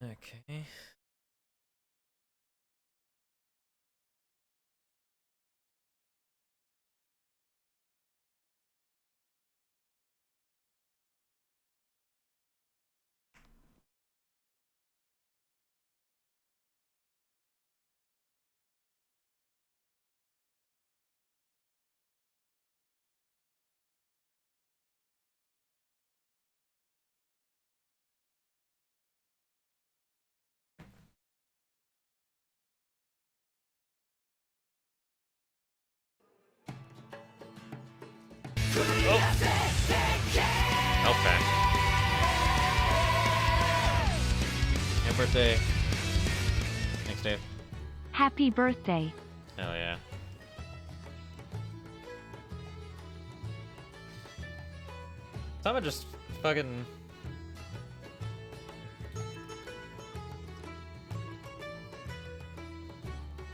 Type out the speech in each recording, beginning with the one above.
Okay. Oh. Okay. Happy birthday. Thanks, Dave. Happy birthday. Hell yeah. Someone just fucking...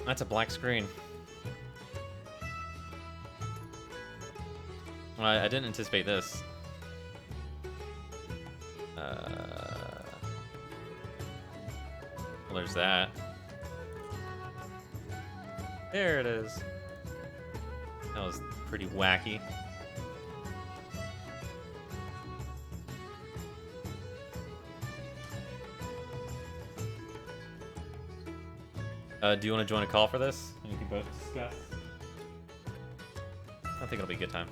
That's a black screen. Well, I didn't anticipate this. Well, there's that. There it is. That was pretty wacky. Do you want to join a call for this? And you can both discuss. I think it'll be a good time.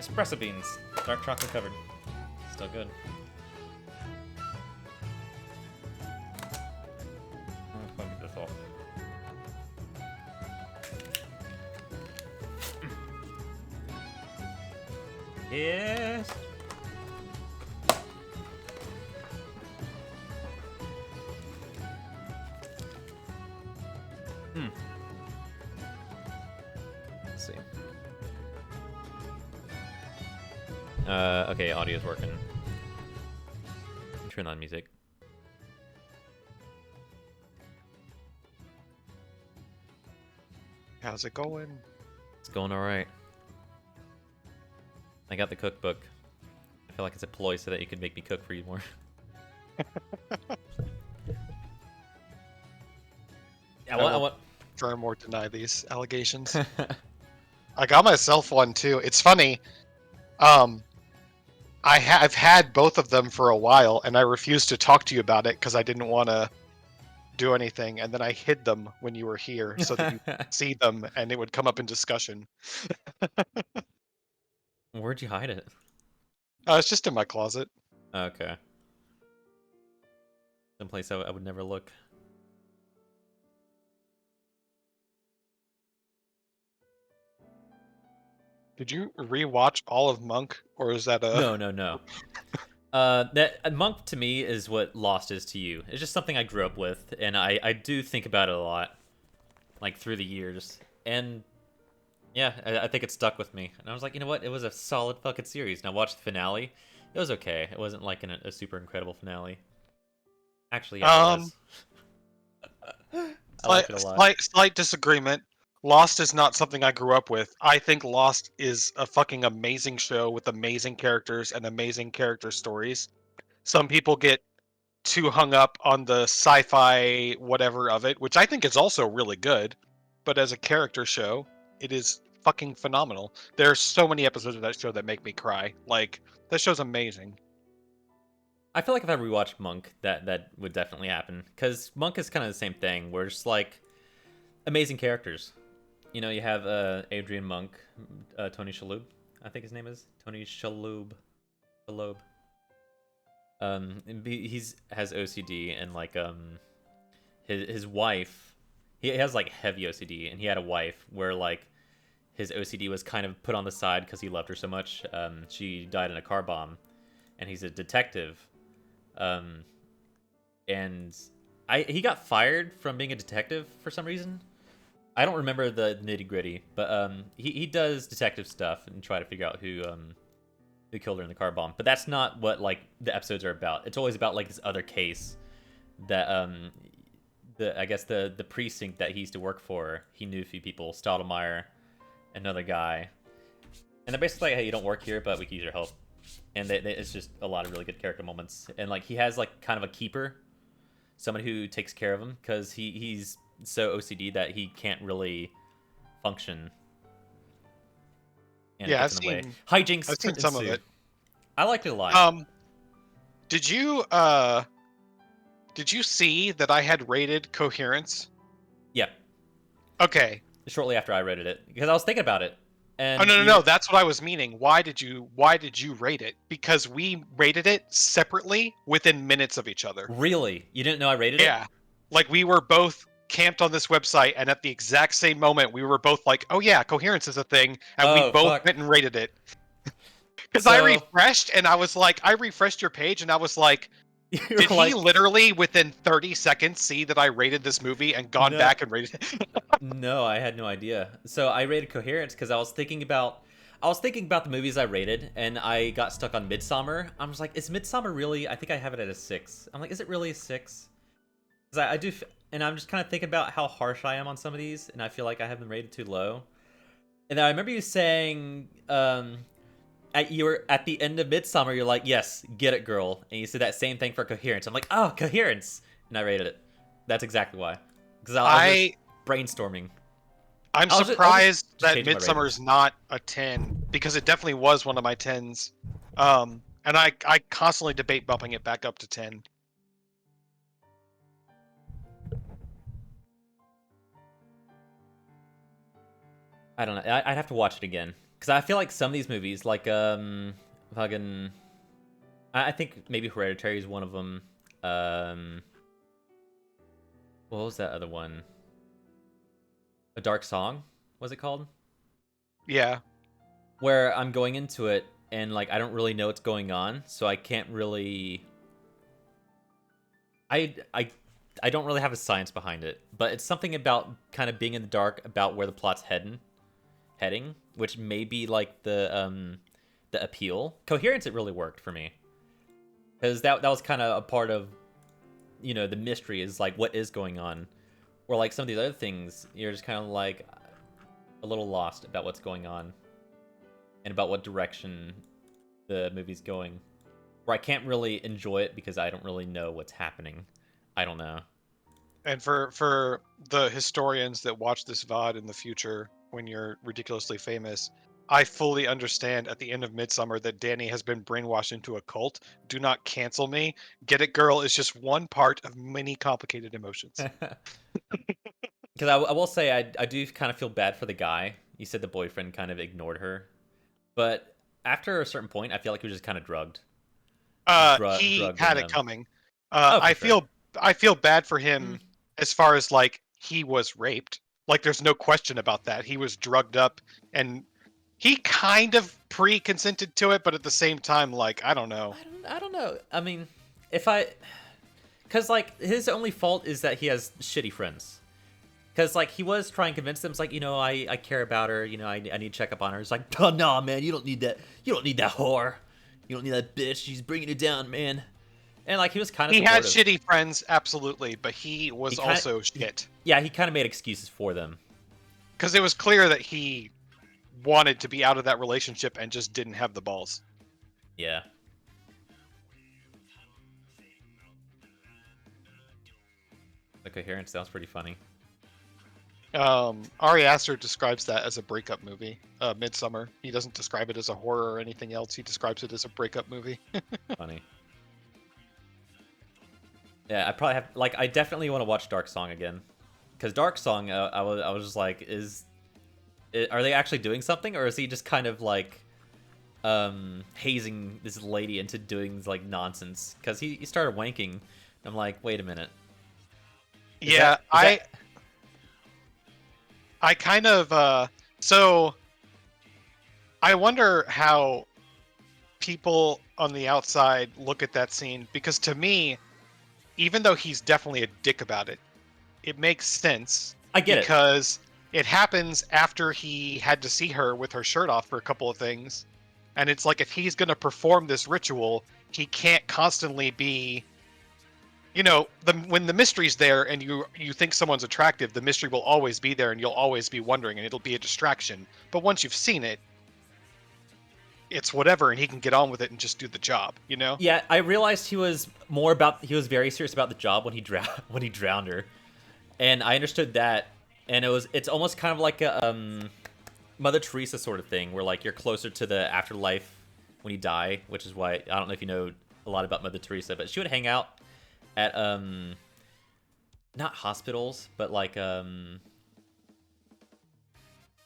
Espresso beans, dark chocolate covered. Still good. Yes. Let's see. Okay, audio's working. Turn on music. How's it going? It's going alright. I got the cookbook. I feel like it's a ploy so that you can make me cook for you more. Yeah, I what? Confirm or deny these allegations. I got myself one too. It's funny. I've had both of them for a while, and I refused to talk to you about it because I didn't want to do anything. And then I hid them when you were here so that you could see them, and it would come up in discussion. Where'd you hide it? It's just in my closet. Okay. Someplace I would never look. Did you rewatch all of Monk, or is that a? No. That Monk to me is what Lost is to you. It's just something I grew up with, and I do think about it a lot, like through the years. And yeah, I think it stuck with me. And I was like, you know what? It was a solid fucking series. And I watched the finale. It was okay. It wasn't like a super incredible finale. Actually, yeah, it was. I liked it a lot. Slight disagreement. Lost is not something I grew up with. I think Lost is a fucking amazing show with amazing characters and amazing character stories. Some people get too hung up on the sci-fi whatever of it, which I think is also really good. But as a character show, it is fucking phenomenal. There's so many episodes of that show that make me cry. Like, that show's amazing. I feel like if I rewatched Monk, that would definitely happen. Because Monk is kind of the same thing, where it's like amazing characters. You know, you have Adrian Monk, Tony Shalhoub, I think his name is Tony Shalhoub. Shalhoub. He's has OCD and like his wife, he has like heavy OCD, and he had a wife where like his OCD was kind of put on the side because he loved her so much. She died in a car bomb, and he's a detective. Um, and he got fired from being a detective for some reason. I don't remember the nitty gritty, but he does detective stuff and try to figure out who who killed her in the car bomb. But that's not what like the episodes are about. It's always about like this other case that I guess the precinct that he used to work for, he knew a few people, Stottlemyre, another guy, and they're basically like, hey, you don't work here, but we can use your help. And it's just a lot of really good character moments. And like he has like kind of a keeper, someone who takes care of him, because he's so OCD that he can't really function. And Yeah, it gets in the way. Hijinks I've seen some of it. I liked it a lot. Did you see that I had rated Coherence? Yeah. Okay. Shortly after I rated it, because I was thinking about it. And no, that's what I was meaning. Why did you rate it? Because we rated it separately within minutes of each other. Really? You didn't know I rated it? Yeah. Like we were both camped on this website, and at the exact same moment we were both like, oh yeah, Coherence is a thing, and we both went and rated it. Because I refreshed, and I was like, I refreshed your page, and I was like, did he literally within 30 seconds see that I rated this movie and gone back and rated it? No, I had no idea. So I rated Coherence because I was thinking about the movies I rated, and I got stuck on Midsommar. I was like, is Midsommar really? I think I have it at a 6. I'm like, is it really a 6? Because I do, and I'm just kind of thinking about how harsh I am on some of these, and I feel like I have them rated too low. And then I remember you saying, you were at the end of Midsommar, you're like, yes, get it, girl. And you said that same thing for Coherence. I'm like, oh, Coherence. And I rated it. That's exactly why. Because I was brainstorming. I'm surprised that Midsommar's not a 10, because it definitely was one of my 10s. And I constantly debate bumping it back up to 10. I don't know. I'd have to watch it again. Because I feel like some of these movies, like, I think maybe Hereditary is one of them. What was that other one? A Dark Song, was it called? Yeah. Where I'm going into it, and, like, I don't really know what's going on, so I can't really... I don't really have a science behind it, but it's something about kind of being in the dark about where the plot's heading, which may be like the appeal. Coherence, it really worked for me, because that was kind of a part of, you know, the mystery is like what is going on, or like some of these other things you're just kind of like a little lost about what's going on and about what direction the movie's going, where I can't really enjoy it because I don't really know what's happening. I don't know. And for the historians that watch this VOD in the future, when you're ridiculously famous, I fully understand at the end of Midsommar that Danny has been brainwashed into a cult. Do not cancel me. Get It Girl is just one part of many complicated emotions. Because I will say, I do kind of feel bad for the guy. You said the boyfriend kind of ignored her. But after a certain point, I feel like he was just kind of drugged. He had it coming. I feel bad for him as far as, like, he was raped. Like, there's no question about that. He was drugged up, and he kind of pre-consented to it, but at the same time, like, I don't know. I don't know. I mean, because, like, his only fault is that he has shitty friends. Because, like, he was trying to convince them, it's like, you know, I care about her, you know, I need to check up on her. It's like, oh, no, man, you don't need that. You don't need that whore. You don't need that bitch. She's bringing you down, man. And, like, he was kind of supportive. Had shitty friends, absolutely, but he was also shit. Yeah, he kind of made excuses for them. Because it was clear that he wanted to be out of that relationship and just didn't have the balls. Yeah. The Coherence sounds pretty funny. Ari Aster describes that as a breakup movie, Midsommar. He doesn't describe it as a horror or anything else. He describes it as a breakup movie. Funny. Yeah, I probably have, like, I definitely want to watch Dark Song again. Because Dark Song, I was just like, are they actually doing something? Or is he just kind of, like, hazing this lady into doing, like, nonsense? Because he started wanking. I'm like, wait a minute. I kind of, so, I wonder how people on the outside look at that scene, because to me, even though he's definitely a dick about it, it makes sense. I get it. Because it happens after he had to see her with her shirt off for a couple of things. And it's like if he's going to perform this ritual, he can't constantly be, when the mystery's there and you think someone's attractive, the mystery will always be there and you'll always be wondering and it'll be a distraction. But once you've seen it, it's whatever and he can get on with it and just do the job, Yeah, I realized he was he was very serious about the job when he drowned her. And I understood that, and it's almost kind of like a Mother Teresa sort of thing, where like you're closer to the afterlife when you die, which is why I don't know if you know a lot about Mother Teresa, but she would hang out at not hospitals, but like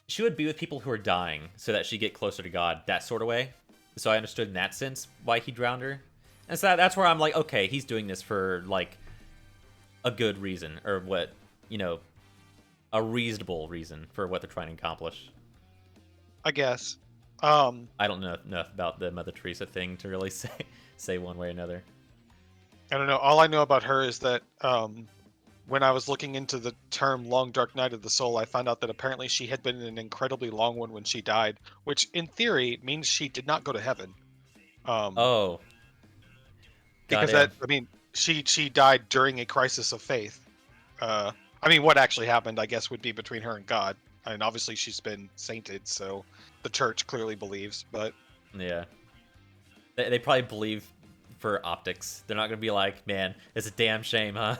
she would be with people who are dying so that she'd get closer to God, that sort of way. So I understood in that sense why he drowned her. And so that's where I'm like, okay, he's doing this for like a good reason, or what, a reasonable reason for what they're trying to accomplish. I guess. I don't know enough about the Mother Teresa thing to really say one way or another. I don't know. All I know about her is that when I was looking into the term Long Dark Night of the Soul, I found out that apparently she had been in an incredibly long one when she died, which in theory means she did not go to heaven. Oh. Because she died during a crisis of faith. What actually happened, I guess, would be between her and God. And obviously she's been sainted, so the church clearly believes, but... Yeah. They probably believe for optics. They're not going to be like, man, it's a damn shame, huh?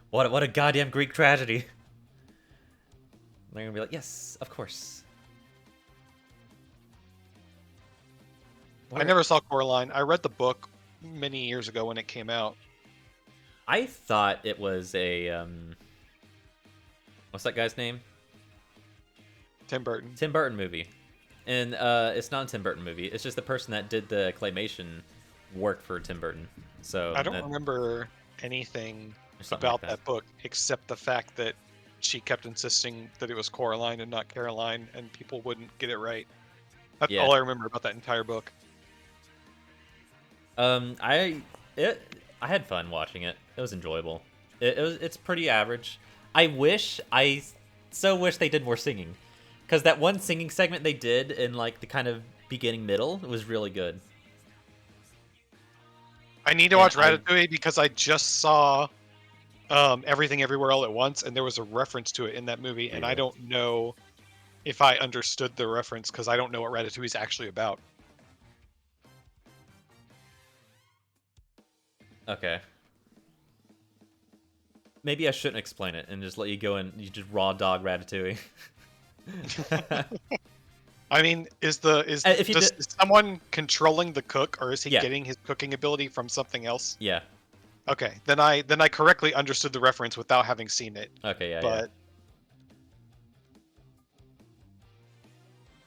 What a goddamn Greek tragedy. They're going to be like, yes, of course. I never saw Coraline. I read the book many years ago when it came out. I thought it was a... what's that guy's name? Tim Burton. Tim Burton movie. And it's not a Tim Burton movie. It's just the person that did the claymation worked for Tim Burton. So I don't remember anything like about that book except the fact that she kept insisting that it was Coraline and not Caroline, and people wouldn't get it right. That's all I remember about that entire book. I had fun watching it. It was enjoyable. It's pretty average. I so wish they did more singing, because that one singing segment they did in like the kind of beginning middle was really good. I need to watch Ratatouille because I just saw Everything Everywhere All at Once, and there was a reference to it in that movie, and I don't know if I understood the reference because I don't know what Ratatouille is actually about. Okay. Maybe I shouldn't explain it and just let you go and you just raw dog Ratatouille. I mean, is someone controlling the cook, or is he getting his cooking ability from something else? Yeah. Okay, then I correctly understood the reference without having seen it. Okay, yeah, but...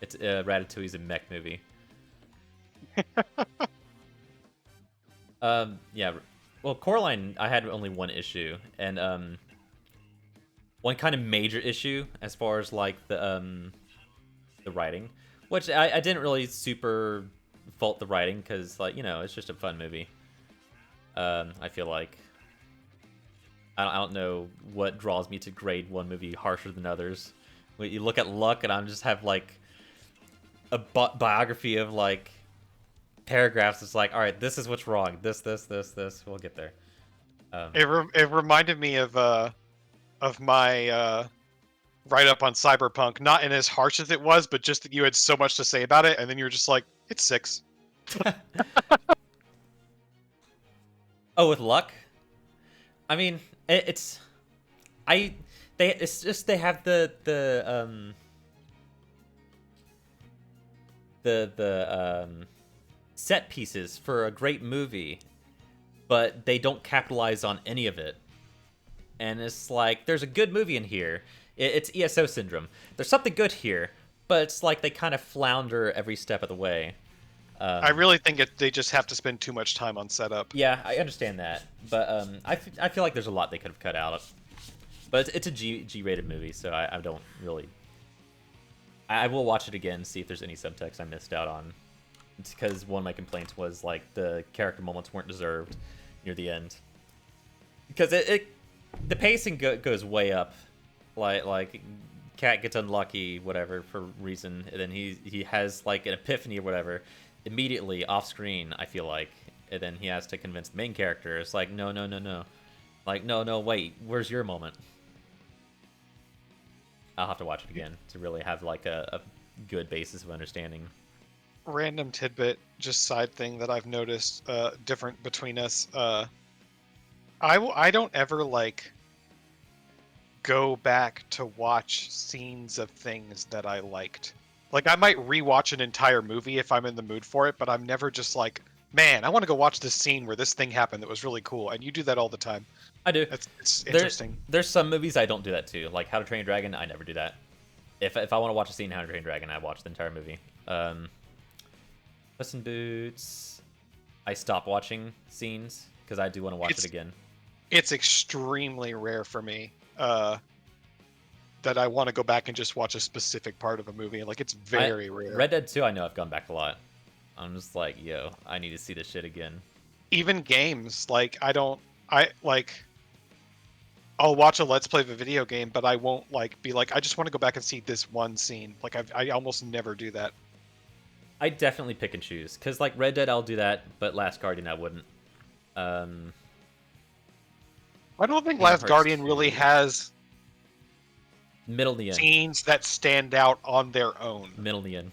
It's Ratatouille's a mech movie. Yeah. Well, Coraline, I had only one issue, and one kind of major issue as far as like the writing, which I didn't really super fault the writing because like it's just a fun movie. I feel like I don't know what draws me to grade one movie harsher than others. When you look at Luck, and I just have like a biography of like paragraphs. It's like, all right, this is what's wrong. This. We'll get there. It reminded me of my write-up on Cyberpunk, not in as harsh as it was, but just that you had so much to say about it, and then you were just like, it's 6. Oh, with Luck? I mean, it's just they have the set pieces for a great movie, but they don't capitalize on any of it. And it's like, there's a good movie in here. It's ESO syndrome. There's something good here, but it's like they kind of flounder every step of the way. I really think they just have to spend too much time on setup. Yeah, I understand that, but I feel like there's a lot they could have cut out. But it's a G-rated movie, so I don't really... I will watch it again, see if there's any subtext I missed out on. It's because one of my complaints was like the character moments weren't deserved near the end. Because the pacing goes way up. Like cat gets unlucky, whatever, for reason, and then he has like an epiphany or whatever, immediately off screen, I feel like, and then he has to convince the main character. It's like, no, no, no, no. Like, no, wait, where's your moment? I'll have to watch it again to really have like a good basis of understanding. Random tidbit, just side thing that I've noticed different between us. I don't ever like go back to watch scenes of things that I liked. Like I might rewatch an entire movie if I'm in the mood for it, but I'm never just like, man, I want to go watch this scene where this thing happened that was really cool. And you do that all the time. I do. It's interesting. There's some movies I don't do that too. Like How to Train Your Dragon, I never do that. If I want to watch a scene in How to Train Your Dragon, I watch the entire movie. Puss in Boots, I stop watching scenes because I do want to watch it again. It's extremely rare for me that I want to go back and just watch a specific part of a movie. Like it's very rare. Red Dead 2, I know I've gone back a lot. I'm just like, yo, I need to see this shit again. Even games, like I'll watch a Let's Play of a video game, but I won't like be like, I just want to go back and see this one scene. Like I almost never do that. I definitely pick and choose, because like Red Dead, I'll do that, but Last Guardian, I wouldn't. I don't think Last Guardian really has middle to end scenes that stand out on their own. Middle to end.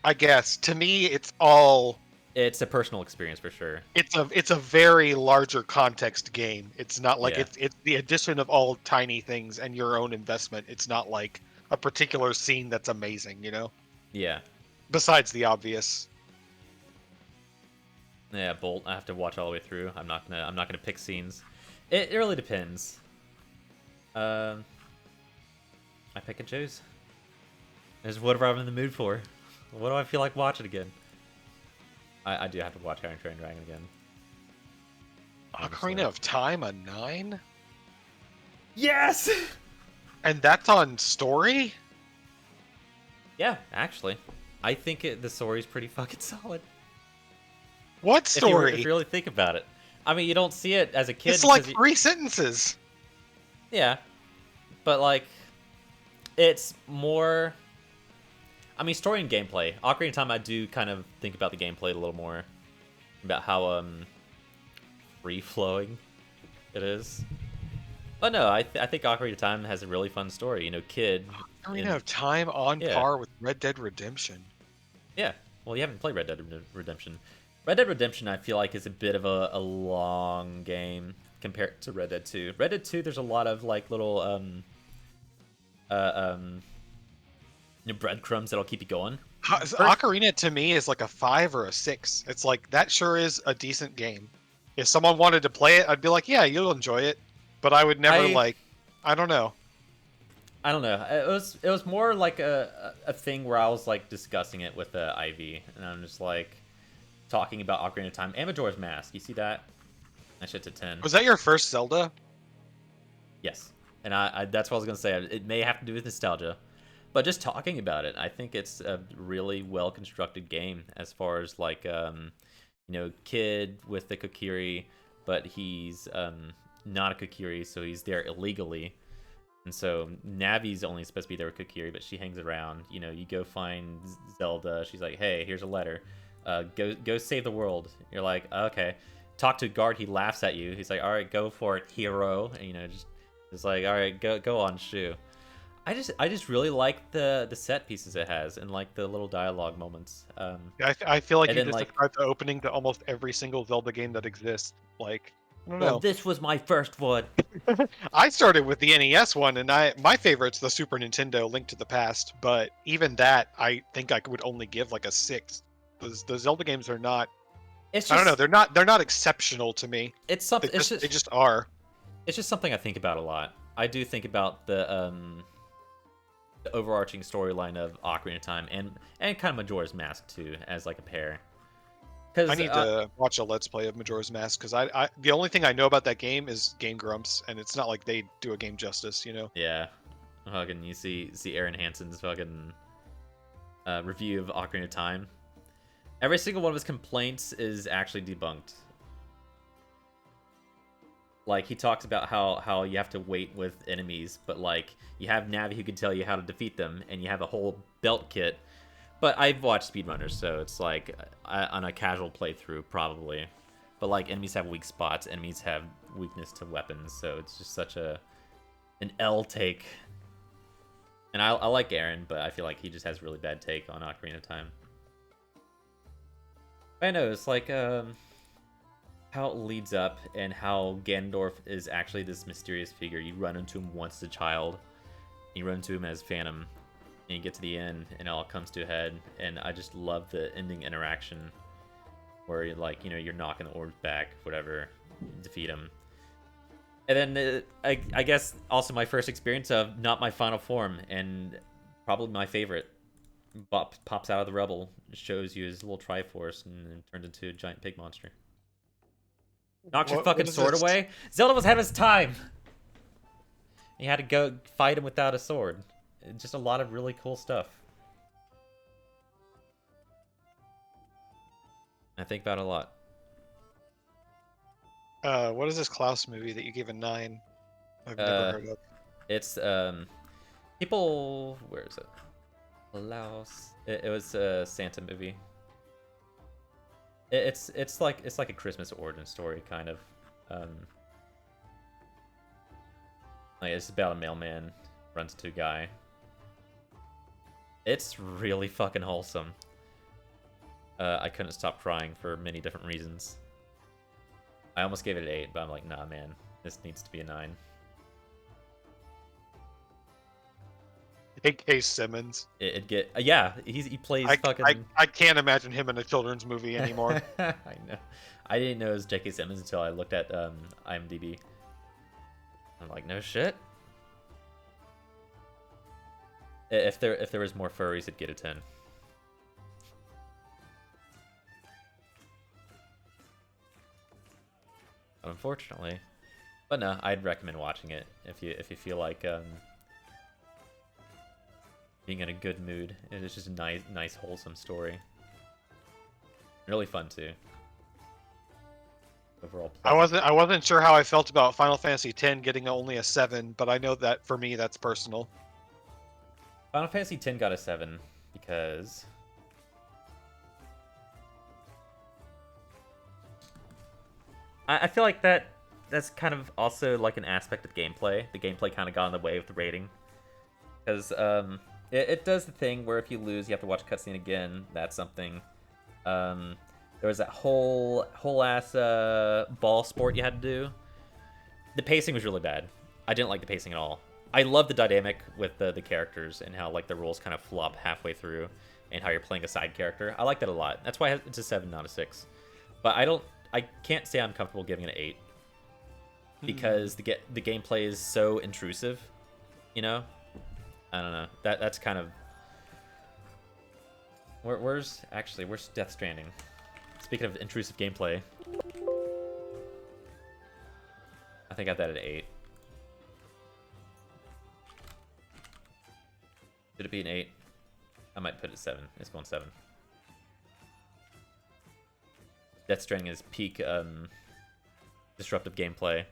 I guess to me, it's all. It's a personal experience for sure. It's a very larger context game. It's not like Yeah. it's the addition of all tiny things and your own investment. It's not like a particular scene that's amazing, you know? Yeah. Besides the obvious. Yeah, Bolt. I have to watch all the way through. I'm not gonna pick scenes. It really depends. I pick and choose. It's whatever I'm in the mood for. What do I feel like watching again? I do have to watch How to Train Your Dragon again. Ocarina of Time, a 9? Yes! And that's on story? Yeah, actually. I think the story's pretty fucking solid. What story? If you really think about it. I mean, you don't see it as a kid. It's like 3 sentences. Yeah. But, like, it's more... I mean, story and gameplay. Ocarina of Time, I do kind of think about the gameplay a little more. About how, free-flowing it is. But no, I think Ocarina of Time has a really fun story. You know, kid... Ocarina of Time on par with Red Dead Redemption. Yeah. Well, you haven't played Red Dead Redemption. Red Dead Redemption, I feel like, is a bit of a long game compared to Red Dead 2. Red Dead 2, there's a lot of, like, little, breadcrumbs that'll keep you going. Ocarina to me is like a 5 or a 6. It's like that sure is a decent game. If someone wanted to play it, I'd be like, yeah, you'll enjoy it. But I would never I don't know. I don't know. It was more like a thing where I was like discussing it with Ivy, and I'm just like talking about Ocarina of Time and Majora's Mask. You see that? That shit's a 10. Was that your first Zelda? Yes, and I that's what I was gonna say. It may have to do with nostalgia. But just talking about it, I think it's a really well constructed game as far as like kid with the Kokiri, but he's not a Kokiri, so he's there illegally. And so Navi's only supposed to be there with Kokiri, but she hangs around. You know, you go find Zelda. She's like, "Hey, here's a letter. Go save the world." You're like, "Okay." Talk to a guard. He laughs at you. He's like, "All right, go for it, hero." And, just like, "All right, go on, Shu." I just really like the set pieces it has and like the little dialogue moments. I feel like you just like, described the opening to almost every single Zelda game that exists. Like, I don't know. Well, this was my first one. I started with the NES one, and my favorite's the Super Nintendo Link to the Past. But even that, I think I would only give like a 6. The Zelda games are not. It's just, I don't know. They're not exceptional to me. It's something. They just are. It's just something I think about a lot. I do think about the overarching storyline of Ocarina of Time and kind of Majora's Mask too, as like a pair. I need to watch a Let's Play of Majora's Mask because I the only thing I know about that game is Game Grumps, and it's not like they do a game justice, you know. Yeah, fucking you see Aaron Hansen's fucking review of Ocarina of Time. Every single one of his complaints is actually debunked. Like he talks about how you have to wait with enemies, but like you have Navi who can tell you how to defeat them, and you have a whole belt kit. But I've watched speedrunners, so it's like on a casual playthrough probably. But like enemies have weak spots, enemies have weakness to weapons, so it's just such an L take. And I like Aaron, but I feel like he just has really bad take on Ocarina of Time. I know it's like how it leads up and how Ganondorf is actually this mysterious figure. You run into him once as a child, you run into him as Phantom, and you get to the end, and it all comes to a head. And I just love the ending interaction where you're like, you know, you're knocking the orbs back, whatever, defeat him. And then I guess also my first experience of not my final form, and probably my favorite. Bop pops out of the rubble, shows you his little Triforce, and then turns into a giant pig monster. Knocks your fucking sword away. Zelda was ahead of his time. You had to go fight him without a sword. Just a lot of really cool stuff. I think about it a lot. What is this Klaus movie that you gave a 9? I've never heard of. It's people. Where is it? Klaus. It was a Santa movie. It's like a Christmas origin story kind of. Like it's about a mailman runs into a guy. It's really fucking wholesome. I couldn't stop crying for many different reasons. I almost gave it an 8, but I'm like, nah, man, this needs to be a 9. A.K. Simmons. It'd get yeah. He plays fucking. I can't imagine him in a children's movie anymore. I know. I didn't know it was J.K. Simmons until I looked at IMDb. I'm like, no shit. If there was more furries, it'd get a 10. Unfortunately, but no, I'd recommend watching it if you feel like being in a good mood. It is just a nice wholesome story. Really fun too. Overall, pleasant. I wasn't sure how I felt about Final Fantasy X getting only a 7, but I know that for me that's personal. Final Fantasy X got a 7 because I feel like that's kind of also like an aspect of gameplay. The gameplay kind of got in the way of the rating. Because it does the thing where if you lose, you have to watch a cutscene again. That's something. There was that whole ass ball sport you had to do. The pacing was really bad. I didn't like the pacing at all. I love the dynamic with the characters and how like the rules kind of flop halfway through and how you're playing a side character. I like that a lot. That's why it's a 7, not a 6. But I can't say I'm comfortable giving it an 8 because the gameplay is so intrusive, you know. I don't know. That's kind of where's Death Stranding? Speaking of intrusive gameplay, I think I got that at 8. Should it be an 8? I might put it 7. It's going 7. Death Stranding is peak disruptive gameplay.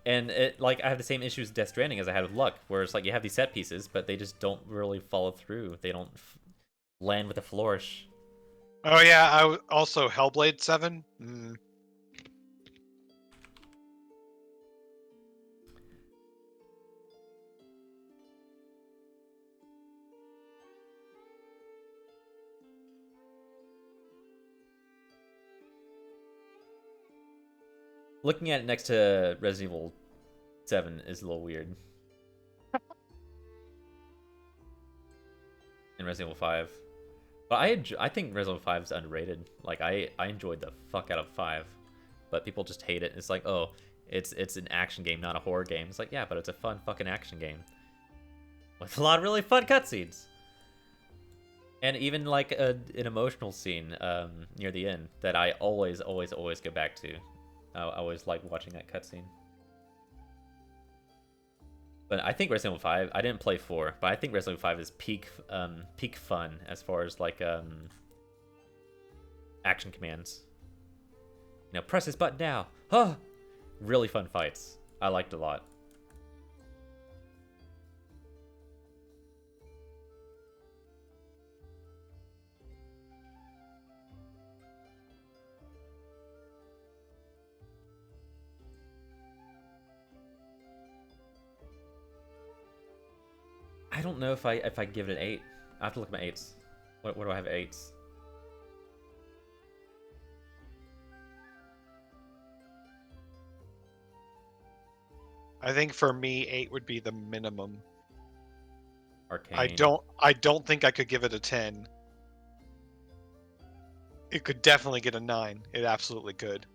And it like I have the same issues with Death Stranding as I had with Luck, where it's like you have these set pieces, but they just don't really follow through. They don't land with a flourish. Oh yeah, also Hellblade 7. Looking at it next to Resident Evil 7 is a little weird. And Resident Evil 5. But I think Resident Evil 5 is underrated. Like, I enjoyed the fuck out of 5. But people just hate it. It's like, oh, it's an action game, not a horror game. It's like, yeah, but it's a fun fucking action game. With a lot of really fun cutscenes. And even like an emotional scene near the end that I always go back to. I always like watching that cutscene. But I think Resident Evil 5, I didn't play 4, but I think Resident Evil 5 is peak fun as far as like action commands. You know, press this button now. Huh! Really fun fights. I liked it a lot. I don't know if I give it an 8. I have to look at my 8s. What do I have 8s? I think for me, 8 would be the minimum. Arcane. I don't think I could give it a 10. It could definitely get a 9. It absolutely could.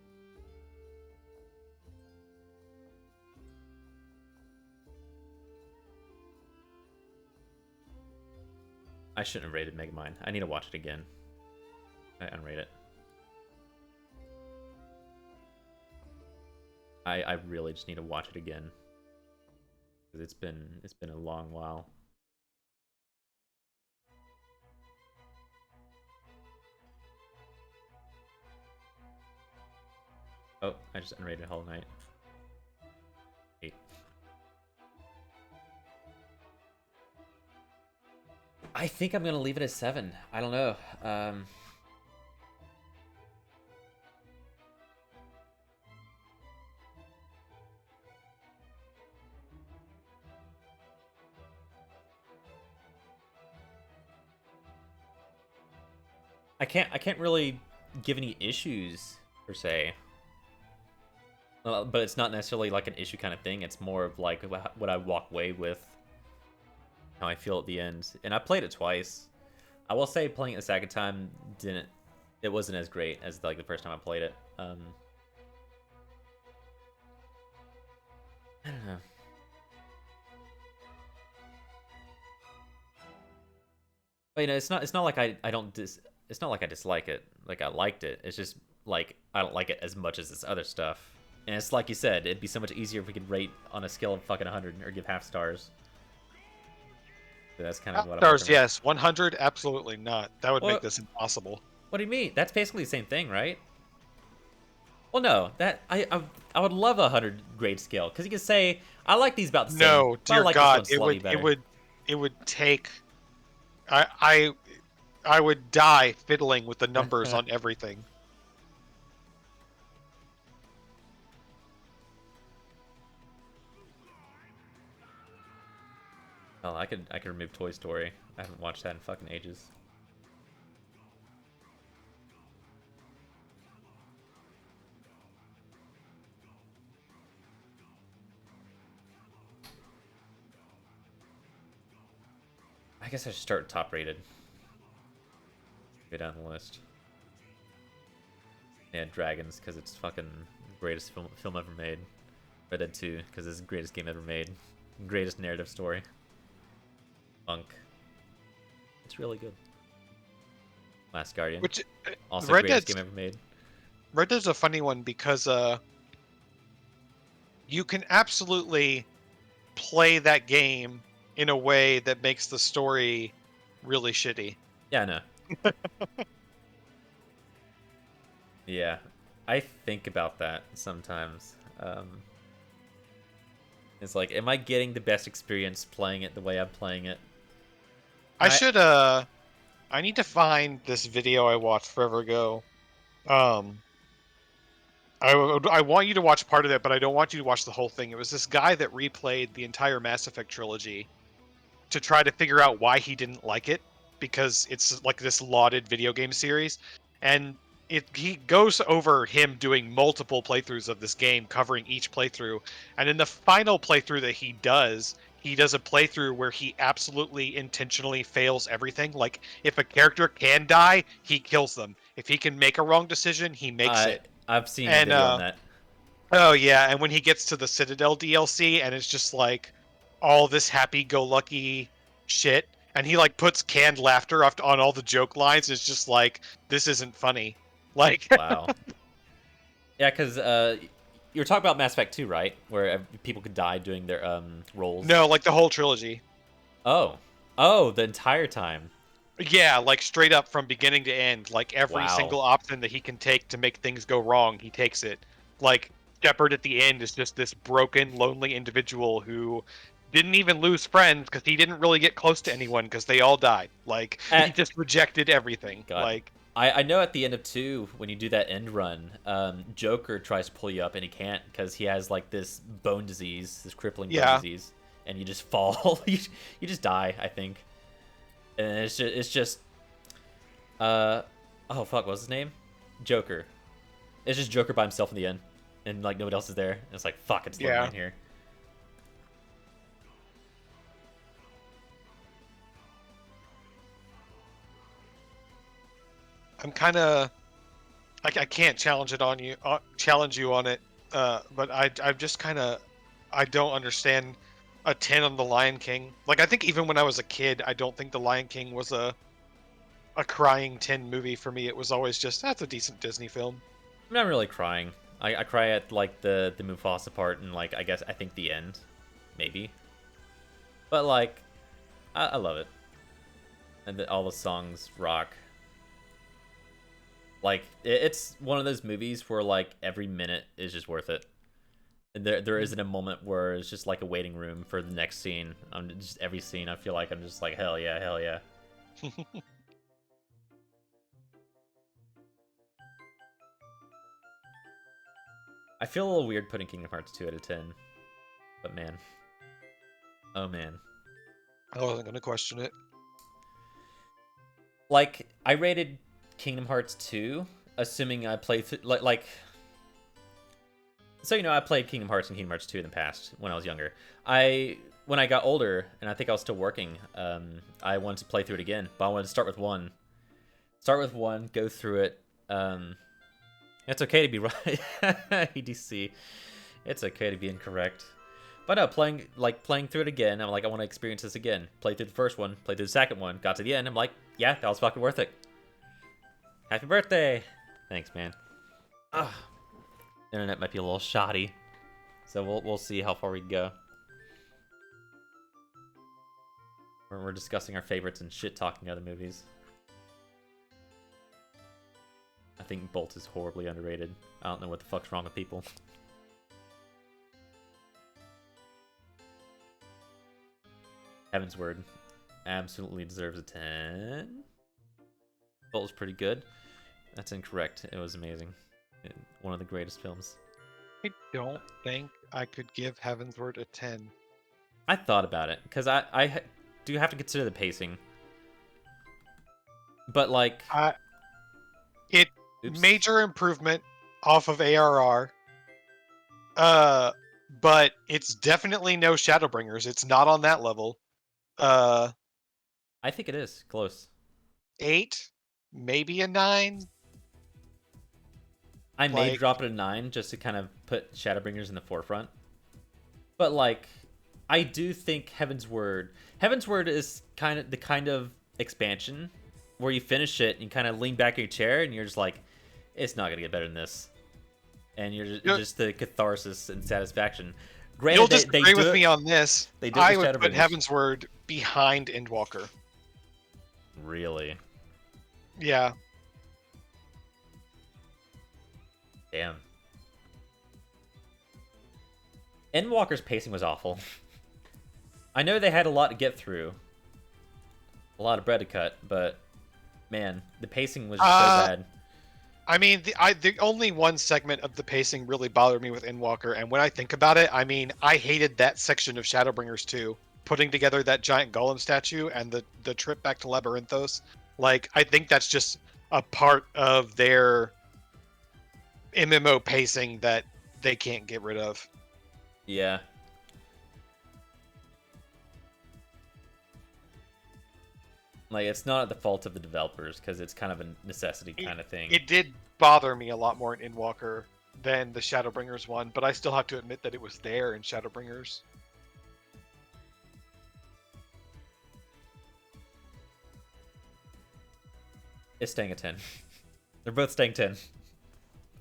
I shouldn't have rated Megamind. I need to watch it again. I unrate it. I really just need to watch it again. Because it's been a long while. Oh, I just unrated Hollow Knight. 8. I think I'm gonna leave it at 7. I don't know. I can't really give any issues per se. But it's not necessarily like an issue kind of thing. It's more of like what I walk away with, how I feel at the end. And I played it twice. I will say playing it the second time it wasn't as great as like the first time I played it. I don't know. But you know, it's not like it's not like I dislike it. Like I liked it. It's just like I don't like it as much as this other stuff. And it's like you said, it'd be so much easier if we could rate on a scale of fucking 100 or give half stars. So that's kind of what I'm Stars, yes. 100, absolutely not. That would Well, make this impossible. What do you mean? That's basically the same thing, right? Well, no. That I would love a 100 grade scale because you can say I like these about the same. No, but I dear like God, this one slightly better. it would take. I would die fiddling with the numbers on everything. Oh, I could remove Toy Story. I haven't watched that in fucking ages. I guess I should start top rated. Go down the list. Yeah, Dragons, because it's fucking greatest film ever made. Red Dead 2, because it's the greatest game ever made. Greatest narrative story. Funk. It's really good. Last Guardian. Which Also Red greatest Dead's, game ever made. Red Dead's a funny one because you can absolutely play that game in a way that makes the story really shitty. Yeah, I know. Yeah, I think about that sometimes. It's like, am I getting the best experience playing it the way I'm playing it? I need to find this video I watched forever ago. I want you to watch part of it, but I don't want you to watch the whole thing. It was this guy that replayed the entire Mass Effect trilogy to try to figure out why he didn't like it, because it's like this lauded video game series, and he goes over him doing multiple playthroughs of this game, covering each playthrough, and in the final playthrough that he does a playthrough where he absolutely intentionally fails everything. Like, if a character can die, he kills them. If he can make a wrong decision, he makes it. I've seen a video on that. Oh yeah, and when he gets to the Citadel DLC, and it's just like all this happy-go-lucky shit, and he like puts canned laughter on all the joke lines. It's just like, this isn't funny. Like, Wow. Yeah, because you were talking about Mass Effect 2, right? Where people could die doing their roles. No, like the whole trilogy. Oh, the entire time. Yeah, like straight up from beginning to end. Like every Wow. single option that he can take to make things go wrong, he takes it. Like Shepard at the end is just this broken, lonely individual who didn't even lose friends because he didn't really get close to anyone because they all died. Like he At, just rejected everything. God. Like I know at the end of 2, when you do that end run, Joker tries to pull you up and he can't because he has like this bone disease, this crippling bone disease, and you just fall. you just die, I think. And it's just oh fuck, what's his name? Joker. It's just Joker by himself in the end, and like nobody else is there. And it's like fuck, it's lonely in here. I'm kind of, I can't challenge it on you, challenge you on it. But I'm just kind of, I don't understand a 10 on The Lion King. Like I think even when I was a kid, I don't think The Lion King was a crying 10 movie for me. It was always just that's a decent Disney film. I'm not really crying. I cry at like the Mufasa part and like I think the end, maybe. But like, I love it, and all the songs rock. Like it's one of those movies where like every minute is just worth it. And there isn't a moment where it's just like a waiting room for the next scene. I'm just every scene I feel like I'm just like hell yeah, hell yeah. I feel a little weird putting Kingdom Hearts 2 out of 10. But man. Oh man. I wasn't gonna question it. Like I rated Kingdom Hearts 2 assuming I played like so I played Kingdom Hearts and Kingdom Hearts 2 in the past when I was younger. When I got older and I think I was still working, I wanted to play through it again, but I wanted to start with 1. Start with 1, go through it. It's okay to be right. EDC. It's okay to be incorrect. But no, playing through it again, I'm like, I want to experience this again. Play through the first one, play through the second one, got to the end, I'm like, yeah, that was fucking worth it. Happy birthday! Thanks, man. Ugh. Internet might be a little shoddy, so we'll see how far we can go. We're discussing our favorites and shit talking other movies. I think Bolt is horribly underrated. I don't know what the fuck's wrong with people. Heaven's Word absolutely deserves a 10. Bolt was pretty good. That's incorrect. It was amazing. One of the greatest films. I don't think I could give Heaven's Word a 10. I thought about it because I do have to consider the pacing. But like, oops. Major improvement off of ARR. But it's definitely no Shadowbringers. It's not on that level. I think it is close. 8, maybe a 9. I may drop it a 9 just to kind of put Shadowbringers in the forefront. But like, I do think Heaven's Word is the kind of expansion where you finish it and you kind of lean back in your chair and you're just like, it's not gonna get better than this, and you're just the catharsis and satisfaction. Granted, you'll disagree with me on this. I would put Heaven's Word behind Endwalker. Really? Yeah. Damn. Endwalker's pacing was awful. I know they had a lot to get through, a lot of bread to cut, but man, the pacing was just so bad. I mean, the only one segment of the pacing really bothered me with Endwalker, and when I think about it, I mean, I hated that section of Shadowbringers too. Putting together that giant golem statue and the trip back to Labyrinthos. Like, I think that's just a part of their MMO pacing that they can't get rid of. Yeah. Like, it's not at the fault of the developers, because it's kind of a necessity kind of thing. It did bother me a lot more in Endwalker than the Shadowbringers one, but I still have to admit that it was there in Shadowbringers. It's staying at 10. They're both staying 10.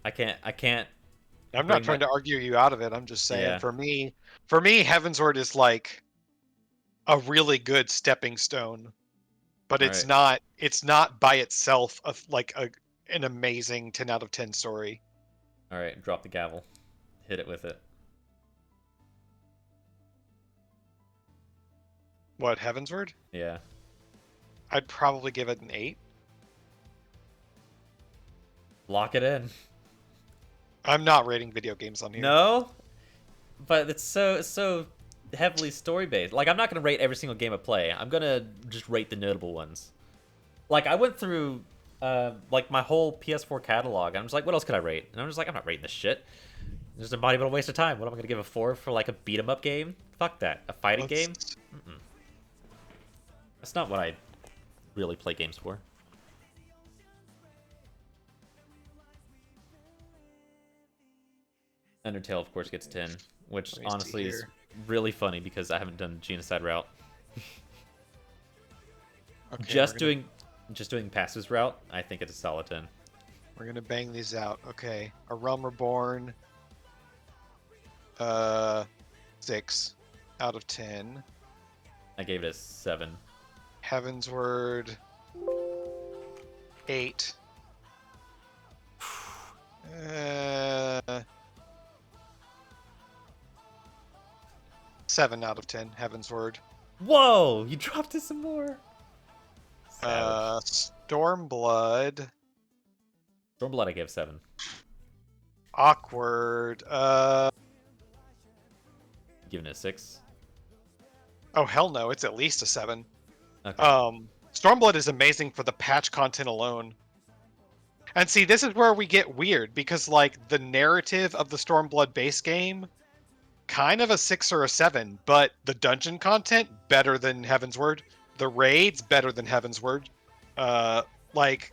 I can't. I'm not trying to argue you out of it. I'm just saying, for me, Heavensward is like a really good stepping stone, but it's not by itself like an amazing 10 out of 10 story. All right, drop the gavel. hit it with it. What, Heavensward? Yeah. I'd probably give it an 8. Lock it in. I'm not rating video games on here. No, but it's so heavily story based. Like I'm not gonna rate every single game I play. I'm gonna just rate the notable ones. Like I went through like my whole PS4 catalog. And I'm just like, what else could I rate? And I'm just like, I'm not rating this shit. It's just a monumental waste of time. What am I gonna give a 4 for like a beat 'em up game? Fuck that. A fighting game? Mm-mm. That's not what I really play games for. Undertale, of course, gets 10, which Let me see honestly is here. really funny because I haven't done Genocide route. Okay, just we're gonna- doing Passes route, I think it's a solid 10. We're gonna bang these out. Okay, A Realm Reborn. 6 out of 10. I gave it a 7. Heavensward. 8. 7 out of 10. Heavensward. Whoa! You dropped it some more. Savage. Stormblood. Stormblood, I gave 7. Awkward. Giving it a 6. Oh hell no! It's at least a 7. Okay. Stormblood is amazing for the patch content alone. And see, this is where we get weird because like the narrative of the Stormblood base game, kind of a 6 or a 7, but the dungeon content better than Heavensward. The raids better than Heavensward. Like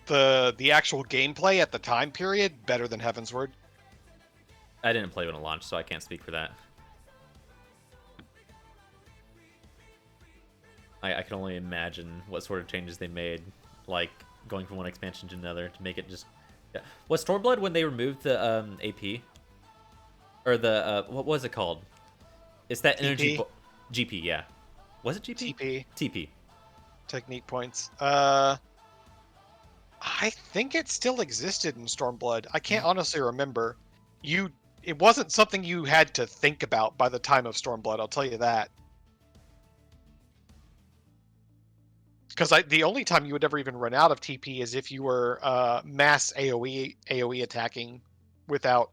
the actual gameplay at the time period better than Heavensward. I didn't play when it launched, so I can't speak for that. I can only imagine what sort of changes they made, like going from one expansion to another to make it just. Yeah. Was Stormblood when they removed the AP, or the what was it called? It's that energy TP? GP, yeah. Was it GP? TP. TP. Technique points. I think it still existed in Stormblood. I can't honestly remember. It wasn't something you had to think about by the time of Stormblood, I'll tell you that. Because the only time you would ever even run out of TP is if you were mass AoE attacking without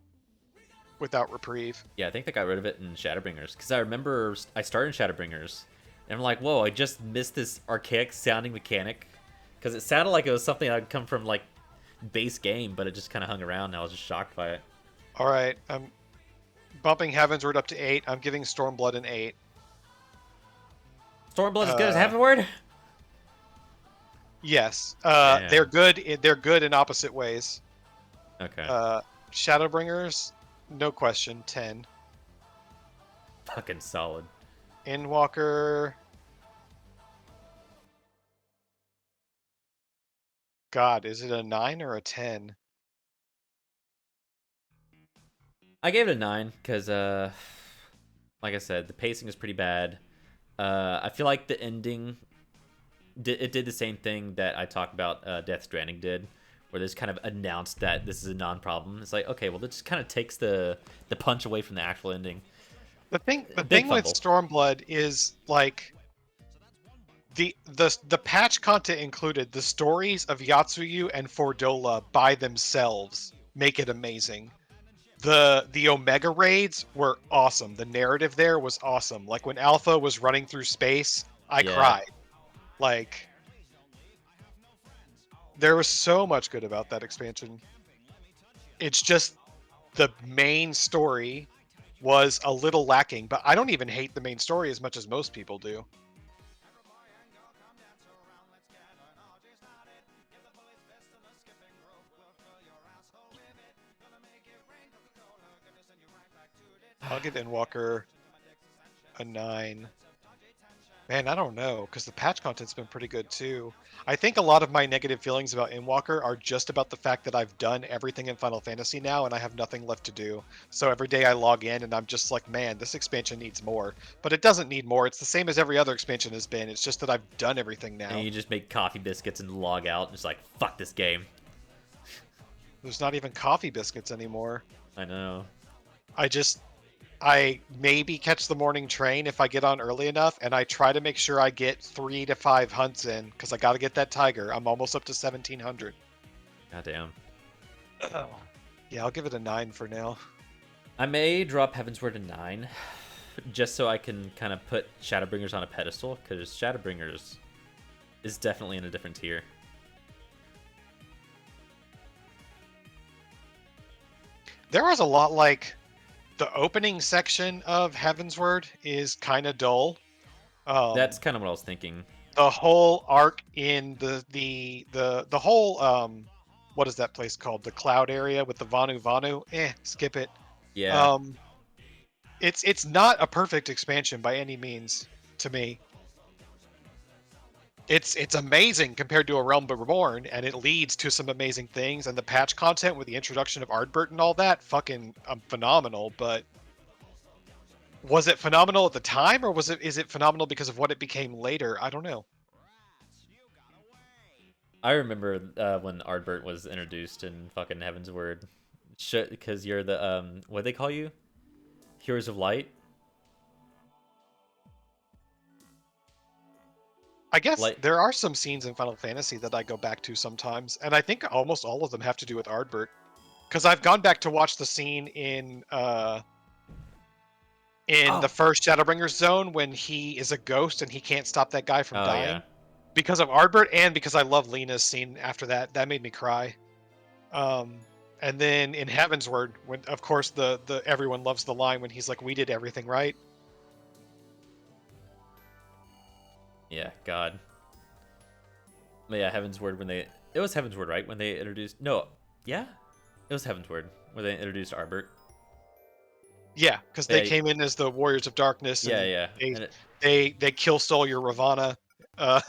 reprieve. Yeah, I think they got rid of it in Shadowbringers because I remember I started in Shadowbringers and I'm like, whoa, I just missed this archaic sounding mechanic because it sounded like it was something that would come from like base game, but it just kind of hung around. And I was just shocked by it. All right, I'm bumping Heavensward up to 8. I'm giving Stormblood an 8. Stormblood as good as Heavenward? Yes, Yeah. they're good. They're good in opposite ways. Okay. Shadowbringers, no question, 10. Fucking solid. Endwalker. God, is it a 9 or a 10? I gave it a 9 because, like I said, the pacing is pretty bad. I feel like the ending, it did the same thing that I talked about Death Stranding did, where they just kind of announced that this is a non-problem. It's like, okay, well, that just kind of takes the punch away from the actual ending. The thing Big with fumble. Stormblood is like the patch content included the stories of Yatsuyu and Fordola by themselves make it amazing. The Omega raids were awesome. The narrative there was awesome. Like when Alpha was running through space, I Yeah. cried. Like there was so much good about that expansion. It's just the main story was a little lacking, but I don't even hate the main story as much as most people do. I'll give Endwalker a 9. Man, I don't know, because the patch content's been pretty good too. I think a lot of my negative feelings about Endwalker are just about the fact that I've done everything in Final Fantasy now and I have nothing left to do. So every day I log in and I'm just like, man, this expansion needs more. But it doesn't need more. It's the same as every other expansion has been. It's just that I've done everything now. And you just make coffee biscuits and log out and just like, fuck this game. There's not even coffee biscuits anymore. I know. I maybe catch the morning train if I get on early enough, and I try to make sure I get 3 to 5 hunts in because I got to get that tiger. I'm almost up to 1700. Goddamn. Oh. Yeah, I'll give it a 9 for now. I may drop Heavensward to 9, just so I can kind of put Shadowbringers on a pedestal, because Shadowbringers is definitely in a different tier. There was a lot like the opening section of Heavensward is kind of dull. That's kind of what I was thinking. The whole arc in the whole what is that place called? The cloud area with the Vanu Vanu. Skip it. Yeah. Um, it's not a perfect expansion by any means to me. It's amazing compared to A Realm Reborn, and it leads to some amazing things. And the patch content with the introduction of Ardbert and all that, fucking phenomenal. But was it phenomenal at the time, or is it phenomenal because of what it became later? I don't know. I remember when Ardbert was introduced in fucking Heavensward. Because you're the, what do they call you? Heroes of Light? I guess Light. there are some scenes in Final Fantasy that I go back to sometimes, and I think almost all of them have to do with Ardbert. Because I've gone back to watch the scene in the Oh. first Shadowbringers zone when he is a ghost and he can't stop that guy from Oh, yeah. dying. Because of Ardbert and because I love Lena's scene after that. That made me cry. And then in Heavensward, when of course the everyone loves the line when he's like, "We did everything right." Yeah, God. But yeah, Heavensward when they... It was Heavensward, right? When they introduced... No. Yeah? It was Heavensward when they introduced Ardbert. Yeah, because they Yeah, came in as the Warriors of Darkness yeah, and yeah. they And it, they kill stole your Ravana. Uh,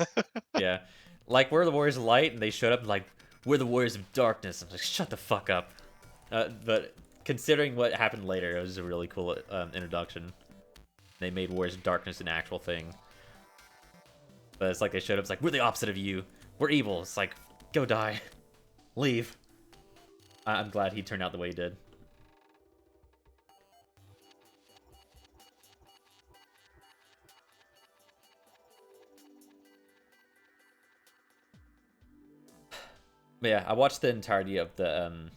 yeah. Like, we're the Warriors of Light, and they showed up like, we're the Warriors of Darkness. I'm like, shut the fuck up. But considering what happened later, it was a really cool introduction. They made Warriors of Darkness an actual thing. But it's like they showed up, it's like, we're the opposite of you. We're evil. It's like, go die. Leave. I'm glad he turned out the way he did. But yeah, I watched the entirety of the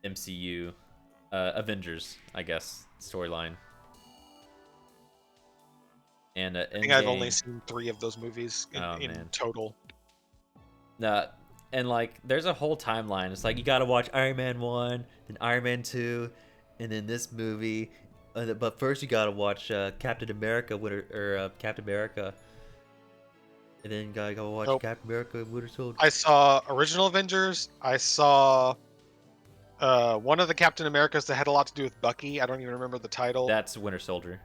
MCU Avengers, I guess, storyline. And I think I've only seen 3 of those movies Oh, in man. total. And like, there's a whole timeline. It's like you gotta watch Iron Man 1, then Iron Man 2, and then this movie. But first, you gotta watch Captain America, Captain America, and then you gotta go watch Nope. Captain America, Winter Soldier. I saw original Avengers. I saw one of the Captain Americas that had a lot to do with Bucky. I don't even remember the title. That's Winter Soldier.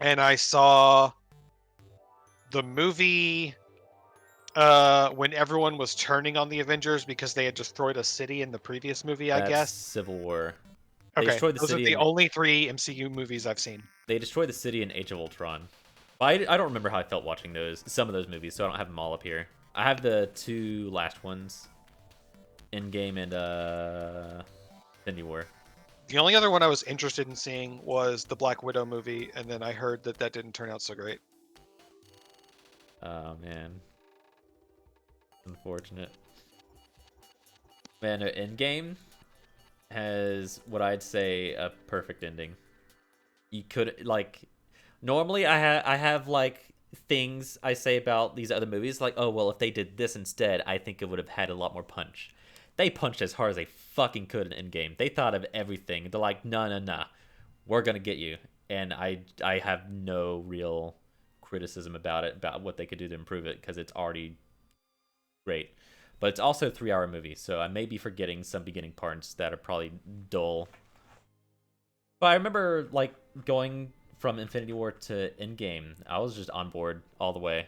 And I saw the movie when everyone was turning on the Avengers because they had destroyed a city in the previous movie, I That's guess. Civil War. They Okay, destroyed the those are city the in only 3 MCU movies I've seen. They destroyed the city in Age of Ultron. But I don't remember how I felt watching some of those movies, so I don't have them all up here. I have the 2 last ones, Endgame and Infinity War. The only other one I was interested in seeing was the Black Widow movie, and then I heard that that didn't turn out so great. Oh man, unfortunate. Man, Endgame has what I'd say a perfect ending. You could like, normally I have like things I say about these other movies, like, oh well, if they did this instead, I think it would have had a lot more punch. They punched as hard as they fucking could in Endgame. They thought of everything. They're like, no, we're gonna get you. And I have no real criticism about it, about what they could do to improve it, because it's already great. But it's also a 3-hour movie, so I may be forgetting some beginning parts that are probably dull. But I remember like going from Infinity War to Endgame. I was just on board all the way.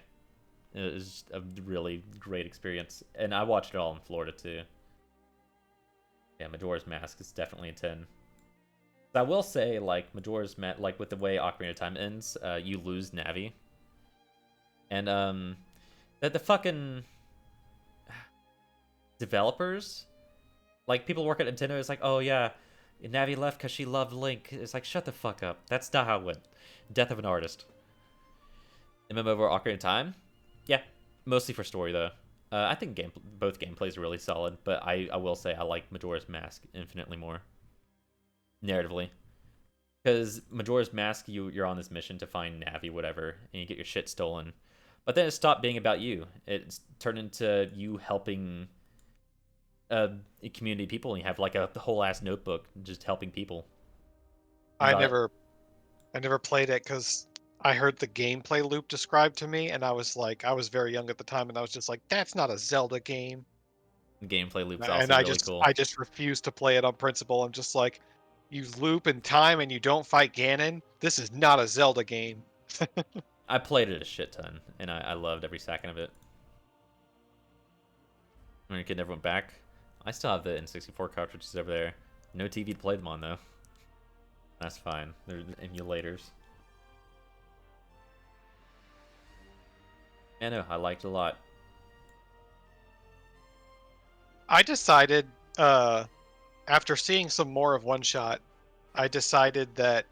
It was just a really great experience, and I watched it all in Florida too. Yeah, Majora's Mask is definitely a 10. I will say, like, like, with the way Ocarina of Time ends, you lose Navi. And, that the fucking developers, like, people work at Nintendo, it's like, oh, yeah, Navi left because she loved Link. It's like, shut the fuck up. That's not how it went. Death of an artist. MMO over Ocarina of Time? Yeah, mostly for story though. I think both gameplays are really solid, but I will say I like Majora's Mask infinitely more narratively. Because Majora's Mask, you're on this mission to find Navi, whatever, and you get your shit stolen. But then it stopped being about you. It's turned into you helping a community of people, and you have like the whole ass notebook just helping people. I Got it. never played it because I heard the gameplay loop described to me, and I was like, I was very young at the time, and I was just like, that's not a Zelda game. The gameplay loop's And also really cool. I just refused to play it on principle. I'm just like, you loop in time and you don't fight Ganon. This is not a Zelda game. I played it a shit ton, and I loved every second of it. When your kid never went back, I still have the N64 cartridges over there. No TV to play them on though. That's fine. They're emulators. Yeah, no, I liked it a lot. I decided, after seeing some more of One Shot, I decided that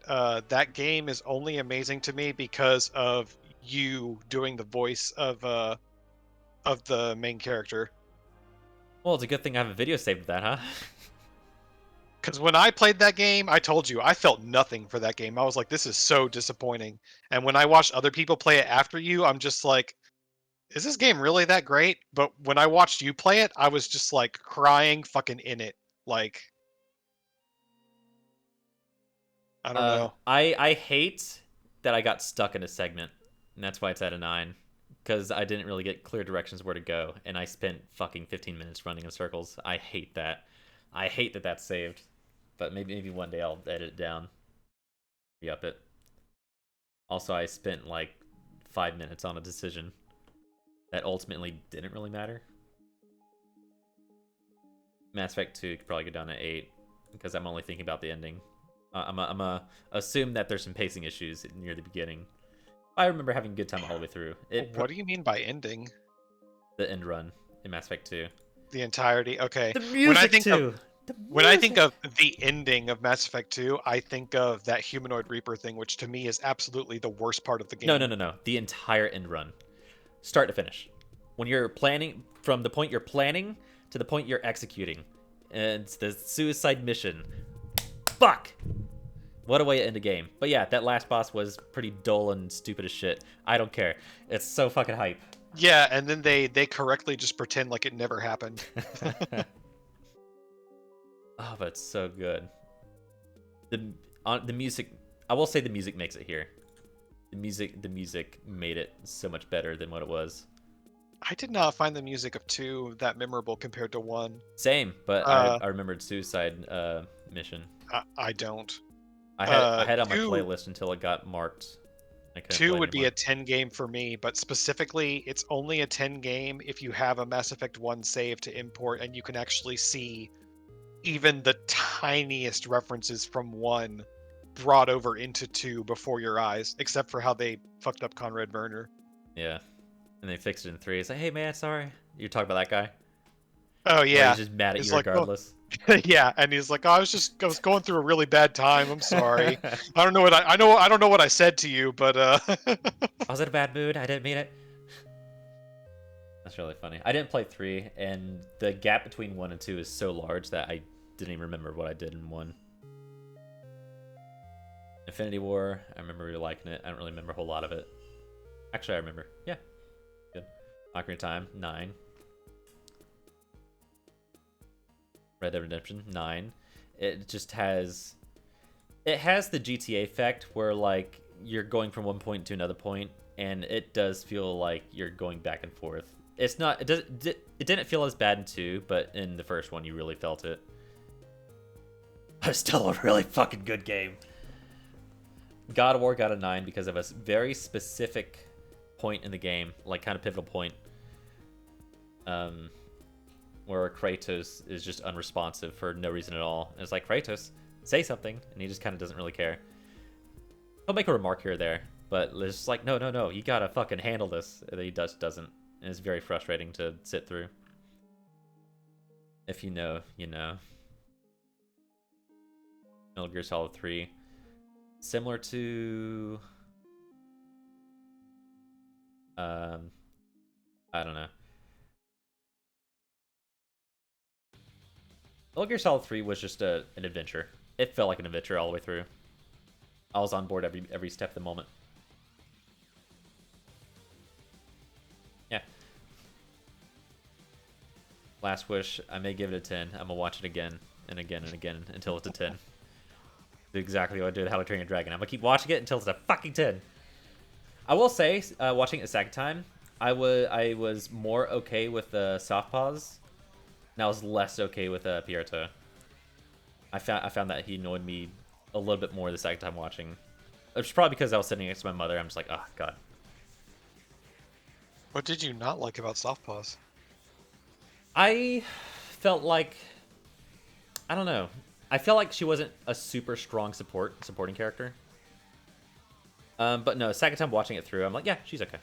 that game is only amazing to me because of you doing the voice of the main character. Well, it's a good thing I have a video saved of that, huh? Because when I played that game, I told you I felt nothing for that game. I was like, this is so disappointing. And when I watched other people play it after you, I'm just like, is this game really that great? But when I watched you play it, I was just like crying fucking in it. Like, I don't know. I hate that I got stuck in a segment, and that's why it's at a 9. Because I didn't really get clear directions where to go, and I spent fucking 15 minutes running in circles. I hate that. I hate that that's saved. But maybe one day I'll edit it down. Re-up it. Also, I spent like 5 minutes on a decision that ultimately didn't really matter. Mass Effect 2 could probably go down to 8 because I'm only thinking about the ending. I'm assume that there's some pacing issues near the beginning. I remember having a good time all the way through. What do you mean by ending? The end run in Mass Effect 2. The entirety. Okay. The music too. When I think of the ending of Mass Effect 2, I think of that humanoid Reaper thing, which to me is absolutely the worst part of the game. No. The entire end run, start to finish. When you're planning, from the point you're planning to the point you're executing, and it's the suicide mission. Fuck. What a way to end a game. But yeah, that last boss was pretty dull and stupid as shit. I don't care. It's so fucking hype. Yeah, and then they correctly just pretend like it never happened. Oh, but it's so good. The music, I will say the music makes it here. The music made it so much better than what it was. I did not find the music of 2 that memorable compared to 1. Same, but I remembered Suicide Mission. I don't. I had it on my playlist until it got marked. 2 would be a 10 game for me, but specifically, it's only a 10 game if you have a Mass Effect 1 save to import and you can actually see even the tiniest references from 1 brought over into 2 before your eyes, except for how they fucked up Conrad Werner. Yeah. And they fixed it in 3. It's like, hey man, sorry. You're talking about that guy? Oh yeah. He's just mad at you like, regardless. Oh, yeah, and he's like, oh, I was going through a really bad time. I'm sorry. I don't know what I don't know what I said to you, but I was in a bad mood. I didn't mean it. That's really funny. I didn't play 3, and the gap between 1 and 2 is so large that I didn't even remember what I did in 1. Infinity War, I remember really liking it. I don't really remember a whole lot of it. Actually, I remember. Yeah. Good. Ocarina of Time, 9. Red Dead Redemption, 9. It just has... It has the GTA effect where, like, you're going from one point to another point, and it does feel like you're going back and forth. It's not... It didn't feel as bad in 2, but in the first one, you really felt it. But still a really fucking good game. God of War got a 9 because of a very specific point in the game, like kind of pivotal point, where Kratos is just unresponsive for no reason at all. And it's like, Kratos, say something, and he just kind of doesn't really care. He'll make a remark here or there, but it's just like, no, you gotta fucking handle this. And he doesn't, and it's very frustrating to sit through. If you know, you know. Metal Gear Solid 3. Similar to I don't know. Metal Gear Solid 3 was just an adventure. It felt like an adventure all the way through. I was on board every step of the moment. Yeah. Last Wish, I may give it a 10. I'm gonna watch it again and again and again until it's a 10. Do exactly what I did with How to Train Your Dragon. I'm gonna keep watching it until it's a fucking 10. I will say, watching it a second time, I was more okay with the soft pause, and I was less okay with Pierto. I found that he annoyed me a little bit more the second time watching. It's probably because I was sitting next to my mother. I'm just like, oh god. What did you not like about Soft Pause? I felt like, I don't know. I felt like she wasn't a super strong supporting character. But no, second time watching it through, I'm like, yeah, she's okay.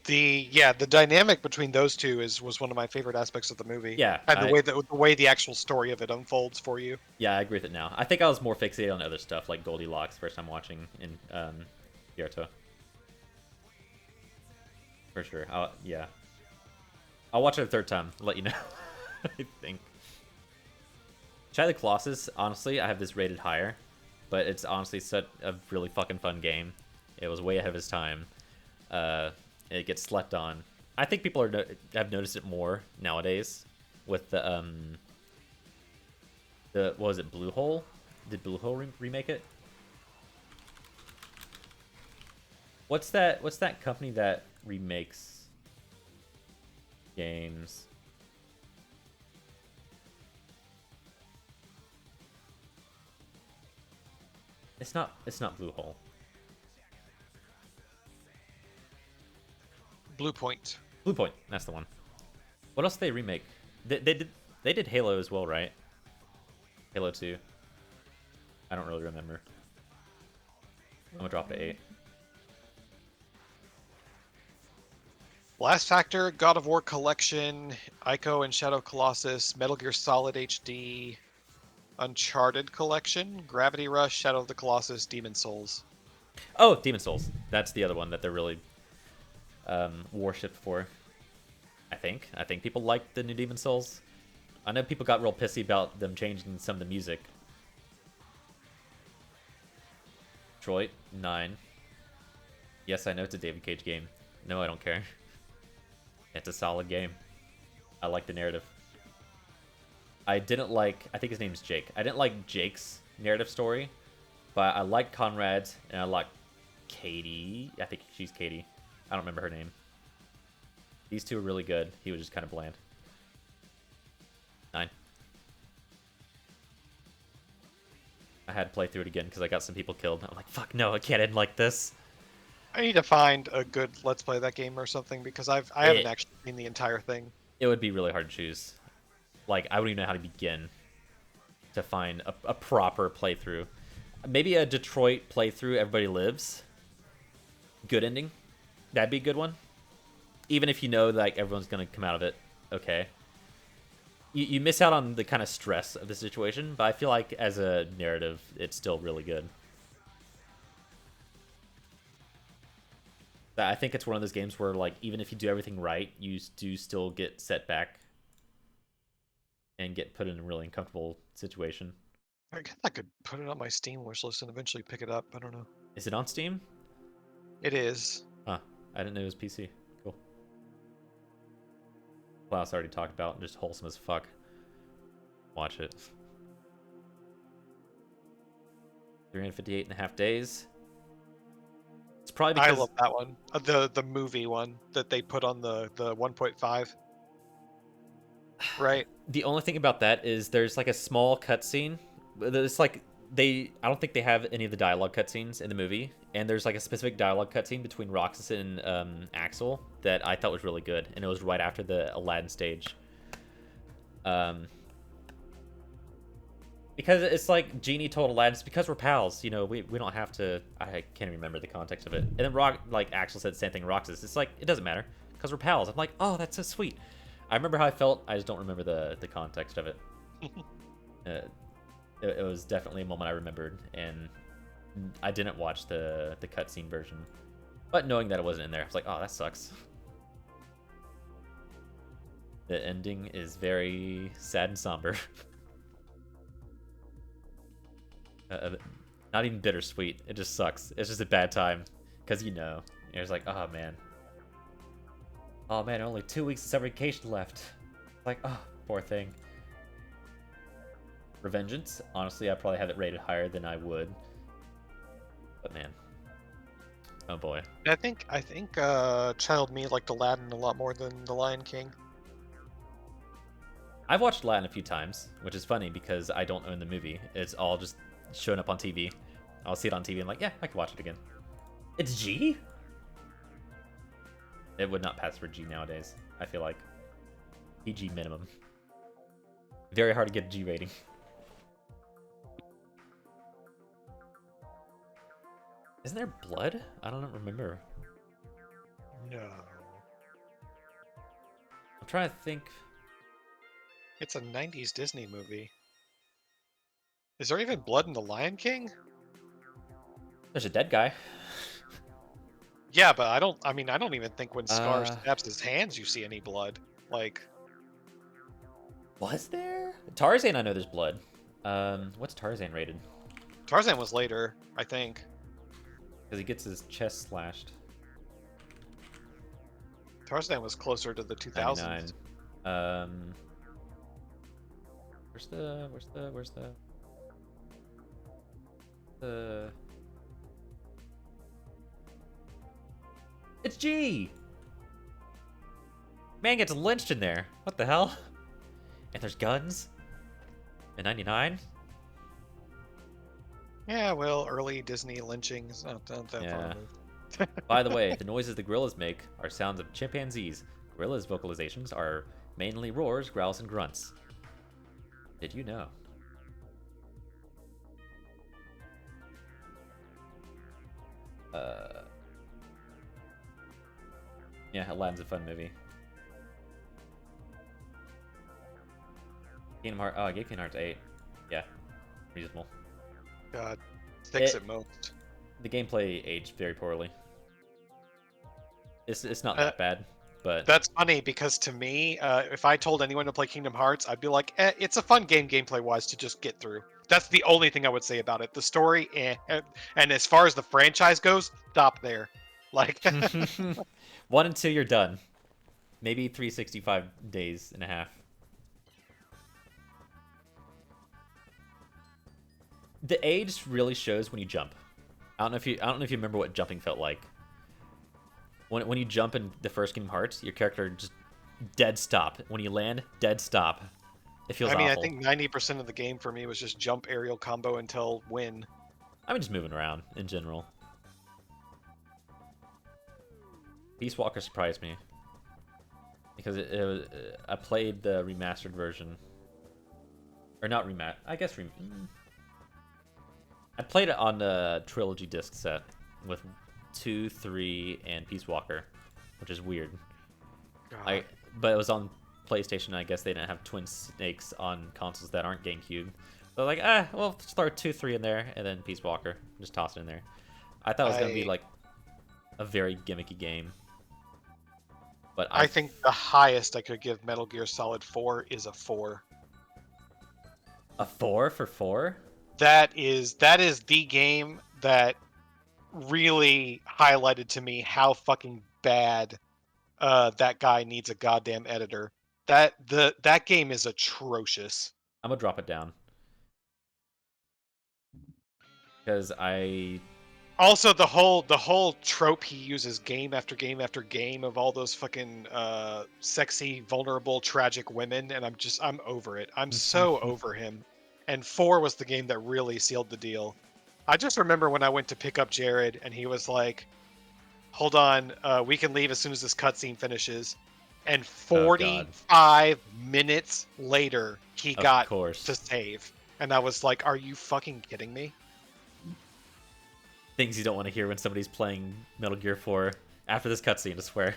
The dynamic between those two was one of my favorite aspects of the movie. Yeah, and the way the actual story of it unfolds for you. Yeah, I agree with it now. I think I was more fixated on other stuff like Goldilocks first time watching in Pierto. For sure. Yeah. I'll watch it a third time. Let you know. I think. Shadow of the Colossus, honestly, I have this rated higher, but it's honestly such a really fucking fun game. It was way ahead of its time. It gets slept on. I think people have noticed it more nowadays with the what was it, Bluehole? Did Bluehole remake it? What's that company that remakes games? It's not Bluehole. Bluepoint. Bluepoint, that's the one. What else did they remake? They did Halo as well, right? Halo 2. I don't really remember. I'm gonna drop to 8. Blast Factor, God of War Collection, Ico and Shadow of Colossus, Metal Gear Solid HD, Uncharted Collection, Gravity Rush, Shadow of the Colossus, Demon Souls. Oh, Demon Souls. That's the other one that they're really worshipped for. I think people like the new Demon Souls. I know people got real pissy about them changing some of the music. Detroit 9. Yes, I know it's a David Cage game. No, I don't care. It's a solid game. I like the narrative. I didn't like, I think his name's Jake. I didn't like Jake's narrative story, but I like Conrad's and I like Katie. I think she's Katie. I don't remember her name. These two are really good. He was just kind of bland. 9. I had to play through it again because I got some people killed. I'm like, fuck no, I can't end like this. I need to find a good Let's Play that game or something because I haven't actually seen the entire thing. It would be really hard to choose. Like, I wouldn't even know how to begin to find a proper playthrough. Maybe a Detroit playthrough, Everybody Lives. Good ending. That'd be a good one. Even if you know like everyone's gonna come out of it okay. You miss out on the kind of stress of the situation, but I feel like as a narrative, it's still really good. I think it's one of those games where, like, even if you do everything right, you do still get set back and get put in a really uncomfortable situation. I guess I could put it on my Steam wishlist and eventually pick it up. I don't know. Is it on Steam? It is. Huh. I didn't know it was PC. Cool. Klaus already talked about, just wholesome as fuck. Watch it. 358.5 days. It's probably because I love that one. The movie one that they put on the 1.5. Right. The only thing about that is there's like a small cutscene. It's like I don't think they have any of the dialogue cutscenes in the movie, and there's like a specific dialogue cutscene between Roxas and Axel that I thought was really good, and it was right after the Aladdin stage. Because it's like Genie told Aladdin, it's because we're pals, you know, we don't have to. I can't remember the context of it. And then Axel said the same thing to Roxas. It's like, it doesn't matter because we're pals. I'm like, oh, that's so sweet. I remember how I felt. I just don't remember the context of it. it was definitely a moment I remembered, and I didn't watch the cutscene version, but knowing that it wasn't in there, I was like, oh, that sucks. The ending is very sad and somber. Not even bittersweet. It just sucks. It's just a bad time, because you're just like, oh man, only 2 weeks of summer vacation left. Like, oh, poor thing. Revengeance, honestly, I probably have it rated higher than I would. But man, oh boy. I think Child Me liked Aladdin a lot more than The Lion King. I've watched Aladdin a few times, which is funny because I don't own the movie. It's all just showing up on TV. I'll see it on TV and like, yeah, I can watch it again. It's G? It would not pass for G nowadays, I feel like. PG minimum. Very hard to get a G rating. Isn't there blood? I don't remember. No. I'm trying to think. It's a 90s Disney movie. Is there even blood in The Lion King? There's a dead guy. Yeah, but I don't even think when Scar Uh, stabs his hands you see any blood. Like, Was there? Tarzan, I know there's blood. What's Tarzan rated? Tarzan was later, I think. Because he gets his chest slashed. Tarzan was closer to the 2000s. 99. Where's the It's G! Man gets lynched in there. What the hell? And there's guns? In 99? Yeah, well, early Disney lynching is not that far Yeah. removed. By the way, the noises the gorillas make are sounds of chimpanzees. Gorillas' vocalizations are mainly roars, growls, and grunts. Did you know? Yeah, Aladdin's a fun movie. Kingdom Hearts. Oh, I gave Kingdom Hearts 8. Yeah, reasonable. God, 6 at most. The gameplay aged very poorly. It's not that bad, but That's funny because to me, if I told anyone to play Kingdom Hearts, I'd be like, it's a fun game gameplay-wise to just get through. That's the only thing I would say about it. The story, and as far as the franchise goes, stop there. Like, 1 and 2, you're done. Maybe 365 days and a half. The age really shows when you jump. I don't know if you remember what jumping felt like. When you jump in the first Kingdom Hearts, your character just dead stop. When you land, dead stop. It feels awful. I think 90% of the game for me was just jump aerial combo until win. I'm just moving around in general. Peace Walker surprised me because I played the remastered version, or not remat. I guess I played it on the trilogy disc set with 2, 3, and Peace Walker, which is weird. But it was on PlayStation. I guess they didn't have Twin Snakes on consoles that aren't GameCube. So like, well, just throw 2, 3 in there, and then Peace Walker. Just toss it in there. I thought it was gonna be like a very gimmicky game. But I think the highest I could give Metal Gear Solid 4 is a 4. A 4 for 4? That is the game that really highlighted to me how fucking bad that guy needs a goddamn editor. That game is atrocious. I'm gonna drop it down because also the whole trope he uses game after game after game of all those fucking sexy, vulnerable, tragic women, and I'm over it. I'm so over him. And 4 was the game that really sealed the deal. I just remember when I went to pick up Jared and he was like, hold on, we can leave as soon as this cutscene finishes. And 45 minutes later, he got to save. And I was like, are you fucking kidding me? Things you don't want to hear when somebody's playing Metal Gear 4 after this cutscene, I swear.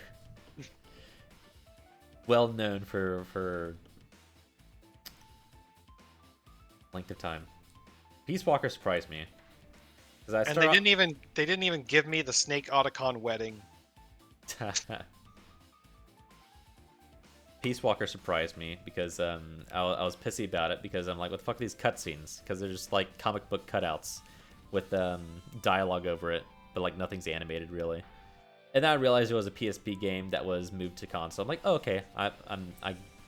Well known for length of time. Peace Walker surprised me. Because I And start they didn't even give me the Snake Otacon wedding. Peace Walker surprised me because I was pissy about it because I'm like, what the fuck are these cutscenes? Because they're just like comic book cutouts with dialogue over it, but like nothing's animated really. And then I realized it was a PSP game that was moved to console. I'm like, oh, okay, I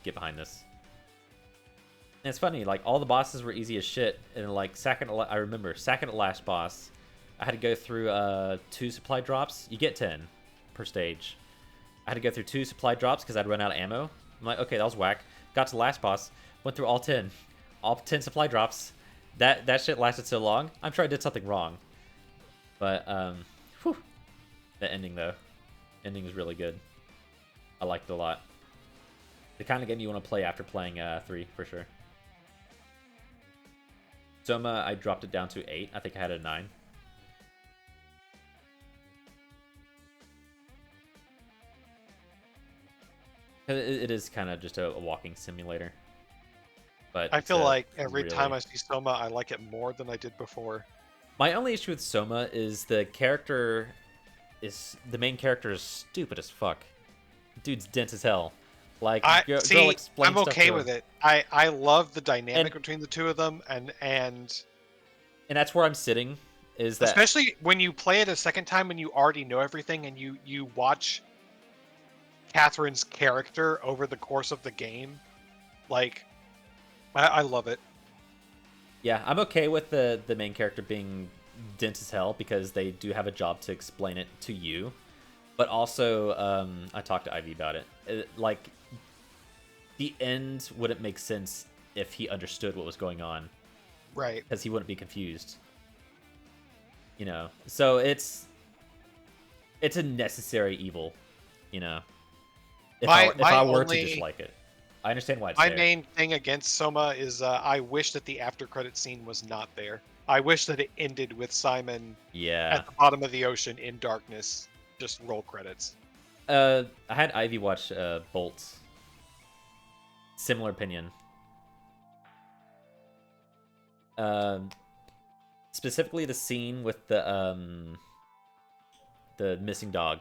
get behind this. And it's funny, like all the bosses were easy as shit, and like I remember second to last boss, I had to go through 2 supply drops. You get 10 per stage. I had to go through 2 supply drops because I'd run out of ammo. I'm like, okay, that was whack. Got to the last boss, went through all 10 supply drops. That shit lasted so long. I'm sure I did something wrong. But whew. The ending though, ending is really good. I liked it a lot. The kind of game you want to play after playing 3 for sure. Soma, I dropped it down to 8. I think I had a 9. It is kind of just a walking simulator. But I feel like every really... time I see Soma, I like it more than I did before. My only issue with Soma is the main character is stupid as fuck. Dude's dense as hell. Like, girl explains I'm okay stuff with it. I love the dynamic between the two of them, and that's where I'm sitting. Is that especially when you play it a second time and you already know everything, and you watch Catherine's character over the course of the game, like, I love it. Yeah, I'm okay with the main character being dense as hell because they do have a job to explain it to you. But also, I talked to Ivy about it. Like, the end wouldn't make sense if he understood what was going on. Right. Because he wouldn't be confused. You know? So it's a necessary evil, you know? If I were to dislike it. I understand why it's my there. main thing against Soma is I wish that the after credit scene was not there. I wish that it ended with Simon at the bottom of the ocean in darkness. Just roll credits. I had Ivy watch Bolt. Similar opinion. Specifically the scene with the missing dog.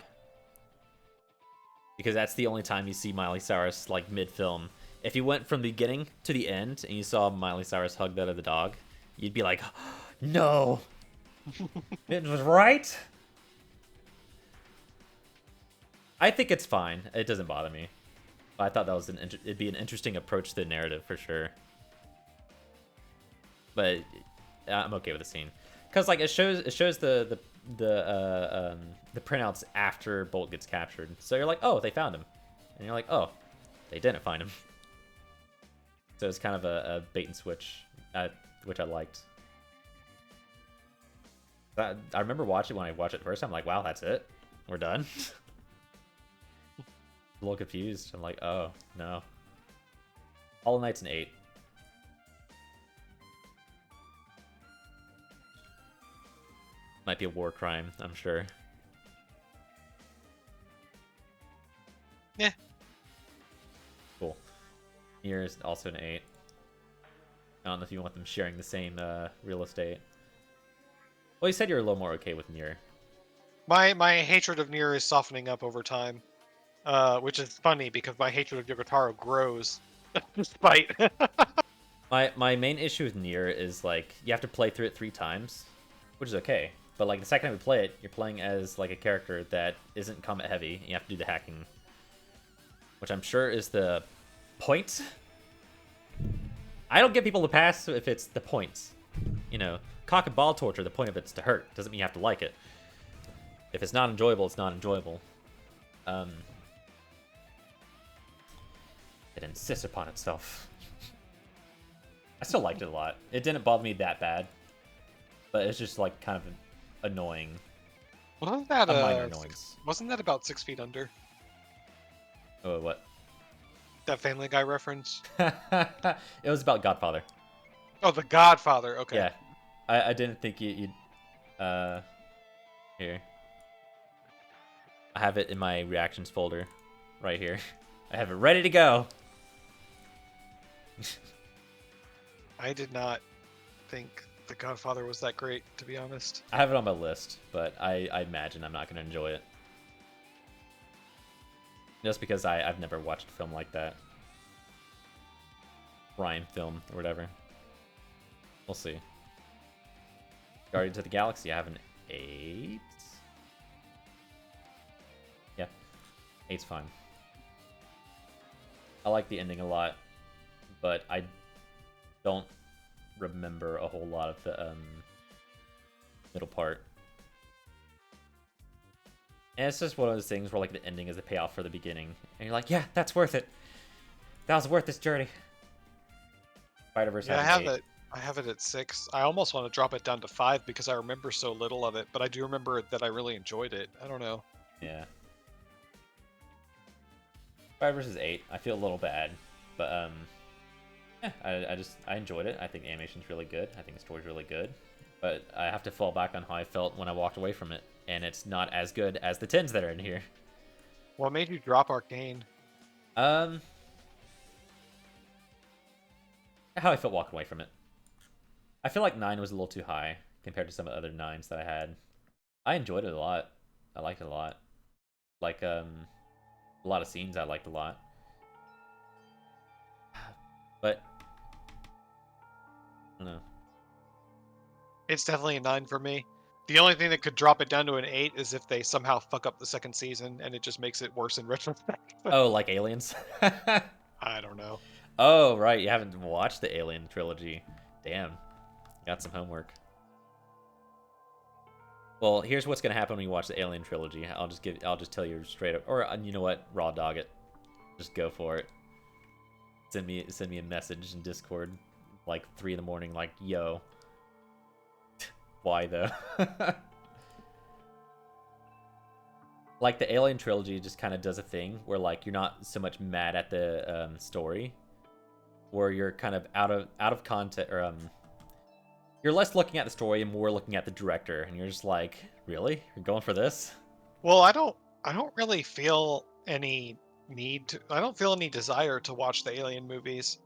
Because that's the only time you see Miley Cyrus, like, mid-film. If you went from the beginning to the end and you saw Miley Cyrus hug that other dog, you'd be like, no! It was right? I think it's fine. It doesn't bother me. But I thought that was it'd be an interesting approach to the narrative, for sure. But I'm okay with the scene. Because, like, it shows the printouts after Bolt gets captured. So you're like, oh, they found him. And you're like, oh, they didn't find him. So it's kind of a bait and switch, which I liked. I remember watching when I watched it the first time, I'm like, wow, that's it? We're done? A little confused. I'm like, oh, no. Hollow Knight's an 8. Might be a war crime, I'm sure. Yeah. Cool. Nier is also an 8. I don't know if you want them sharing the same real estate. Well, you said you're a little more okay with Nier. My hatred of Nier is softening up over time, which is funny because my hatred of Yogotaro grows despite. My main issue with Nier is, like, you have to play through it 3 times, which is okay. But, like, the second time you play it, you're playing as, like, a character that isn't combat heavy, and you have to do the hacking. Which I'm sure is the point. I don't give people the pass if it's the points. You know, cock and ball torture, the point of it's to hurt. Doesn't mean you have to like it. If it's not enjoyable, it's not enjoyable. It insists upon itself. I still liked it a lot. It didn't bother me that bad. But it's just, like, kind of annoying. Wasn't that a minor annoyance. Wasn't that about 6 Feet Under? Oh, what? That Family Guy reference? It was about Godfather. Oh, The Godfather. Okay. Yeah, I didn't think you'd. Here. I have it in my reactions folder, right here. I have it ready to go. I did not think The Godfather was that great, to be honest. I have it on my list, but I imagine I'm not going to enjoy it. Just because I've never watched a film like that. Ryan film, or whatever. We'll see. Guardians of the Galaxy, I have an 8? Yeah, 8's fine. I like the ending a lot, but I don't remember a whole lot of the middle part. And it's just one of those things where like the ending is the payoff for the beginning, and you're like, yeah, that's worth it. That was worth this journey. Spider-Verse. Yeah, I have it at 6. I almost want to drop it down to 5 because I remember so little of it, but I do remember that I really enjoyed it. I don't know. Yeah. Spider-Verse is 8. I feel a little bad, but yeah, I enjoyed it. I think the animation's really good. I think the story's really good, but I have to fall back on how I felt when I walked away from it, and it's not as good as the 10s that are in here. What made you drop Arcane? How I felt walking away from it. I feel like 9 was a little too high compared to some of the other 9s that I had. I enjoyed it a lot. I liked it a lot. Like, a lot of scenes I liked a lot. But, I don't know. It's definitely a 9 for me. The only thing that could drop it down to an 8 is if they somehow fuck up the second season and it just makes it worse in retrospect. Oh, like Aliens? I don't know. Oh, right. You haven't watched the Alien trilogy. Damn. Got some homework. Well, here's what's gonna happen when you watch the Alien trilogy. I'll just tell you straight up. Or you know what? Raw dog it. Just go for it. Send me a message in Discord, like 3 in the morning, like, yo. Why though? Like the Alien trilogy just kind of does a thing where like you're not so much mad at the story, where you're kind of out of context, or you're less looking at the story and more looking at the director, and you're just like, really? You're going for this? Well, I don't really feel any I don't feel any desire to watch the Alien movies.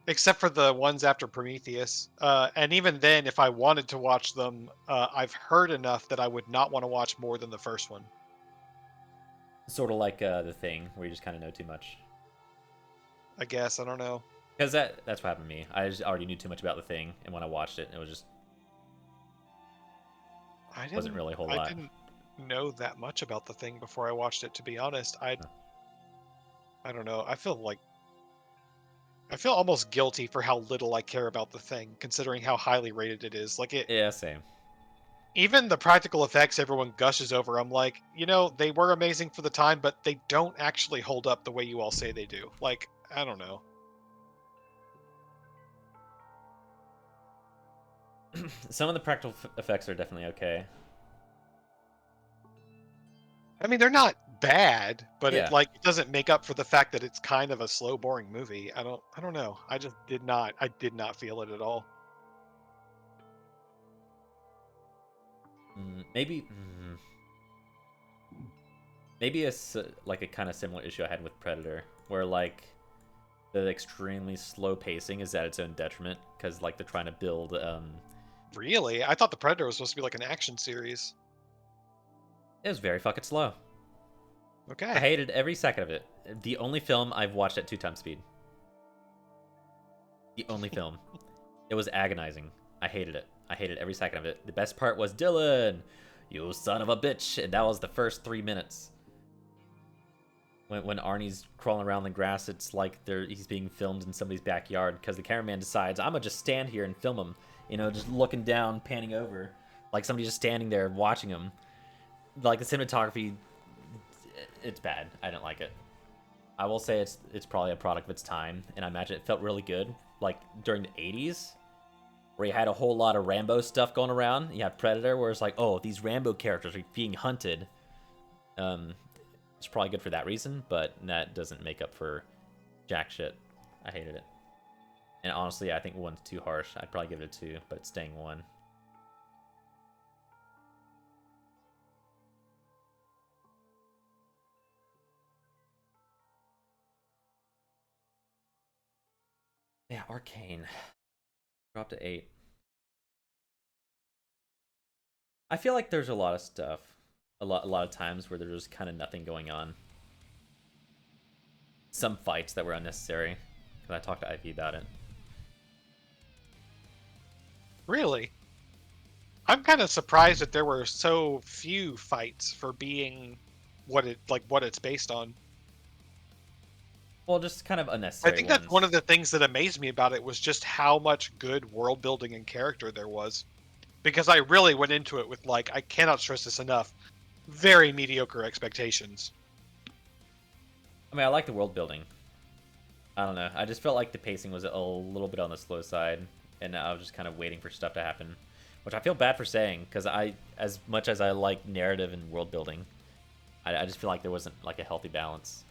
Except for the ones after Prometheus. And even then, if I wanted to watch them, I've heard enough that I would not want to watch more than the first one. Sort of like the Thing, where you just kind of know too much. I guess, I don't know. Because that's what happened to me. I just already knew too much about the Thing, and when I watched it, it was just wasn't really a whole lot. I didn't know that much about the Thing before I watched it, to be honest. I don't know. I feel almost guilty for how little I care about the Thing, considering how highly rated it is. Like it, Yeah, same. even the practical effects everyone gushes over, I'm like, they were amazing for the time, but they don't actually hold up the way you all say they do. Like, I don't know. Some of the practical effects are definitely okay. I mean, they're not bad, but Yeah. it doesn't make up for the fact that it's kind of a slow, boring movie. I don't know. I did not feel it at all. Maybe it's like a kind of similar issue I had with Predator, where like the extremely slow pacing is at its own detriment, because like they're trying to build Really? I thought The Predator was supposed to be like an action series. it was very fucking slow. I Okay. hated every second of it. The only film I've watched at 2 times speed. The only film. It was agonizing. I hated it. I hated every second of it. The best part was Dylan, you son of a bitch, and that was the first 3 minutes. When Arnie's crawling around the grass, it's like he's being filmed in somebody's backyard, because the cameraman decides, I'm gonna just stand here and film him, just looking down, panning over, like somebody just standing there watching him. Like the cinematography, it's bad. I didn't like it. I will say it's probably a product of its time, and I imagine it felt really good, like during the 80s, where you had a whole lot of Rambo stuff going around. You had Predator, where it's like, oh, these Rambo characters are being hunted. It's probably good for that reason, but that doesn't make up for jack shit. I hated it. And honestly, I think 1's too harsh. I'd probably give it a 2, but it's staying 1. Yeah, Arcane. Dropped to 8. I feel like there's a lot of stuff, a lot of times where there's just kind of nothing going on. Some fights that were unnecessary. Cause I talked to Ivy about it. Really? I'm kind of surprised that there were so few fights for being what it's based on. Well, just kind of I unnecessary think ones. that's one of the things that amazed me about it was just how much good world building and character there was. Because I really went into it with like, I cannot stress this enough, very mediocre expectations. I mean, I like the world building. I don't know. I just felt like the pacing was a little bit on the slow side, and I was just kind of waiting for stuff to happen, which I feel bad for saying because as much as I like narrative and world building, I just feel like there wasn't like a healthy balance.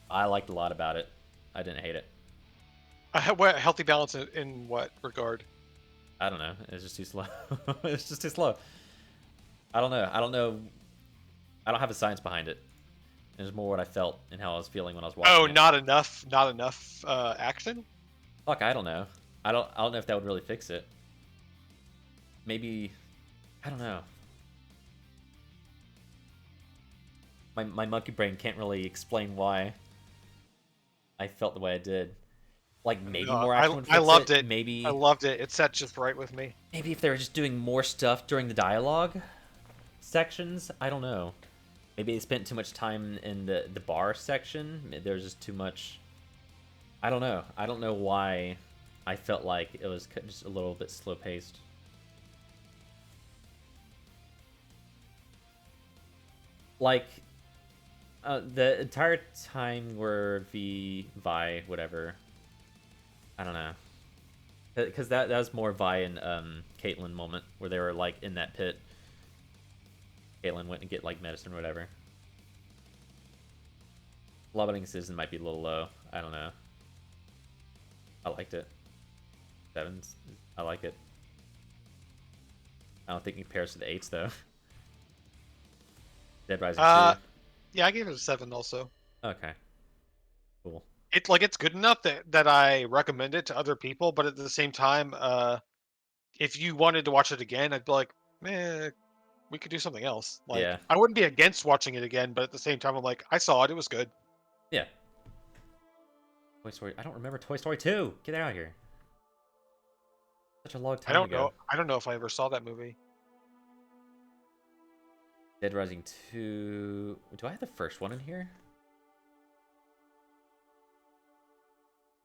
I liked a lot about it. I didn't hate it. What healthy balance in what regard? I don't know. It's just too slow. It's just too slow. I don't know. I don't know. I don't have a science behind it. It's more what I felt and how I was feeling when I was watching Oh, it. not enough action. Fuck, I don't know. I don't know if that would really fix it. Maybe, I don't know. My monkey brain can't really explain why I felt the way I did. Like maybe more action would fix I loved it. Maybe I loved it. It sat just right with me. maybe if they were just doing more stuff during the dialogue sections, I don't know. Maybe they spent too much time in the bar section. There's just too much. I don't know. I don't know why I felt like it was just a little bit slow paced. Like the entire time where Vi, whatever. I don't know. Because that was more Vi and Caitlyn moment where they were like in that pit. Caitlyn went and get like medicine or whatever. Loving season might be a little low. I don't know. I liked it. Sevens. I like it. I don't think it compares to the eights though. Dead Rising 2. Yeah, I gave it a 7 also. Okay. Cool. It's good enough that I recommend it to other people, but at the same time, if you wanted to watch it again, I'd be like, we could do something else. Like, Yeah. I wouldn't be against watching it again, but at the same time, I'm like, I saw it, it was good. Yeah. Toy Story. I don't remember Toy Story 2. Get out of here. Such a long time ago. I don't know if I ever saw that movie. Dead Rising 2. Do I have the first one in here?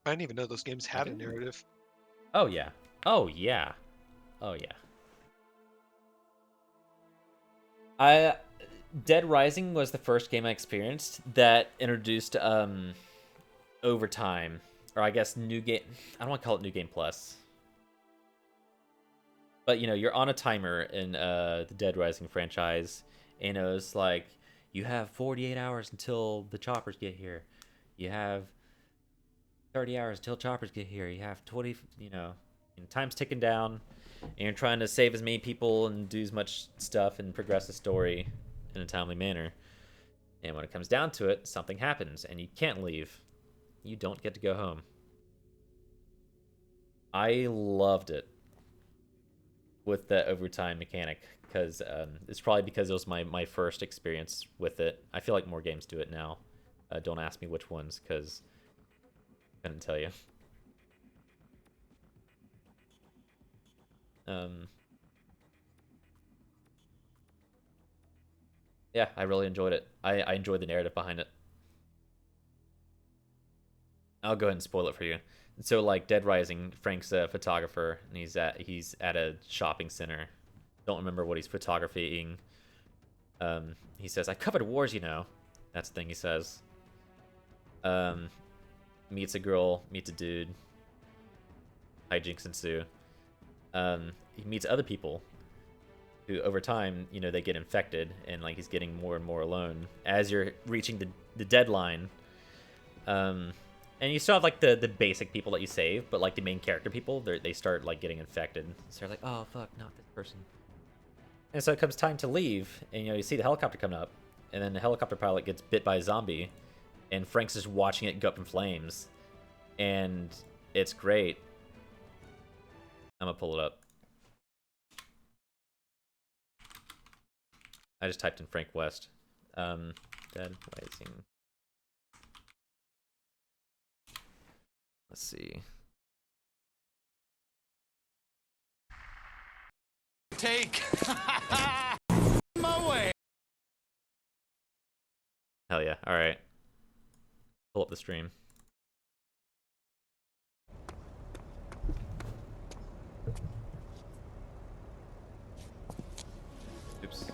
I didn't even know those games had a do. narrative. Oh yeah. Oh yeah. Oh yeah. Dead Rising was the first game I experienced that introduced overtime, or I guess new game. I don't want to call it new game plus. But you know, you're on a timer in the Dead Rising franchise, and it was like you have 48 hours until the choppers get here. You have 30 hours until choppers get here. You have 20, and time's ticking down, and you're trying to save as many people and do as much stuff and progress the story in a timely manner. And when it comes down to it, something happens, and you can't leave. You don't get to go home. I loved it with the overtime mechanic, because it's probably because it was my first experience with it. I feel like more games do it now. Don't ask me which ones, because I couldn't tell you. Yeah, I really enjoyed it. I enjoyed the narrative behind it. I'll go ahead and spoil it for you. So, like, Dead Rising, Frank's a photographer, and he's at a shopping center. Don't remember what he's photographying. He says, "I covered wars, you know." That's the thing he says. Meets a girl, meets a dude. Hijinks ensue. He meets other people who, over time, they get infected, and like he's getting more and more alone as you're reaching the deadline. And you still have like the basic people that you save, but like the main character people, they start like getting infected. So they're like, "Oh fuck, not this person." And so it comes time to leave, and you see the helicopter coming up, and then the helicopter pilot gets bit by a zombie, and Frank's just watching it go up in flames, and it's great. I'm gonna pull it up. I just typed in Frank West. Dead Rising. Let's see. Take my way. Hell yeah. All right. Pull up the stream. Oops.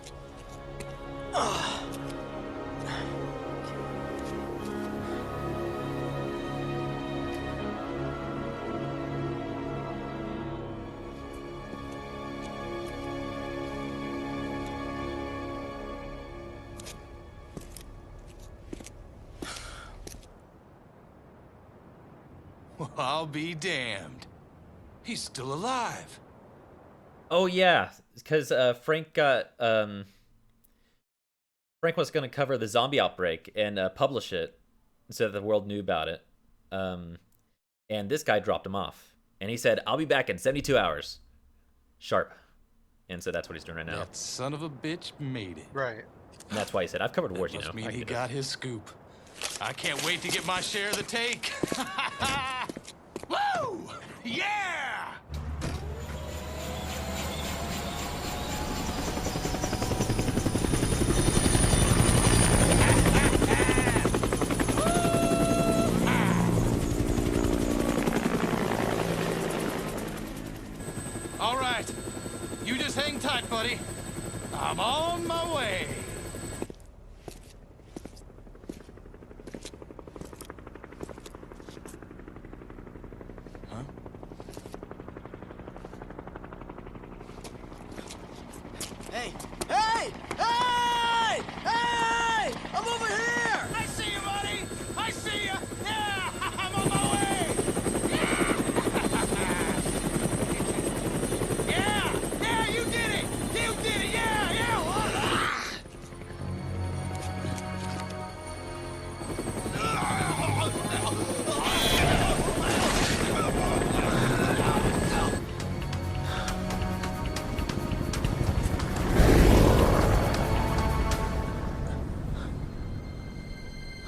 Well, I'll be damned. He's still alive. Oh yeah, because Frank got Frank was going to cover the zombie outbreak and publish it so that the world knew about it. And this guy dropped him off, and he said, "I'll be back in 72 hours, sharp." And so that's what he's doing right now. That son of a bitch made it. Right. And that's why he said, "I've covered wars, you know." Must mean I he get it." got his scoop. I can't wait to get my share of the take. Woo! Yeah! All right. You just hang tight, buddy. I'm on my way. Huh? Hey! Hey! Hey! Hey! I'm over here! I see you, buddy! I see you! Yeah! I'm on my way! Yeah! Yeah, you did it! You did it! Yeah! Yeah!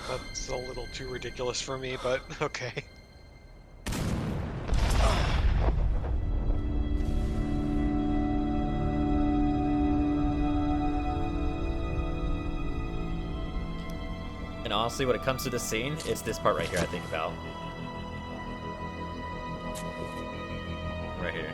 That's a little too ridiculous for me, but okay. And honestly, when it comes to this scene, it's this part right here I think about. Right here.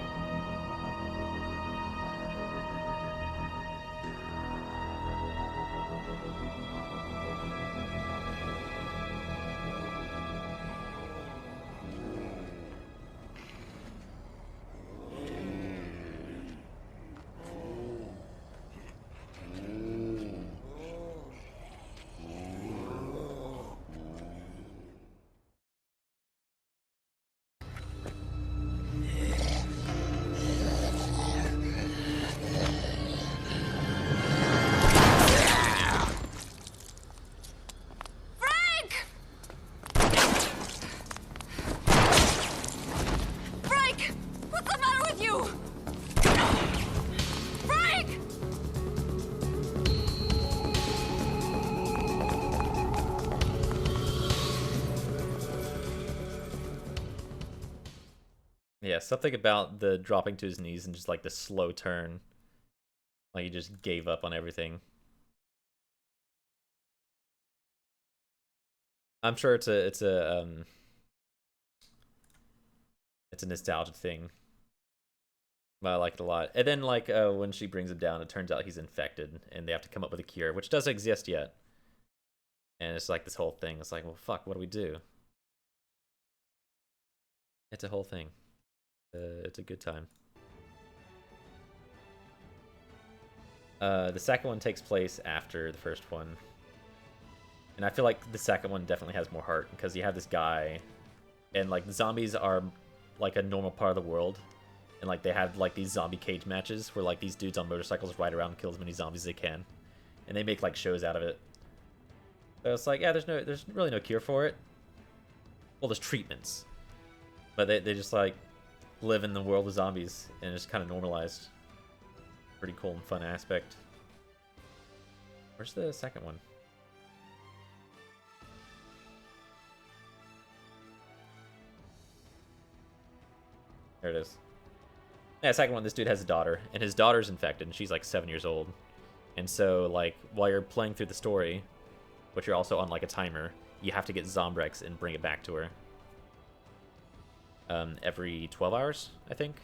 Frank! Frank! What's the matter with you? Frank! Yeah, something about the dropping to his knees and just like the slow turn. Like he just gave up on everything. I'm sure it's a nostalgic thing. But I like it a lot. And then like when she brings him down, it turns out he's infected and they have to come up with a cure, which doesn't exist yet. And it's like this whole thing. It's like, well, fuck, what do we do? It's a whole thing. It's a good time. The second one takes place after the first one. And I feel like the second one definitely has more heart because you have this guy and like the zombies are like a normal part of the world. And like they have like these zombie cage matches where like these dudes on motorcycles ride around and kill as many zombies as they can. And they make like shows out of it. So it's like, yeah, there's really no cure for it. Well, there's treatments. But they just like live in the world of zombies and it's kind of normalized. Pretty cool and fun aspect. Where's the second one? There it is. Yeah, second one, this dude has a daughter, and his daughter's infected, and she's like 7 years old. And so, like, while you're playing through the story, but you're also on like a timer, you have to get Zombrex and bring it back to her. Every 12 hours, I think.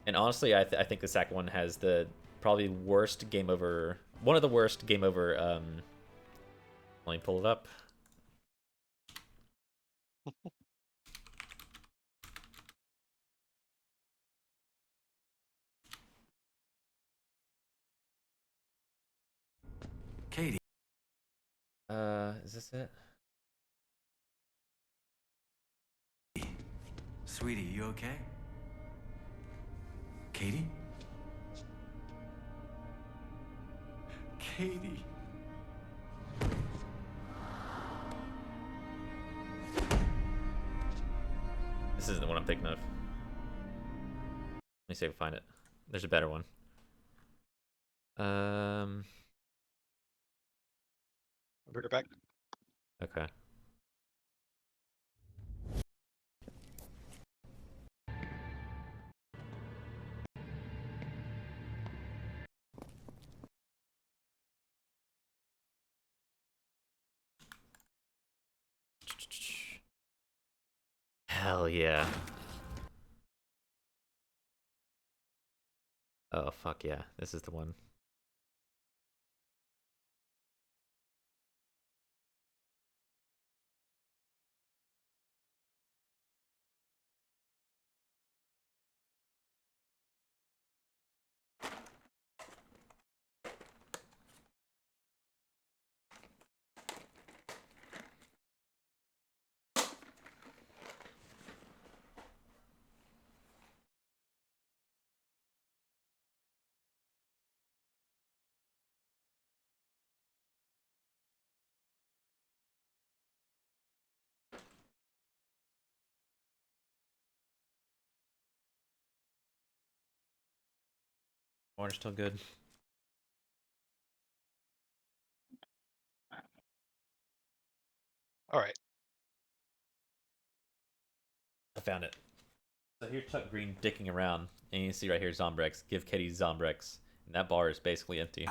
And honestly, I think the second one has the probably worst game over, one of the worst game over. Let me pull it up. Katie. Is this it? Sweetie, you okay? Katie? Katie. This isn't the one I'm thinking of. Let me see if I can find it. There's a better one. I'll bring it back. Okay. Hell yeah. Oh, fuck yeah. This is the one. Orange still good. All right. I found it. So here's Chuck Green dicking around, and you see right here Zombrex. Give Katie Zombrex. And that bar is basically empty.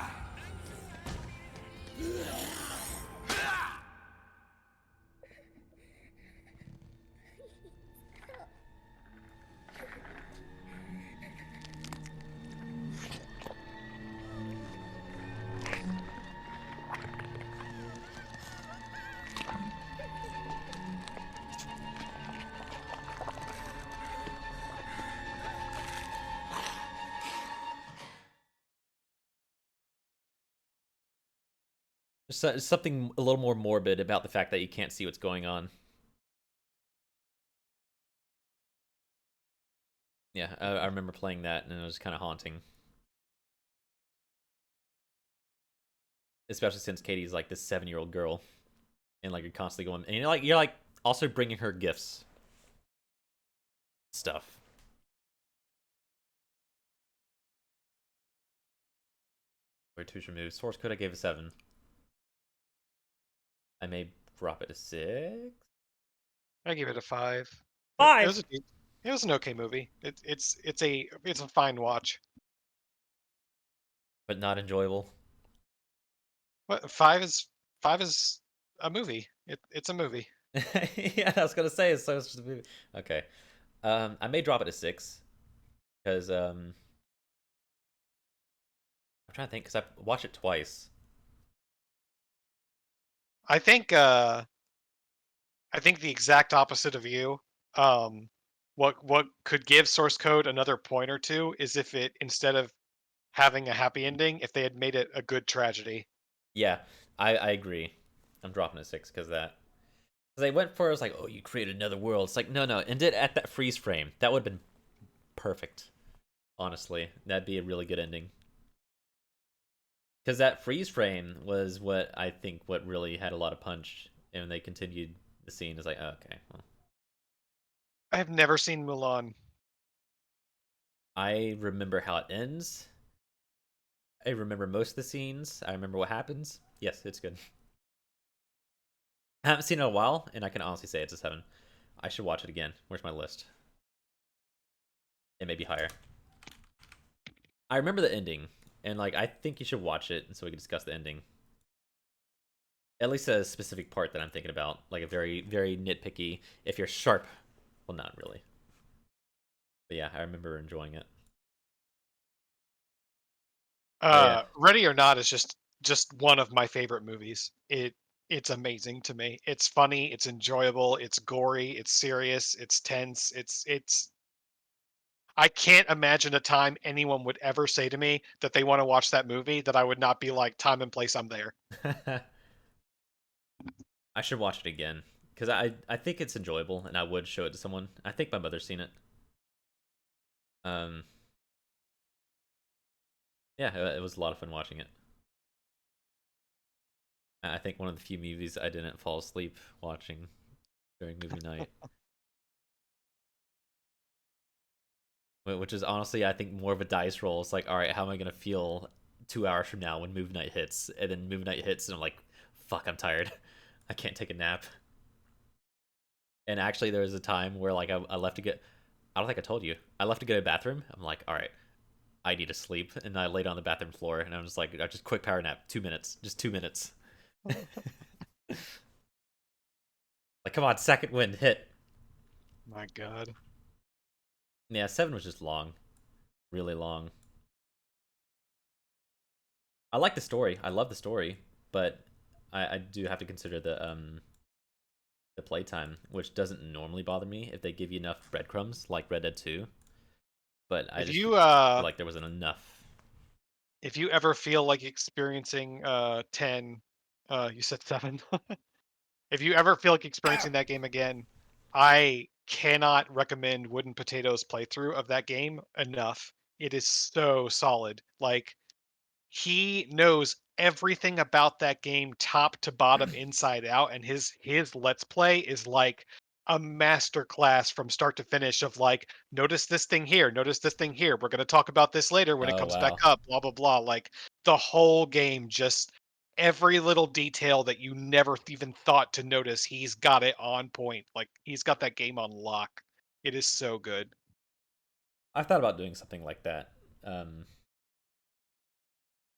There's something a little more morbid about the fact that you can't see what's going on. Yeah, I remember playing that, and it was kind of haunting. Especially since Katie's like this 7-year-old girl, and like you're constantly going, and you're like also bringing her gifts, stuff. Where two's removed. Source code I gave a 7. I may drop it to 6. I give it a 5. 5. It was an okay movie. It's a fine watch. But not enjoyable. What 5 is a movie. It's a movie. Yeah, I was gonna say it's just a movie. Okay, I may drop it to 6 because I'm trying to think because I watched it twice. I think the exact opposite of you. What could give source code another point or two is if it, instead of having a happy ending, if they had made it a good tragedy. Yeah, I agree. I'm dropping it 6 because that. Because they went for it was like, oh, you created another world. It's like no, end it at that freeze frame. That would have been perfect. Honestly, that'd be a really good ending. Because that freeze frame was what I think what really had a lot of punch, and when they continued the scene, it's like, oh, okay, well. I have never seen Mulan. I remember how it ends, I remember most of the scenes. I remember what happens. Yes, it's good. I haven't seen it in a while, and I can honestly say it's a 7. I should watch it again. Where's my list? It may be higher. I remember the ending, and like I think you should watch it, so we can discuss the ending. At least a specific part that I'm thinking about, like a very, very nitpicky. If you're sharp, well, not really. But yeah, I remember enjoying it. Yeah. Ready or Not is just one of my favorite movies. It's amazing to me. It's funny, it's enjoyable, it's gory, it's serious, it's tense. It's I can't imagine a time anyone would ever say to me that they want to watch that movie that I would not be like, time and place, I'm there. I should watch it again because I think it's enjoyable, and I would show it to someone. I think my mother's seen it. Um, yeah, it was a lot of fun watching it. I think one of the few movies I didn't fall asleep watching during movie night. Which is honestly, I think, more of a dice roll. It's like, all right, how am I gonna feel 2 hours from now when movie night hits? And then movie night hits, and I'm like, fuck, I'm tired. I can't take a nap. And actually, there was a time where like I left to get. I don't think I told you. I left to go to the bathroom. I'm like, all right, I need to sleep, and I laid on the bathroom floor, and I'm just like, I just quick power nap, 2 minutes, just 2 minutes. Like, come on, second wind hit. My God. Yeah, 7 was just long, really long. I like the story. I love the story, but I do have to consider the playtime, which doesn't normally bother me if they give you enough breadcrumbs, like Red Dead 2. But I If just you feel like there wasn't enough. if you ever feel like experiencing 10, you said 7. If you ever feel like experiencing that game again, I cannot recommend Wooden Potatoes playthrough of that game enough. It is so solid. Like, he knows everything about that game top to bottom, inside out, and his let's play is like a master class from start to finish of like, notice this thing here, notice this thing here. We're going to talk about this later when it Oh comes back wow. up, blah blah blah. Like, the whole game, just every little detail that you never even thought to notice, he's got it on point. Like, he's got that game on lock. It is so good. I've thought about doing something like that. Um,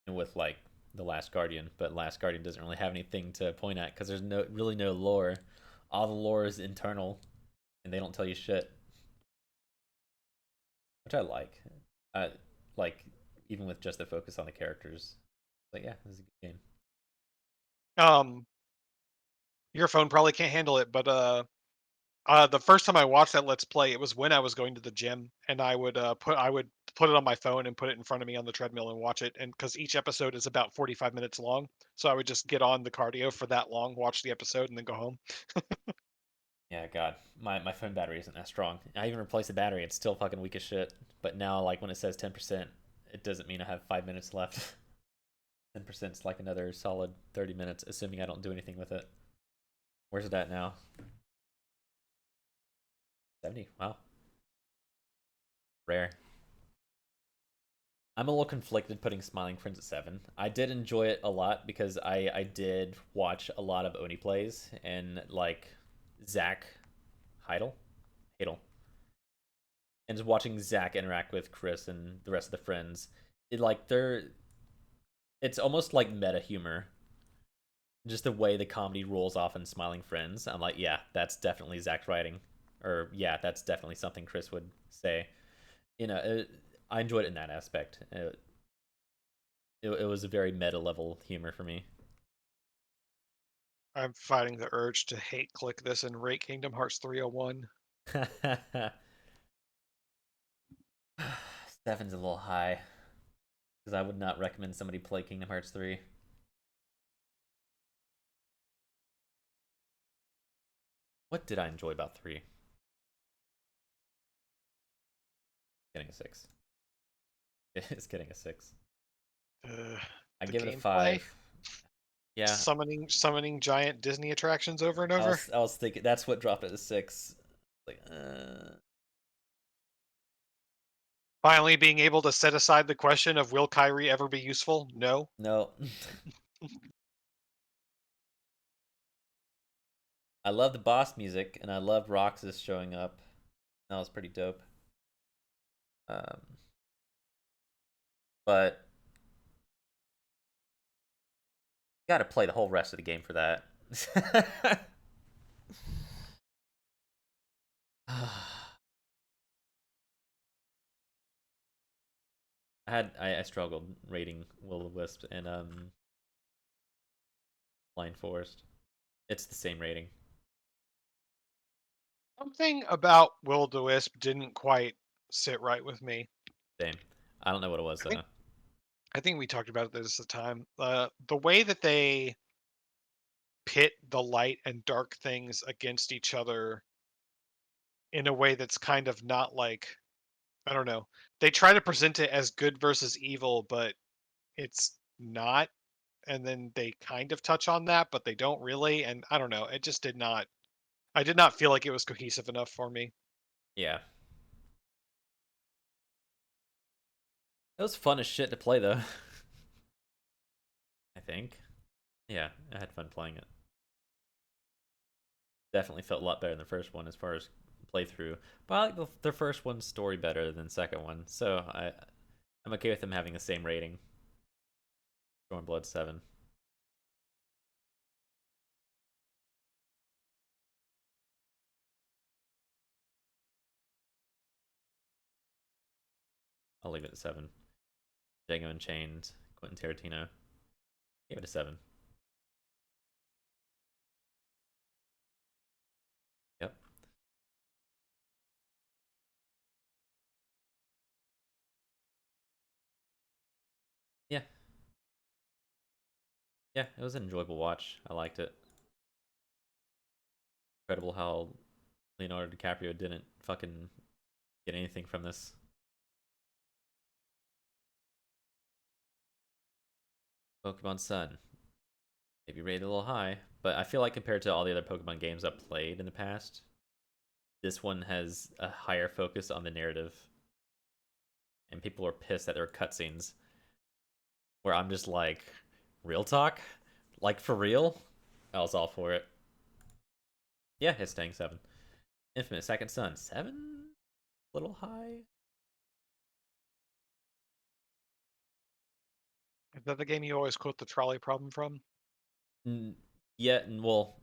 with like the Last Guardian, but Last Guardian doesn't really have anything to point at because there's no lore. All the lore is internal, and they don't tell you shit, which I like. I like even with just the focus on the characters. Like yeah, this is a good game. Um, your phone probably can't handle it, but the first time I watched that Let's Play, it was when I was going to the gym, and I would put it on my phone and put it in front of me on the treadmill and watch it. And because each episode is about 45 minutes long, so I would just get on the cardio for that long, watch the episode, and then go home. Yeah, God, my phone battery isn't that strong. I even replaced the battery; it's still fucking weak as shit. But now, like when it says 10%, it doesn't mean I have 5 minutes left. 10% is like another solid 30 minutes, assuming I don't do anything with it. Where's it at now? 70. Wow. Rare. I'm a little conflicted putting Smiling Friends at 7. I did enjoy it a lot because I did watch a lot of Oni plays and like Zach Heidel. Heidel. And just watching Zach interact with Chris and the rest of the friends. It's almost like meta humor. Just the way the comedy rolls off in Smiling Friends. I'm like, yeah, that's definitely Zach's writing. Or yeah, that's definitely something Chris would say. I enjoyed it in that aspect. It was a very meta level humor for me. I'm fighting the urge to hate click this and rate Kingdom Hearts 301. Seven's a little high because I would not recommend somebody play Kingdom Hearts 3. What did I enjoy about 3? Getting a 6. It's getting a 6. I The give it a gameplay? 5. Yeah, Summoning giant Disney attractions over and I over. was thinking that's what dropped it to 6. Like, Finally being able to set aside the question of will Kyrie ever be useful? No. No. I love the boss music, and I love Roxas showing up. That was pretty dope. But you gotta play the whole rest of the game for that. I struggled rating Will of the Wisp and Blind Forest. It's the same rating. Something about Will o' the Wisp didn't quite sit right with me. Same. I don't know what it was though. I think we talked about this at the time. The way that they pit the light and dark things against each other in a way that's kind of not like, I don't know. They try to present it as good versus evil, but it's not. And then they kind of touch on that, but they don't really. And I don't know. It just did not. I did not feel like it was cohesive enough for me. Yeah. It was fun as shit to play though. I think. Yeah, I had fun playing it. Definitely felt a lot better than the first one as far as playthrough. But I like the first one's story better than the second one, so I'm okay with them having the same rating. Stormblood 7. I'll leave it at 7. Django Unchained, Quentin Tarantino. Give it a 7. Yep. Yeah. Yeah, it was an enjoyable watch. I liked it. Incredible how Leonardo DiCaprio didn't fucking get anything from this. Pokemon Sun. Maybe rated a little high, but I feel like compared to all the other Pokemon games I've played in the past, this one has a higher focus on the narrative. And people are pissed that there are cutscenes where I'm just like, real talk? Like, for real? I was all for it. Yeah, it's staying 7. Infinite Second Son, 7? A little high? Is that the game you always quote the trolley problem from? Yeah, well,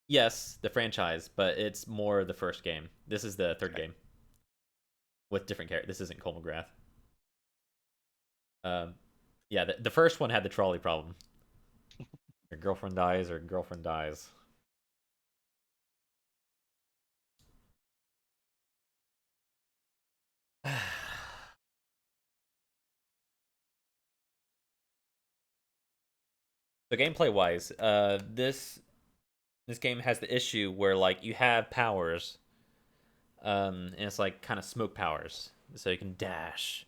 yes, the franchise, but it's more the first game. This is the third game with different characters. This isn't Cole McGrath. Yeah, the first one had the trolley problem. Your girlfriend dies, or girlfriend dies. So gameplay wise, this game has the issue where like you have powers, and it's like kind of smoke powers, so you can dash,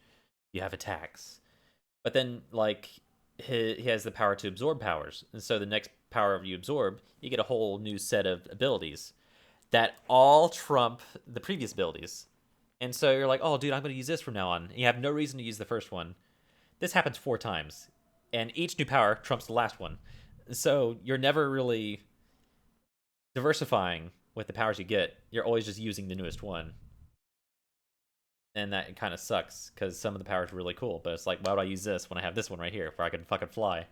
you have attacks, but then like he has the power to absorb powers, and so the next power you absorb, you get a whole new set of abilities that all trump the previous abilities, and so you're like, oh dude, I'm gonna use this from now on. And you have no reason to use the first one. This happens 4 times, and each new power trumps the last one. So you're never really diversifying with the powers you get. You're always just using the newest one. And that kind of sucks, because some of the powers are really cool, but it's like, why would I use this when I have this one right here, where I can fucking fly?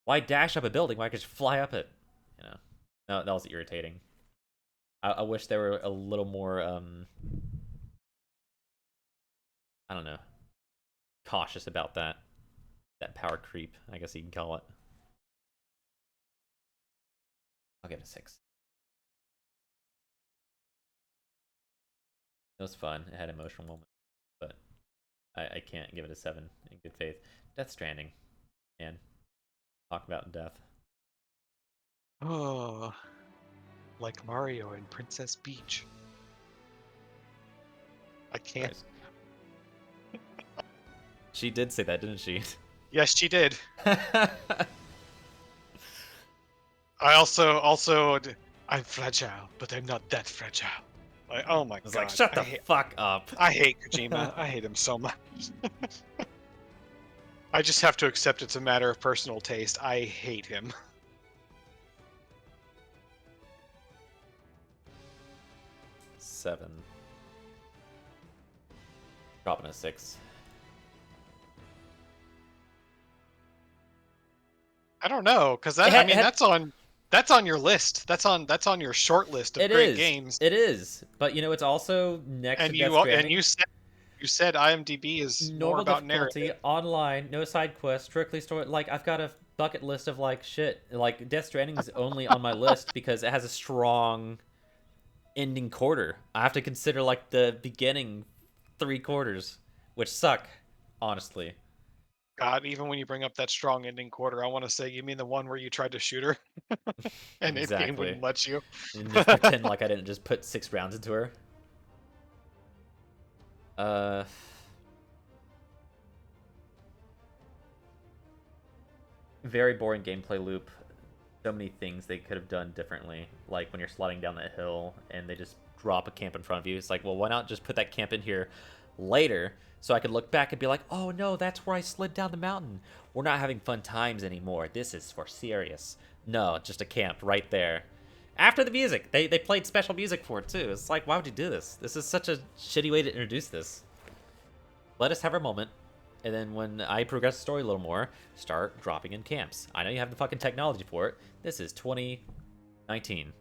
Why dash up a building when I could just fly up it? You know, no, that was irritating. I wish they were a little more, I don't know, cautious about that power creep, I guess you can call it. I'll give it a 6. It was fun. It had emotional moments, but I can't give it a 7 in good faith. Death Stranding, man. Talk about death. Oh, like Mario and Princess Peach. I can't. Christ. She did say that, didn't she? Yes, she did. I also, I'm fragile, but I'm not that fragile. Like, oh my I was god. like, shut the fuck up. I hate Kojima. I hate him so much. I just have to accept it's a matter of personal taste. I hate him. Seven. Dropping a 6. I don't know, because that I mean that's on your list. That's on your short list of It great is. games. It is. But you know, it's also next And to you Death Stranding. and you said IMDb is more Normal about difficulty, narrative. online, no side quests, strictly story. Like, I've got a bucket list of, like, shit. Like, Death Stranding is only on my list because it has a strong ending quarter. I have to consider, like, the beginning 3 quarters, which suck, honestly. God, even when you bring up that strong ending quarter, I want to say, you mean the one where you tried to shoot her, and the game Exactly. wouldn't let you? And just pretend like I didn't just put 6 rounds into her. Very boring gameplay loop. So many things they could have done differently. Like when you're sliding down that hill and they just drop a camp in front of you. It's like, well, why not just put that camp in here later so I could look back and be like, oh no, that's where I slid down the mountain. We're not having fun times anymore. This is for serious. No, just a camp right there. After the music, they played special music for it too. It's like, why would you do this? This is such a shitty way to introduce this. Let us have our moment, and then when I progress the story a little more, start dropping in camps. I know you have the fucking technology for it. This is 2019.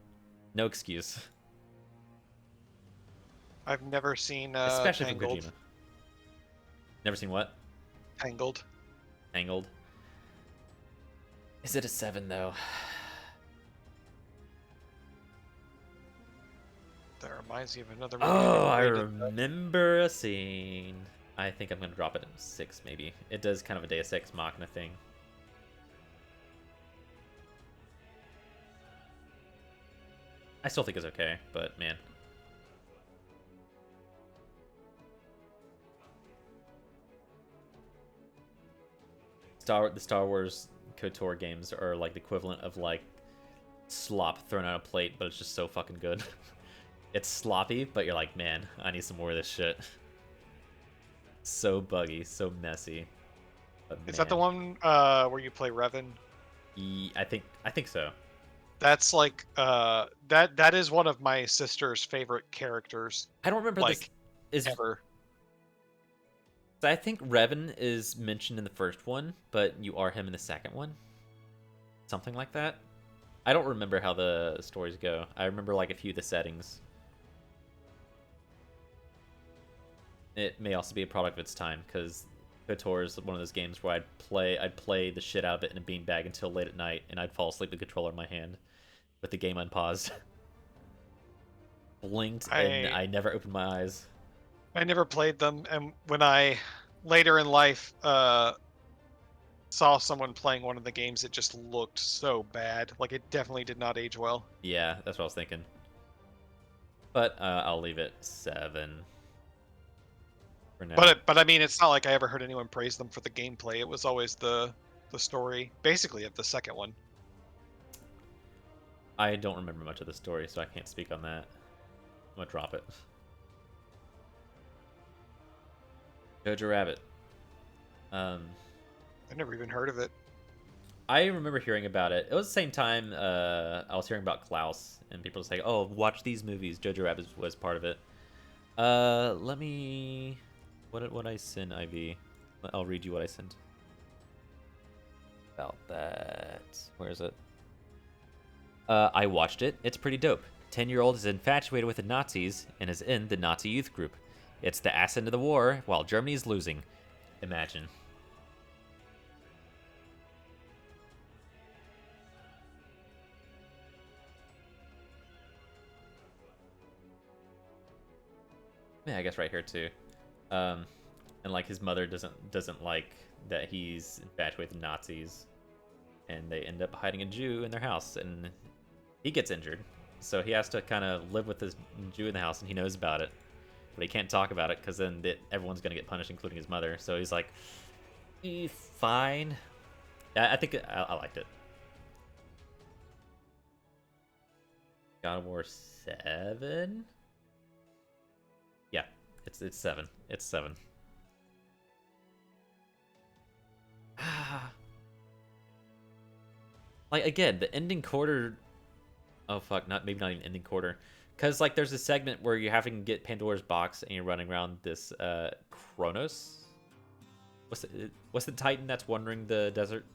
No excuse. I've never seen Especially Tangled. from Kojima. Never seen what? Tangled. Tangled. Is it a 7 though? That reminds me of another movie. Oh, I never played it. remember a scene. I think I'm gonna drop it in 6 maybe. It does kind of a Deus Ex Machina thing. I still think it's okay, but man. The Star Wars KOTOR games are like the equivalent of like slop thrown on a plate, but it's just so fucking good. It's sloppy, but you're like, man, I need some more of this shit. So buggy, so messy. But Is that the man, one where you play Revan? I think so. That's like that is one of my sister's favorite characters I don't remember like this is ever. I think Revan is mentioned in the first one, but you are him in the second one. Something like that. I don't remember how the stories go. I remember like a few of the settings. It may also be a product of its time, because KOTOR is one of those games where I'd play the shit out of it in a beanbag until late at night, and I'd fall asleep with the controller in my hand, with the game unpaused. Blinked, and I never opened my eyes. I never played them, and when I later in life saw someone playing one of the games, it just looked so bad. Like it definitely did not age well. Yeah, that's what I was thinking. But I'll leave it 7 for now. But I mean, it's not like I ever heard anyone praise them for the gameplay. It was always the story, basically, of the second one. I don't remember much of the story, so I can't speak on that. I'm gonna drop it. Jojo Rabbit. I never even heard of it. I remember hearing about it. It was the same time I was hearing about Klaus, and people say, "Oh, watch these movies." Jojo Rabbit was part of it. Let me. What I send, IV? I'll read you what I sent. About that. Where is it? I watched it. It's pretty dope. 10-year-old is infatuated with the Nazis and is in the Nazi youth group. It's the ass end of the war while Germany is losing. Imagine. Yeah, I guess right here too. And like his mother doesn't like that he's infatuated with Nazis, and they end up hiding a Jew in their house, and he gets injured, so he has to kind of live with this Jew in the house, and he knows about it, but he can't talk about it because then everyone's gonna get punished, including his mother. So he's like, fine. I think I liked it. God of War 7. It's 7. It's 7. Like again, the ending quarter. Oh fuck, maybe not even ending quarter, because like there's a segment where you're having to get Pandora's box and you're running around this Kronos. What's the Titan that's wandering the desert?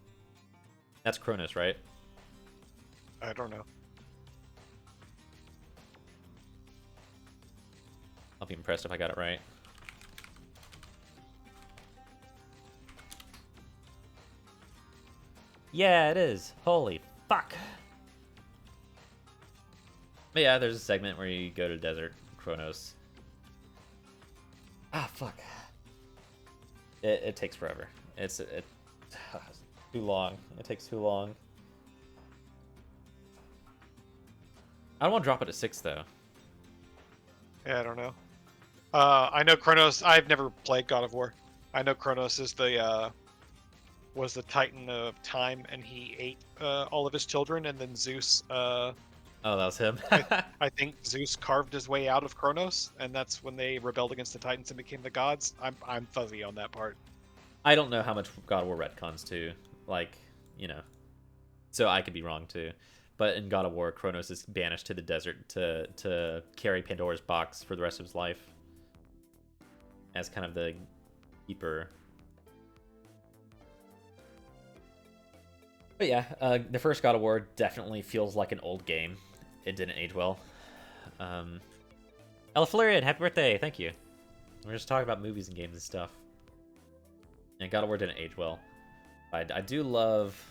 That's Kronos, right? I don't know. I'll be impressed if I got it right. Yeah, it is. Holy fuck. But yeah, there's a segment where you go to desert Kronos. Ah, fuck. It takes forever. It's too long. It takes too long. I don't want to drop it to 6 though. Yeah, I don't know. I know Kronos. I've never played God of War. I know Kronos is the was the Titan of time, and he ate all of his children, and then Zeus. Oh, that was him. I think Zeus carved his way out of Kronos, and that's when they rebelled against the Titans and became the gods. I'm fuzzy on that part. I don't know how much God of War retcons too. Like, you know. So I could be wrong too. But in God of War, Kronos is banished to the desert to carry Pandora's box for the rest of his life. As kind of the keeper. But yeah, the first God of War definitely feels like an old game. It didn't age well. Ella Florian, happy birthday! Thank you. We're just talking about movies and games and stuff. And God of War didn't age well. I do love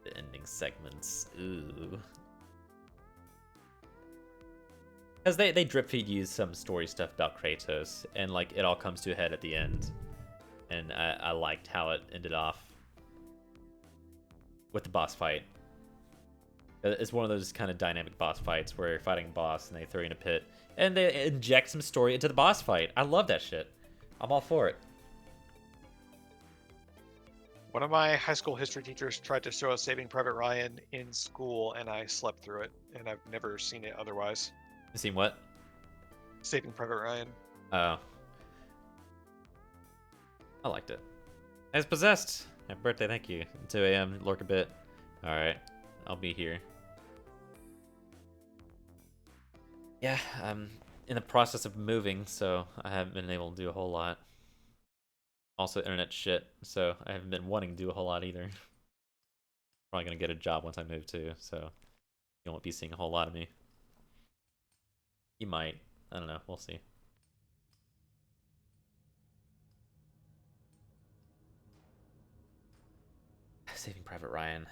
the ending segments. Ooh. Because they drip feed you some story stuff about Kratos, and like it all comes to a head at the end. And I liked how it ended off with the boss fight. It's one of those kind of dynamic boss fights where you're fighting a boss and they throw you in a pit and they inject some story into the boss fight. I love that shit. I'm all for it. One of my high school history teachers tried to show us Saving Private Ryan in school, and I slept through it, and I've never seen it otherwise. You seen what? Saving Private Ryan. Oh. I liked it. As Possessed. Happy birthday, thank you. 2 a.m. Lurk a bit. Alright. I'll be here. Yeah, I'm in the process of moving, so I haven't been able to do a whole lot. Also, internet shit, so I haven't been wanting to do a whole lot either. Probably gonna get a job once I move too, so you won't be seeing a whole lot of me. You might. I don't know. We'll see. Saving Private Ryan.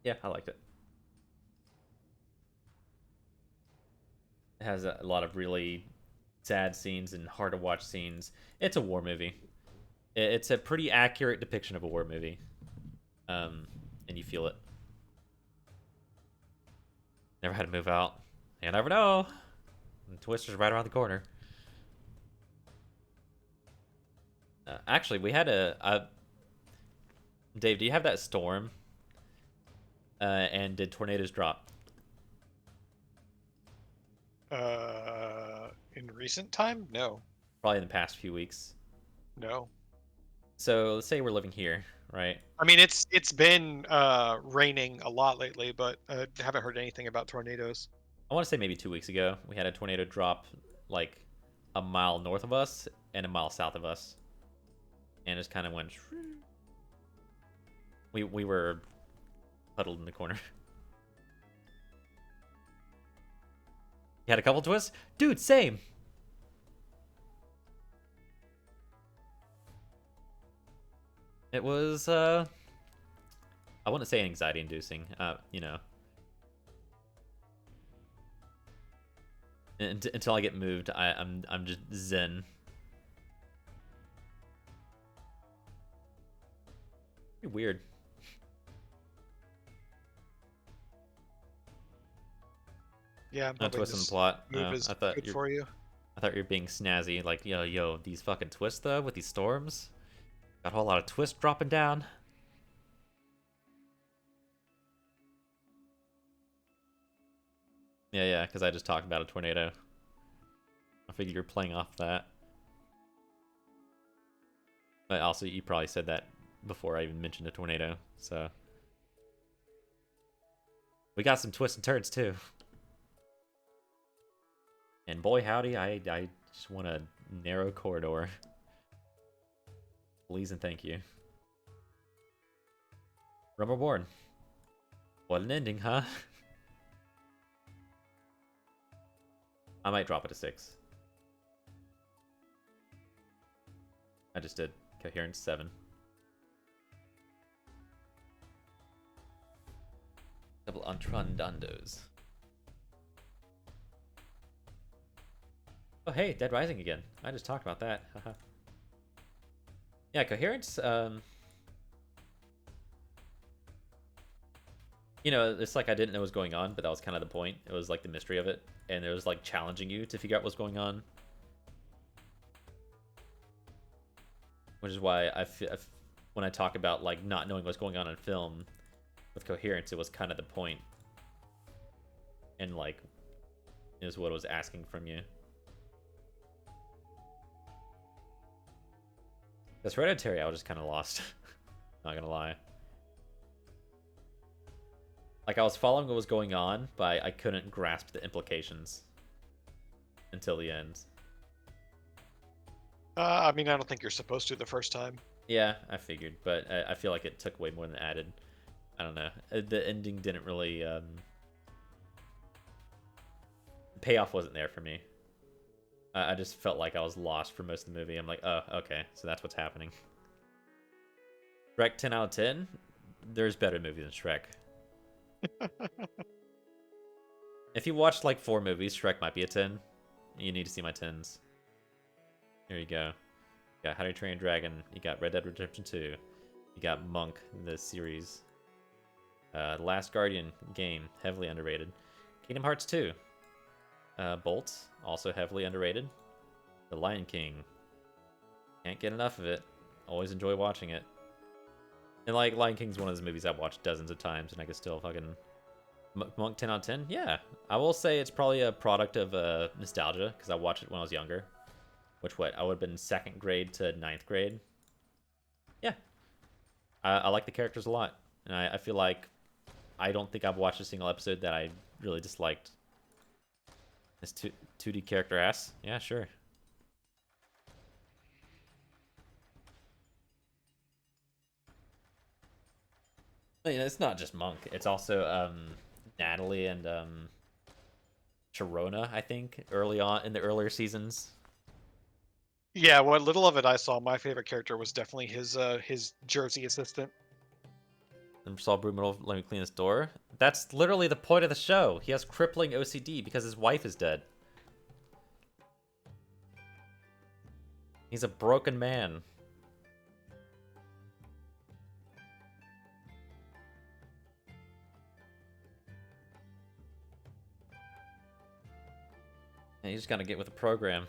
Yeah, I liked it. It has a lot of really sad scenes and hard to watch scenes. It's a war movie. It's a pretty accurate depiction of a war movie. And you feel it. Never had to move out. You never know. And Twister's right around the corner. Actually, we had Dave, do you have that storm? And did tornadoes drop? In recent time? No. Probably in the past few weeks. No. So let's say we're living here, right? I mean, it's been raining a lot lately, but haven't heard anything about tornadoes. I want to say maybe 2 weeks ago, we had a tornado drop like a mile north of us and a mile south of us. And just kind of went... We were huddled in the corner. You had a couple twists? Dude, same! It was, I wouldn't say anxiety-inducing, you know. Until I get moved, I'm just zen. Pretty weird. Yeah, No twist in the plot. Move is I thought good for you. I thought you were being snazzy, like yo, these fucking twists though with these storms. Got a whole lot of twists dropping down. Yeah, because I just talked about a tornado. I figured you're playing off that. But also, you probably said that before I even mentioned a tornado, so... We got some twists and turns, too. And boy howdy, I just want a narrow corridor. Please and thank you. Realm Reborn. What an ending, huh? I might drop it to 6. I just did. Coherence 7. Double Entrandandos. Oh hey, Dead Rising again. I just talked about that. Haha. Yeah, Coherence, you know, it's like I didn't know what was going on, but that was kind of the point. It was like the mystery of it, and it was like challenging you to figure out what's going on. Which is why when I talk about like not knowing what's going on in film with Coherence, it was kind of the point, and like it was what it was asking from you. That's Hereditary. I was just kind of lost. Not gonna lie. Like I was following what was going on, but I couldn't grasp the implications until the end. I mean, I don't think you're supposed to the first time. Yeah, I figured, but I feel like it took way more than added. I don't know. The ending didn't really... the payoff wasn't there for me. I just felt like I was lost for most of the movie. I'm like, oh, okay, so that's what's happening. Shrek 10 out of 10? There's better movies than Shrek. If you watched like 4 movies, Shrek might be a 10. You need to see my 10s. Here you go. You got How to Train Your Dragon. You got Red Dead Redemption 2. You got Monk, the series. The Last Guardian game, heavily underrated. Kingdom Hearts 2. Bolt, also heavily underrated. The Lion King. Can't get enough of it. Always enjoy watching it. And like, Lion King's one of those movies I've watched dozens of times, and I can still fucking... Monk 10 out of 10? Yeah. I will say it's probably a product of nostalgia, because I watched it when I was younger. Which, I would have been 2nd grade to 9th grade. Yeah. I like the characters a lot. And I feel like I don't think I've watched a single episode that I really disliked. This 2D character ass? Yeah, sure. You know, it's not just Monk. It's also Natalie and Sharona, I think, early on in the earlier seasons. Yeah, what little of it I saw, my favorite character was definitely his Jersey assistant. And Saul Broomall, let me clean this door. That's literally the point of the show. He has crippling OCD because his wife is dead. He's a broken man. And you just gotta get with the program.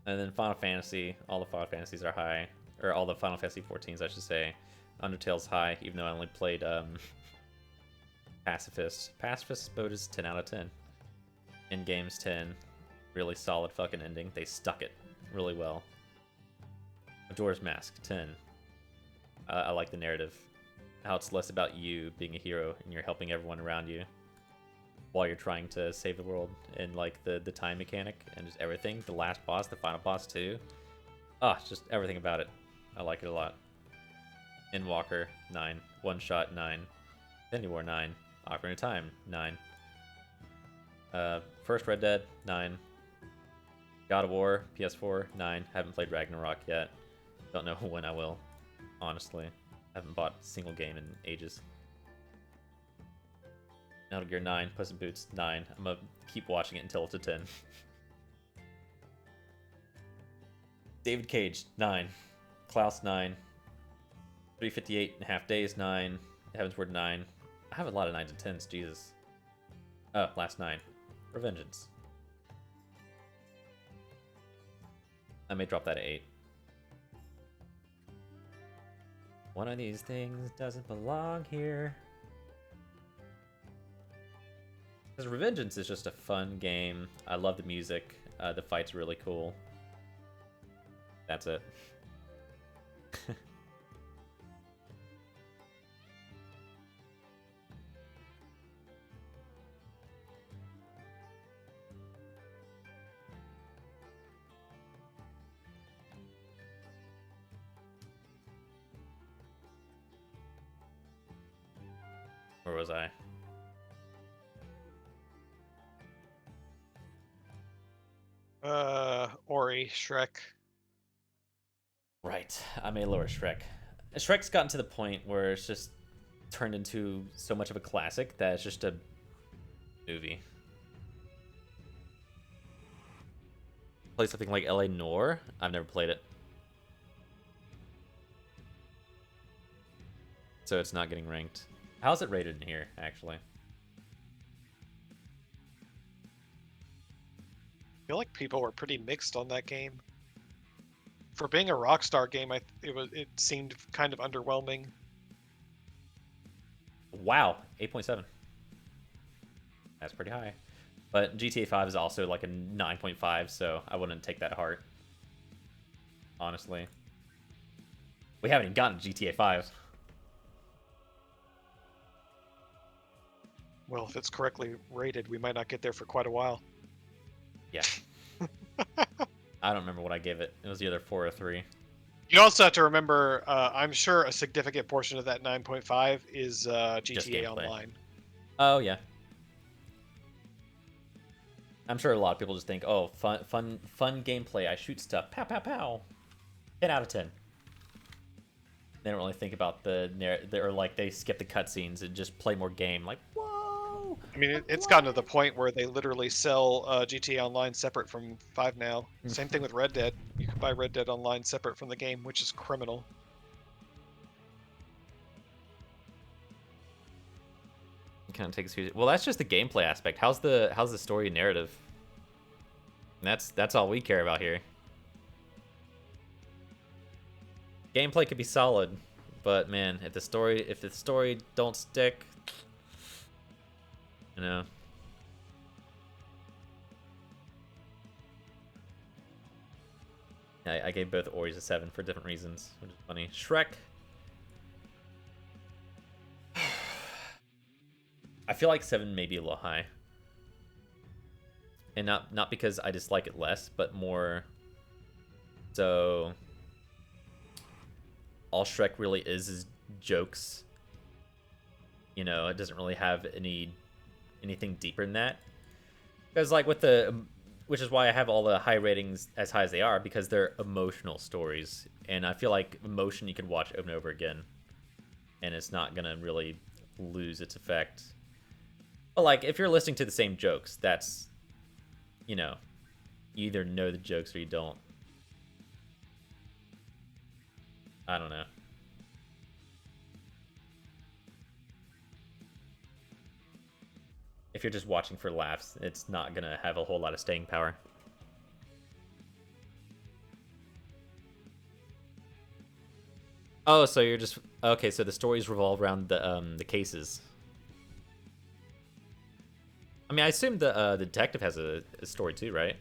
And then Final Fantasy, all the Final Fantasies are high. Or all the Final Fantasy 14s, I should say. Undertale's high, even though I only played Pacifist. Pacifist's boat is 10 out of 10. In games 10. Really solid fucking ending. They stuck it really well. Majora's Mask, 10. I like the narrative. How it's less about you being a hero and you're helping everyone around you while you're trying to save the world, and like the time mechanic and just everything. The last boss, the final boss too. Just everything about it. I like it a lot. Endwalker, 9. One Shot, 9. Infinity War, 9. Ocarina of Time, 9. First Red Dead, 9. God of War, PS4, 9. Haven't played Ragnarok yet. Don't know when I will, honestly. Haven't bought a single game in ages. Metal Gear 9, Puss in Boots 9. I'm gonna keep watching it until it's a 10. David Cage 9. Klaus 9. 358 and a half days 9. Heaven's Word 9. I have a lot of 9s and 10s, Jesus. Oh, last 9. Revengeance. I may drop that at 8. One of these things doesn't belong here. Because Revengeance is just a fun game. I love the music. The fight's really cool. That's it. Where was I? Ori, Shrek. Right, I may lower Shrek. Shrek's gotten to the point where it's just turned into so much of a classic that it's just a movie. Play something like LA Noire? I've never played it. So it's not getting ranked. How's it rated in here, actually? I feel like people were pretty mixed on that game. For being a Rockstar game, it seemed kind of underwhelming. Wow, 8.7. That's pretty high. But GTA 5 is also like a 9.5, so I wouldn't take that to heart. Honestly. We haven't even gotten to GTA 5. Well, if it's correctly rated, we might not get there for quite a while. Yeah. I don't remember what I gave it. It was either 4 or 3. You also have to remember, I'm sure a significant portion of that 9.5 is Just GTA gameplay. Online. Oh, yeah. I'm sure a lot of people just think, oh, fun gameplay. I shoot stuff. Pow, pow, pow. 10 out of 10. They don't really think about or like they skip the cutscenes and just play more game. Like, whoa! I mean, it's gotten to the point where they literally sell GTA Online separate from 5 now. Same thing with Red Dead. You can buy Red Dead Online separate from the game, which is criminal. Kind of takes well, that's just the gameplay aspect. How's the story and narrative? And that's all we care about here. Gameplay could be solid, but man, if the story don't stick, you know. I gave both Oris a 7 for different reasons, which is funny. Shrek. I feel like 7 may be a little high. And not because I dislike it less, but more so all Shrek really is jokes. You know, it doesn't really have anything deeper than that. Because like which is why I have all the high ratings as high as they are, because they're emotional stories. And I feel like emotion you can watch over and over again. And it's not gonna really lose its effect. But like, if you're listening to the same jokes, that's, you know, you either know the jokes or you don't. I don't know. If you're just watching for laughs, it's not gonna have a whole lot of staying power. Oh, so you're just okay. So the stories revolve around the cases. I mean, I assume the detective has a story too, right?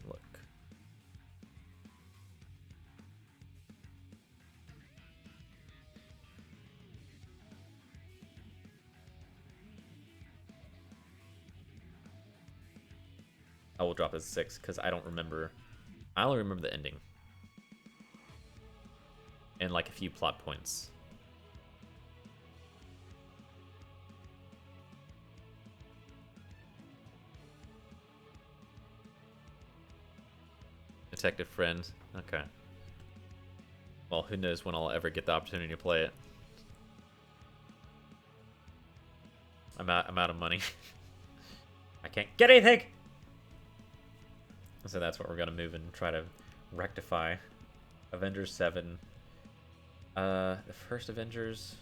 Look. I will drop it as 6 because I don't remember. I only remember the ending and like a few plot points. Detective friend. Okay. Well, who knows when I'll ever get the opportunity to play it. I'm out of money. I can't get anything. So that's what we're gonna move and try to rectify. Avengers 7. The first Avengers.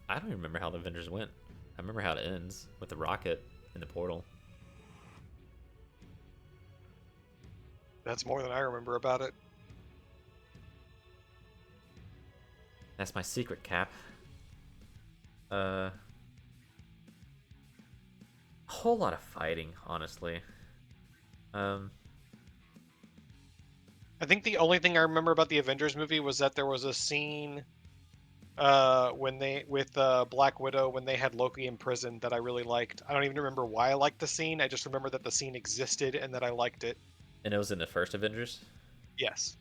I don't even remember how the Avengers went. I remember how it ends with the rocket in the portal. That's more than I remember about it. That's my secret, Cap. A whole lot of fighting, honestly. I think the only thing I remember about the Avengers movie was that there was a scene when they with Black Widow when they had Loki in prison that I really liked. I don't even remember why I liked the scene. I just remember that the scene existed and that I liked it. And it was in the first Avengers? Yes.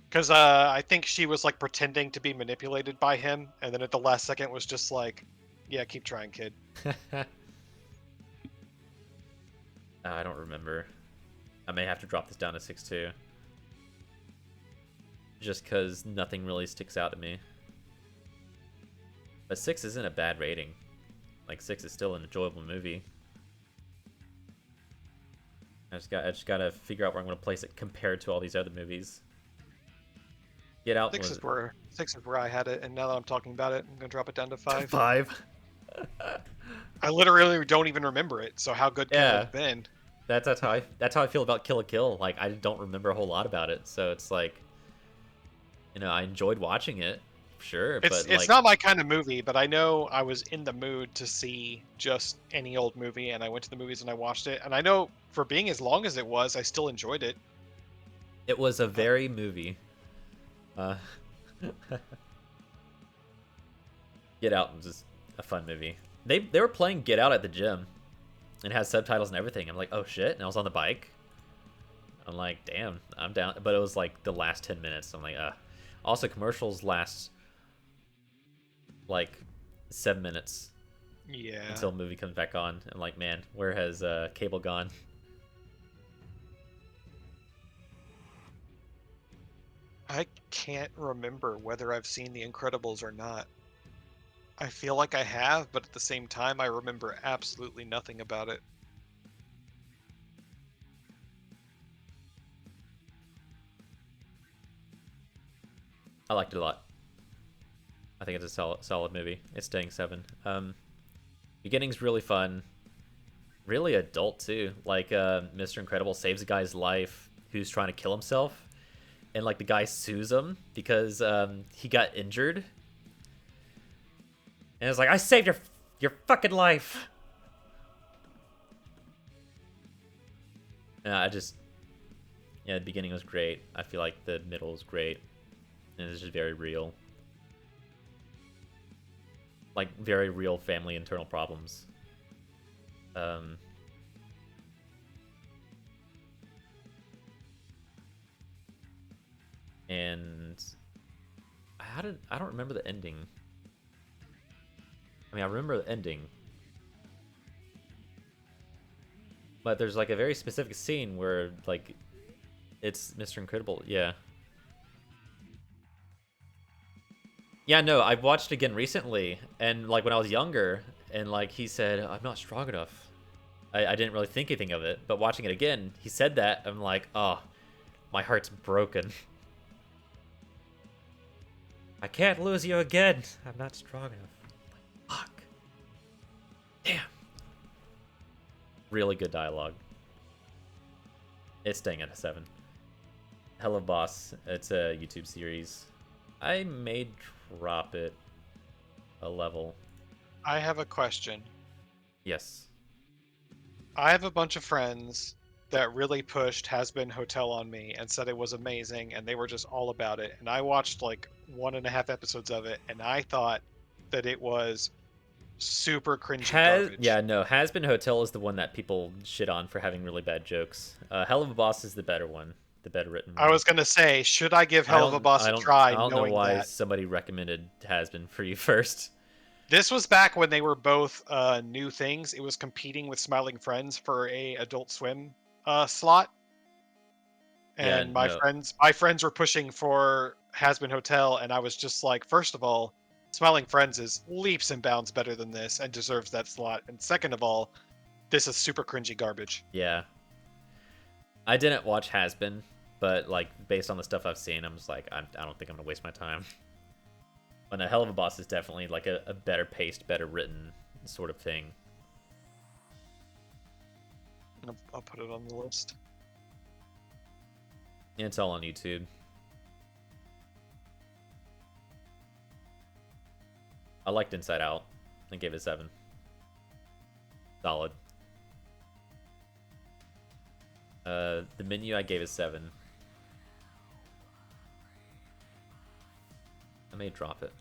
Because I think she was like pretending to be manipulated by him, and then at the last second was just like, "Yeah, keep trying, kid." I don't remember. I may have to drop this down to 6.2. Just because nothing really sticks out to me. But 6 isn't a bad rating. Like, 6 is still an enjoyable movie. I just gotta figure out where I'm gonna place it compared to all these other movies. Get Out Six was is where I had it, and now that I'm talking about it, I'm gonna drop it down to 5. 5. I literally don't even remember it, so how good can it Yeah. have been? That's how I feel about Kill la Kill. Like, I don't remember a whole lot about it, so it's like, you know, I enjoyed watching it, sure, It's but like, not my kind of movie, but I know I was in the mood to see just any old movie, and I went to the movies and I watched it, and I know for being as long as it was, I still enjoyed it. it was a very movie. Get Out was just a fun movie. They were playing Get Out at the gym, and it has subtitles and everything. I'm like, oh shit! And I was on the bike. I'm like, damn, I'm down. But it was like the last 10 minutes. I'm like, Also, commercials last like 7 minutes Yeah. until the movie comes back on. I'm like, man, where has cable gone? I can't remember whether I've seen The Incredibles or not. I feel like I have, but at the same time, I remember absolutely nothing about it. I liked it a lot. I think it's a solid movie. It's staying 7. Beginning's really fun, really adult too. Like Mr. Incredible saves a guy's life who's trying to kill himself, and like the guy sues him because he got injured, and it's like, I saved your fucking life. Yeah, the beginning was great. I feel like the middle was great, and it's just very real. Like, very real family internal problems. And I don't remember the ending. I mean, I remember the ending, but there's like a very specific scene where like it's Mr. Incredible. Yeah. Yeah, no, I watched it again recently, and like when I was younger, and like he said, I'm not strong enough. I didn't really think anything of it, but watching it again, he said that, I'm like, oh, my heart's broken. I can't lose you again. I'm not strong enough. Fuck. Damn. Really good dialogue. It's staying at a 7. Hello Boss, it's a YouTube series. I may drop it a level. I have a question. Yes. I have a bunch of friends that really pushed Has Been Hotel on me and said it was amazing, and they were just all about it. And I watched like 1.5 episodes of it, and I thought that it was super cringy garbage. Yeah, no, Has Been Hotel is the one that people shit on for having really bad jokes. Hell of a Boss is the better one, the better written one. I was gonna say, should I give Hell of a Boss a try? I don't know knowing why that somebody recommended Has Been for you first. this was back when they were both new things. It was competing with Smiling Friends for a Adult Swim slot, Yeah, and no. my friends were pushing for Has Been Hotel, and I was just like, first of all, Smiling Friends is leaps and bounds better than this and deserves that slot, and second of all, this is super cringy garbage. Yeah. I didn't watch Has Been, but like based on the stuff I've seen, I'm just like, I don't think I'm gonna waste my time. But a Hell of a Boss is definitely like a better paced, better written sort of thing. I'll put it on the list. It's all on YouTube. I liked Inside Out. I gave it a 7. Solid. The Menu I gave a 7. I may drop it.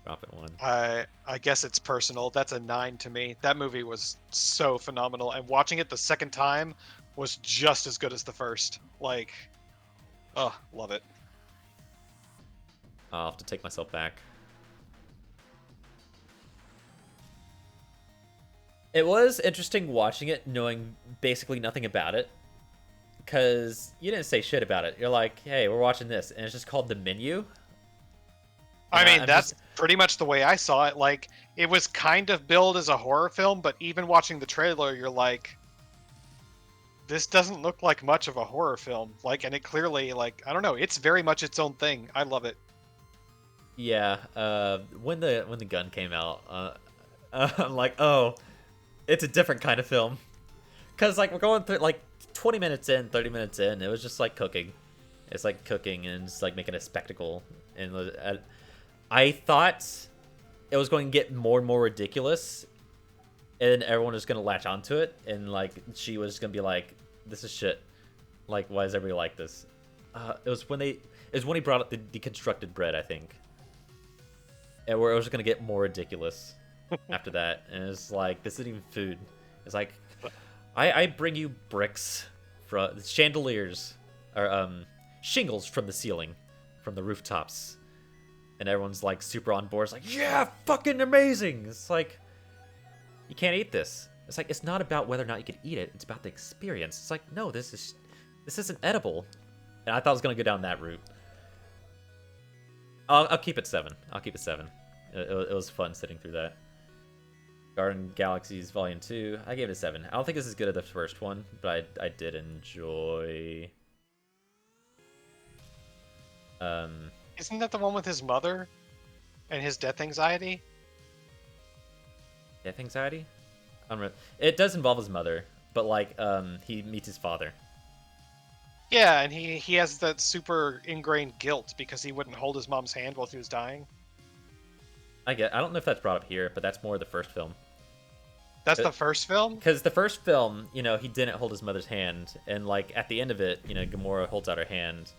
Drop it 1. I guess it's personal. That's a 9 to me. That movie was so phenomenal, and watching it the second time was just as good as the first. Like, oh, love it. I'll have to take myself back. It was interesting watching it, knowing basically nothing about it. Because you didn't say shit about it. You're like, hey, we're watching this. And it's just called The Menu. I mean, I'm that's just- pretty much the way I saw it. Like, it was kind of billed as a horror film, but even watching the trailer, you're like, this doesn't look like much of a horror film. Like, and it clearly, like, I don't know, it's very much its own thing. I love it. Yeah, when the gun came out, I'm like, oh, it's a different kind of film. Because, like, we're going through, like, 20 minutes in, 30 minutes in, it was just like cooking. It's like cooking and it's like making a spectacle. And I thought it was going to get more and more ridiculous, and everyone was going to latch onto it, and like she was going to be like, "This is shit. Like, why is everybody like this?" It was when he brought up the deconstructed bread, I think, and where it was going to get more ridiculous after that. And it's like, this isn't even food. It's like, I bring you bricks from chandeliers or shingles from the ceiling, from the rooftops. And everyone's like super on board. It's like, yeah, fucking amazing. It's like, you can't eat this. It's like, it's not about whether or not you can eat it. It's about the experience. It's like, no, this isn't edible. And I thought it was gonna go down that route. I'll keep it 7. I'll keep it 7. It was fun sitting through that. Garden Galaxies Volume 2. I gave it a 7. I don't think it's as good as the first one, but I did enjoy. Isn't that the one with his mother and his death anxiety? Death anxiety? I don't know. It does involve his mother, but like he meets his father. Yeah, and he has that super ingrained guilt because he wouldn't hold his mom's hand while she was dying. I don't know if that's brought up here, but that's more the first film. That's the first film? Because the first film, you know, he didn't hold his mother's hand, and like at the end of it, you know, Gamora holds out her hand.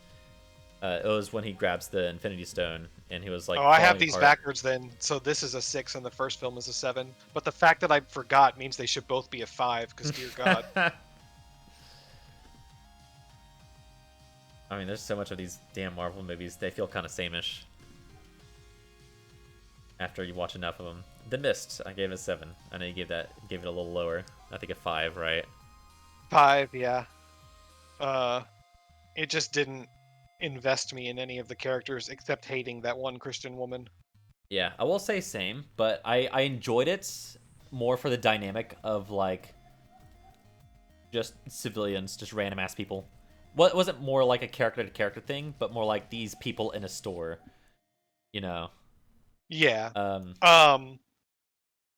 It was when he grabs the Infinity Stone, and he was like, oh, I have falling these apart. backwards then. So this is a 6 and the first film is a 7. But the fact that I forgot means they should both be a 5, because dear God. I mean, there's so much of these damn Marvel movies, they feel kind of same-ish. After you watch enough of them. The Mist, I gave it a 7. I know you gave it a little lower. I think a 5, right? 5, yeah. It just didn't invest me in any of the characters except hating that one Christian woman. Yeah, I will say same, but I enjoyed it more for the dynamic of like just civilians, just random ass people. Well, it wasn't more like a character to character thing, but more like these people in a store, you know. Yeah. And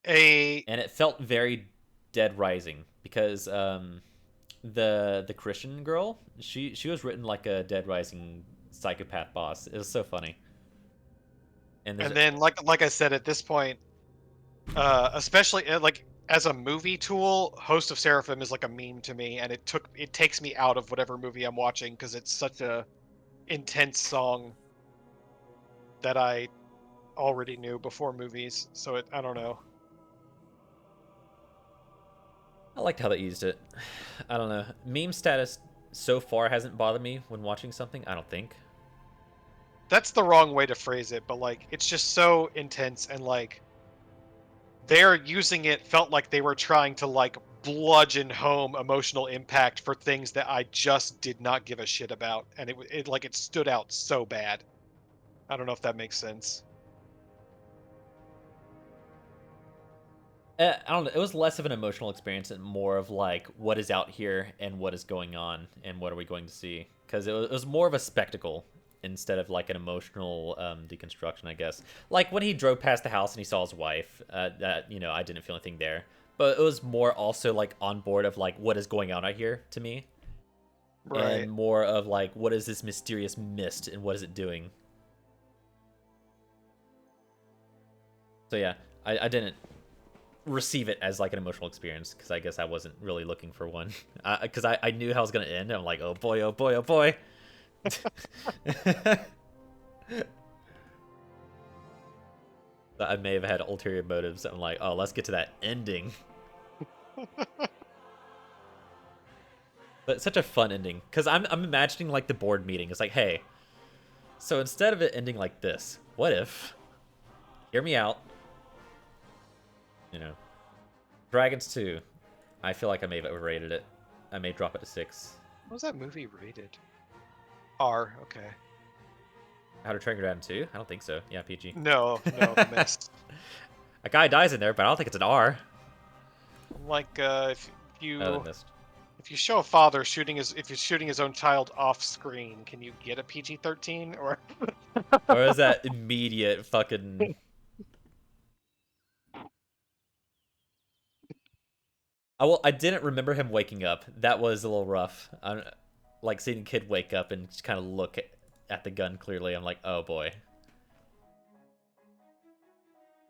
it felt very Dead Rising because the Christian girl, she was written like a Dead Rising psychopath boss. It was so funny. And then like I said, at this point, especially like as a movie tool, Host of Seraphim is like a meme to me, and it takes me out of whatever movie I'm watching because it's such a intense song that I already knew before movies. So I don't know. I liked how they used it. I don't know. Meme status so far hasn't bothered me when watching something, I don't think. That's the wrong way to phrase it, but like it's just so intense, and like they're using it felt like they were trying to like bludgeon home emotional impact for things that I just did not give a shit about, and it stood out so bad. I don't know if that makes sense. I don't know. It was less of an emotional experience and more of like what is out here and what is going on and what are we going to see. Because it was more of a spectacle instead of like an emotional deconstruction, I guess. Like when he drove past the house and he saw his wife, that, you know, I didn't feel anything there. But it was more also like on board of like what is going on out here to me. Right. and more of like, what is this mysterious mist and what is it doing? So yeah, I didn't receive it as like an emotional experience because I guess I wasn't really looking for one. Because I knew how it was gonna end. I'm like, oh boy, oh boy, oh boy. I may have had ulterior motives. I'm like, oh, let's get to that ending. But it's such a fun ending because I'm imagining like the board meeting. It's like, hey, so instead of it ending like this, what if? Hear me out. You know, Dragons 2. I feel like I may have overrated it. I may drop it to 6. What was that movie rated? R. Okay. How to Train Your Dragon 2? I don't think so. Yeah, PG. No, the Mist. A guy dies in there, but I don't think it's an R. Like if you Oh, the Mist. if you show a father shooting his own child off screen, can you get a PG-13 or? Or is that immediate fucking? I didn't remember him waking up. That was a little rough. Like seeing a kid wake up and just kind of look at the gun clearly. I'm like, oh boy.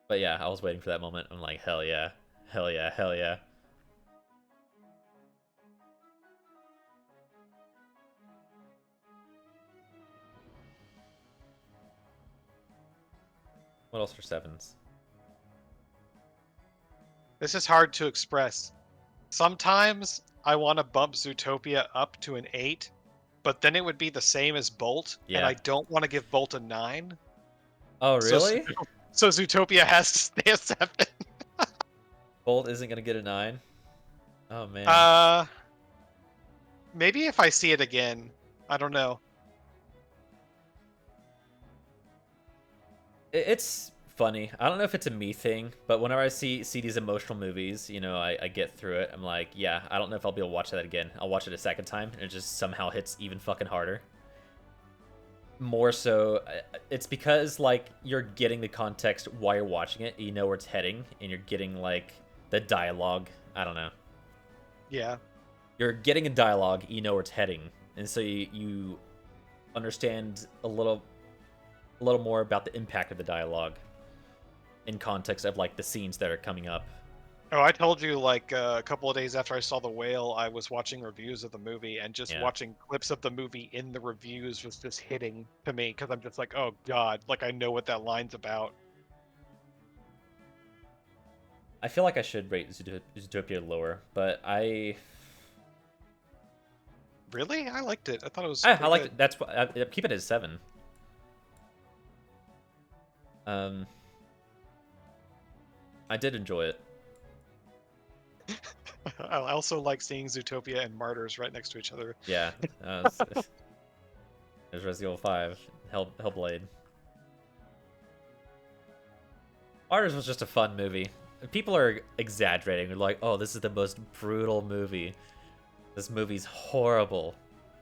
But yeah, I was waiting for that moment. I'm like, hell yeah, hell yeah, hell yeah. What else for 7s? This is hard to express. Sometimes I want to bump Zootopia up to an 8, but then it would be the same as Bolt, and Yeah. I don't want to give Bolt a 9. Oh So really? So Zootopia has to stay a 7. Bolt isn't gonna get a 9. Oh man. Maybe if I see it again. I don't know. It's funny. I don't know if it's a me thing, but whenever I see these emotional movies, you know, I get through it. I'm like, yeah, I don't know if I'll be able to watch that again. I'll watch it a second time, and it just somehow hits even fucking harder. More so, it's because like you're getting the context while you're watching it. You know where it's heading, and you're getting like the dialogue. I don't know. Yeah. You're getting a dialogue. You know where it's heading, and so you understand a little more about the impact of the dialogue in context of like the scenes that are coming up. Oh, I told you like a couple of days after I saw The Whale, I was watching reviews of the movie, and just Yeah. watching clips of the movie in the reviews was just hitting to me because I'm just like, oh god, like I know what that line's about. I feel like I should rate Zootopia lower, but I Really? I liked it. I thought it was. I pretty like good. it. That's why I keep it as 7. I did enjoy it. I also like seeing Zootopia and Martyrs right next to each other. Yeah. There's Resident Evil 5, Hellblade. Martyrs was just a fun movie. People are exaggerating. They're like, "Oh, this is the most brutal movie. This movie's horrible."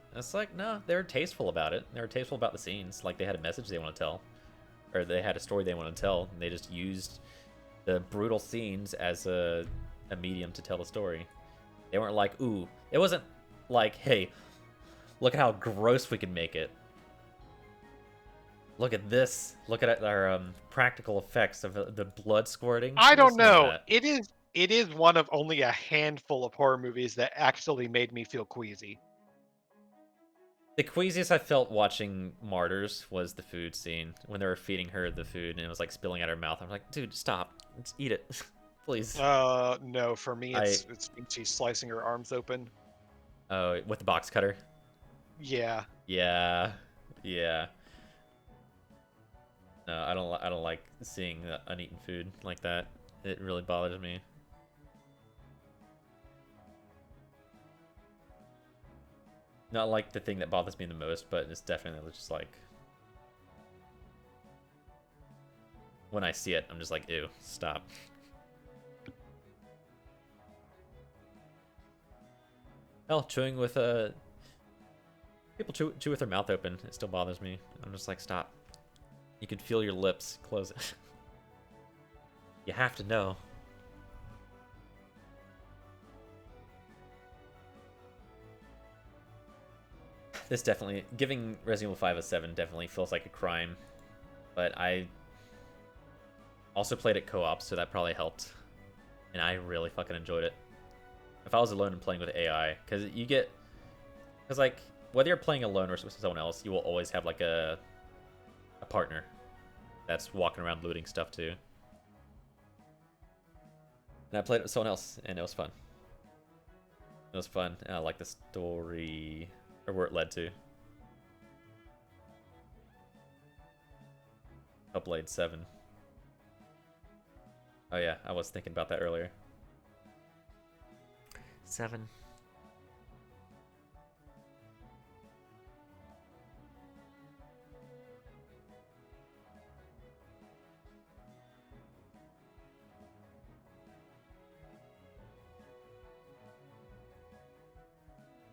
And it's like, no, they were tasteful about it. They were tasteful about the scenes. Like they had a message they want to tell, or they had a story they want to tell. And they just used the brutal scenes as a medium to tell the story. They weren't like, ooh. It wasn't like, hey, look at how gross we can make it. Look at this. Look at our practical effects of the blood squirting. I don't There's none of know. that. It is one of only a handful of horror movies that actually made me feel queasy. The queasiest I felt watching Martyrs was the food scene when they were feeding her the food and it was like spilling out her mouth. I'm like, dude, stop. Let's eat it. Please. No, for me it's when she's slicing her arms open. Oh, with the box cutter? Yeah. Yeah. Yeah. No, I don't like seeing uneaten food like that. It really bothers me. Not like the thing that bothers me the most, but it's definitely just like when I see it, I'm just like, ew, stop. Hell, chewing with people chew with their mouth open, it still bothers me. I'm just like, stop. You can feel your lips close. You have to know. this definitely giving Resident Evil 5 a 7 definitely feels like a crime, but I also played it co-op, so that probably helped, and I really fucking enjoyed it. If I was alone and playing with AI, because like whether you're playing alone or with someone else, you will always have like a partner that's walking around looting stuff too. And I played it with someone else, and it was fun. It was fun, and I like the story, or where it led to. Hellblade 7. Oh yeah, I was thinking about that earlier. 7.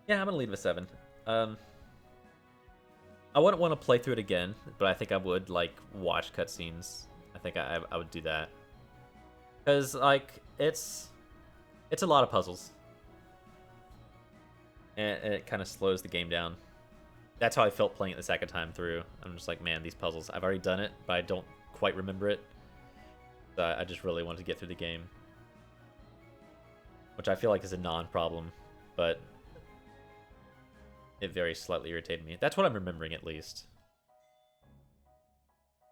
Yeah, I'm gonna leave it a 7. I wouldn't want to play through it again, but I think I would like watch cutscenes. I think I would do that, because like it's a lot of puzzles, and it kind of slows the game down. That's how I felt playing it the second time through. I'm just like, man, these puzzles, I've already done it, but I don't quite remember it. So I just really wanted to get through the game, which I feel like is a non-problem, but it very slightly irritated me. That's what I'm remembering, at least.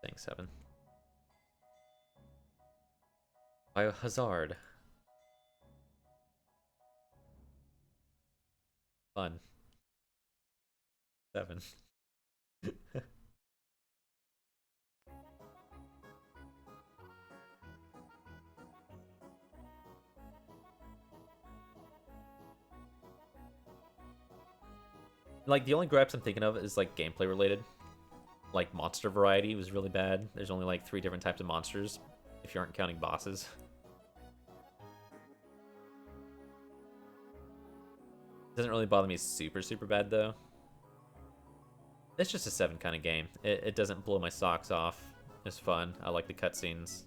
Saying 7. Biohazard. Fun. 7. Like, the only gripes I'm thinking of is, like, gameplay related. Like, monster variety was really bad. There's only, like, 3 different types of monsters, if you aren't counting bosses. Doesn't really bother me super, super bad, though. It's just a 7 kind of game. It doesn't blow my socks off. It's fun. I like the cutscenes.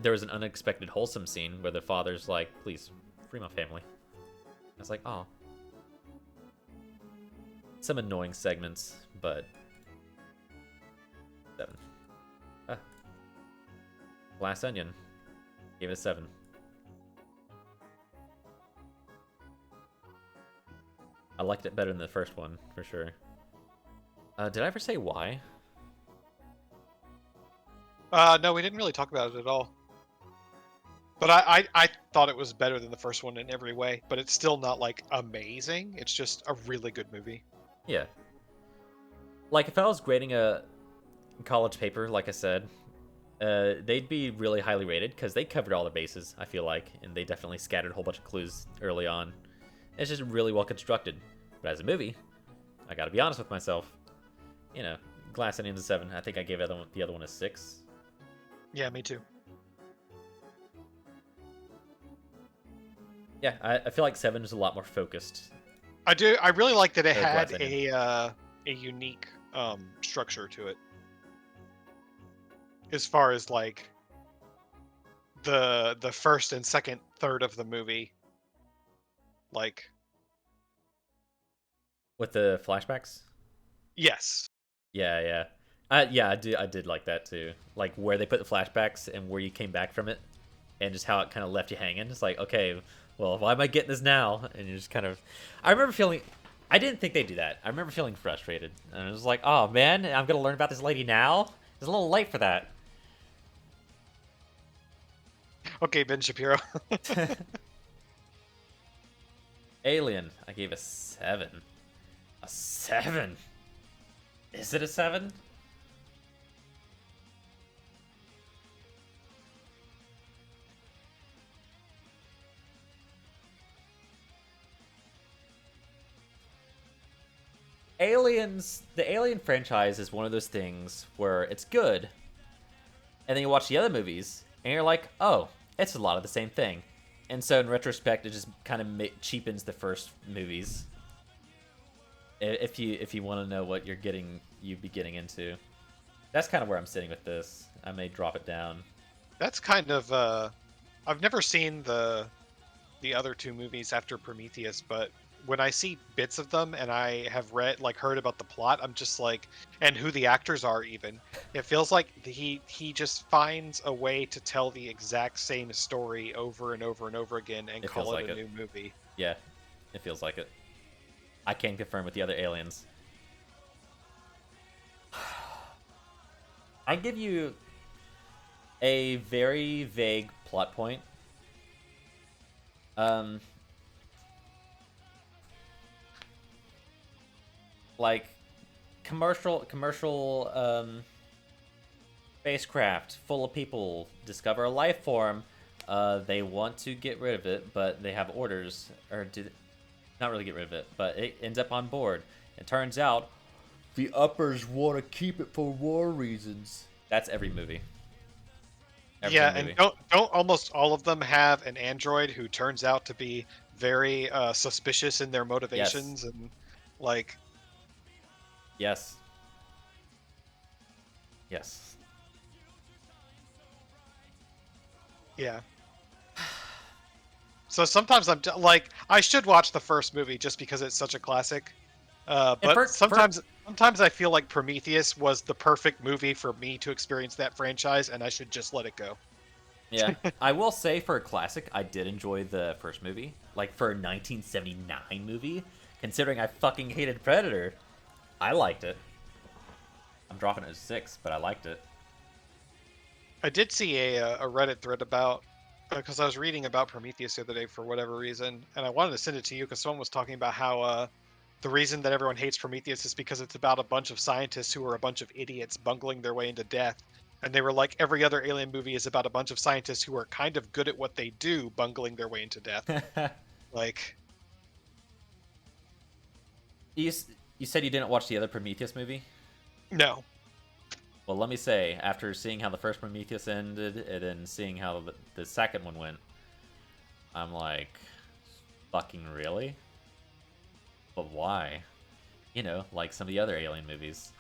There was an unexpected wholesome scene where the father's like, please, free my family. I was like, oh. Some annoying segments, but 7. Ah. Glass Onion. Gave it a 7. I liked it better than the first one, for sure. Did I ever say why? No, we didn't really talk about it at all. But I thought it was better than the first one in every way, but it's still not like amazing. It's just a really good movie. Yeah. Like, if I was grading a college paper, like I said, they'd be really highly rated because they covered all the bases, I feel like, and they definitely scattered a whole bunch of clues early on. It's just really well constructed. But as a movie, I gotta be honest with myself. You know, Glass Onion's a 7. I think I gave the other one a 6. Yeah, me too. Yeah, I feel like 7 is a lot more focused. I do. I really like that it Glass had a unique structure to it. As far as like the first and second third of the movie, like With the flashbacks? yes, Yeah. Yeah, I did like that too. Like where they put the flashbacks and where you came back from it, and just how it kind of left you hanging. It's like, okay, well, why am I getting this now? And you just kind of, I remember feeling, I didn't think they'd do that. I remember feeling frustrated, and I was like, oh man, I'm gonna learn about this lady now. It's a little late for that. okay, Ben Shapiro. Alien, I gave a 7. A 7? Is it a 7? The Alien franchise is one of those things where it's good, and then you watch the other movies, and you're like, oh, it's a lot of the same thing. And so in retrospect, it just kind of cheapens the first movies. If you want to know what you'd be getting into. That's kind of where I'm sitting with this. I may drop it down. That's kind of I've never seen the the other two movies after Prometheus, but when I see bits of them and I have heard about the plot, I'm just like, and who the actors are even, it feels like he just finds a way to tell the exact same story over and over and over again and It call feels it like a it. new movie. Yeah, it feels like it. I can confirm with the other aliens. I give you a very vague plot point. Like commercial spacecraft full of people discover a life form. They want to get rid of it, but they have orders, or not really get rid of it, but it ends up on board. It turns out the uppers want to keep it for war reasons. That's every movie. Every Yeah, movie. and don't almost all of them have an android who turns out to be very suspicious in their motivations and like Yes. Yes. yeah. So sometimes like, I should watch the first movie just because it's such a classic. But sometimes I feel like Prometheus was the perfect movie for me to experience that franchise, and I should just let it go. Yeah, I will say for a classic, I did enjoy the first movie. Like for a 1979 movie, considering I fucking hated Predator, I liked it. I'm dropping it as 6, but I liked it. I did see a Reddit thread about, because I was reading about Prometheus the other day for whatever reason, and I wanted to send it to you because someone was talking about how the reason that everyone hates Prometheus is because it's about a bunch of scientists who are a bunch of idiots bungling their way into death. And they were like, every other alien movie is about a bunch of scientists who are kind of good at what they do, bungling their way into death. Like, You said you didn't watch the other Prometheus movie? no. Well, let me say, after seeing how the first Prometheus ended, and then seeing how the second one went, I'm like, fucking really? But why? You know, like some of the other Alien movies.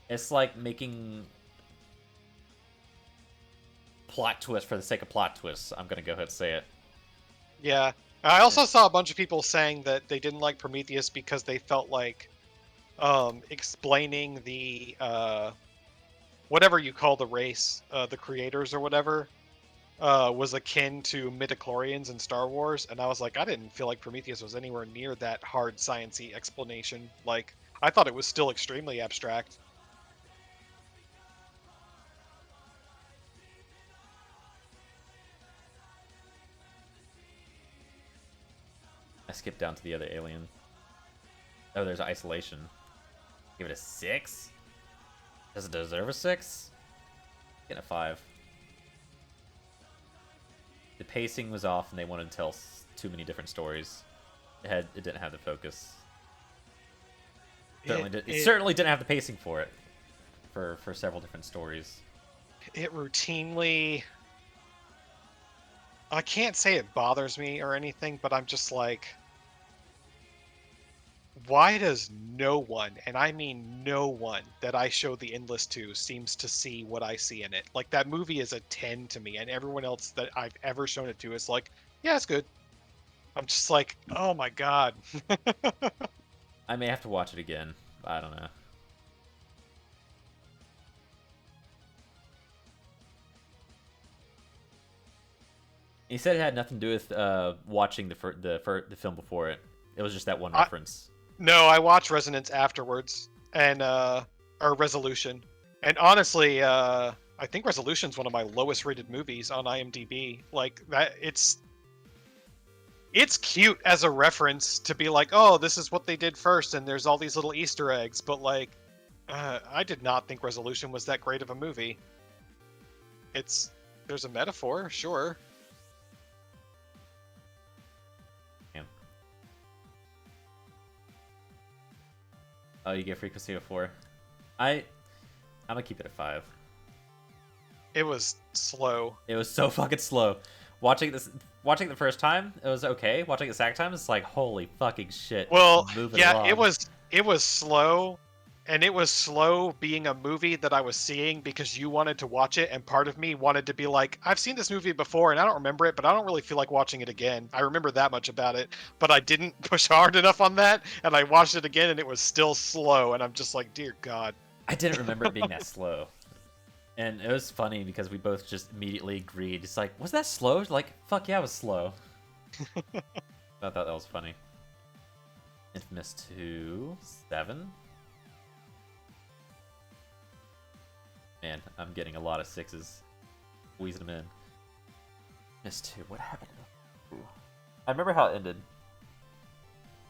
It's like making plot twists for the sake of plot twists. I'm gonna go ahead and say it. Yeah. I also saw a bunch of people saying that they didn't like Prometheus because they felt like explaining the whatever you call the race, the creators or whatever, was akin to midichlorians in Star Wars, and I was like, I didn't feel like Prometheus was anywhere near that hard sciencey explanation. Like, I thought it was still extremely abstract. I skipped down to the other Alien. Oh, there's Isolation. Give it a 6? Does it deserve a 6? Get a 5. The pacing was off, and they wanted to tell too many different stories. It didn't have the focus. It certainly didn't have the pacing for it. For several different stories. It routinely, I can't say it bothers me or anything, but I'm just like, why does no one, and I mean no one, that I show the Endless to seems to see what I see in it? Like, that movie is a 10 to me, and everyone else that I've ever shown it to is like, yeah, it's good. I'm just like, oh my god. I may have to watch it again. I don't know. He said it had nothing to do with watching the film before it. It was just that one reference. No, I watched Resonance afterwards, and or Resolution, and honestly, I think Resolution's one of my lowest rated movies on IMDb. Like, that, it's cute as a reference to be like, oh, this is what they did first, and there's all these little Easter eggs, but like, I did not think Resolution was that great of a movie. There's a metaphor, sure. Oh, you get Frequency of 4. I'm gonna keep it at 5. It was slow. It was so fucking slow. Watching the first time, it was okay. Watching it the second time, it's like, holy fucking shit. Well, Moving yeah, along. it was slow, And it was slow being a movie that I was seeing because you wanted to watch it, and part of me wanted to be like, I've seen this movie before and I don't remember it, but I don't really feel like watching it again. I remember that much about it, but I didn't push hard enough on that, and I watched it again and it was still slow, and I'm just like, dear God. I didn't remember it being that slow. And it was funny because we both just immediately agreed. It's like, was that slow? Like, fuck yeah, it was slow. I thought that was funny. Infamous 2, 7. Man, I'm getting a lot of 6s. Squeezing them in. Infamous 2, what happened? I remember how it ended.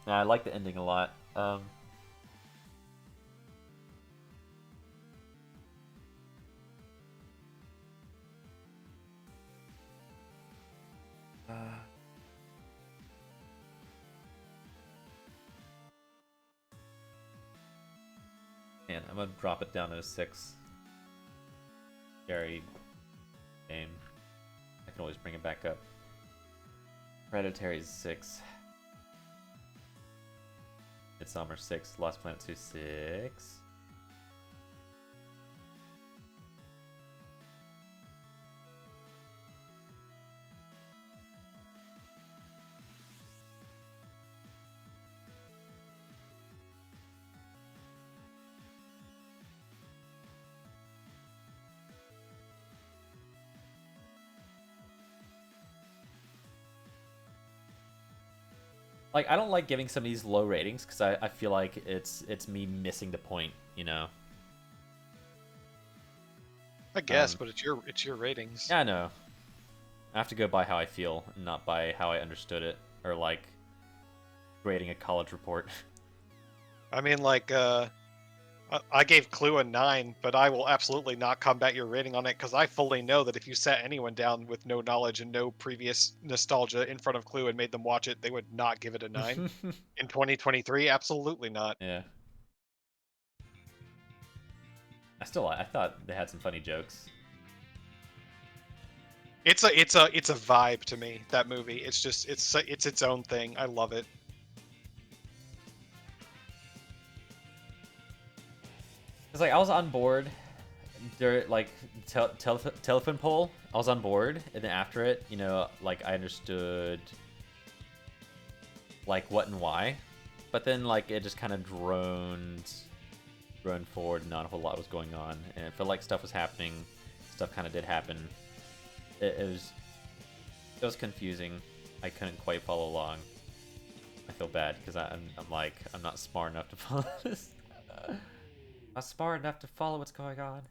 And I like the ending a lot. Man, I'm gonna drop it down to a 6. Scary game. I can always bring it back up. Hereditary is 6. Midsommar 6. Lost Planet 2 6. Like, I don't like giving some of these low ratings because I feel like it's me missing the point, you know. I guess, but it's your ratings. Yeah, I know. I have to go by how I feel, not by how I understood it, or like grading a college report. I mean, like, I gave Clue a 9, but I will absolutely not combat your rating on it because I fully know that if you sat anyone down with no knowledge and no previous nostalgia in front of Clue and made them watch it, they would not give it a 9. In 2023, absolutely not. Yeah. I thought they had some funny jokes. It's a vibe to me, that movie. It's just it's its own thing. I love it. It's like I was on board during like telephone pole. I was on board, and then after it, you know, like I understood like what and why, but then like it just kind of droned forward, and not a whole lot was going on, and it felt like stuff was happening. Stuff kind of did happen. It was confusing. I couldn't quite follow along. I feel bad because I'm not smart enough to follow this. Not smart enough to follow what's going on.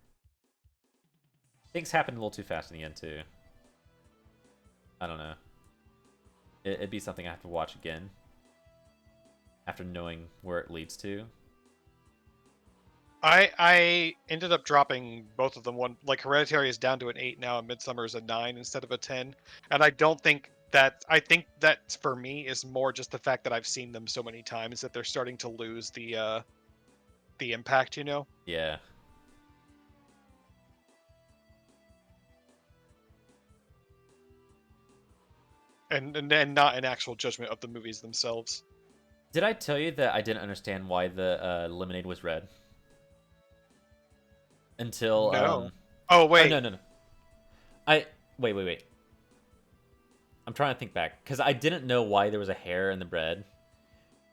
Things happened a little too fast in the end, too. I don't know. It'd be something I have to watch again. After knowing where it leads to. I ended up dropping both of them. One, like, Hereditary is down to an 8 now, and Midsummer is a 9 instead of a 10. And I don't think that... I think that, for me, is more just the fact that I've seen them so many times that they're starting to lose the impact, you know? Yeah. And not an actual judgment of the movies themselves. Did I tell you that I didn't understand why the lemonade was red? Until No. Oh wait. Oh, no. Wait. I'm trying to think back because I didn't know why there was a hair in the bread.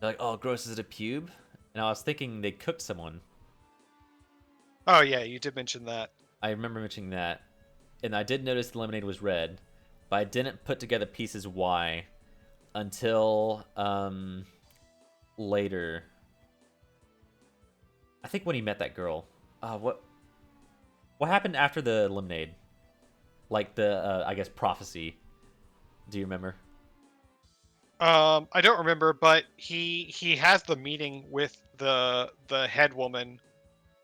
They're like, oh, gross, is it a pube? And I was thinking they cooked someone. Oh yeah, you did mention that. I remember mentioning that, and I did notice the lemonade was red, but I didn't put together pieces why until later. I think when he met that girl. What happened after the lemonade? Like the I guess prophecy. Do you remember? I don't remember, but he has the meeting with the head woman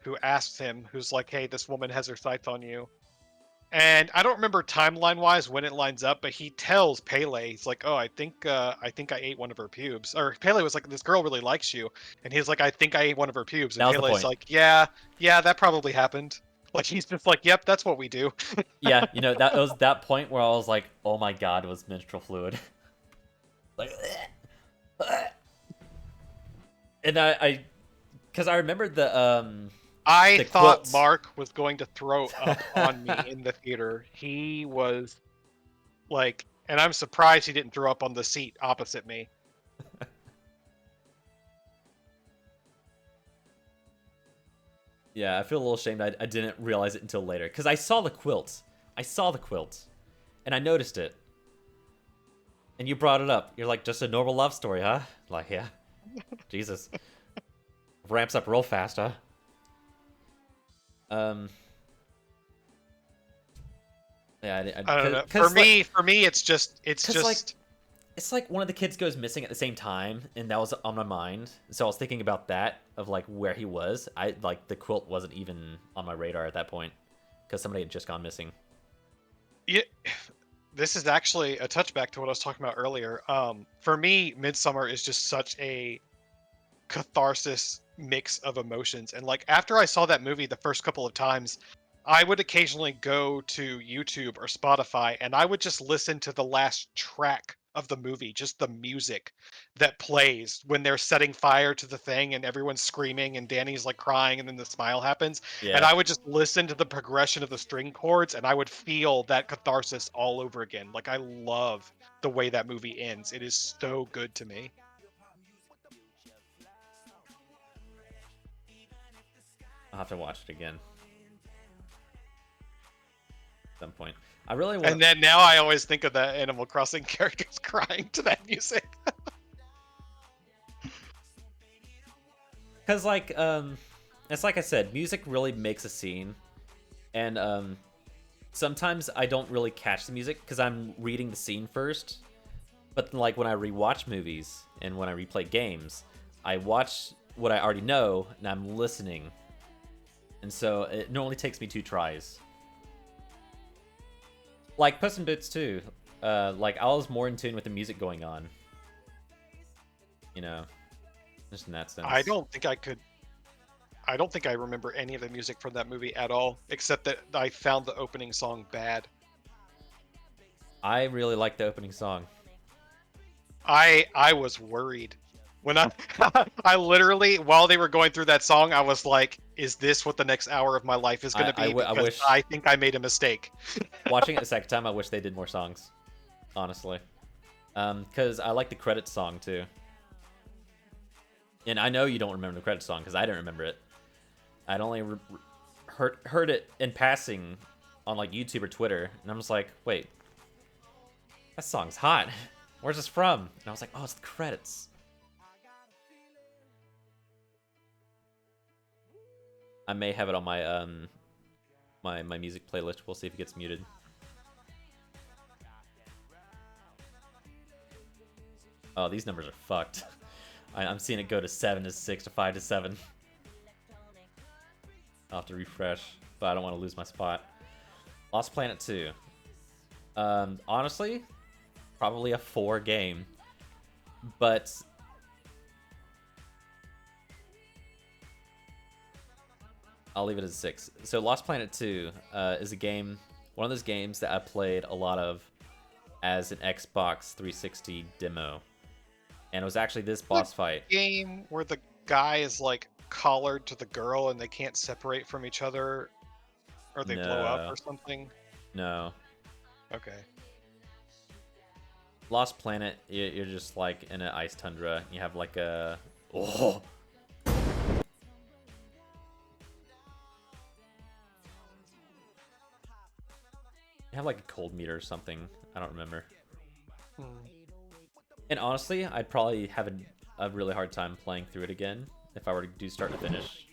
who asks him, who's like, hey, this woman has her sights on you. And I don't remember timeline-wise when it lines up, but he tells Pele, he's like, oh, I think I ate one of her pubes. Or Pele was like, this girl really likes you. And he's like, I think I ate one of her pubes. And That was the Pele's point. like, yeah, that probably happened. Like, he's just like, yep, that's what we do. Yeah, you know, that was that point where I was like, oh my god, it was menstrual fluid. Like, and I Because I remember I The thought quilts. Mark was going to throw up on me in the theater. He was like, and I'm surprised he didn't throw up on the seat opposite me. Yeah, I feel a little ashamed I didn't realize it until later. Because I saw the quilt. I saw the quilt. And I noticed it. And you brought it up. You're like, just a normal love story, huh? Like, yeah. Jesus. Ramps up real fast, huh? Yeah, I don't know. For me, it's just like, it's like one of the kids goes missing at the same time, and that was on my mind. So I was thinking about that, of like where he was. Like the quilt wasn't even on my radar at that point, because somebody had just gone missing. yeah. This is actually a touchback to what I was talking about earlier. For me, Midsummer is just such a catharsis mix of emotions, and like after I saw that movie the first couple of times, I would occasionally go to YouTube or Spotify and I would just listen to the last track of the movie, just the music that plays when they're setting fire to the thing and everyone's screaming and Danny's like crying and then the smile happens. And Yeah. I would just listen to the progression of the string chords and I would feel that catharsis all over again. Like I love the way that movie ends. It is so good to me. I'll have to watch it again at some point. I really want. And then now I always think of the Animal Crossing characters crying to that music. Because like it's like I said, music really makes a scene, and sometimes I don't really catch the music because I'm reading the scene first. But then, like when I rewatch movies and when I replay games, I watch what I already know and I'm listening, and so it normally takes me 2 tries. Like Puss in Boots too. Like I was more in tune with the music going on. You know, just in that sense. I don't think I remember any of the music from that movie at all, except that I found the opening song bad. I really like the opening song. I was worried when I I literally while they were going through that song, I was like, "Is this what the next hour of my life is going to be?" I wish I think I made a mistake. watching it the second time, I wish they did more songs. Honestly, because I like the credits song too. And I know you don't remember the credits song because I didn't remember it. I'd only heard it in passing on like YouTube or Twitter, and I'm just like, wait, that song's hot. Where's this from? And I was like, oh, it's the credits. I may have it on my my music playlist. We'll see if it gets muted. Oh, these numbers are fucked. I'm seeing it go to 7 to 6 to 5 to 7. I'll have to refresh, but I don't want to lose my spot. Lost Planet 2. Honestly, probably a 4 game, but I'll leave it as 6. So Lost Planet 2 is a game, one of those games that I played a lot of as an Xbox 360 demo. And it was actually this boss fight. Game where the guy is like collared to the girl and they can't separate from each other, or they blow up or something. No. Okay. Lost Planet, you're just like in an ice tundra. You have like a... Oh! You have like a cold meter or something. I don't remember. And honestly, I'd probably have a really hard time playing through it again if I were to do start to finish.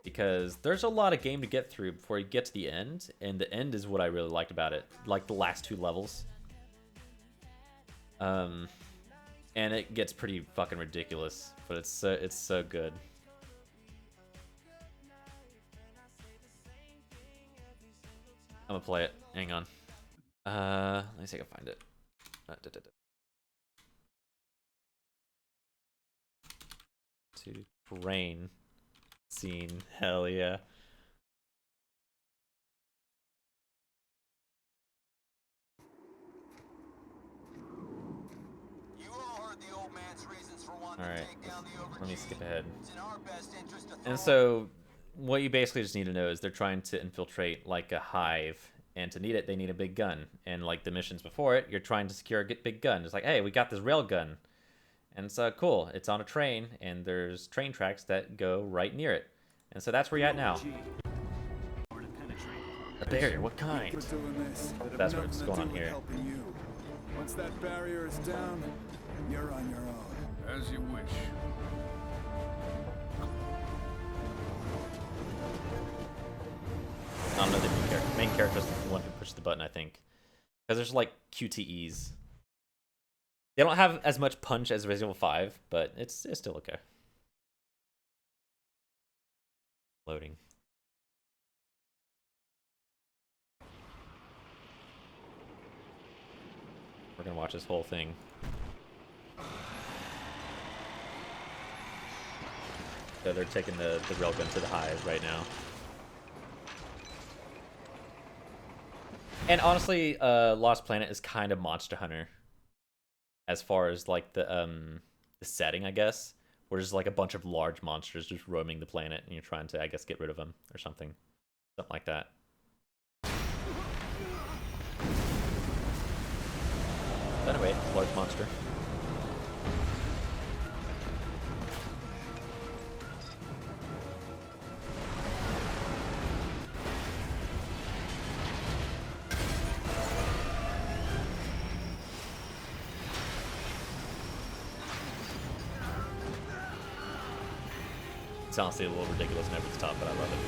Because there's a lot of game to get through before you get to the end, and the end is what I really liked about it. Like the last 2 levels. And it gets pretty fucking ridiculous, but it's so good. I'm gonna play it. Hang on. Let me see if I can find it. To rain scene. Hell yeah. You all heard the old man's reasons for wanting Alright, let me skip ahead. And so, what you basically just need to know is they're trying to infiltrate like a hive, and to need it, they need a big gun. And like the missions before it, you're trying to secure a big gun. It's like, hey, we got this rail gun. And it's cool. It's on a train, and there's train tracks that go right near it. And so that's where you're at now. A barrier, what kind? That's what's going on here. Once that barrier is down, you're on your own. As you wish. I don't know the main character. Main character is the one who pushes the button, I think. Because there's like QTEs. They don't have as much punch as Resident Evil 5, but it's still okay. Loading. We're gonna watch this whole thing. So they're taking the railgun to the hive right now. And honestly, Lost Planet is kind of Monster Hunter. As far as like the setting, I guess. Where there's like a bunch of large monsters just roaming the planet and you're trying to, I guess, get rid of them or something. Something like that. Anyway, large monster. It's honestly a little ridiculous and over the top, but I love it.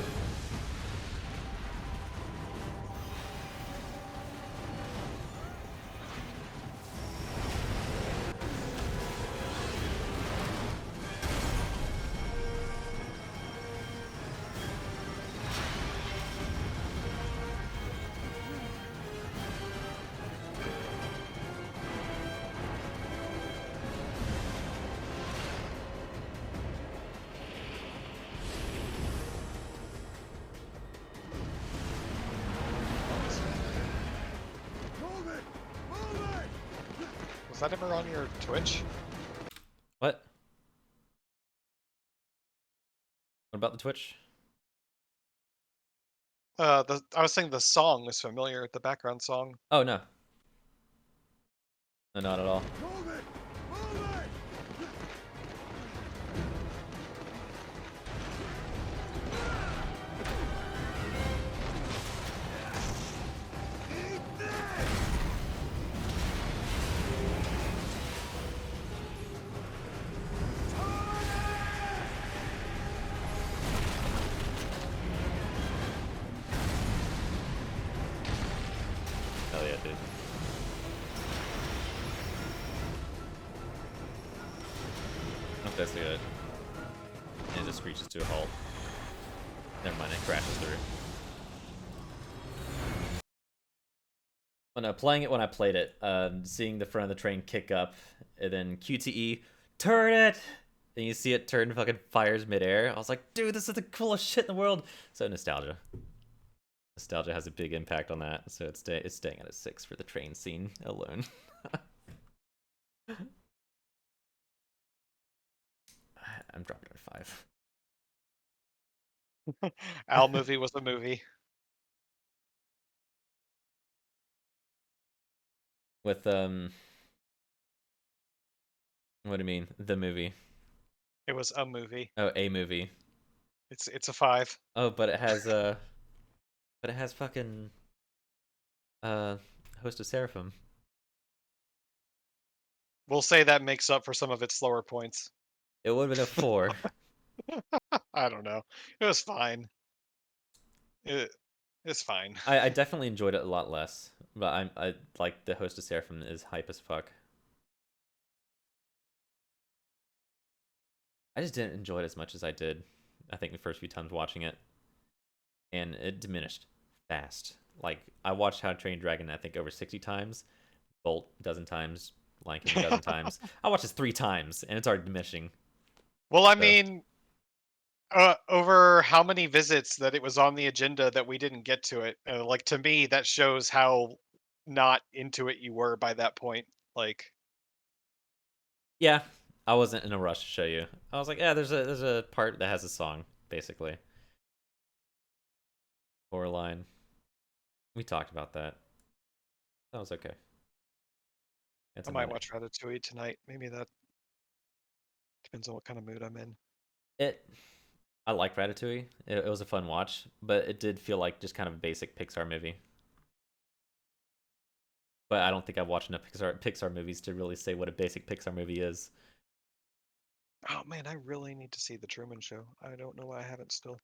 Was that ever on your Twitch? What? What about the Twitch? I was saying the song was familiar, the background song. Oh, no. No, not at all. Hell yeah, dude. Oh, that's good. And it just screeches to a halt. Never mind, it crashes through. Well, no, playing it when I played it, seeing the front of the train kick up, and then QTE, turn it! And you see it turn fucking fires midair. I was like, dude, this is the coolest shit in the world! So nostalgia. Nostalgia has a big impact on that, so it's staying at a 6 for the train scene alone. I'm dropping it at 5. Owl movie was a movie. With what do you mean? The movie? It was a movie. Oh, a movie. It's a 5. Oh, but it has fucking Host of Seraphim. We'll say that makes up for some of its slower points. It would have been a 4. I don't know. It was fine. It's fine. I definitely enjoyed it a lot less, but I like the Host of Seraphim is hype as fuck. I just didn't enjoy it as much as I did, I think, the first few times watching it. And it diminished fast. Like, I watched How to Train Your Dragon, I think, over 60 times. Bolt a dozen times. Lion King a dozen times. I watched this 3 times, and it's already diminishing. Well, I So- mean, over how many visits that it was on the agenda that we didn't get to it. Like, to me, that shows how not into it you were by that point. Like, Yeah, I wasn't in a rush to show you. I was like, yeah, there's a part that has a song, basically. Coraline. We talked about that. That was okay. It's I a might minute. watch Ratatouille tonight. Maybe that depends on what kind of mood I'm in. I like Ratatouille. It was a fun watch, but it did feel like just kind of a basic Pixar movie. But I don't think I've watched enough Pixar movies to really say what a basic Pixar movie is. Oh man, I really need to see The Truman Show. I don't know why I haven't still.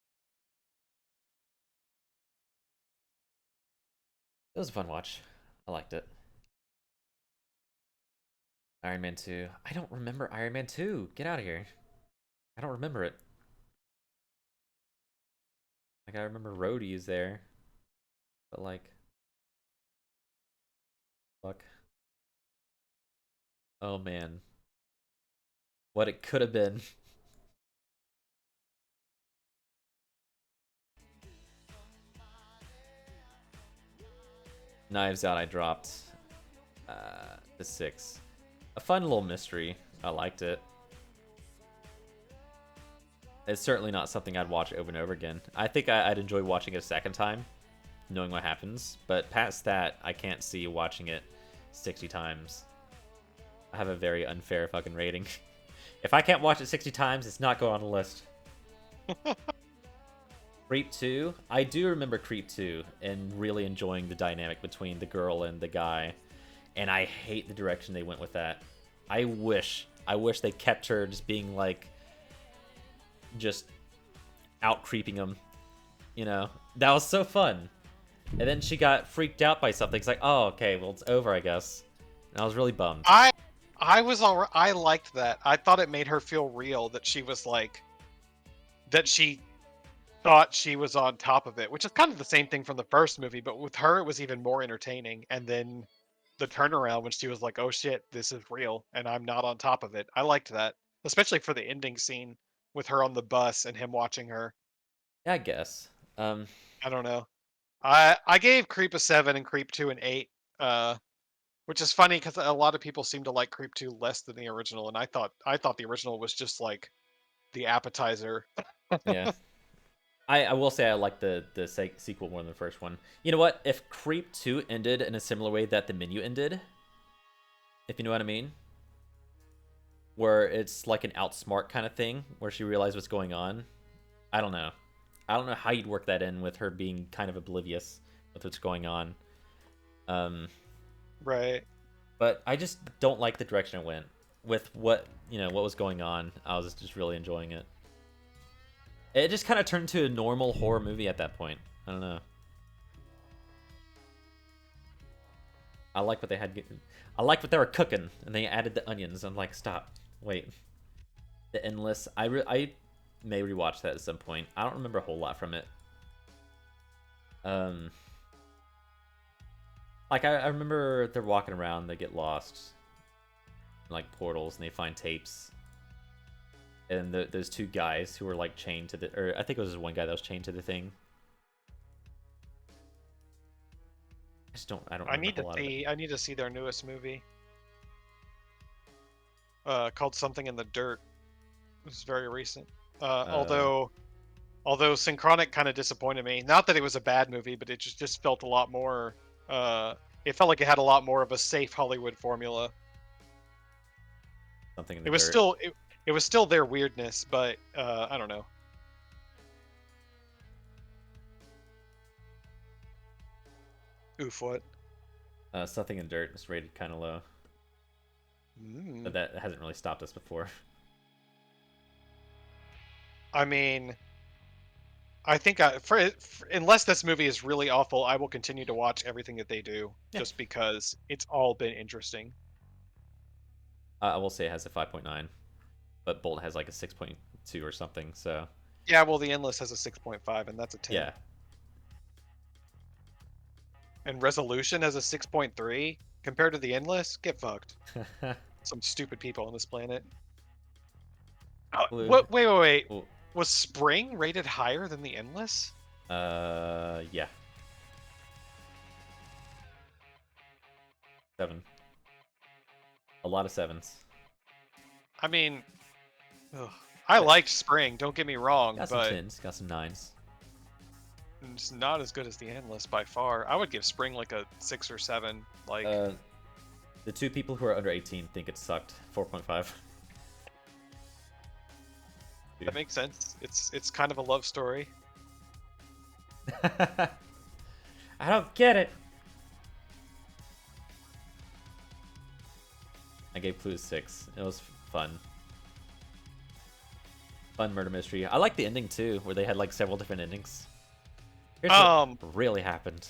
It was a fun watch. I liked it. Iron Man 2. I don't remember Iron Man 2. Get out of here. I don't remember it. Like, I remember Rhodey is there. But, like... Fuck. Oh, man. What it could have been. Knives Out I dropped. The 6. A fun little mystery. I liked it. It's certainly not something I'd watch over and over again. I think I'd enjoy watching it a second time, knowing what happens. But past that, I can't see watching it 60 times. I have a very unfair fucking rating. If I can't watch it 60 times, it's not going on the list. Creep 2. I do remember Creep 2 and really enjoying the dynamic between the girl and the guy. And I hate the direction they went with that. I wish they kept her just being like, just out creeping him. You know, that was so fun. And then she got freaked out by something. It's like, oh, okay, well, it's over, I guess. And I was really bummed. I was alright. I liked that. I thought it made her feel real that she was like, that she thought she was on top of it, which is kind of the same thing from the first movie, but with her it was even more entertaining. And then the turnaround when she was like, oh shit, this is real and I'm not on top of it. I liked that, especially for the ending scene with her on the bus and him watching her. Yeah, I guess. I don't know. I gave Creep a 7 and Creep 2 an 8. Which is funny because a lot of people seem to like Creep 2 less than the original, and I thought the original was just like the appetizer. Yeah. I will say I like the sequel more than the first one. You know what? If Creep 2 ended in a similar way that The Menu ended, if you know what I mean, where it's like an outsmart kind of thing, where she realized what's going on, I don't know. I don't know how you'd work that in with her being kind of oblivious with what's going on. Right. But I just don't like the direction it went with what was going on. I was just really enjoying it. It just kind of turned into a normal horror movie at that point. I don't know. I like what they had. I like what they were cooking, and they added the onions. I'm like, stop, wait. The Endless. I may rewatch that at some point. I don't remember a whole lot from it. Like I remember they're walking around, they get lost, in, like portals, and they find tapes. And those two guys who were like chained to the, or I think it was just one guy that was chained to the thing. I don't. I need to see their newest movie. Called Something in the Dirt. It was very recent. Although Synchronic kind of disappointed me. Not that it was a bad movie, but it just felt a lot more. It felt like it had a lot more of a safe Hollywood formula. Something in the It was dirt. still it was still their weirdness, but I don't know. Oof, what? Something in Dirt is rated kind of low, but that hasn't really stopped us before. I mean, I think unless this movie is really awful, I will continue to watch everything that they do, just because it's all been interesting. I will say it has a 5.9, but Bolt has like a 6.2 or something. So Yeah, well, The Endless has a 6.5, and that's a 10. yeah, And Resolution has a 6.3 compared to The Endless. Get fucked. Some stupid people on this planet. Blue. Wait. Ooh. Was Spring rated higher than The Endless? Yeah. 7. A lot of 7s. I mean, ugh, I liked Spring. Don't get me wrong, Got some but 10s, got some 9s. it's not as good as the Endless by far. I would give Spring like a 6 or 7. Like, The two people who are under 18 think it sucked. 4.5. that makes sense. It's kind of a love story. I don't get it. I gave Clue 6. It was fun. Fun murder mystery. I like the ending too, where they had like several different endings. Here's what really happened.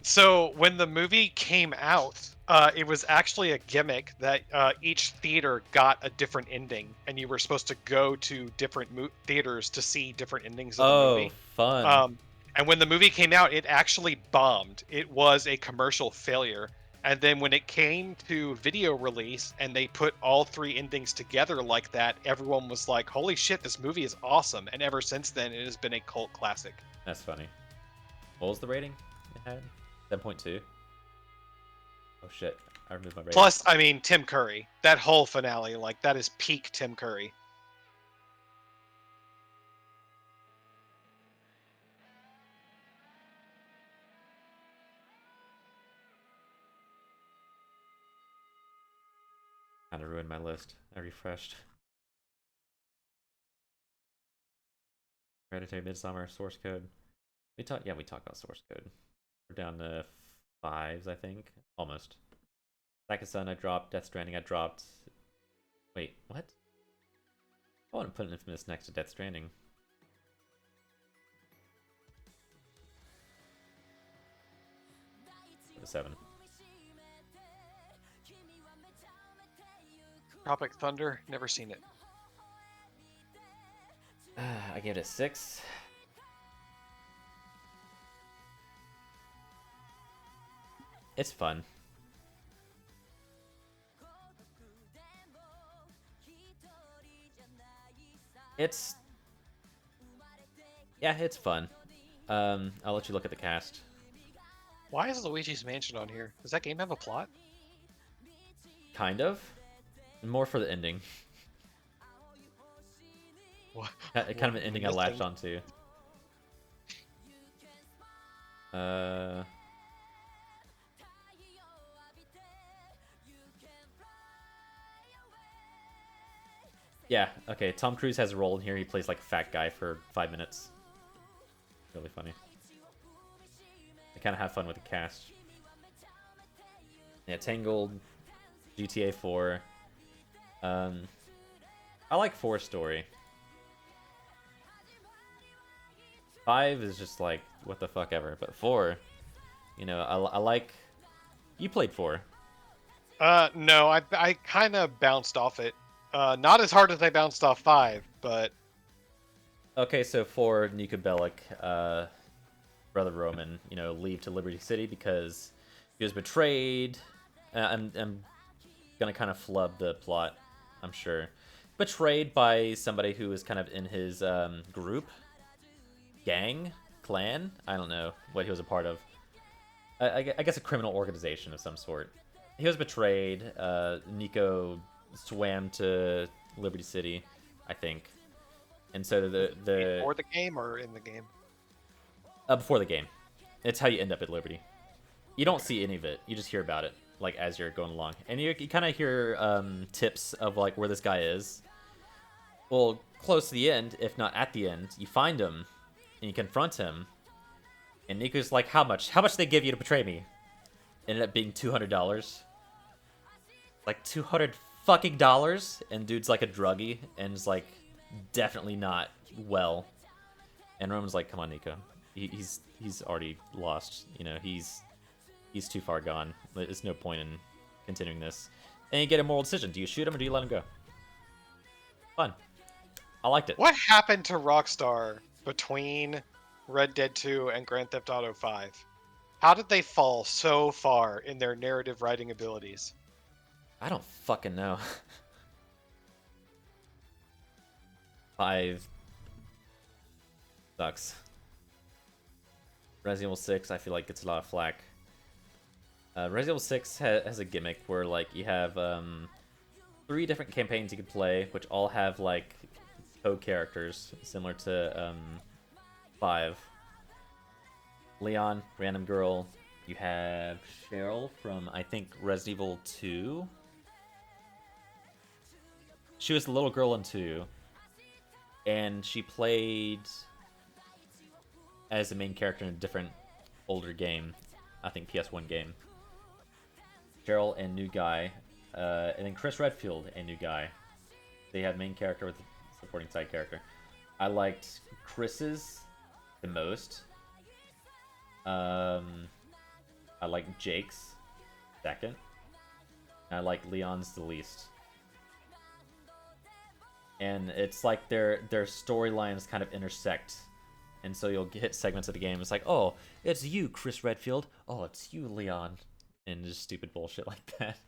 So when the movie came out, it was actually a gimmick that each theater got a different ending, and you were supposed to go to different theaters to see different endings of the movie. Fun. And when the movie came out, it actually bombed. It was a commercial failure. And then when it came to video release and they put all 3 endings together like that, everyone was like, holy shit, this movie is awesome. And ever since then, it has been a cult classic. That's funny. What was the rating it had? 7.2. Oh shit! I removed my rating. Plus, I mean, Tim Curry. That whole finale, like, that is peak Tim Curry. Kind of ruined my list. I refreshed. Hereditary, Midsummer, Source Code. We talked about Source Code. We're down to 5s, I think. Almost. Second Son, I dropped. Death Stranding, I dropped. Wait, what? I want to put Infamous next to Death Stranding. The 7. Tropic Thunder, never seen it. I gave it a 6. It's fun. It's fun. I'll let you look at the cast. Why is Luigi's Mansion on here? Does that game have a plot? Kind of. More for the ending. What? Kind of an ending I latched onto. Yeah, okay. Tom Cruise has a role in here. He plays like a fat guy for 5 minutes. Really funny. They kind of have fun with the cast. Yeah, Tangled, GTA 4. I like 4's story. 5 is just like, what the fuck ever. But 4, you know, I like... You played 4. No, I kind of bounced off it. Not as hard as I bounced off 5, but... Okay, so 4, Niko Bellic, Brother Roman, you know, leave to Liberty City because he was betrayed. I'm gonna kind of flub the plot, I'm sure. Betrayed by somebody who was kind of in his group, gang, clan. I don't know what he was a part of. I guess a criminal organization of some sort. He was betrayed. Niko swam to Liberty City, I think, and so the Before the game or in the game? Before the game. It's how you end up at Liberty. You don't see any of it. You just hear about it, like, as you're going along. And you kind of hear tips of, like, where this guy is. Well, close to the end, if not at the end, you find him, and you confront him. And Niko's like, how much? How much they give you to betray me? Ended up being $200. Like, $200 fucking dollars? And dude's like a druggie, and is like, definitely not well. And Roman's like, come on, Niko. He's already lost. You know, he's too far gone. There's no point in continuing this. And you get a moral decision. Do you shoot him or do you let him go? Fun. I liked it. What happened to Rockstar between Red Dead 2 and Grand Theft Auto 5? How did they fall so far in their narrative writing abilities? I don't fucking know. 5 sucks. Resident Evil 6, I feel like gets a lot of flack. Resident Evil 6 has a gimmick where, like, you have the 3 different campaigns you could play, which all have like co-characters similar to 5. Leon, random girl. You have Cheryl from, I think, Resident Evil 2. She was the little girl in 2. And she played as the main character in a different older game. I think PS1 game. Cheryl and New Guy. And then Chris Redfield and New Guy. They had main character with supporting side character. I liked Chris's the most. I like Jake's second. And I like Leon's the least. And it's like their storylines kind of intersect. And so you'll hit segments of the game. It's like, oh, it's you, Chris Redfield. Oh, it's you, Leon. And just stupid bullshit like that.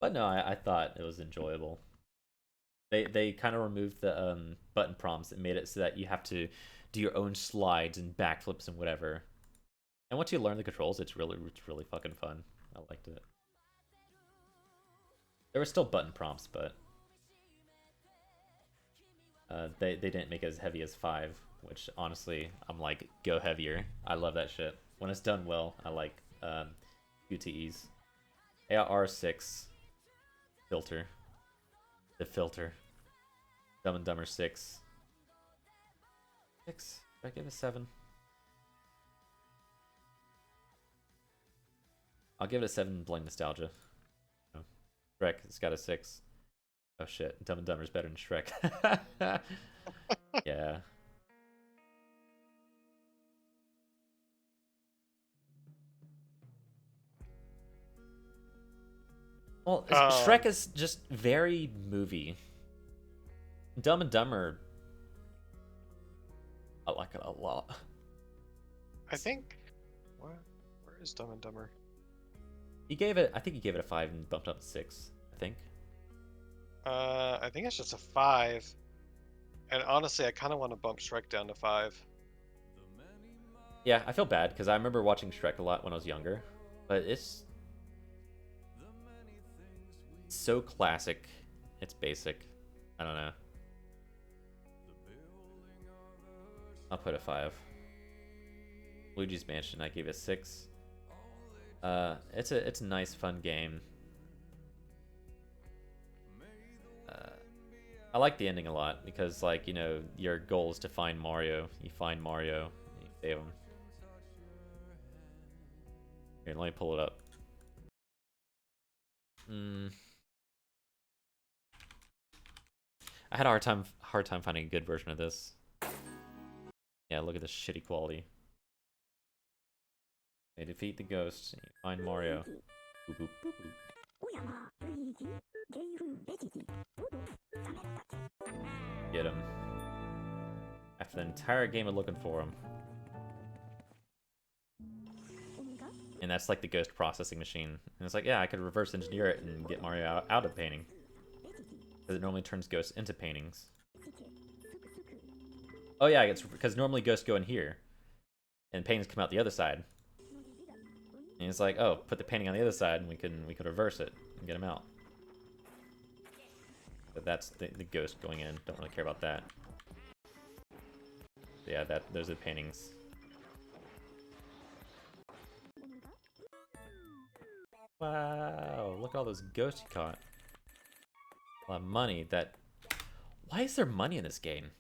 But no, I thought it was enjoyable. They kind of removed the button prompts and made it so that you have to do your own slides and backflips and whatever. And once you learn the controls, it's really fucking fun. I liked it. There were still button prompts, but they didn't make it as heavy as 5, which honestly, I'm like, go heavier. I love that shit. When it's done well, I like QTEs. AR6 filter. The filter. Dumb and Dumber 6. 6. Did I give it a 7? I'll give it a 7 Blind Nostalgia. Oh. Shrek, it's got a 6. Oh shit, Dumb and Dumber's better than Shrek. Yeah. Well, Shrek is just very movie. Dumb and Dumber, I like it a lot. I think. Where is Dumb and Dumber? He gave it. I think he gave it a 5 and bumped up to 6. I think. I think it's just a 5. And honestly, I kind of want to bump Shrek down to 5. Yeah, I feel bad because I remember watching Shrek a lot when I was younger, but it's so classic. It's basic. I don't know. I'll put a 5. Luigi's Mansion, I gave it a 6. It's a nice, fun game. I like the ending a lot because, like, you know, your goal is to find Mario. You find Mario, and you save him. Here, let me pull it up. I had a hard time finding a good version of this. Yeah, look at this shitty quality. They defeat the ghost. And you find Mario. Boop, boop, boop, boop. Get him. After the entire game of looking for him. And that's like the ghost processing machine. And it's like, yeah, I could reverse engineer it and get Mario out of painting. Because it normally turns ghosts into paintings. Oh yeah, it's because normally ghosts go in here. And paintings come out the other side. And it's like, oh, put the painting on the other side and we can reverse it and get him out. But that's the ghost going in. Don't really care about that. But yeah, those are paintings. Wow, look at all those ghosts you caught. A lot of money. Why is there money in this game?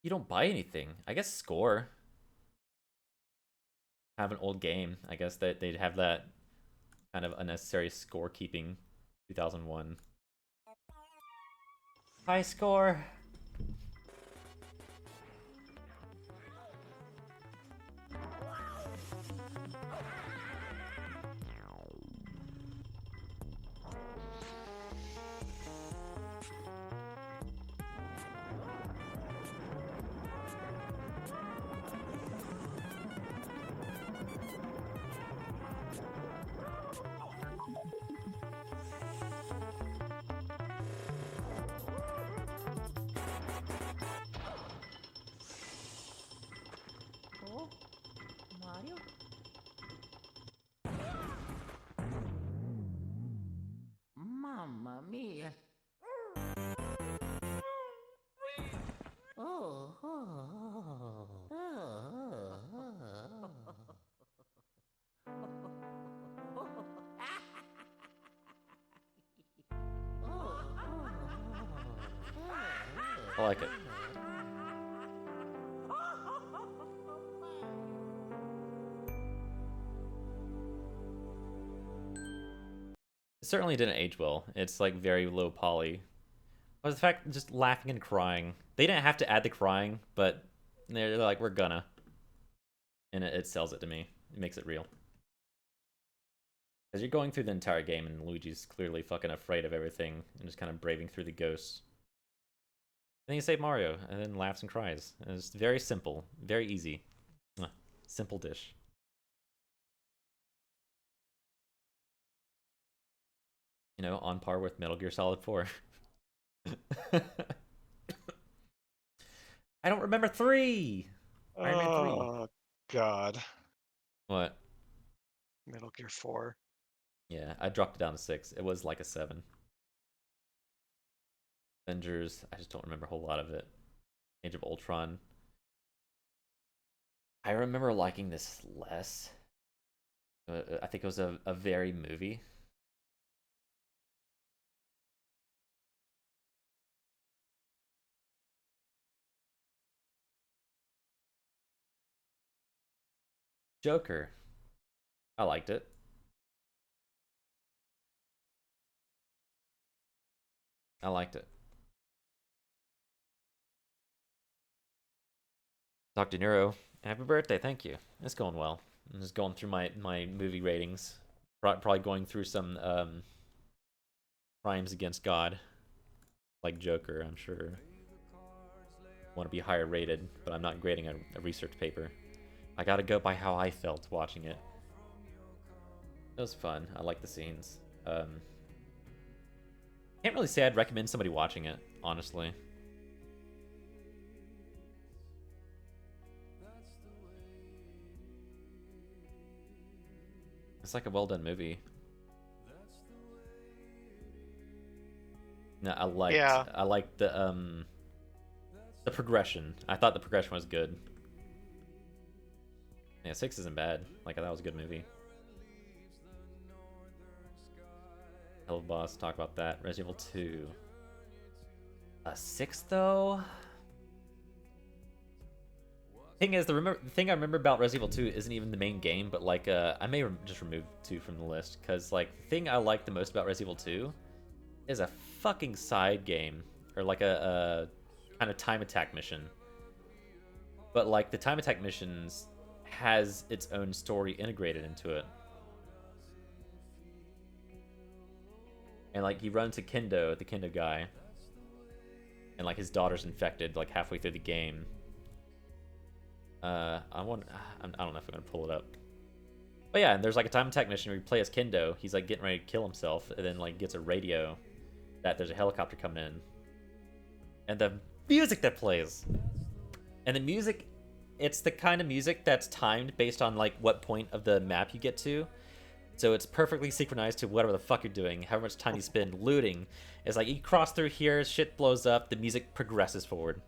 You don't buy anything. I guess score. Have an old game. I guess that they'd have that kind of unnecessary scorekeeping. 2001. High score. I like it. It certainly didn't age well. It's like very low poly. But the fact just laughing and crying. They didn't have to add the crying, but they're like, we're gonna. And it sells it to me. It makes it real. Because you're going through the entire game and Luigi's clearly fucking afraid of everything and just kind of braving through the ghosts. And then you save Mario and then laughs and cries. And it's very simple, very easy. Simple dish. You know, on par with Metal Gear Solid 4. I don't remember 3! Iron Man 3. Oh, God. What? Metal Gear 4. Yeah, I dropped it down to 6. It was like a 7. Avengers, I just don't remember a whole lot of it. Age of Ultron. I remember liking this less. I think it was a very movie. Joker. I liked it. I liked it. Dr. Nero, happy birthday, thank you. It's going well. I'm just going through my movie ratings. Probably going through some crimes against God. Like Joker, I'm sure. Want to be higher rated, but I'm not grading a research paper. I gotta go by how I felt watching it. It was fun. I like the scenes. Can't really say I'd recommend somebody watching it, honestly. It's like a well done movie. No, I liked the progression. I thought the progression was good. Yeah, 6 isn't bad. Like, I thought it was a good movie. Hell of a Boss, talk about that. Resident Evil 2. 6 though? Thing is, the thing I remember about Resident Evil 2 isn't even the main game, but like, I may just remove 2 from the list, because like, the thing I like the most about Resident Evil 2 is a fucking side game, or like a kind of time attack mission. But like, the time attack missions has its own story integrated into it. And like, you run into Kendo, the Kendo guy, and like his daughter's infected like halfway through the game. I don't know if I'm gonna pull it up. But yeah, and there's like a time attack mission where you play as Kendo. He's like getting ready to kill himself, and then like gets a radio that there's a helicopter coming in. And the music that plays, and the music, it's the kind of music that's timed based on like what point of the map you get to. So it's perfectly synchronized to whatever the fuck you're doing, however much time you spend looting. It's like you cross through here, shit blows up, the music progresses forward.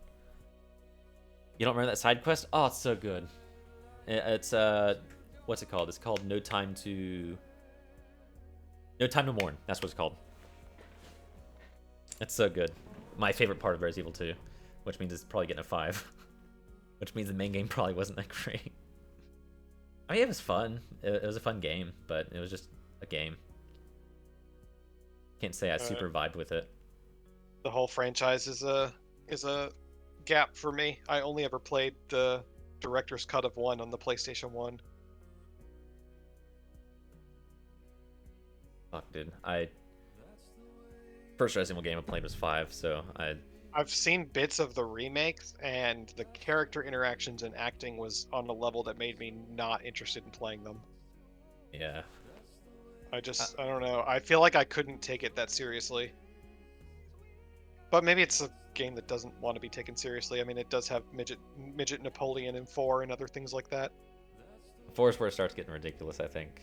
You don't remember that side quest? Oh, it's so good. It's what's it called? It's called No Time to Mourn. That's what it's called. It's so good. My favorite part of Resident Evil 2, which means it's probably getting a 5. Which means the main game probably wasn't that great. I mean, it was fun. It was a fun game, but it was just a game. Can't say I super vibed with it. The whole franchise is a gap for me. I only ever played the director's cut of 1 on the PlayStation 1. Fuck, dude. First Resident Evil game I played was 5, so I've seen bits of the remakes, and the character interactions and acting was on a level that made me not interested in playing them. Yeah. I don't know. I feel like I couldn't take it that seriously. But maybe it's a game that doesn't want to be taken seriously. I mean, it does have midget Napoleon in 4 and other things like that. 4 is where it starts getting ridiculous, I think.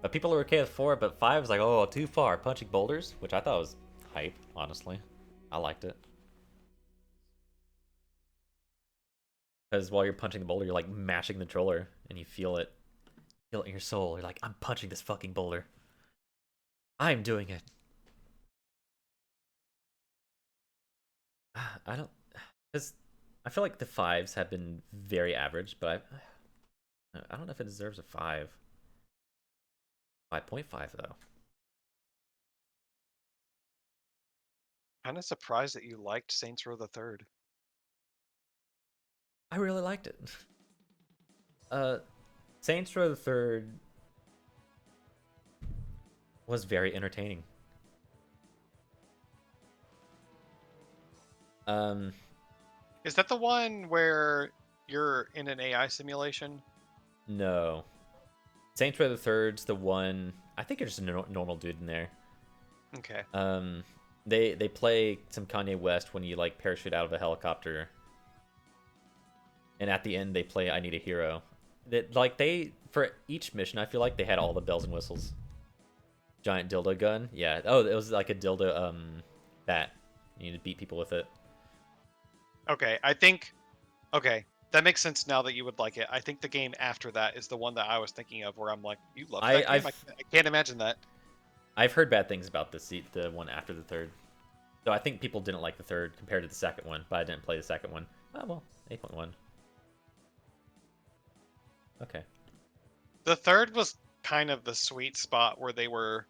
But people are okay with 4, but 5 is like, oh, too far. Punching boulders, which I thought was hype, honestly. I liked it. Because while you're punching the boulder, you're like mashing the controller, and you feel it. You feel it in your soul. You're like, I'm punching this fucking boulder. I'm doing it. I don't, because I feel like the fives have been very average, but I don't know if it deserves a 5. 5.5 though. Kind of surprised that you liked Saints Row the Third. I really liked it. Saints Row the Third was very entertaining. Is that the one where you're in an AI simulation? No. Saints Row the Third's the one. I think it's just a normal dude in there. Okay. They play some Kanye West when you like parachute out of a helicopter, and at the end they play "I Need a Hero." That like they for each mission, I feel like they had all the bells and whistles. Giant dildo gun, yeah. Oh, it was like a dildo bat. You need to beat people with it. Okay, I think. Okay, that makes sense now that you would like it. I think the game after that is the one that I was thinking of, where I'm like, you love that game. I can't imagine that. I've heard bad things about the one after the third. So I think people didn't like the third compared to the second one, but I didn't play the second one. Oh well, 8.1. Okay. The third was kind of the sweet spot where they were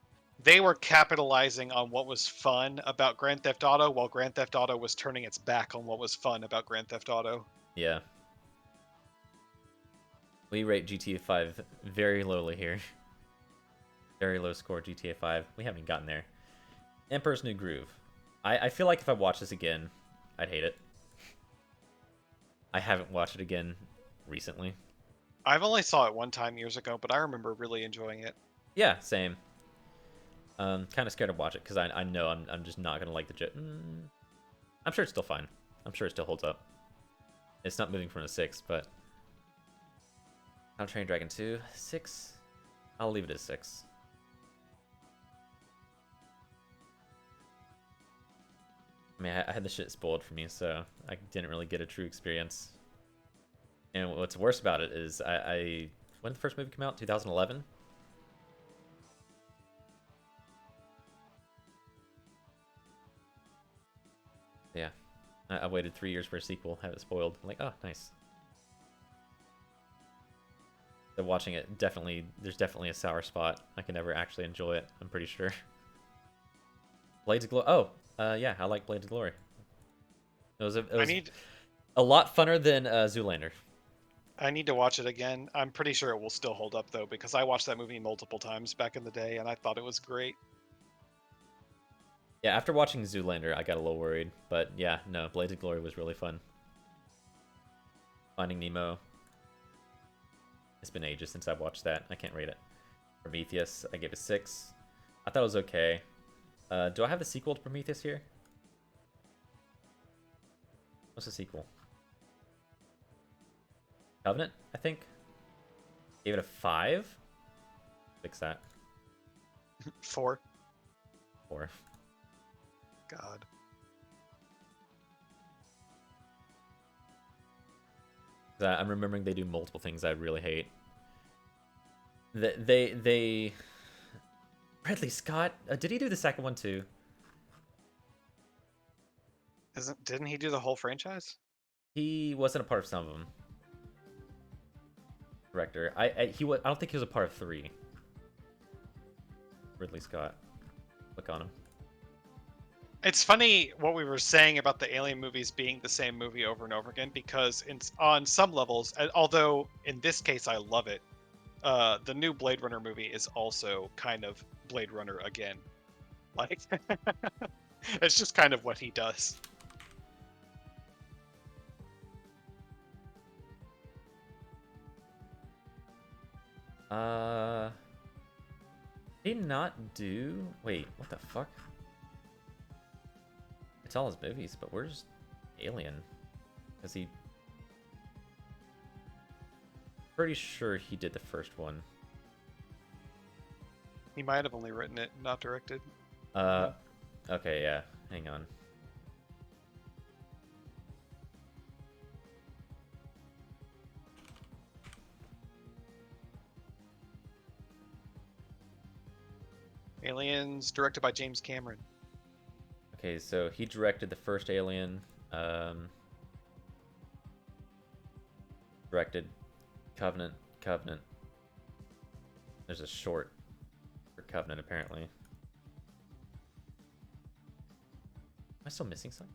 capitalizing on what was fun about Grand Theft Auto, while Grand Theft Auto was turning its back on what was fun about Grand Theft Auto. Yeah. We rate GTA 5 very lowly here. Very low score GTA 5. We haven't even gotten there. Emperor's New Groove. I feel like if I watch this again, I'd hate it. I haven't watched it again recently. I've only saw it one time years ago, but I remember really enjoying it. Yeah, same. Kind of scared to watch it because I know I'm just not gonna like the jet. I'm sure it's still fine. I'm sure it still holds up. It's not moving from a 6, but How to Train Your Dragon 2 6. I'll leave it as 6. I mean, I had the shit spoiled for me, so I didn't really get a true experience. And what's worse about it is when did the first movie come out? 2011? Yeah. I waited 3 years for a sequel, have it spoiled. I'm like, oh, nice. So watching it, there's definitely a sour spot. I can never actually enjoy it, I'm pretty sure. Blades of Glory. Oh, yeah, I like Blades of Glory. It was a lot funner than Zoolander. I need to watch it again. I'm pretty sure it will still hold up, though, because I watched that movie multiple times back in the day, and I thought it was great. Yeah, after watching Zoolander, I got a little worried. But yeah, no, Blades of Glory was really fun. Finding Nemo. It's been ages since I've watched that. I can't rate it. Prometheus, I gave it 6. I thought it was okay. Do I have the sequel to Prometheus here? What's the sequel? Covenant, I think. Gave it a 5. Fix that. 4. 4. God. I'm remembering they do multiple things I really hate. They Ridley Scott, did he do the second one too? Didn't he do the whole franchise? He wasn't a part of some of them. Director, I don't think he was a part of 3. Ridley Scott. Click on him. It's funny what we were saying about the Alien movies being the same movie over and over again, because on some levels, although in this case I love it, the new Blade Runner movie is also kind of Blade Runner again. Like, it's just kind of what he does. Did he not do... Wait, what the fuck? It's all his movies, but where's Alien? Is he... Pretty sure he did the first one. He might have only written it, not directed. Okay, yeah. Hang on. Aliens, directed by James Cameron. Okay, so he directed the first Alien, Um, directed Covenant. There's a short for Covenant apparently. Am I still missing something?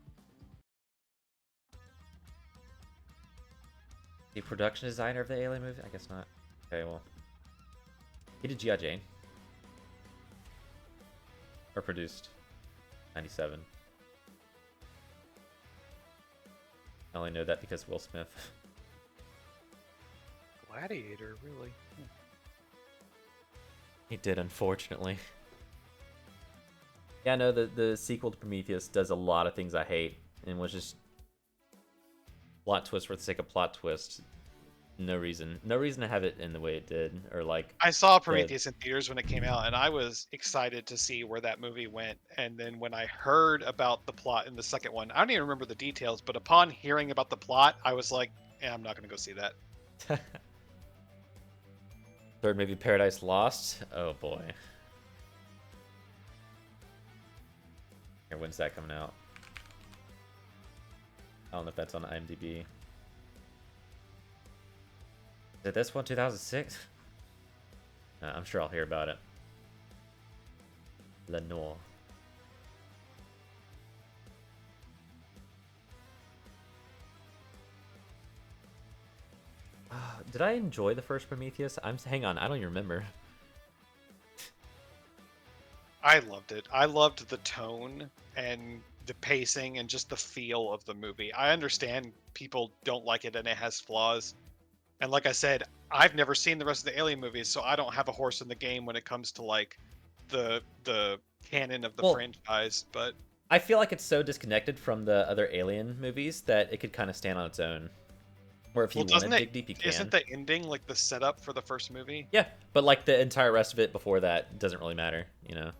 The production designer of the Alien movie? I guess not. Okay, well. He did G.I. Jane. Or produced. 97. I only know that because Will Smith. Gladiator, really? He did, unfortunately. Yeah, no, the sequel to Prometheus does a lot of things I hate, and was just plot twist for the sake of plot twist. No reason to have it in the way it did, or like. I saw Prometheus in theaters when it came out, and I was excited to see where that movie went. And then when I heard about the plot in the second one, I don't even remember the details, but upon hearing about the plot, I was like, I'm not going to go see that. Third movie, Paradise Lost. Oh boy. Here, when's that coming out? I don't know if that's on IMDb. Is it this one, 2006? I'm sure I'll hear about it. Lenore. Did I enjoy the first Prometheus? Hang on, I don't even remember. I loved it. I loved the tone and the pacing and just the feel of the movie. I understand people don't like it and it has flaws. And like I said, I've never seen the rest of the Alien movies, so I don't have a horse in the game when it comes to like the canon of the franchise. But I feel like it's so disconnected from the other Alien movies that it could kind of stand on its own. Or if you want to dig deep, you can. Isn't the ending like the setup for the first movie? Yeah, but like the entire rest of it before that doesn't really matter, you know.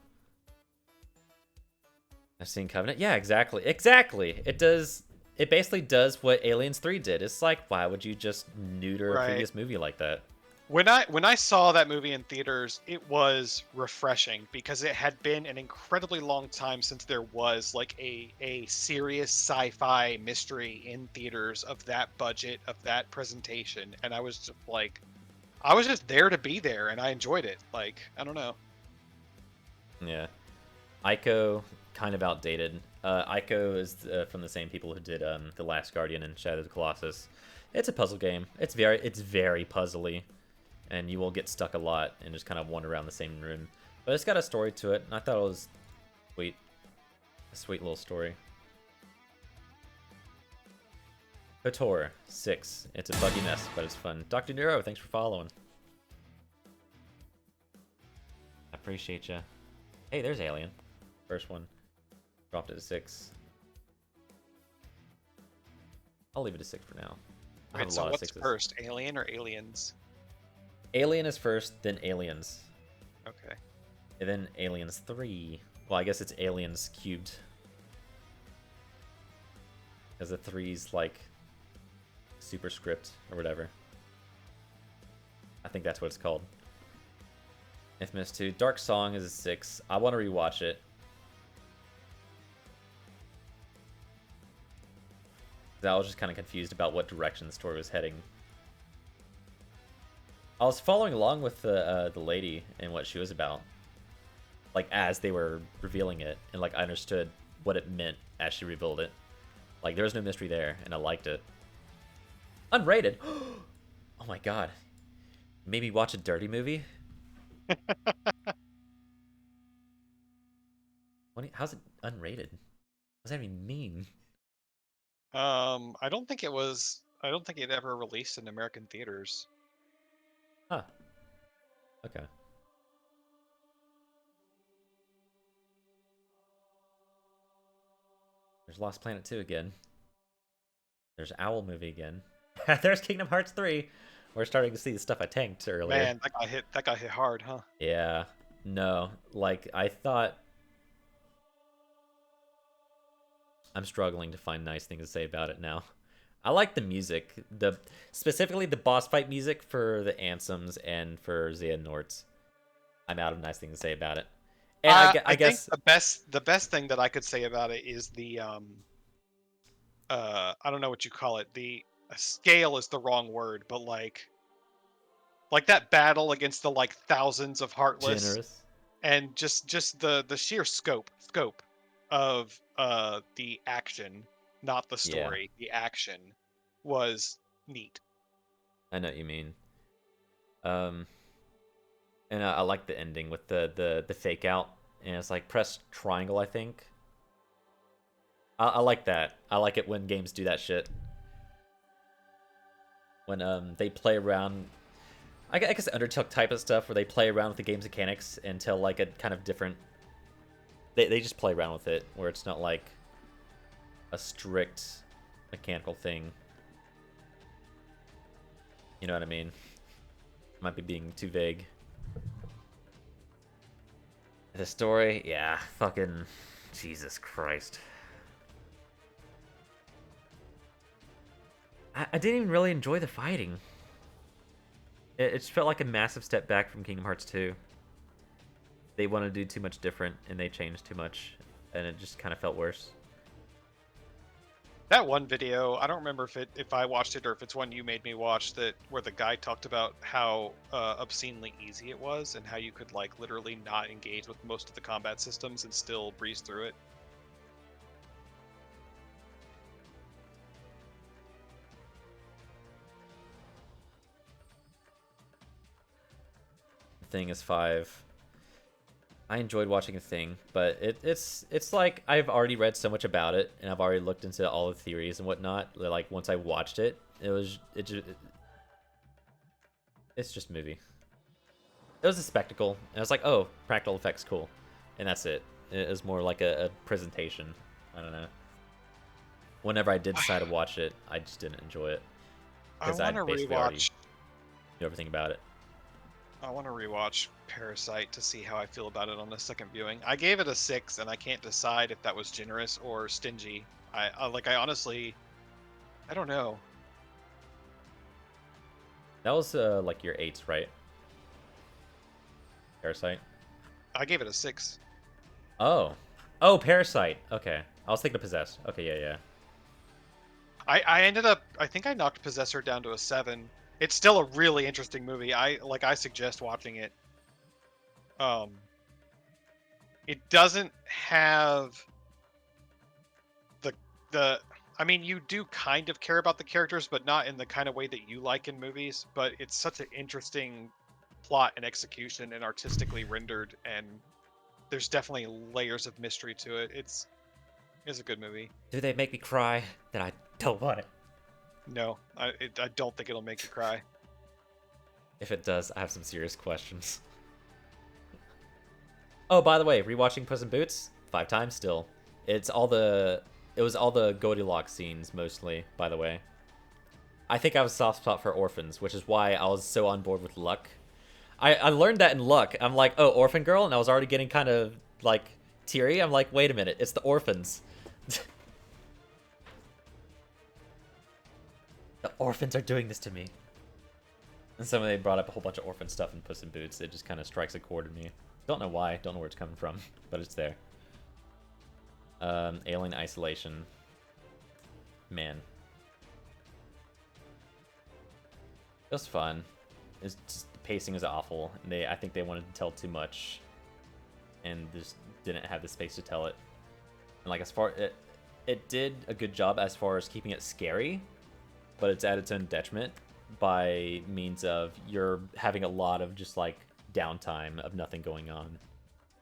I've seen Covenant. Yeah, exactly. It does. It basically does what Aliens 3 did. It's like, why would you just neuter a previous movie like that? When I saw that movie in theaters, it was refreshing because it had been an incredibly long time since there was like a serious sci-fi mystery in theaters of that budget, of that presentation, and I was just there to be there, and I enjoyed it. Like, I don't know. Yeah, Ico kind of outdated. Ico is from the same people who did The Last Guardian and Shadow of the Colossus. It's a puzzle game. It's very puzzly. And you will get stuck a lot and just kind of wander around the same room. But it's got a story to it, and I thought it was sweet. A sweet little story. KOTOR 6. It's a buggy mess, but it's fun. Dr. Nero, thanks for following. I appreciate ya. Hey, there's Alien. First one. Dropped it to 6. I'll leave it to 6 for now. Wait, so what's first, Alien or Aliens? Alien is first, then Aliens. Okay. And then Aliens 3. Well, I guess it's Aliens cubed. Because the 3's like superscript or whatever. I think that's what it's called. Infamous 2. Dark Song is a 6. I want to rewatch it. I was just kind of confused about what direction the story was heading. I was following along with the lady and what she was about, like as they were revealing it, and like I understood what it meant as she revealed it. Like there was no mystery there, and I liked it. Unrated. Oh my god. Maybe watch a dirty movie. How's it unrated? What does that even mean? I don't think it ever released in American theaters. Huh. Okay. There's Lost Planet 2 again. There's Owl movie again. There's Kingdom Hearts 3. We're starting to see the stuff I tanked earlier. Man, that got hit hard, huh? Yeah. No, like I thought. I'm struggling to find nice things to say about it now. I like the music, specifically the boss fight music for the Ansems and for Xehanorts. I'm out of nice things to say about it. And I guess think the best thing that I could say about it is the I don't know what you call it. The scale is the wrong word, but like that battle against the like thousands of heartless, Generous. and just the sheer scope of the action, not the Yeah. story. The action was neat. I know what you mean. Um, and I like the ending with the fake out, and it's like press triangle, I think. I like that. I like it when games do that shit. When they play around, I guess Undertale type of stuff where they play around with the game's mechanics until like a kind of different. They just play around with it where it's not like a strict mechanical thing. You know what I mean? Might be being too vague. The story, yeah, fucking Jesus Christ. I didn't even really enjoy the fighting. It just felt like a massive step back from Kingdom Hearts 2. They wanted to do too much different, and they changed too much, and it just kind of felt worse. That one video, I don't remember if I watched it or if it's one you made me watch, that where the guy talked about how obscenely easy it was and how you could like literally not engage with most of the combat systems and still breeze through it. Thing is 5. I enjoyed watching a thing, but it's like I've already read so much about it, and I've already looked into all the theories and whatnot. Like once I watched it, it's just a movie. It was a spectacle, and I was like, oh, practical effects, cool, and that's it. It was more like a presentation. I don't know. Whenever I did decide to watch it, I just didn't enjoy it I because want I to basically already rewatch. knew everything about it. I want to rewatch Parasite to see how I feel about it on the second viewing. I gave it a 6, and I can't decide if that was generous or stingy. I honestly, I don't know. That was like your 8s, right? Parasite. I gave it a 6. Oh, Parasite. Okay, I was thinking of Possessed. Okay, yeah. I ended up, I think I knocked Possessor down to a 7. It's still a really interesting movie. I suggest watching it. It doesn't have the I mean, you do kind of care about the characters, but not in the kind of way that you like in movies. But it's such an interesting plot and execution and artistically rendered, and there's definitely layers of mystery to it. It's a good movie. Do they make me cry? Then I don't want it. No, I don't think it'll make you cry. If it does, I have some serious questions. Oh, by the way, rewatching Puss in Boots 5 times still. It was all the Goldilocks scenes mostly, by the way. I think I have a soft spot for orphans, which is why I was so on board with Luck. I learned that in Luck. I'm like, oh, orphan girl, and I was already getting kind of like teary. I'm like, wait a minute, it's the orphans. The orphans are doing this to me. And so when they brought up a whole bunch of orphan stuff in Puss in Boots, it just kind of strikes a chord in me. Don't know why, don't know where it's coming from, but it's there. Alien Isolation. Man. It was fun. It's just, the pacing is awful. And I think they wanted to tell too much, and just didn't have the space to tell it. And like it did a good job as far as keeping it scary, but it's at its own detriment by means of you're having a lot of just like downtime of nothing going on.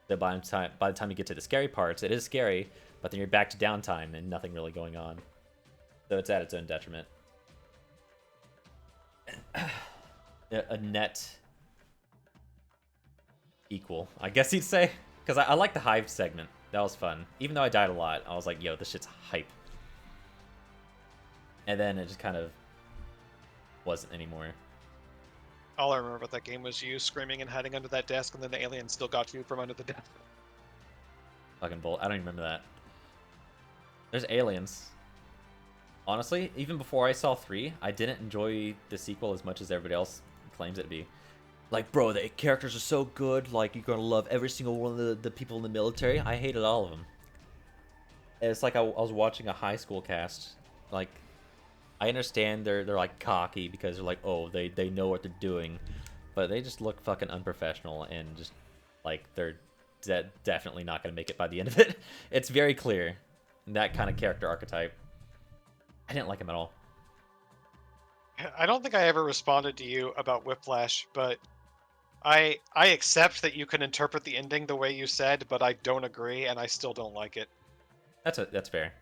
So by the time you get to the scary parts, it is scary, but then you're back to downtime and nothing really going on. So it's at its own detriment. A net equal, I guess you'd say, because I like the Hive segment. That was fun. Even though I died a lot, I was like, yo, this shit's hype. And then it just kind of wasn't anymore. All I remember about that game was you screaming and hiding under that desk, and then the alien still got you from under the desk. Fucking bolt. I don't even remember that. There's aliens. Honestly, even before I saw 3, I didn't enjoy the sequel as much as everybody else claims it to be. Like, bro, the characters are so good. Like, you're gonna love every single one of the people in the military. I hated all of them. It's like I was watching a high school cast Like, I understand they're like cocky because they're like, oh, they know what they're doing, but they just look fucking unprofessional and just like they're definitely not gonna make it by the end of it. It's very clear that kind of character archetype. I didn't like him at all. I don't think I ever responded to you about Whiplash, but I accept that you can interpret the ending the way you said, but I don't agree, and I still don't like it. That's fair.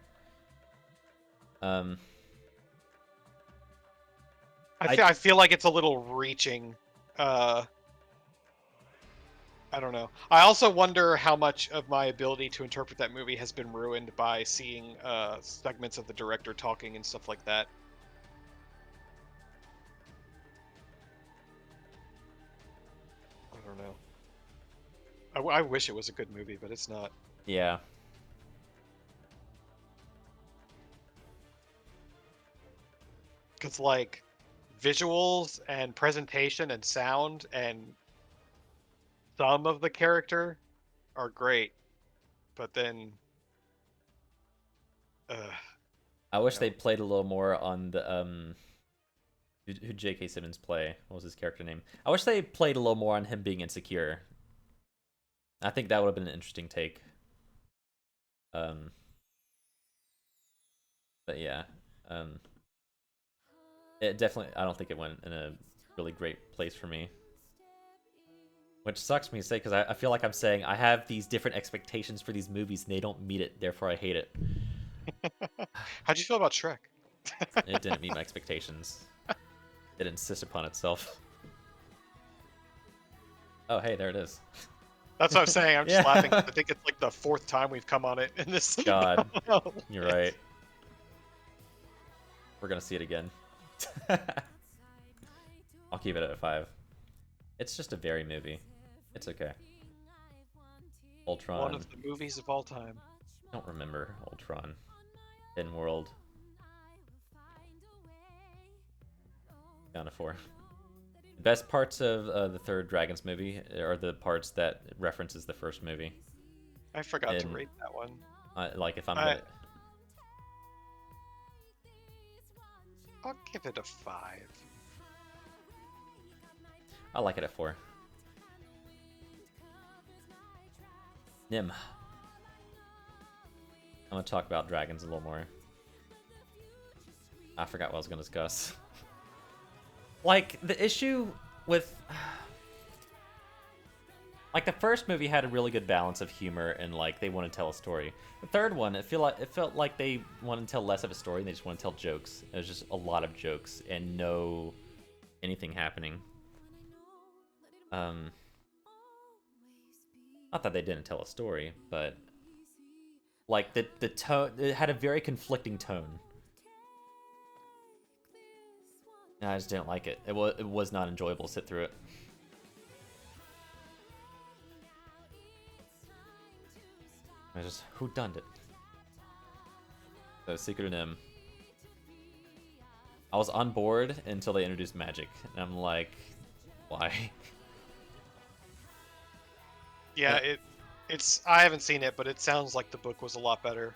I feel like it's a little reaching. I don't know. I also wonder how much of my ability to interpret that movie has been ruined by seeing segments of the director talking and stuff like that. I don't know. I wish it was a good movie, but it's not. Yeah. Because, like, visuals and presentation and sound and some of the character are great, but then I wish No. they played a little more on the who J.K. Simmons play? What was his character name? I wish they played a little more on him being insecure. I think that would have been an interesting take. But yeah, it definitely. I don't think it went in a really great place for me. Which sucks me to say because I feel like I'm saying I have these different expectations for these movies and they don't meet it, therefore I hate it. how'd you feel about Shrek? It didn't meet my expectations. It insisted upon itself. Oh, hey, there it is. That's what I'm saying. I'm just Yeah. laughing. I think it's like the 4th time we've come on it in this. God, you're right. We're gonna see it again. I'll keep it at a 5. It's just a very movie. It's okay. Ultron. One of the movies of all time. I don't remember Ultron. In World. Down to 4. The best parts of the third Dragons movie are the parts that references the first movie. I forgot to And- rate that one. Like if I'm I- gonna... I'll give it a 5. I like it at 4. Nim. I'm gonna talk about dragons a little more. I forgot what I was gonna discuss. Like, the issue with... Like, the first movie had a really good balance of humor and, like, they want to tell a story. The third one, it felt like they wanted to tell less of a story and they just want to tell jokes. It was just a lot of jokes and no anything happening. Not that they didn't tell a story, but... Like, the tone... It had a very conflicting tone. And I just didn't like it. It was not enjoyable to sit through it. I just... Who done it? So, Secret of Nim. I was on board until they introduced magic. And I'm like... Why? Yeah, it's. I haven't seen it, but it sounds like the book was a lot better.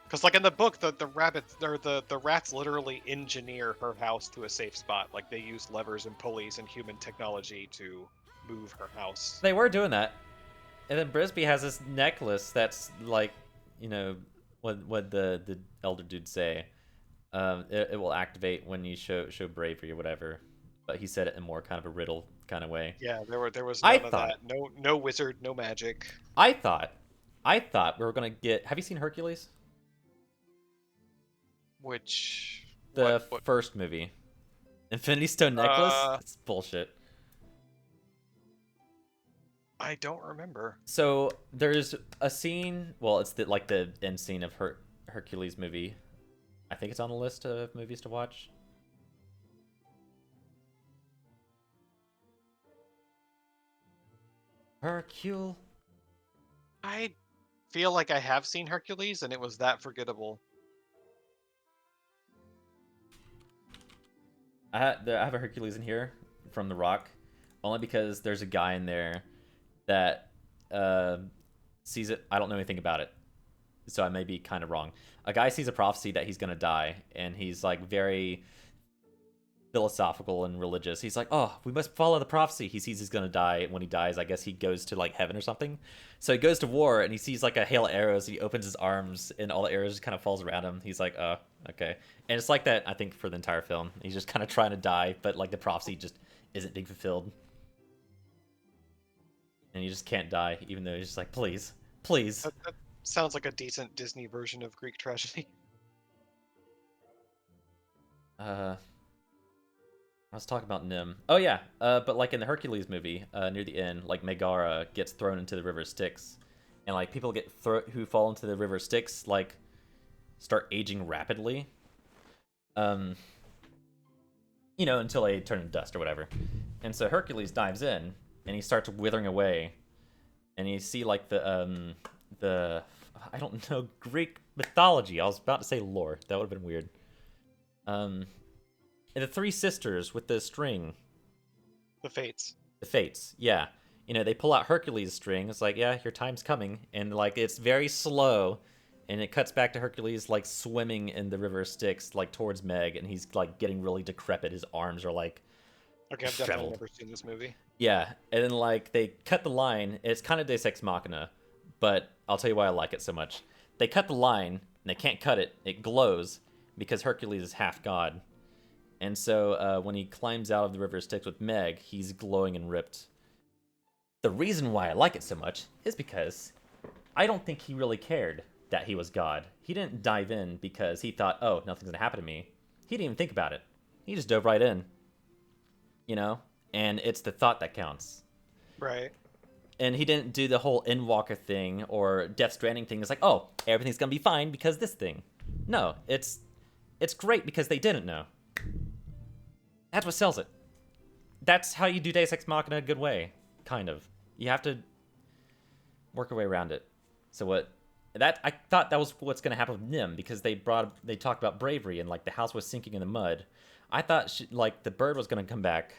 Because, like in the book, the rabbits or the rats literally engineer her house to a safe spot. Like they use levers and pulleys and human technology to move her house. They were doing that. And then Brisby has this necklace that's like, you know, what the elder dude say. It will activate when you show bravery or whatever. But he said it in more kind of a riddle kind of way. Yeah, there was I none of thought- that. No wizard, no magic. I thought we were gonna get. Have you seen Hercules? Which The what- first movie. Infinity Stone necklace? That's bullshit. I don't remember. So there's a scene. Well, it's like the end scene of Hercules movie. I think it's on the list of movies to watch. Hercule. I feel like I have seen Hercules, and it was that forgettable. I have a Hercules in here from The Rock, only because there's a guy in there that sees it. I don't know anything about it, so I may be kind of wrong. A guy sees a prophecy that he's gonna die, and he's like very philosophical and religious. He's like, oh, we must follow the prophecy. He sees he's gonna die, and when he dies, I guess he goes to like heaven or something. So he goes to war, and he sees like a hail of arrows. He opens his arms, and all the arrows just kind of falls around him. He's like, oh, okay. And it's like that, I think, for the entire film. He's just kind of trying to die, but like the prophecy just isn't being fulfilled. And he just can't die, even though he's just like, please, please. That sounds like a decent Disney version of Greek tragedy. I was talking about Nim. Oh yeah, but like in the Hercules movie, near the end, like Megara gets thrown into the river Styx, and like people who fall into the river Styx like start aging rapidly. You know, until they turn to dust or whatever. And so Hercules dives in, and he starts withering away, and you see like the I don't know, Greek mythology. I was about to say lore. That would have been weird. And the three sisters with the string. The Fates. The Fates, yeah. You know, they pull out Hercules' string. It's like, yeah, your time's coming. And, like, it's very slow. And it cuts back to Hercules, like, swimming in the river Styx, like, towards Meg. And he's, like, getting really decrepit. His arms are, like, Okay, I've definitely shriveled. never seen this movie. Yeah. And then, like, they cut the line. It's kind of Deus Ex Machina. But I'll tell you why I like it so much. They cut the line, and they can't cut it. It glows because Hercules is half god. And so when he climbs out of the river Styx with Meg, he's glowing and ripped. The reason why I like it so much is because I don't think he really cared that he was God. He didn't dive in because he thought, oh, nothing's going to happen to me. He didn't even think about it. He just dove right in. You know? And it's the thought that counts. Right. And he didn't do the whole Endwalker thing or Death Stranding thing. It's like, oh, everything's going to be fine because this thing. No, it's great because they didn't know. That's what sells it. That's how you do Deus Ex Machina a good way, kind of. You have to work your way around it. So I thought that was what's going to happen with Nim because they talked about bravery and like the house was sinking in the mud. I thought like the bird was going to come back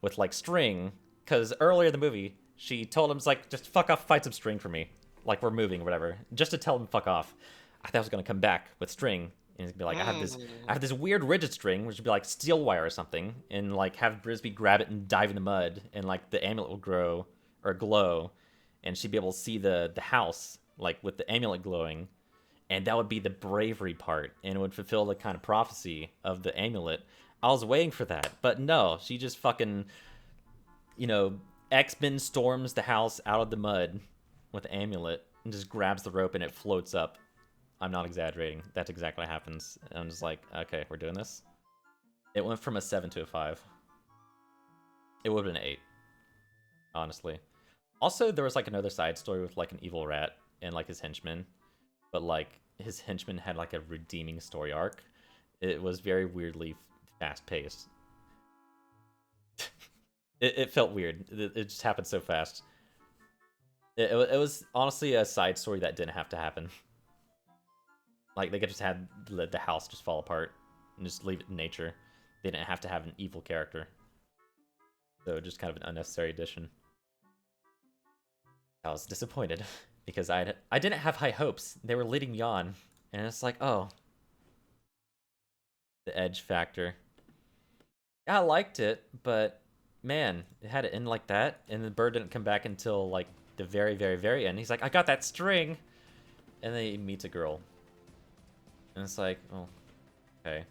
with like string because earlier in the movie she told him, like, just fuck off, fight some string for me, like we're moving or whatever, just to tell him fuck off. I thought it was going to come back with string. And he'd be like, I have this weird rigid string, which would be like steel wire or something, and like have Brisby grab it and dive in the mud, and like the amulet will grow or glow, and she'd be able to see the house like with the amulet glowing, and that would be the bravery part, and it would fulfill the kind of prophecy of the amulet. I was waiting for that, but no, she just fucking, you know, X-Men storms the house out of the mud with the amulet and just grabs the rope and it floats up. I'm not exaggerating. That's exactly what happens. And I'm just like, okay, we're doing this. It went from a 7 to a 5. It would have been an 8, honestly. Also, there was like another side story with like an evil rat and like his henchmen, but like his henchmen had like a redeeming story arc. It was very weirdly fast paced. It felt weird. It just happened so fast. It was honestly a side story that didn't have to happen. Like, they could just have the house just fall apart and just leave it in nature. They didn't have to have an evil character. So, just kind of an unnecessary addition. I was disappointed because I didn't have high hopes. They were leading me on. And it's like, oh. The edge factor. Yeah, I liked it, but man, it had to end like that. And the bird didn't come back until, like, the very, very, very end. He's like, I got that string! And then he meets a girl. And it's like, oh, okay.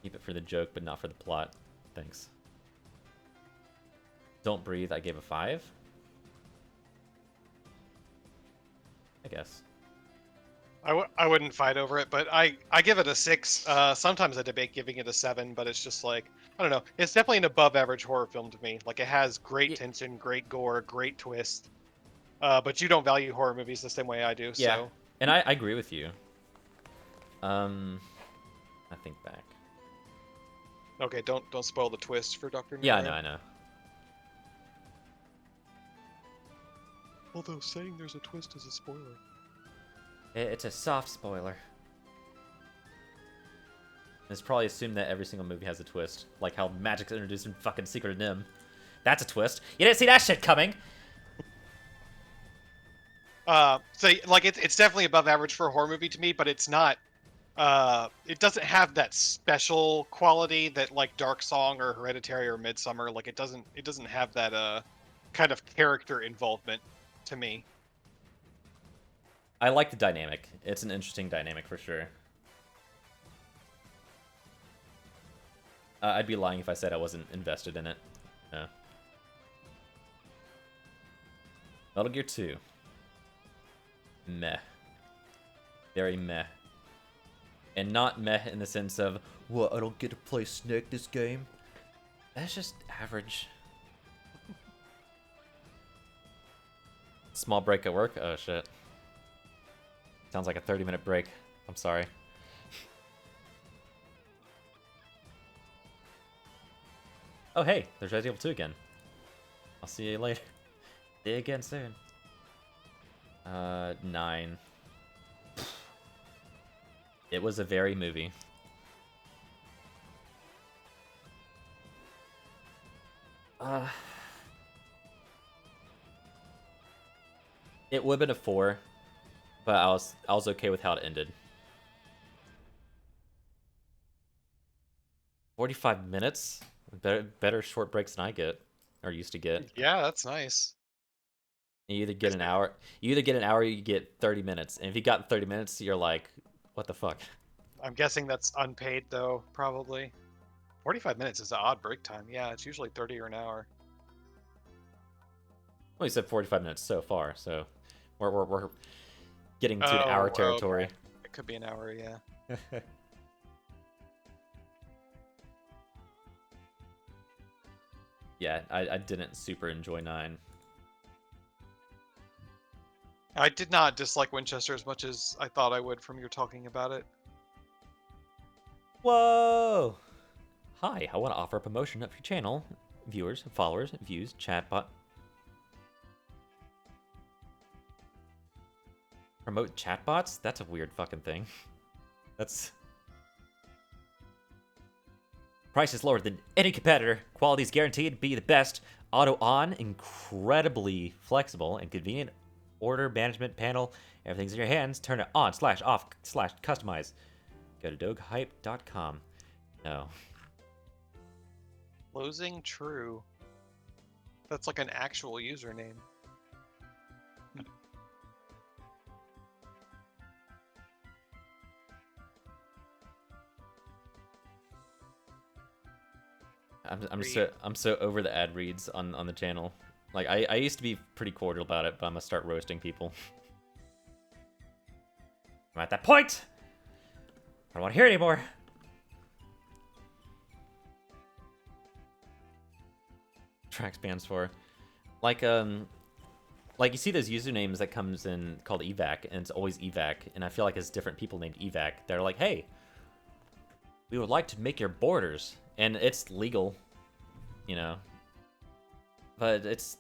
Keep it for the joke, but not for the plot. Thanks. Don't Breathe, I gave a 5. I guess. I wouldn't fight over it, but I give it a 6. Sometimes I debate giving it a 7, but it's just like, I don't know. It's definitely an above-average horror film to me. Like, it has great tension, great gore, great twist. But you don't value horror movies the same way I do, Yeah. so... And I agree with you. I think back. Okay, don't spoil the twist for Dr. Yeah, Nero. I know. Although saying there's a twist is a spoiler. It's a soft spoiler. It's probably assumed that every single movie has a twist. Like how Magic's introduced in fucking Secret of Nim. That's a twist. You didn't see that shit coming! So like it's definitely above average for a horror movie to me, but it's not. It doesn't have that special quality that like Dark Song or Hereditary or Midsummer. Like it doesn't have that kind of character involvement to me. I like the dynamic. It's an interesting dynamic for sure. I'd be lying if I said I wasn't invested in it. No. Metal Gear 2. Meh. Very meh. And not meh in the sense of, what, I don't get to play Snake this game? That's just average. Small break at work? Oh shit. Sounds like a 30-minute break. I'm sorry. Oh hey, there's Resident Evil 2 again. I'll see you later. See you again soon. 9. It was a very movie. It would have been a 4, but I was okay with how it ended. 45 minutes? Better short breaks than I get, or used to get. Yeah, that's nice. You either get an hour, or you get 30 minutes. And if you got 30 minutes, you're like, what the fuck? I'm guessing that's unpaid though, probably. 45 minutes is an odd break time. Yeah, it's usually 30 or an hour. Well, you said 45 minutes so far, so we're getting to an hour territory. Okay. It could be an hour, yeah. Yeah, I didn't super enjoy 9. I did not dislike Winchester as much as I thought I would from your talking about it. Whoa! Hi, I want to offer a promotion up your channel. Viewers, followers, views, chatbot. Promote chatbots? That's a weird fucking thing. That's... Price is lower than any competitor. Quality is guaranteed. Be the best. Auto on. Incredibly flexible and convenient. Order management panel. Everything's in your hands. Turn it on / off / customize. Go to doghype.com. No. Closing true. That's like an actual username. I'm so over the ad reads on the channel. Like I used to be pretty cordial about it, but I'm gonna start roasting people. I'm at that point. I don't want to hear it anymore. Track spans for, like you see those usernames that comes in called evac, and it's always evac, and I feel like it's different people named evac. They're like, hey, we would like to make your borders, and it's legal, you know. But it's,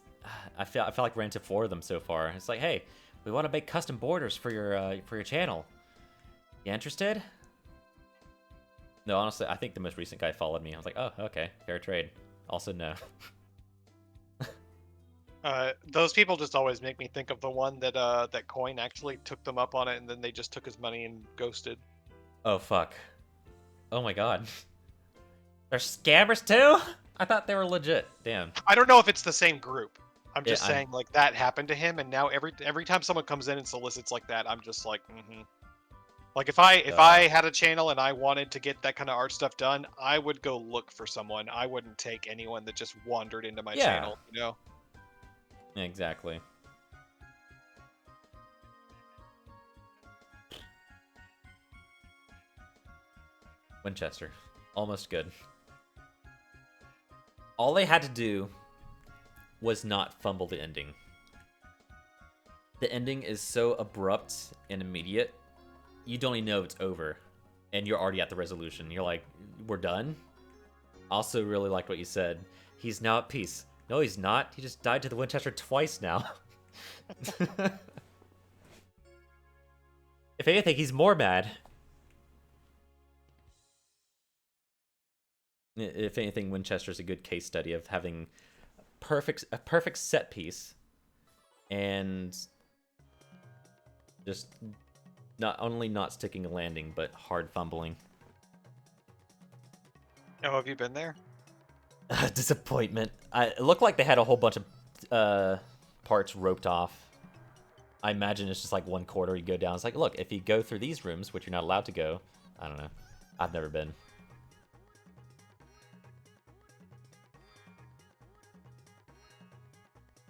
I feel like ran into 4 of them so far. It's like, hey, we want to make custom borders for your channel. You interested? No, honestly, I think the most recent guy followed me. I was like, oh, okay, fair trade. Also, no. Those people just always make me think of the one that that Coin actually took them up on it, and then they just took his money and ghosted. Oh fuck. Oh my god. They're scammers too? I thought they were legit. Damn. I don't know if it's the same group. I'm just Yeah, saying, like, that happened to him, and now every time someone comes in and solicits like that, I'm just like, mm-hmm. Like, if I had a channel and I wanted to get that kind of art stuff done, I would go look for someone. I wouldn't take anyone that just wandered into my channel, you know? Exactly. Winchester. Almost good. All they had to do was not fumble the ending. The ending is so abrupt and immediate, you don't even know it's over, and you're already at the resolution. You're like, we're done? Also really liked what you said. He's now at peace. No, he's not. He just died to the Winchester twice now. If anything, he's more mad. If anything, Winchester's a good case study of having a perfect set piece and Just not only not sticking a landing, but hard fumbling. Oh, have you been there? Disappointment. It looked like they had a whole bunch of parts roped off. I imagine it's just like one corridor you go down. It's like, look, if you go through these rooms, which you're not allowed to go, I don't know. I've never been.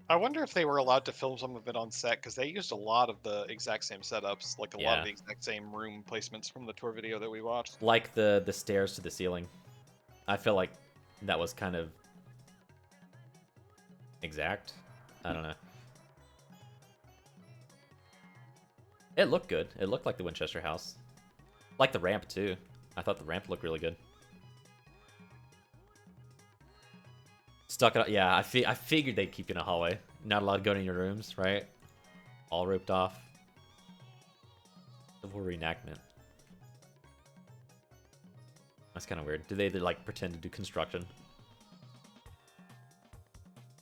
I wonder if they were allowed to film some of it on set, because they used a lot of the exact same setups, like a lot Yeah. of the exact same room placements from the tour video that we watched. Like the stairs to the ceiling. I feel like that was kind of exact. I don't know. It looked good. It looked like the Winchester house. Like the ramp, too. I thought the ramp looked really good. Stuck it. Yeah, I figured they'd keep you in a hallway. Not allowed to go in your rooms, right? All roped off. Civil War reenactment. That's kind of weird. Do they like pretend to do construction?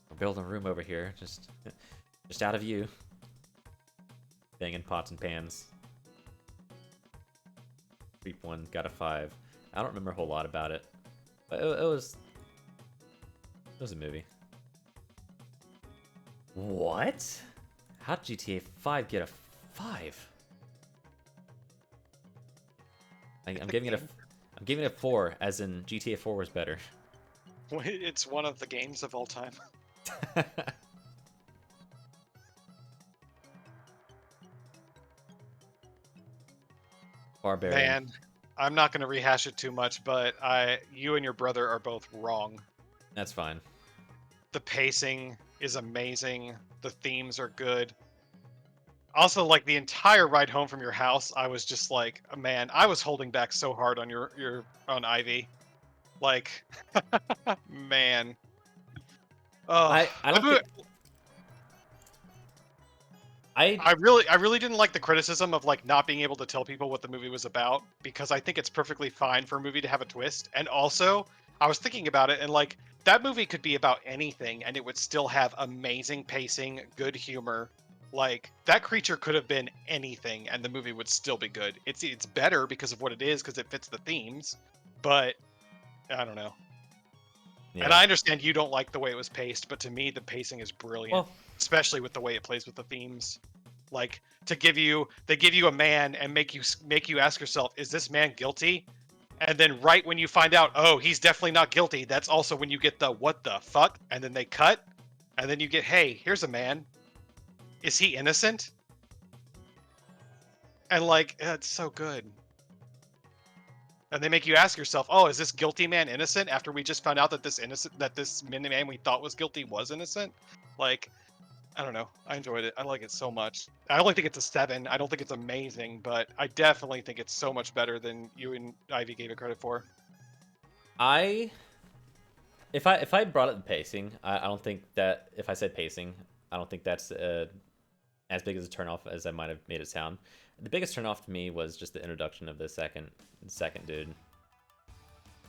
We're building a room over here, just out of view. Banging pots and pans. Creep 1 got a 5. I don't remember a whole lot about it, but it was a movie. What? How'd GTA 5 get a 5? I'm giving it a 4, as in GTA 4 was better. It's one of the games of all time. Barbarian. Man, I'm not going to rehash it too much, but you and your brother are both wrong. That's fine. The pacing is amazing. The themes are good. Also, like the entire ride home from your house, I was just like, man, I was holding back so hard on on Ivy. Like, man. Oh, I don't think... I really didn't like the criticism of like not being able to tell people what the movie was about, because I think it's perfectly fine for a movie to have a twist. And also, I was thinking about it, and like that movie could be about anything and it would still have amazing pacing, good humor. Like that creature could have been anything and the movie would still be good. It's better because of what it is, because it fits the themes, but I don't know. Yeah. And I understand you don't like the way it was paced, but to me the pacing is brilliant, Well, especially with the way it plays with the themes. Like they give you a man and make you ask yourself, is this man guilty? And then right when you find out, oh, he's definitely not guilty, that's also when you get the what the fuck, and then they cut, and then you get, hey, here's a man. Is he innocent? And like, it's so good. And they make you ask yourself, oh, is this guilty man innocent after we just found out that this man we thought was guilty was innocent? Like, I don't know. I enjoyed it. I like it so much. I only think it's a 7. I don't think it's amazing, but I definitely think it's so much better than you and Ivy gave it credit for. If I brought up the pacing, I don't think that if I said pacing, I don't think that's as big as a turnoff as I might have made it sound. The biggest turnoff to me was just the introduction of the second dude.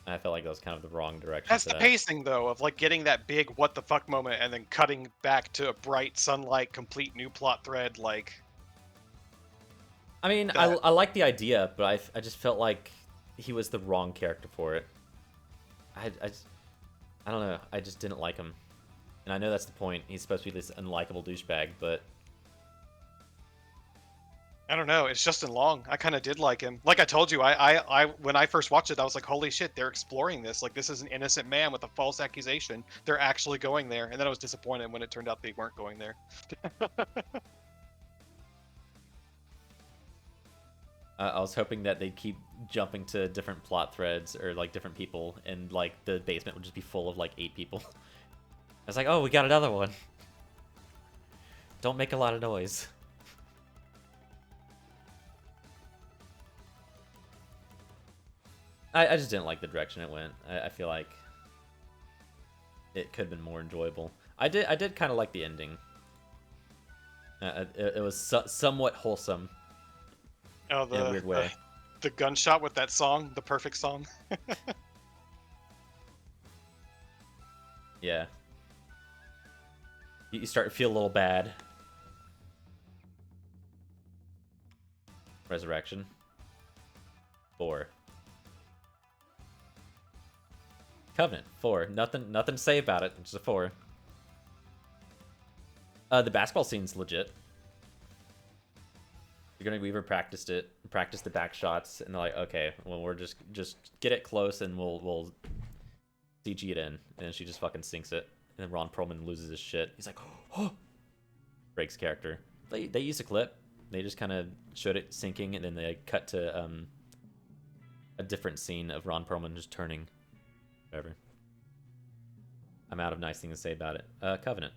I felt like that was kind of the wrong direction. That's for the that. pacing, though, of like getting that big what the fuck moment and then cutting back to a bright sunlight, complete new plot thread. Like, I mean, I like the idea, but I just felt like he was the wrong character for it. I don't know. I just didn't like him. And I know that's the point. He's supposed to be this unlikable douchebag, but I don't know. It's Justin Long. I kind of did like him. Like I told you, I when I first watched it, I was like, holy shit, they're exploring this. Like, this is an innocent man with a false accusation. They're actually going there. And then I was disappointed when it turned out they weren't going there. I was hoping that they'd keep jumping to different plot threads or like different people, and like the basement would just be full of like 8 people. I was like, oh, we got another one. Don't make a lot of noise. I just didn't like the direction it went. I feel like it could have been more enjoyable. I did kind of like the ending. It was somewhat wholesome. Oh, in a weird way. The gunshot with that song, the perfect song. Yeah. You start to feel a little bad. Resurrection. 4. Covenant. 4. Nothing to say about it. It's just a 4. The basketball scene's legit. Sigourney Weaver practiced the back shots, and they're like, okay, well, we're just get it close, and we'll CG it in, and then she just fucking sinks it, and then Ron Perlman loses his shit. He's like, oh, breaks character. They used a clip. They just kind of showed it sinking, and then they cut to a different scene of Ron Perlman just turning. Whatever. I'm out of nice things to say about it. Covenant.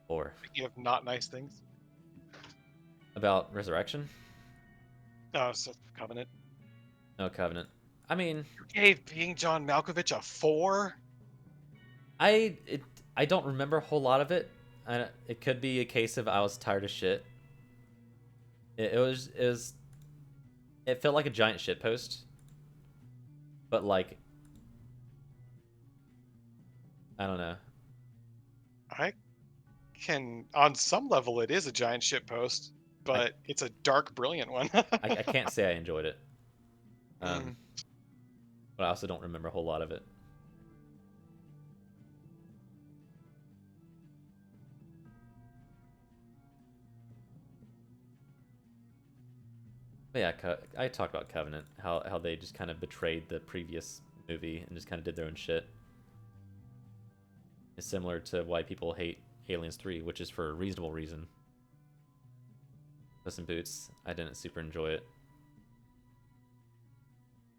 4. You have not nice things. About Resurrection? Oh, so Covenant. No, Covenant. I mean, You gave Being John Malkovich a 4? I don't remember a whole lot of it. It could be a case of I was tired of shit. It felt like a giant shit post, but like, I don't know. I can, on some level, it is a giant shitpost, but it's a dark, brilliant one. I can't say I enjoyed it. Mm. But I also don't remember a whole lot of it. But yeah, I talked about Covenant, how they just kind of betrayed the previous movie and just kind of did their own shit. It's similar to why people hate Aliens 3, which is for a reasonable reason. Puss in Boots, I didn't super enjoy it.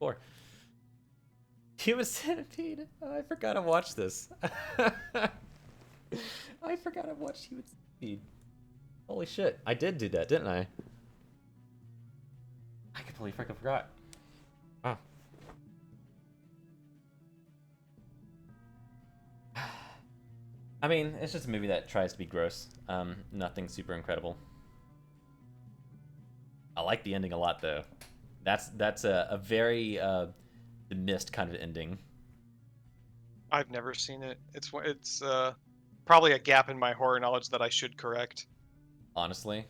4. Human Centipede. Oh, I forgot to watch this. I forgot to watch Human Centipede. Holy shit. I did do that, didn't I? I completely freaking forgot. Wow. I mean, it's just a movie that tries to be gross. Nothing super incredible. I like the ending a lot, though. That's a very The Mist kind of ending. I've never seen it. It's probably a gap in my horror knowledge that I should correct. Honestly.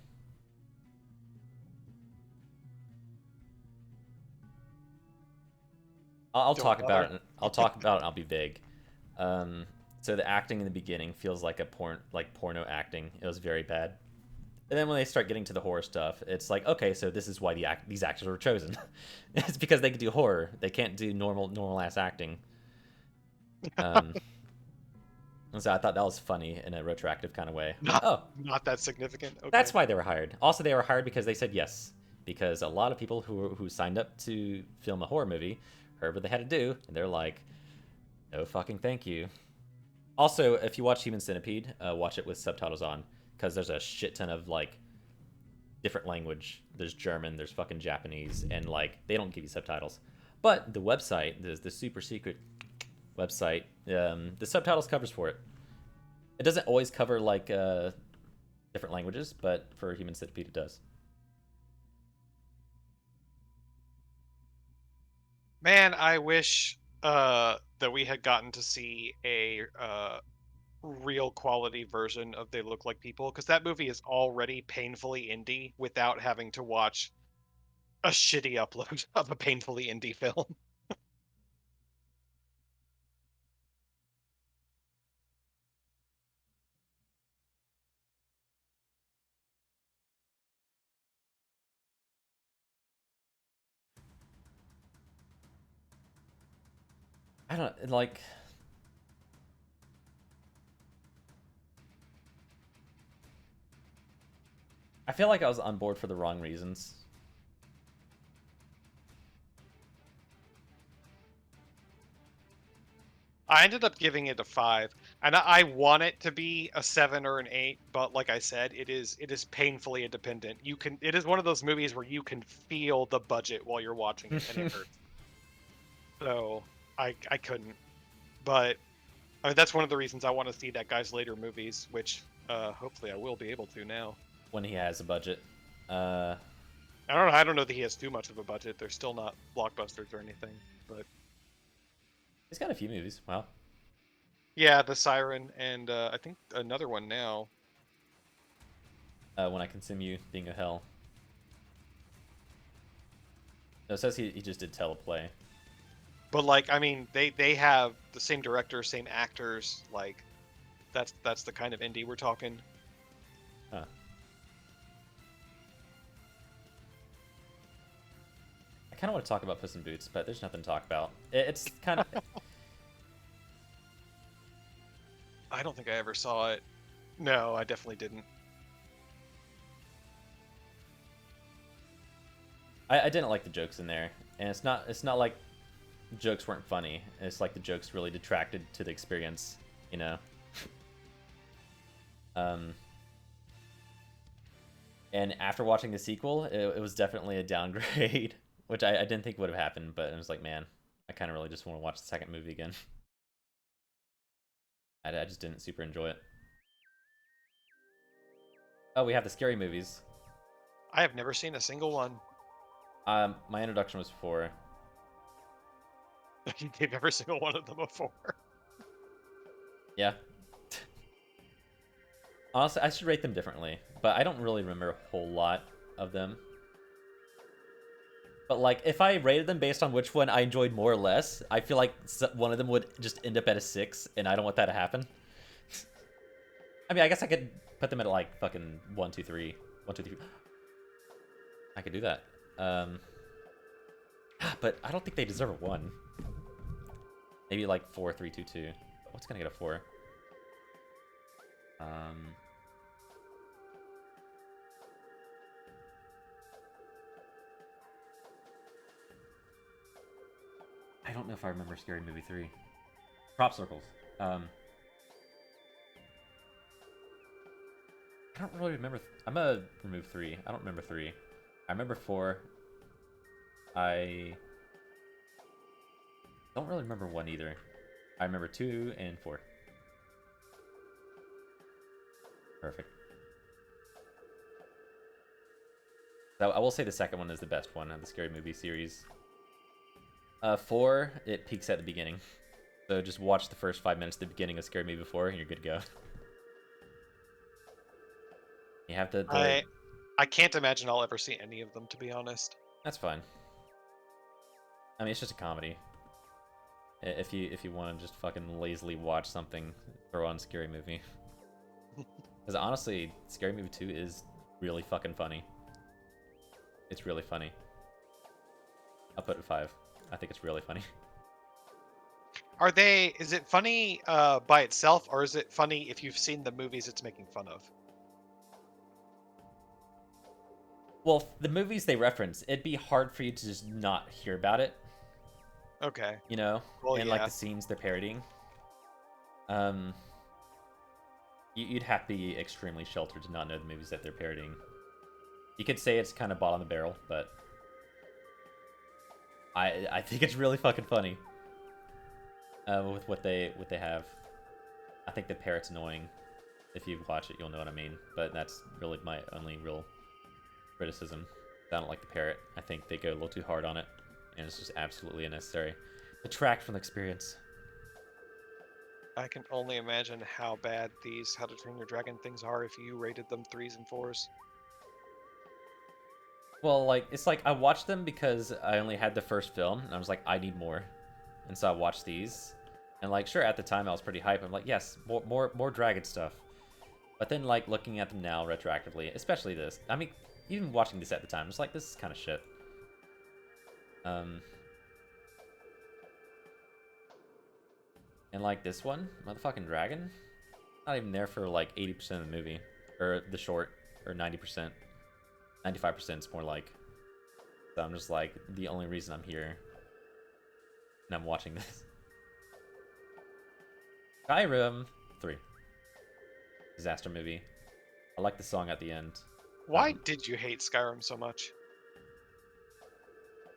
I'll Don't talk about bother. it. I'll talk about it and I'll be vague. So the acting in the beginning feels like porno acting. It was very bad. And then when they start getting to the horror stuff, it's like, okay, so this is why these actors were chosen. It's because they can do horror. They can't do normal ass acting. And so I thought that was funny in a retroactive kind of way. Not that significant. Okay. That's why they were hired. Also, they were hired because they said yes. Because a lot of people who signed up to film a horror movie heard what they had to do, and they're like, no fucking thank you. Also, if you watch Human Centipede, watch it with subtitles on, because there's a shit ton of like different language. There's German, there's fucking Japanese, and like they don't give you subtitles. But the website, the super secret website, the subtitles covers for it. It doesn't always cover like different languages, but for Human Centipede it does. Man, I wish that we had gotten to see a real quality version of They Look Like People, because that movie is already painfully indie without having to watch a shitty upload of a painfully indie film. I don't like. I feel like I was on board for the wrong reasons. I ended up giving it a 5, and I want it to be a 7 or an 8, but like I said, it is painfully independent. It is one of those movies where you can feel the budget while you're watching it, and it hurts. So I couldn't, but I mean, that's one of the reasons I want to see that guy's later movies, which hopefully I will be able to now. When he has a budget. I don't know that he has too much of a budget. They're still not blockbusters or anything, but He's got a few movies. Wow. yeah, The Siren and I think another one now. When I Consume You, Being of Hell. No, it says he just did teleplay. But like, I mean, they have the same director, same actors. Like, that's the kind of indie we're talking. Huh. I kind of want to talk about Puss in Boots, but there's nothing to talk about. It's kind of... I don't think I ever saw it. No, I definitely didn't. I didn't like the jokes in there, and it's not like jokes weren't funny. It's like the jokes really detracted to the experience, you know. And after watching the sequel, it was definitely a downgrade, which I didn't think would have happened. But I was like, man, I kind of really just want to watch the second movie again. I just didn't super enjoy it. Oh, we have the scary movies. I have never seen a single one. My introduction was 4. You gave every single one of them a 4. Yeah. Honestly, I should rate them differently, but I don't really remember a whole lot of them. But like, if I rated them based on which one I enjoyed more or less, I feel like one of them would just end up at a 6, and I don't want that to happen. I mean, I guess I could put them at like fucking 1, 2, 3. 1, 2, 3. I could do that. But I don't think they deserve a 1. Maybe like 4, 3, 2, 2. What's gonna get a 4? I don't know if I remember Scary Movie 3. Prop circles. I don't really remember. I'm gonna remove 3. I don't remember 3. I remember 4. I don't really remember 1 either. I remember 2 and 4. Perfect. So I will say the second one is the best one of the Scary Movie series. 4, it peaks at the beginning. So just watch the first 5 minutes at the beginning of Scary Movie 4 and you're good to go. You have to... I can't imagine I'll ever see any of them, to be honest. That's fine. I mean, it's just a comedy. If you want to just fucking lazily watch something, throw on Scary Movie. Because honestly, Scary Movie 2 is really fucking funny. It's really funny. I'll put it 5. I think it's really funny. Is it funny by itself, or is it funny if you've seen the movies it's making fun of? Well, the movies they reference, it'd be hard for you to just not hear about it. Okay. You know? Well, and yeah. like the scenes they're parodying. You'd have to be extremely sheltered to not know the movies that they're parodying. You could say it's kind of bottom of the barrel, but I think it's really fucking funny. With what they have. I think the parrot's annoying. If you watch it, you'll know what I mean. But that's really my only real criticism. I don't like the parrot. I think they go a little too hard on it, and it's just absolutely unnecessary. Detract from the experience. I can only imagine how bad these How to Train Your Dragon things are if you rated them 3s and 4s. Well, like, it's like I watched them because I only had the first film, and I was like, I need more. And so I watched these. And like, sure, at the time I was pretty hyped. I'm like, yes, more dragon stuff. But then like looking at them now retroactively, especially this. I mean, even watching this at the time, it's like, this is kind of shit. And like this one, motherfucking dragon, not even there for like 80% of the movie, or the short, or 90%, 95% is more like. So I'm just like, the only reason I'm here, and I'm watching this. Skyrim 3. Disaster movie. I like the song at the end. Why did you hate Skyrim so much?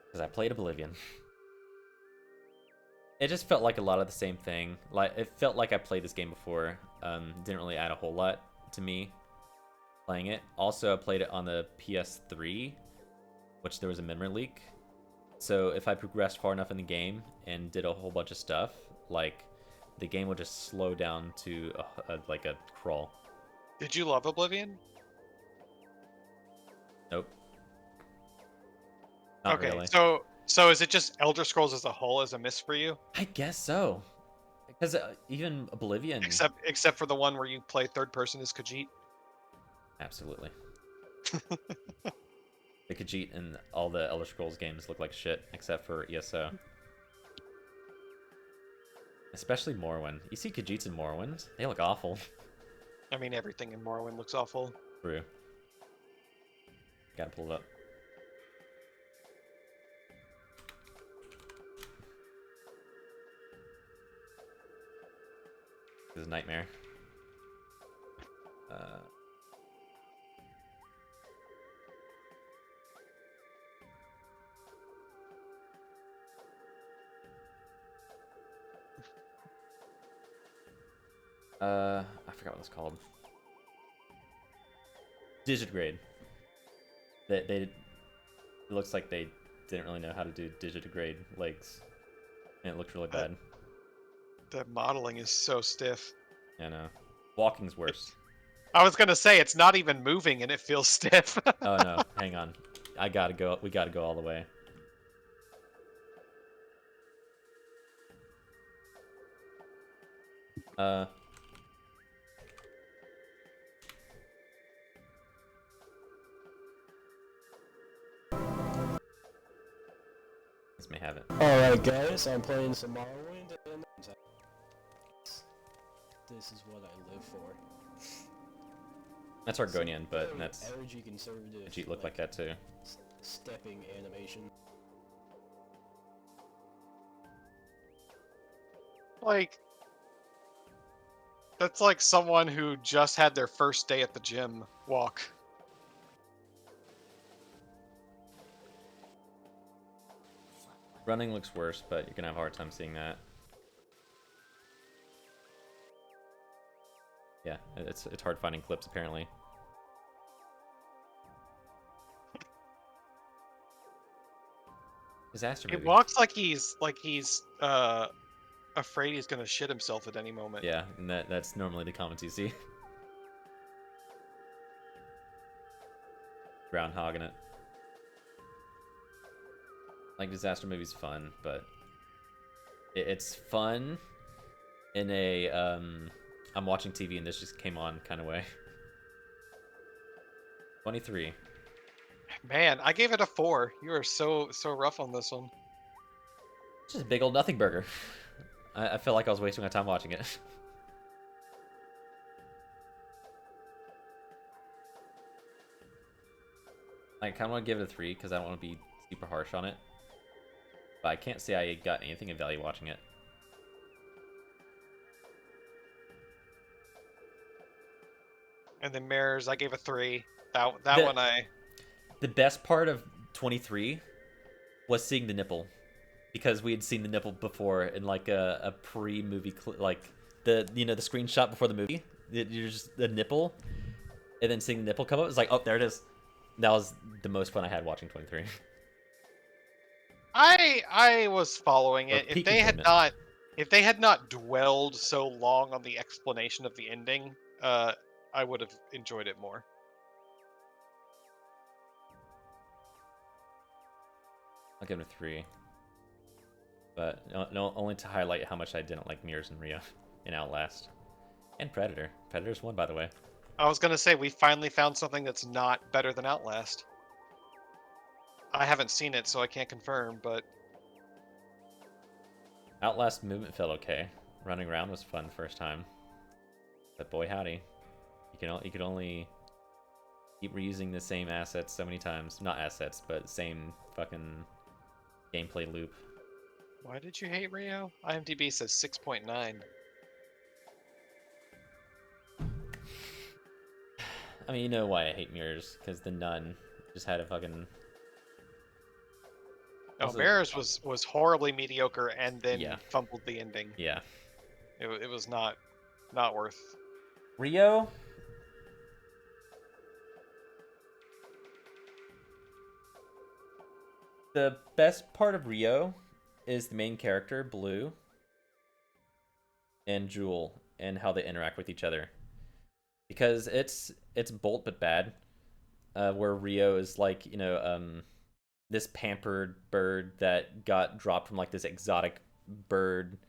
Because I played Oblivion. It just felt like a lot of the same thing. Like, it felt like I played this game before. Didn't really add a whole lot to me playing it. Also, I played it on the PS3, which there was a memory leak. So if I progressed far enough in the game and did a whole bunch of stuff, like, the game would just slow down to like a crawl. Did you love Oblivion? Nope. Not Okay, really. so is it just Elder Scrolls as a whole as a miss for you? I guess so. Because even Oblivion. Except for the one where you play third person as Khajiit. Absolutely. The Khajiit in all the Elder Scrolls games look like shit, except for ESO. Especially Morrowind. You see Khajiits in Morrowind? They look awful. I mean, everything in Morrowind looks awful. True. Gotta pull it up. This is a nightmare. I forgot what it's called. Digigrade. It looks like they didn't really know how to do digigrade legs, and it looked really bad. The modeling is so stiff. I know. Walking's worse. I was gonna say it's not even moving and it feels stiff. Oh no, hang on. I gotta go. We gotta go all the way. This may have it. Alright guys, I'm playing some Morrowind and this is what I live for. That's Argonian, but that's energy conservative. Khajiit look like that too. Stepping animation. Like, that's like someone who just had their first day at the gym walk. Running looks worse, but you're gonna have a hard time seeing that. Yeah, it's hard finding clips apparently. Disaster He movie. walks like he's afraid he's gonna shit himself at any moment. Yeah, and that's normally the comments you see. Groundhog in it. Like, disaster movie's fun, but it's fun in a I'm watching TV and this just came on kind of way. 23. Man, I gave it a 4. You are so rough on this one. It's just a big old nothing burger. I feel like I was wasting my time watching it. I kind of want to give it a 3 because I don't want to be super harsh on it. But I can't say I got anything of value watching it. And then Mirrors, I gave a 3. That The- one The best part of 23 was seeing the nipple, because we had seen the nipple before in like a pre-movie like the screenshot before the movie. You're just the nipple, and then seeing the nipple come up. It's like, oh, there it is. That was the most fun I had watching 23. I was following Or it. peak enjoyment. If they had not dwelled so long on the explanation of the ending, I would have enjoyed it more. I'll give it a 3. But no, only to highlight how much I didn't like Mirrors and Rio in Outlast. And Predator. Predator's won, by the way. I was gonna say we finally found something that's not better than Outlast. I haven't seen it, so I can't confirm, but Outlast movement felt okay. Running around was fun first time. But boy howdy. You could only keep reusing the same assets so many times. Not assets, but same fucking gameplay loop. why did you hate Rio? IMDb says 6.9. I mean, you know why I hate Mirrors, because the Nun just had a fucking... No, Also- Mirrors was horribly mediocre and then Yeah. fumbled the ending. Yeah. It was not worth. Rio? The best part of Rio is the main character, Blue, and Jewel, and how they interact with each other. Because it's Bolt but bad. Where Rio is like, this pampered bird that got dropped from like this exotic bird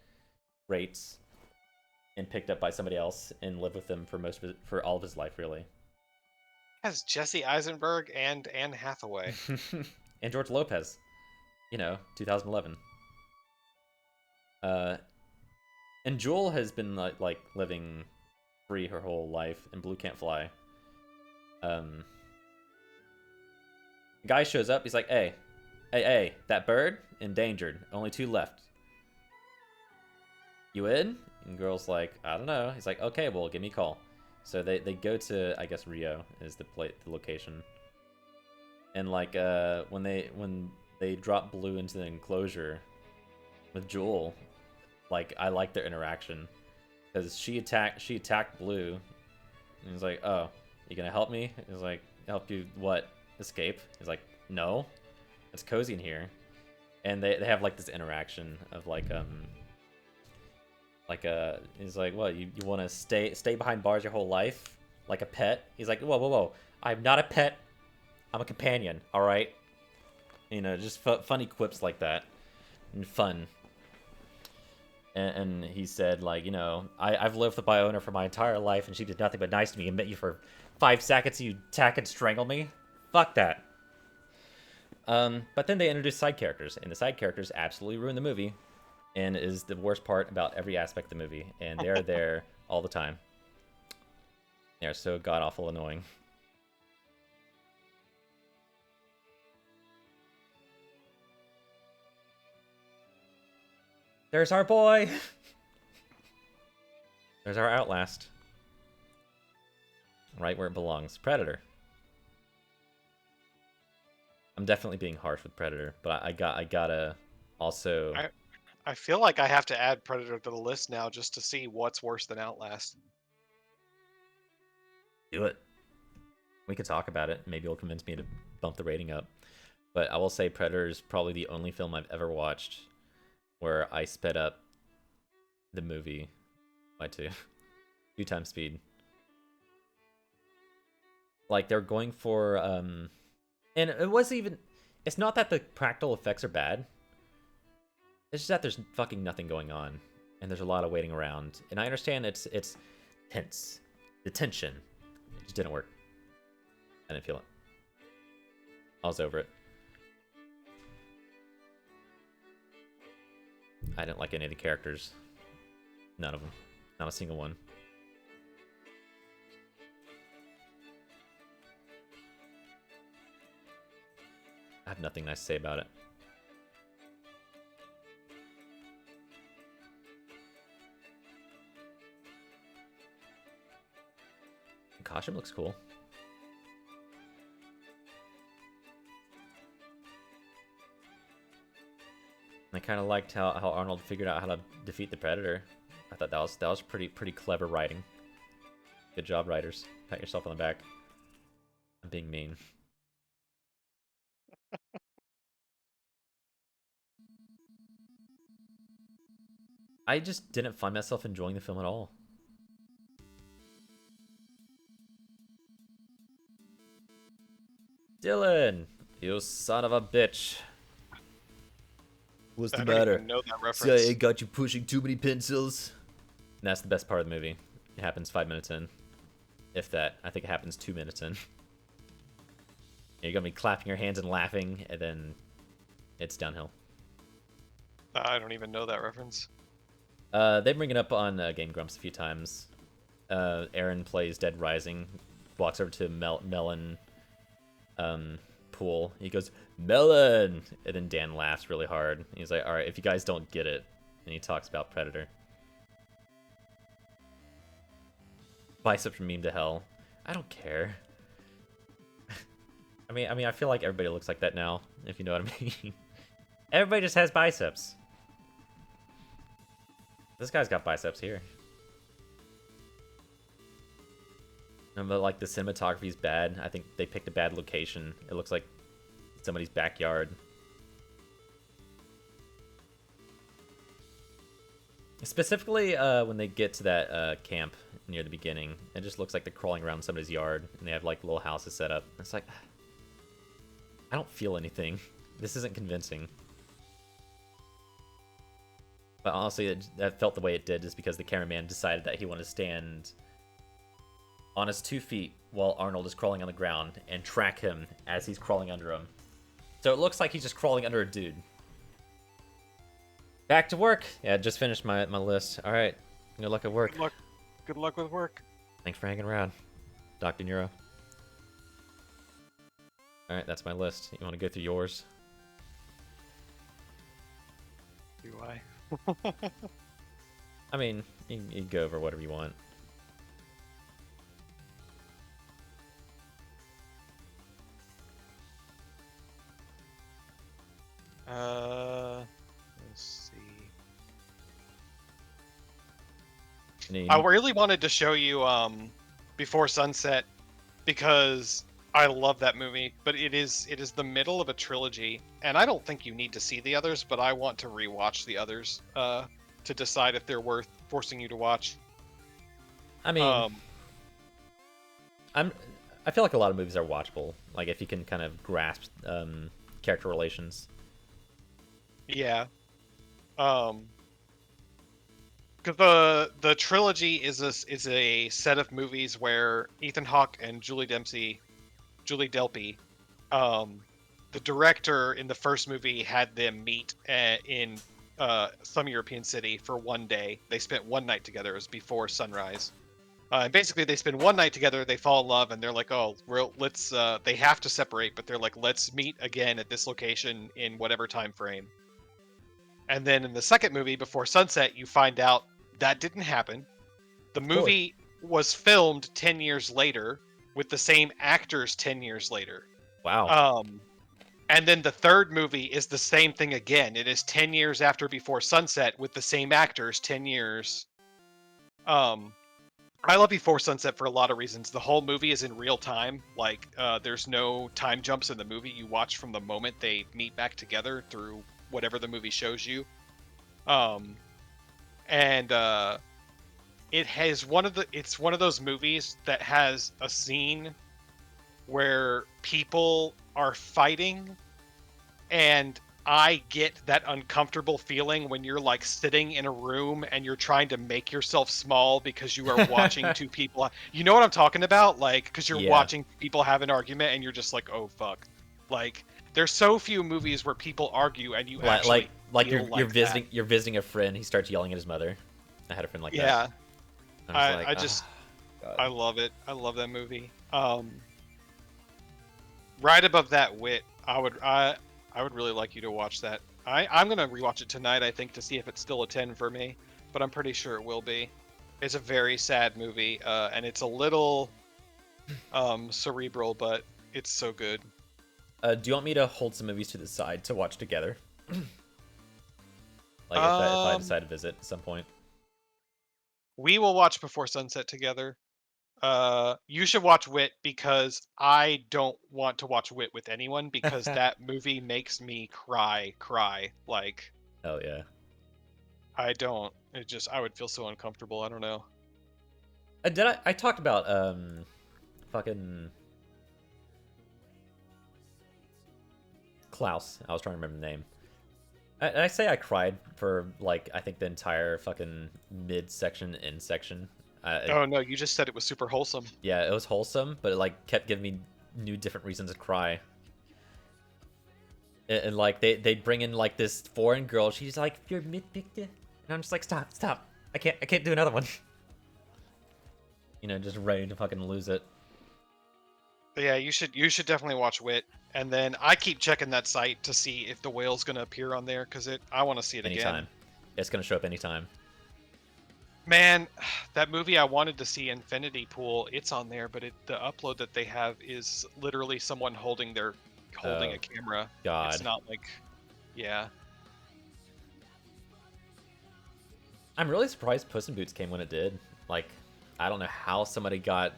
rates and picked up by somebody else and lived with them for all of his life, really. Has Jesse Eisenberg and Anne Hathaway. And George Lopez, 2011. And Jewel has been like living free her whole life, and Blue can't fly. Guy shows up. He's like, "Hey, that bird endangered. Only 2 left. You in?" And girl's like, "I don't know." He's like, "Okay, well, give me a call." So they go to, I guess, Rio is the location. And like when they drop Blue into the enclosure with Jewel, like I like their interaction because she attacked Blue. And he's like, "Oh, you gonna help me?" He's like, "Help you what? Escape?" He's like, "No, it's cozy in here." And they have like this interaction of he's like, "What, you want to stay behind bars your whole life like a pet?" He's like, whoa, I'm not a pet, I'm a companion, all right? Just funny quips like that and fun. And he said, like, I've lived with my owner for my entire life and she did nothing but nice to me and met you for 5 seconds, you attack and strangle me. Fuck that. But then they introduced side characters, and the side characters absolutely ruin the movie and is the worst part about every aspect of the movie, and they're there all the time. They're so god-awful annoying. There's our boy! There's our Outlast. Right where it belongs. Predator. I'm definitely being harsh with Predator, but I gotta also... I feel like I have to add Predator to the list now just to see what's worse than Outlast. Do it. We could talk about it. Maybe it'll convince me to bump the rating up. But I will say Predator is probably the only film I've ever watched where I sped up the movie by 2 times speed. Like, they're going for... And it wasn't even... It's not that the practical effects are bad. It's just that there's fucking nothing going on, and there's a lot of waiting around. And I understand it's tense, the tension. It just didn't work. I didn't feel it. I was over it. I didn't like any of the characters. None of them. Not a single one. I have nothing nice to say about it. Costume looks cool. I kind of liked how Arnold figured out how to defeat the Predator. I thought that was pretty clever writing. Good job, writers. Pat yourself on the back. I'm being mean. I just didn't find myself enjoying the film at all. Dylan, you son of a bitch. What's the I don't matter? even know that reference. CIA got you pushing too many pencils. And that's the best part of the movie. It happens 5 minutes in. If that. I think it happens 2 minutes in. You're gonna be clapping your hands and laughing, and then it's downhill. I don't even know that reference. They bring it up on Game Grumps a few times. Aaron plays Dead Rising, walks over to Melon pool. He goes, "Melon!" And then Dan laughs really hard. He's like, "Alright, if you guys don't get it." And he talks about Predator. Bicep from meme to hell. I don't care. I mean, I feel like everybody looks like that now, if you know what I mean. Everybody just has biceps. This guy's got biceps here. But like the cinematography is bad. I think they picked a bad location. It looks like somebody's backyard. Specifically, when they get to that camp near the beginning, it just looks like they're crawling around somebody's yard, and they have like little houses set up. It's like, I don't feel anything. This isn't convincing. But honestly, that felt the way it did is because the cameraman decided that he wanted to stand on his 2 feet while Arnold is crawling on the ground and track him as he's crawling under him. So it looks like he's just crawling under a dude. Back to work. Yeah, just finished my list. All right. Good luck at work. Good luck with work. Thanks for hanging around, Dr. Neuro. All right, that's my list. You want to go through yours? Do I? I mean, you can go over whatever you want. Let's see. Any- I really wanted to show you Before Sunset because I love that movie, but it is the middle of a trilogy, and I don't think you need to see the others, but I want to rewatch the others to decide if they're worth forcing you to watch. I mean, I feel like a lot of movies are watchable, like if you can kind of grasp character relations. Yeah. Because the trilogy is a set of movies where Ethan Hawke and Julie Delpy, the director in the first movie had them meet in some European city for one day. They spent one night together. It was before sunrise. And basically, they spend one night together. They fall in love, and they're like, "Oh, let's." They have to separate, but they're like, "Let's meet again at this location in whatever time frame." And then in the second movie, Before Sunset, you find out that didn't happen. The movie was filmed 10 years later with the same actors 10 years later. Wow. And then the third movie is the same thing again. It is 10 years after Before Sunset with the same actors 10 years. I love Before Sunset for a lot of reasons. The whole movie is in real time. Like, there's no time jumps in the movie. You watch from the moment they meet back together through whatever the movie shows you. It has it's one of those movies that has a scene where people are fighting, and I get that uncomfortable feeling when you're like sitting in a room and you're trying to make yourself small because you are watching two people. You know what I'm talking about? Like, because you're watching people have an argument and you're just like, oh fuck. Like, there's so few movies where people argue and you actually you're visiting a friend. He starts yelling at his mother. I had a friend like that. Yeah, I love it. I love that movie. Right above that, Wit. I would really like you to watch that. I'm gonna rewatch it tonight, I think, to see if it's still a 10 for me, but I'm pretty sure it will be. It's a very sad movie, and it's a little cerebral, but it's so good. Do you want me to hold some movies to the side to watch together? Like if I decide to visit at some point. We will watch Before Sunset together. You should watch Wit because I don't want to watch Wit with anyone because that movie makes me cry. Like, hell yeah. I don't. I would feel so uncomfortable. I don't know. I talked about fucking Klaus. I was trying to remember the name. I say I cried for like I think the entire fucking mid-section, end section. Oh no, you just said it was super wholesome. Yeah, it was wholesome, but it like kept giving me new different reasons to cry. And like they bring in like this foreign girl. She's like, "You're mid-picture," and I'm just like, "Stop! I can't do another one." You know, just ready to fucking lose it. But yeah, you should definitely watch Wit, and then I keep checking that site to see if the whale's gonna appear on there because I want to see it Anytime. again. It's gonna show up anytime. Man, that movie I wanted to see, Infinity Pool, it's on there, but the upload that they have is literally someone holding a camera. God. It's not like, yeah. I'm really surprised Puss in Boots came when it did. Like, I don't know how somebody got,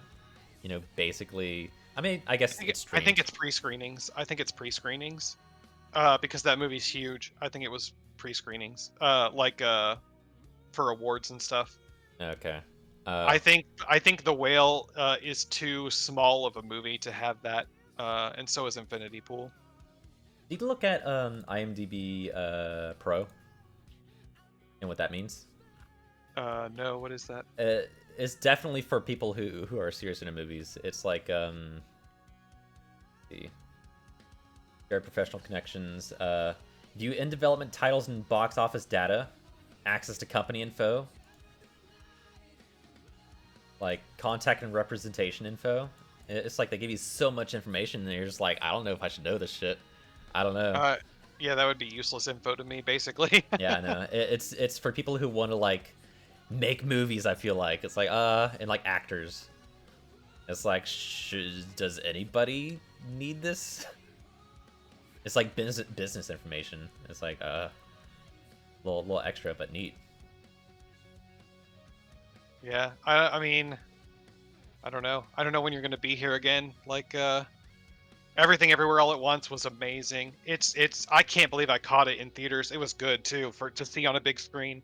basically. I mean, I guess it's streamed. I think it's pre-screenings. Because that movie's huge. I think it was pre-screenings. For awards and stuff. Okay. I think The Whale is too small of a movie to have that, and so is Infinity Pool. Did you look at IMDb Pro and what that means? No, what is that? It's definitely for people who are serious into movies. It's like see, very professional connections. View in development titles and box office data, access to company info, like contact and representation info. It's like they give you so much information, and you're just like, I don't know if I should know this shit. I don't know. Yeah, that would be useless info to me, basically. Yeah, I know. It's for people who want to like make movies. I feel like it's like and like actors. It's like, does anybody need this? It's like business information. It's like little extra, but neat. Yeah, I mean, I don't know. I don't know when you're gonna be here again. Like, Everything Everywhere All at Once was amazing. I can't believe I caught it in theaters. It was good too to see on a big screen.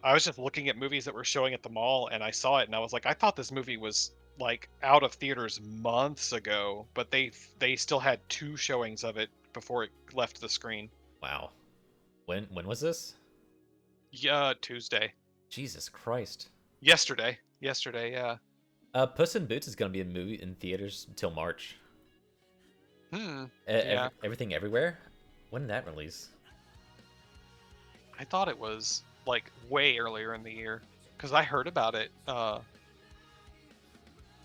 I was just looking at movies that were showing at the mall, and I saw it, and I was like, I thought this movie was like out of theaters months ago, but they still had 2 showings of it before it left the screen. Wow. When was this? Yeah, Tuesday. Jesus Christ. Yesterday, yeah. Puss in Boots is gonna be a movie in theaters until March. Yeah. Everything Everywhere? When did that release? I thought it was like way earlier in the year because I heard about it. I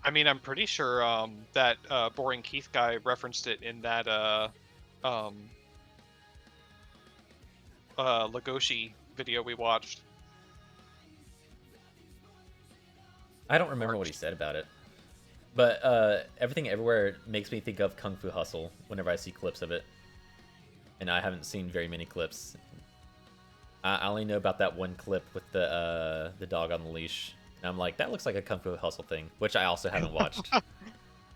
mean, I'm pretty sure that Boring Keith guy referenced it in that Legoshi video we watched. I don't remember what he said about it. But Everything Everywhere makes me think of Kung Fu Hustle whenever I see clips of it. And I haven't seen very many clips. I only know about that one clip with the dog on the leash. And I'm like, that looks like a Kung Fu Hustle thing, which I also haven't watched.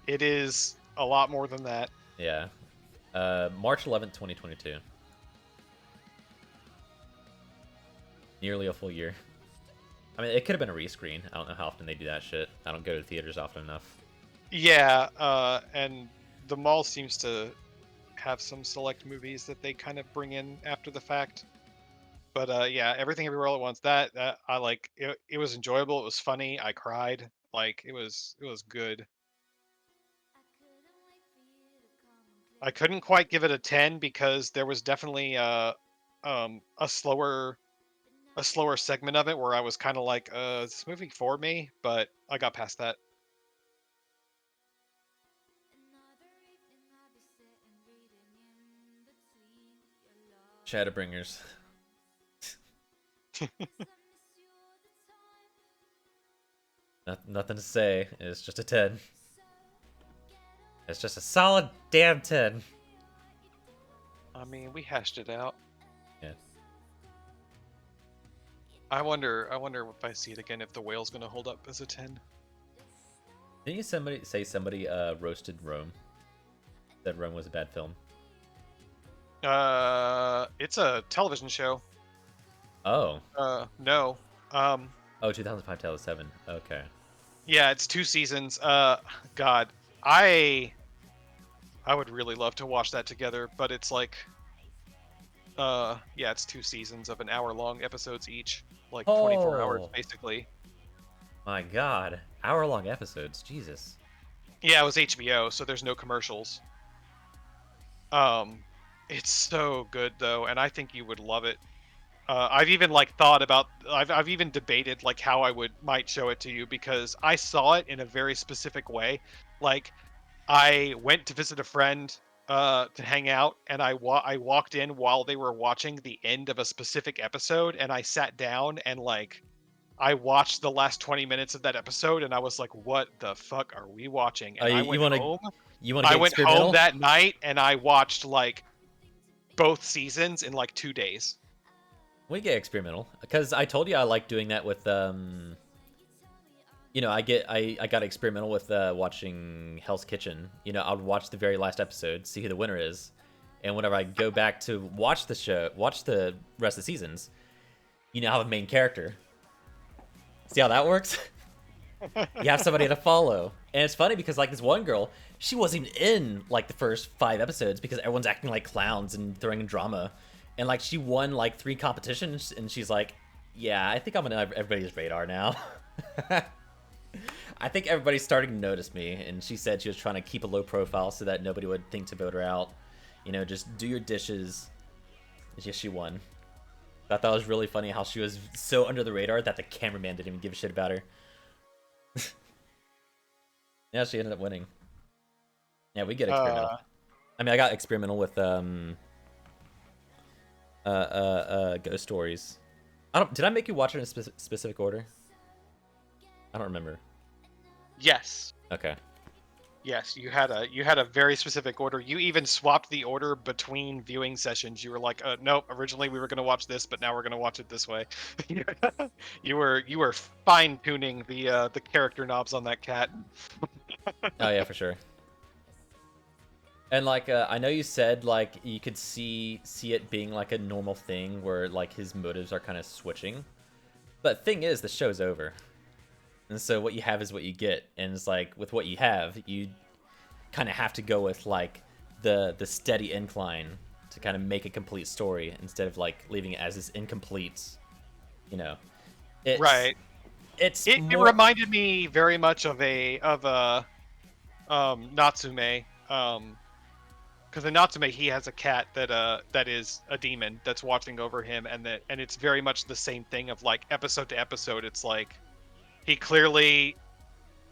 It is a lot more than that. Yeah. March 11th, 2022. Nearly a full year. I mean, it could have been a rescreen. I don't know how often they do that shit. I don't go to theaters often enough. Yeah, and the mall seems to have some select movies that they kind of bring in after the fact. But yeah, Everything Everywhere All at Once. That I like. It was enjoyable. It was funny. I cried. Like it was good. I couldn't quite give it a 10 because there was definitely a slower segment of it where I was kind of like, is this movie for me? But I got past that. Shadowbringers. Nothing to say. It's just a 10. It's just a solid damn 10. I mean, we hashed it out. Yeah. I wonder if I see it again if The Whale's gonna hold up as a 10. Didn't you somebody roasted Rome? Said Rome was a bad film. It's a television show. Oh. No. Oh, 2005 to 2007. Okay. Yeah, it's 2 seasons. God, I would really love to watch that together, but it's like, yeah, it's 2 seasons of an hour-long episodes each, like 24 hours basically. My God, hour-long episodes, Jesus. Yeah, it was HBO, so there's no commercials. It's so good though, and I think you would love it. I've even like thought about, I've even debated like how I might show it to you because I saw it in a very specific way. Like, I went to visit a friend to hang out, and I walked in while they were watching the end of a specific episode, and I sat down and like I watched the last 20 minutes of that episode, and I was like, "What the fuck are we watching?" And I went home. You want to get I went experimental? home that night, and I watched like both seasons in like 2 days. We get experimental because I told you I like doing that with you know, I got experimental with watching Hell's Kitchen. You know, I'll watch the very last episode, see who the winner is, and whenever I go back to watch the show, watch the rest of the seasons, you now have a main character. See how that works? You have somebody to follow. And it's funny because like this one girl, she wasn't even in like the first 5 episodes because everyone's acting like clowns and throwing in drama. And like she won like 3 competitions and she's like, yeah, I think I'm on everybody's radar now. I think everybody's starting to notice me, and she said she was trying to keep a low profile so that nobody would think to vote her out. You know, just do your dishes. Yes, she won. I thought it was really funny how she was so under the radar that the cameraman didn't even give a shit about her. Yeah, she ended up winning. Yeah, we get experimental. I mean, I got experimental with Ghost Stories. Did I make you watch it in a specific order? I don't remember. Yes. Okay. Yes, you had a very specific order. You even swapped the order between viewing sessions. You were like, nope, originally we were going to watch this, but now we're going to watch it this way. You were fine tuning the character knobs on that cat. Oh yeah, for sure. And like I know you said like you could see it being like a normal thing where like his motives are kind of switching. But thing is, the show's over. And so what you have is what you get. And it's like with what you have, you kind of have to go with like the steady incline to kind of make a complete story instead of like leaving it as this incomplete, you know. Right. It reminded me very much of Natsume. Because in Natsume he has a cat that is a demon that's watching over him, and it's very much the same thing of like episode to episode. It's like he clearly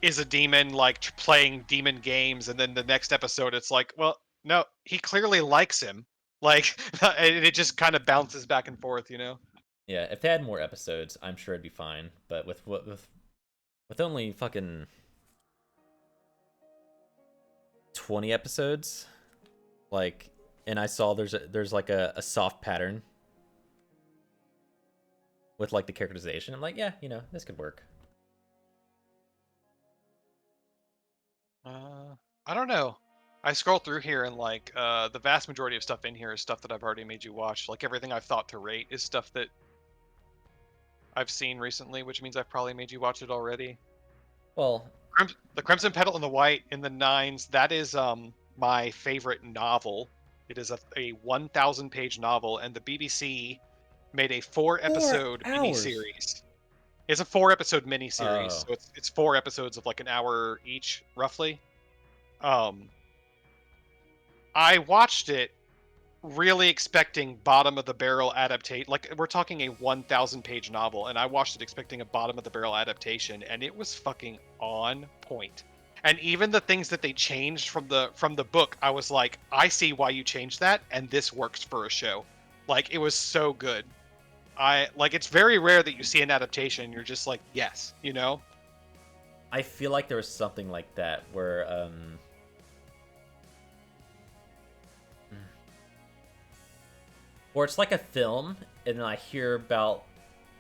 is a demon, like playing demon games, and then the next episode it's like, well, no, he clearly likes him. Like, and it just kind of bounces back and forth, you know. Yeah, if they had more episodes, I'm sure it'd be fine. But with only fucking 20 episodes, like, and I saw there's like a soft pattern with like the characterization. I'm like, yeah, you know, this could work. I don't know. I scroll through here and like the vast majority of stuff in here is stuff that I've already made you watch. Like everything I've thought to rate is stuff that I've seen recently, which means I've probably made you watch it already. Well, The Crimson Petal and the White in the 9s, that is my favorite novel. It is a 1,000 page novel, and the BBC made a 4-episode 4 hours. miniseries. It's a 4-episode miniseries, Oh. so it's 4 episodes of like an hour each, roughly. I watched it really expecting bottom of the barrel adaptation. Like we're talking a 1,000 page novel, and I watched it expecting a bottom of the barrel adaptation, and it was fucking on point. And even the things that they changed from the book, I was like, I see why you changed that, and this works for a show. Like it was so good. It's very rare that you see an adaptation and you're just like, yes, you know? I feel like there was something like that where it's like a film, and then I hear about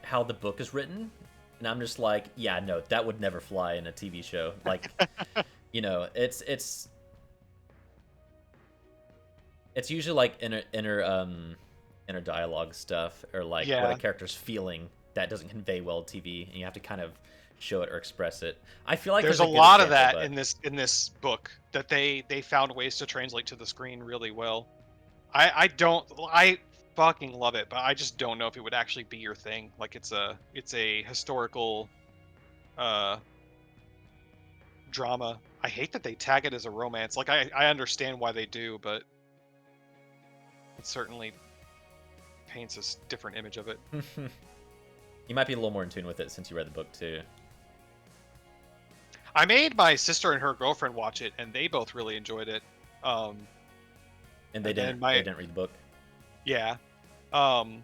how the book is written, and I'm just like, yeah, no, that would never fly in a TV show. Like, you know, it's usually like inner dialogue stuff, or like what a character's feeling that doesn't convey well to TV, and you have to kind of show it or express it. I feel like there's a good lot of example, that in this book that they found ways to translate to the screen really well. I fucking love it, but I just don't know if it would actually be your thing. Like it's a historical drama. I hate that they tag it as a romance. Like I understand why they do, but it certainly paints a different image of it. You might be a little more in tune with it since you read the book too. I made my sister and her girlfriend watch it, and they both really enjoyed it. And they didn't read the book. Yeah. And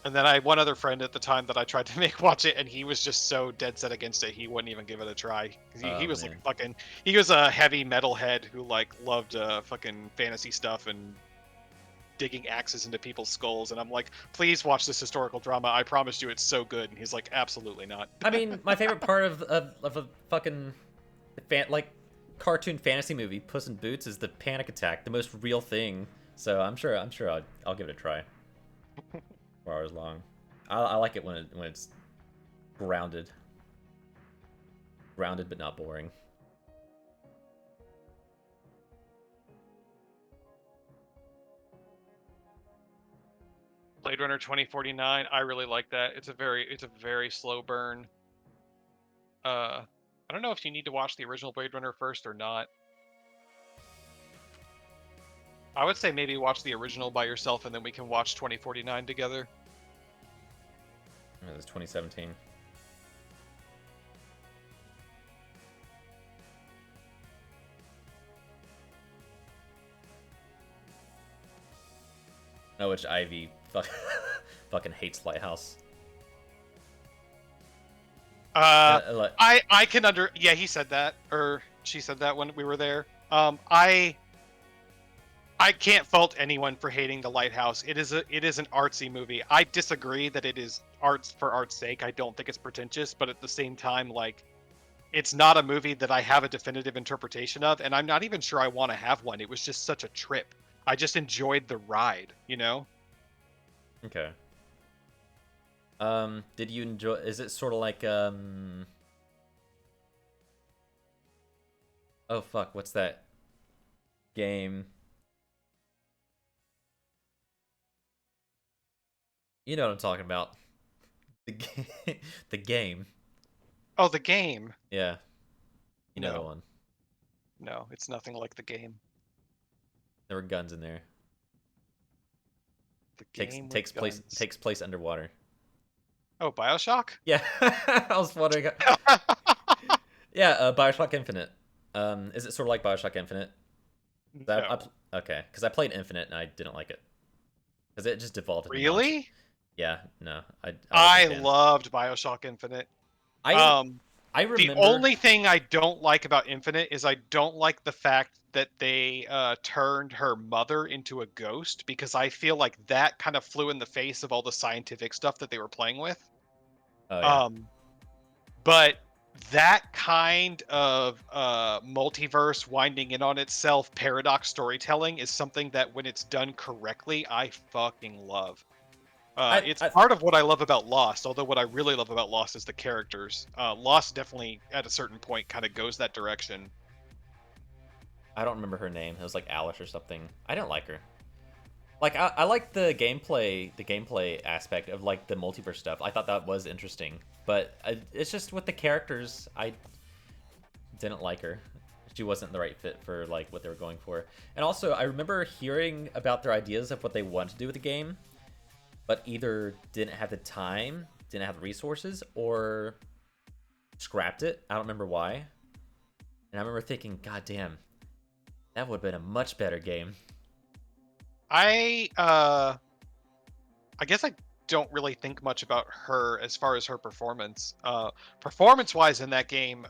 then I had one other friend at the time that I tried to make watch it, and he was just so dead set against it, he wouldn't even give it a try. He was like he was a heavy metal head who like loved fucking fantasy stuff and digging axes into people's skulls, and I'm like, please watch this historical drama. I promised you it's so good. And he's like, absolutely not. I mean, my favorite part of a fucking cartoon fantasy movie, Puss in Boots, is the panic attack, the most real thing. So I'm sure I'll give it a try. 4 hours long. I like it when it's grounded. Grounded but not boring. Blade Runner 2049. I really like that. It's a very slow burn. I don't know if you need to watch the original Blade Runner first or not. I would say maybe watch the original by yourself, and then we can watch 2049 together. It was 2017. No, which Ivy fucking hates Lighthouse. Like, I can yeah, he said that, or she said that when we were there. I can't fault anyone for hating The Lighthouse. It is an artsy movie. I disagree that it is arts for art's sake. I don't think it's pretentious, but at the same time, like, it's not a movie that I have a definitive interpretation of, and I'm not even sure I want to have one. It was just such a trip. I just enjoyed the ride, you know? okay. Did you enjoy? Is it sort of like Oh fuck! What's that game? You know what I'm talking about. The game. Oh, the game. Yeah. You know No. the one. No, it's nothing like the game. There were guns in there. The Takes game with takes place guns. takes place underwater. Oh, BioShock? Yeah, I was wondering. Yeah, BioShock Infinite. Is it sort of like BioShock Infinite? No. Okay, because I played Infinite and I didn't like it because it just devolved. into nonsense. Really? Yeah, no. I I wasn't a fan. loved BioShock Infinite. I The remember. only thing I don't like about Infinite is I don't like the fact that they turned her mother into a ghost, because I feel like that kind of flew in the face of all the scientific stuff that they were playing with. Oh, yeah. But that kind of multiverse winding in on itself paradox storytelling is something that, when it's done correctly, I fucking love. It's part of what I love about Lost, although what I really love about Lost is the characters. Lost definitely, at a certain point, kind of goes that direction. I don't remember her name. It was like Alice or something. I didn't like her. Like I like the gameplay aspect of like the multiverse stuff. I thought that was interesting, but it's just with the characters, I didn't like her. She wasn't the right fit for like what they were going for. And also, I remember hearing about their ideas of what they wanted to do with the game, but either didn't have the time, didn't have the resources, or scrapped it. I don't remember why. And I remember thinking, God damn, that would have been a much better game. I guess I don't really think much about her as far as her performance. Performance-wise in that game,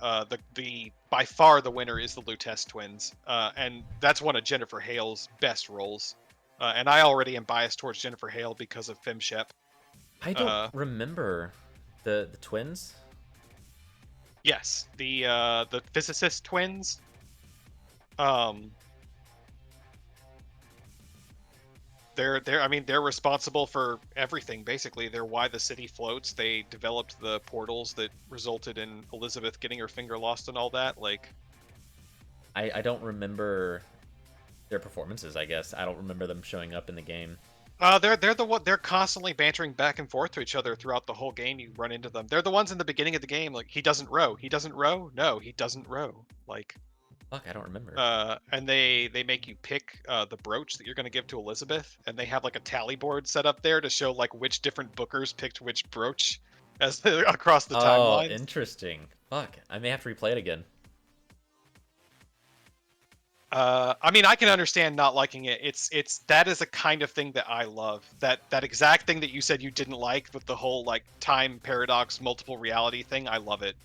the by far the winner is the Lutece twins, and that's one of Jennifer Hale's best roles. And I already am biased towards Jennifer Hale because of FemShep. I don't remember the twins. Yes, the physicist twins. They're responsible for everything, basically. They're why the city floats. They developed the portals that resulted in Elizabeth getting her finger lost and all that. Like, I don't remember their performances, I guess. I don't remember them showing up in the game. they're constantly bantering back and forth to each other throughout the whole game. You run into them. They're the ones in the beginning of the game, like, he doesn't row. He doesn't row? No, he doesn't row. Like, Fuck, I don't remember. and they make you pick the brooch that you're going to give to Elizabeth, and they have like a tally board set up there to show like which different bookers picked which brooch as across the Oh, timeline. interesting. Fuck, I may have to replay it again. I can understand not liking it. It's that is a kind of thing that I love. That exact thing that you said you didn't like with the whole like time paradox, multiple reality thing. I love it.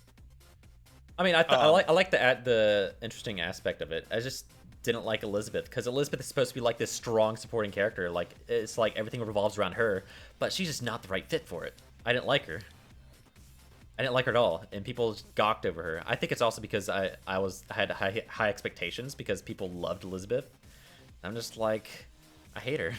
I mean, I like the interesting aspect of it. I just didn't like Elizabeth, because Elizabeth is supposed to be like this strong supporting character. Like, it's like everything revolves around her, but she's just not the right fit for it. I didn't like her. I didn't like her at all, and people just gawked over her. I think it's also because I had high expectations because people loved Elizabeth. I'm just like, I hate her.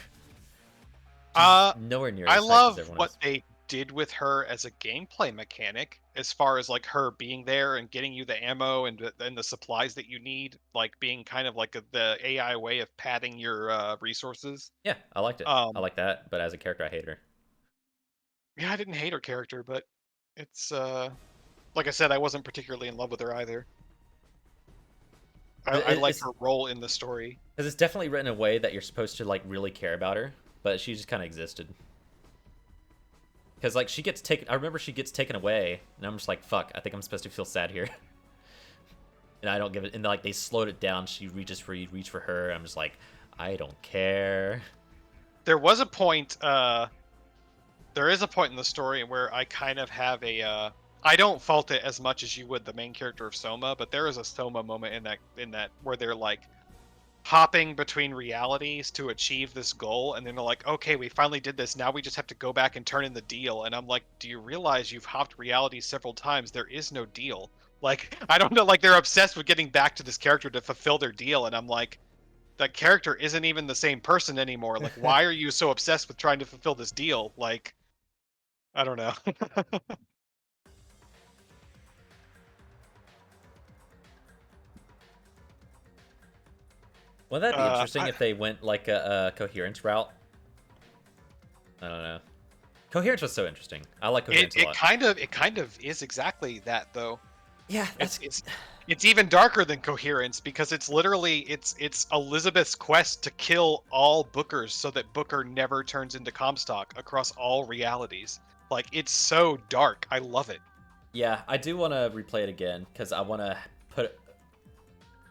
She's nowhere near. I as hyped as love everyone what else. they did with her as a gameplay mechanic, as far as like her being there and getting you the ammo and the supplies that you need, like being kind of like the AI way of padding your resources. Yeah, I liked it. I Um, like that, but as a character, I hate her. yeah, I didn't hate her character, but it's like I said, I wasn't particularly in love with her either. I like It's her role in the story. because it's definitely written in a way that you're supposed to like really care about her, but she just kind of existed. Because like she gets taken, I remember she gets taken away, and I'm just like, fuck, I think I'm supposed to feel sad here. And I don't give it, and like they slowed it down. She reaches for you, reach for her. I'm just like, I don't care. There was a point. There is a point in the story where I kind of have a. I don't fault it as much as you would the main character of Soma, but there is a Soma moment in that where they're like hopping between realities to achieve this goal, and then they're like, okay, we finally did this. Now we just have to go back and turn in the deal. And I'm like, do you realize you've hopped realities several times? There is no deal. Like, I don't know. Like, they're obsessed with getting back to this character to fulfill their deal, and I'm like, that character isn't even the same person anymore. Like, why are you so obsessed with trying to fulfill this deal? Like, I don't know. Wouldn't that be interesting I- if they went like a coherence route? I don't know. Coherence was so interesting. I like coherence a it lot. kind of is exactly that though. Yeah, It's even darker than coherence because it's literally it's Elizabeth's quest to kill all Bookers so that Booker never turns into Comstock across all realities. Like, it's so dark. I love it. yeah. I do want to replay it again because I want to put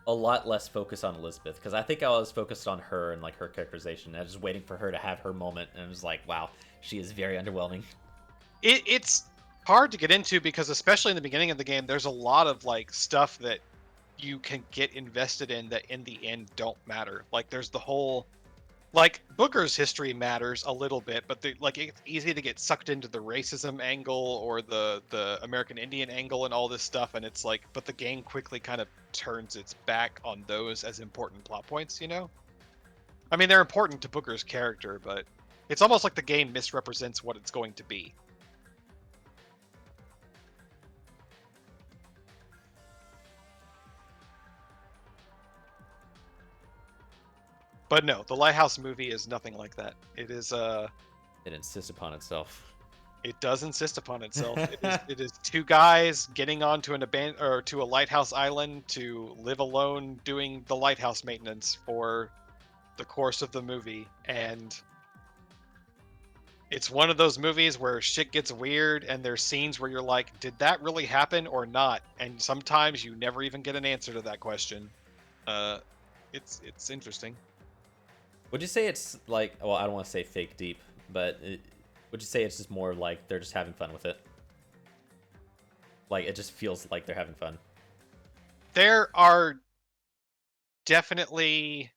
a lot less focus on Elizabeth because I think I was focused on her and like her characterization. I was just waiting for her to have her moment, and I was like, wow, she is very underwhelming. It's hard to get into because especially in the beginning of the game, there's a lot of like stuff that you can get invested in that in the end don't matter. Like, there's the whole like Booker's history matters a little bit, but like it's easy to get sucked into the racism angle or the American Indian angle and all this stuff, and it's like, but the game quickly kind of turns its back on those as important plot points. You know, I mean, they're important to Booker's character, but it's almost like the game misrepresents what it's going to be. But no, the Lighthouse movie is nothing like that. It is It insists upon itself. it does insist upon itself. It is two guys getting onto an to a lighthouse island to live alone doing the lighthouse maintenance for the course of the movie, and it's one of those movies where shit gets weird and there's scenes where you're like, did that really happen or not? And sometimes you never even get an answer to that question. It's interesting. Would you say it's like, well, I don't want to say fake deep, but would you say it's just more like they're just having fun with it? Like, it just feels like they're having fun. There are definitely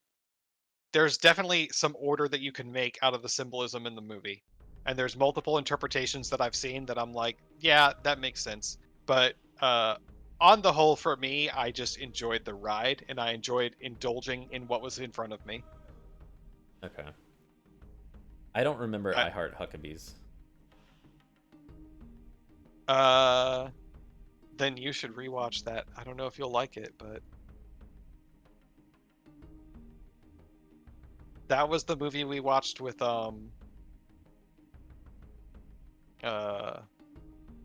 there's definitely some order that you can make out of the symbolism in the movie. And there's multiple interpretations that I've seen that I'm like, yeah, that makes sense. But on the whole, for me, I just enjoyed the ride and I enjoyed indulging in what was in front of me. Okay. I don't remember I Heart Huckabees. Then you should rewatch that. I don't know if you'll like it, but that was the movie we watched with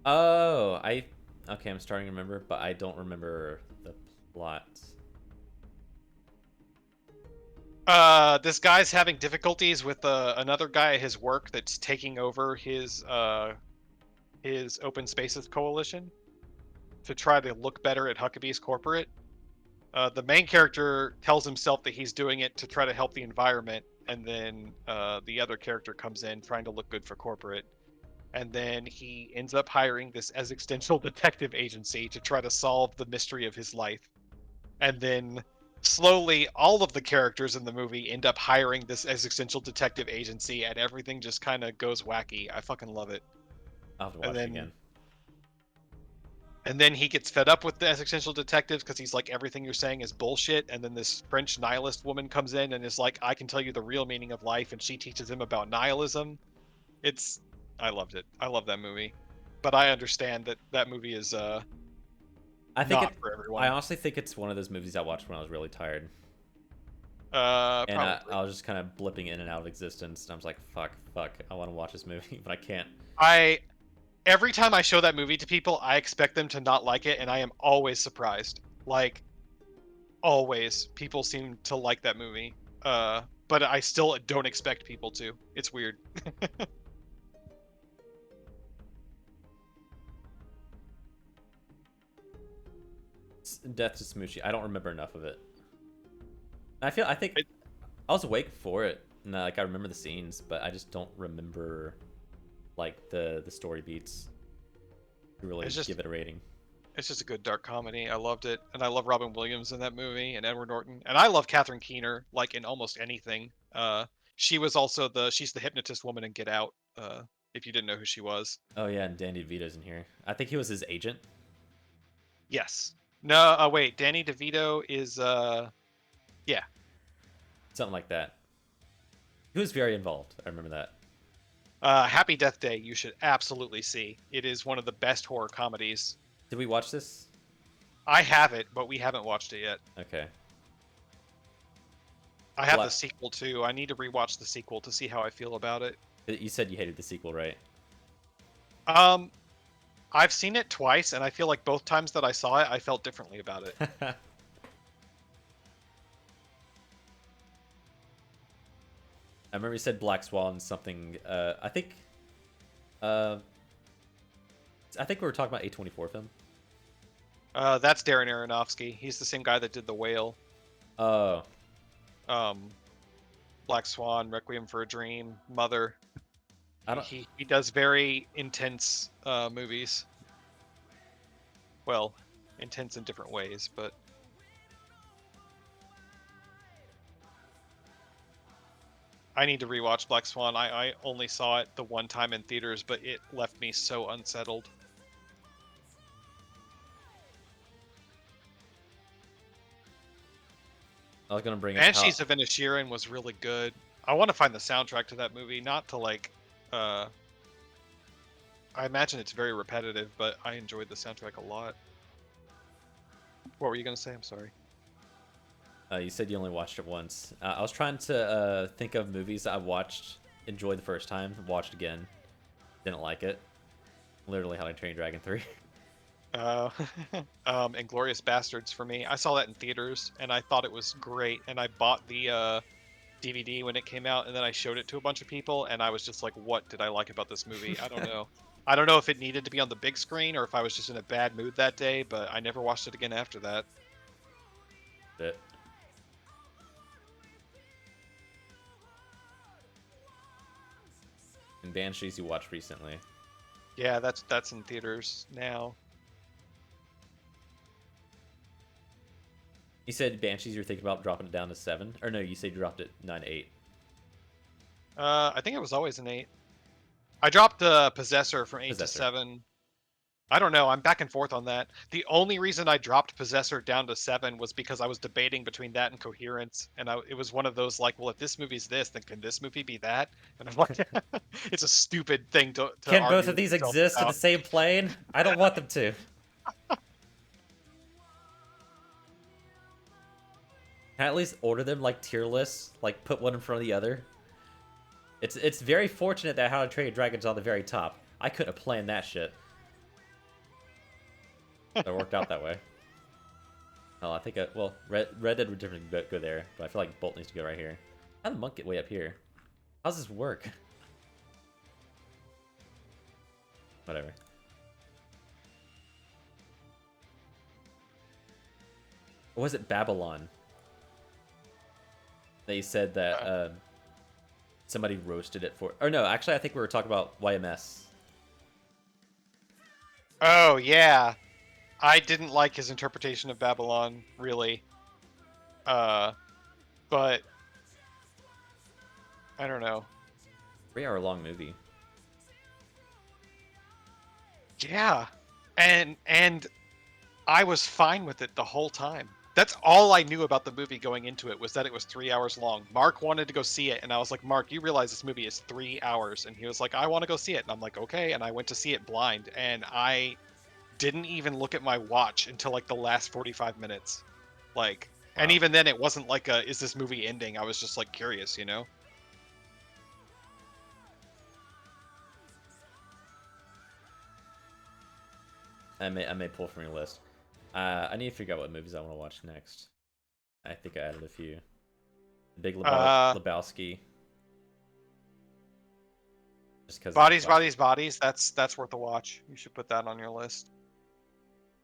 Oh, okay, I'm starting to remember, but I don't remember the plot. This guy's having difficulties with another guy at his work that's taking over his Open Spaces Coalition to try to look better at Huckabee's corporate. The main character tells himself that he's doing it to try to help the environment, and then the other character comes in trying to look good for corporate. And then he ends up hiring this existential detective agency to try to solve the mystery of his life. And then slowly, all of the characters in the movie end up hiring this existential detective agency, and everything just kind of goes wacky. I fucking love it. I'll have to watch it again. And then he gets fed up with the existential detectives because he's like, everything you're saying is bullshit. And then this French nihilist woman comes in and is like, I can tell you the real meaning of life. And she teaches him about nihilism. It's I loved it. I love that movie, but I understand that that movie is I think not it. for everyone. I honestly think it's one of those movies I watched when I was really tired, and Probably. I was just kind of blipping in and out of existence. And I was like, fuck, I want to watch this movie, but I can't. Every time I show that movie to people, I expect them to not like it, and I am always surprised. Like, always, people seem to like that movie. But I still don't expect people to. It's weird. Death to Smoochie. I don't remember enough of it. I think I was awake for it, and like I remember the scenes, but I just don't remember like the story beats to really It's just- give it a rating. It's just a good dark comedy. I loved it, and I love Robin Williams in that movie, and Edward Norton, and I love Catherine Keener like in almost anything. She was also she's the hypnotist woman in Get Out. If you didn't know who she was. Oh yeah, and Danny DeVito's in here. I think he was his agent. Yes. No. Wait. Danny DeVito is Something like that. He was very involved. I remember that. Happy Death Day. You should absolutely see. It is one of the best horror comedies. Did we watch this? I have it, but we haven't watched it yet. Okay. I have Well, the sequel too. I need to rewatch the sequel to see how I feel about it. You said you hated the sequel, right? I've seen it twice, and I feel like both times that I saw it, I felt differently about it. I remember you said Black Swan something. I think we were talking about A24 film. That's Darren Aronofsky. He's the same guy that did The Whale, Oh, Black Swan, Requiem for a Dream, Mother. I don't. He does very intense movies. Well, intense in different ways, but I need to rewatch Black Swan. I only saw it the one time in theaters, but it left me so unsettled. I was gonna bring up Banshees of Inisherin was really good. I want to find the soundtrack to that movie, not to like. I imagine it's very repetitive, but I enjoyed the soundtrack a lot. What were you gonna say? I'm sorry. You said you only watched it once. I was trying to think of movies that I watched, enjoyed the first time, watched again, didn't like it. Literally How to Train Your Dragon 3. Inglourious Bastards for me. I saw that in theaters, and I thought it was great. And I bought the DVD when it came out, and then I showed it to a bunch of people, and I was just like, "What did I like about this movie?" I don't know. I don't know if it needed to be on the big screen or if I was just in a bad mood that day, but I never watched it again after that. But and Banshees you watched recently. Yeah, that's in theaters now. You said Banshees you're thinking about dropping it down to 7? Or no, you said you dropped it 9 to 8. I think it was always an 8. I dropped Possessor from 8 to Possessor. 7. I don't know. I'm back and forth on that. The only reason I dropped Possessor down to 7 was because I was debating between that and Coherence, and it was one of those like, well, if this movie's this, then can this movie be that? And I'm like, it's a stupid thing to Can both argue of these with yourself exist in about. the same plane? I don't want them to. Can I at least order them like tier lists? Like put one in front of the other? It's very fortunate that How to Train Your Dragon's on the very top. I couldn't have planned that shit. But it worked out that way. Oh, I think Red Dead would definitely go there, but I feel like Bolt needs to go right here. How did the monk get way up here? How's this work? Whatever. Or was it Babylon? They said that somebody roasted it for. Or no, actually, I think we were talking about YMS. Oh yeah, I didn't like his interpretation of Babylon really. But I don't know. 3-hour long movie. Yeah, and I was fine with it the whole time. That's all I knew about the movie going into it, was that it was 3 hours long. Mark wanted to go see it, and I was like, Mark, you realize this movie is 3 hours? And he was like, I want to go see it. And I'm like, okay. And I went to see it blind, and I didn't even look at my watch until like the last 45 minutes. Like, and Wow. even then, it wasn't like a, is this movie ending? I was just like curious, you know? I may pull from your list. I need to figure out what movies I want to watch next. I think I added a few. The Big Lebowski. Just because Bodies. That's worth a watch. You should put that on your list.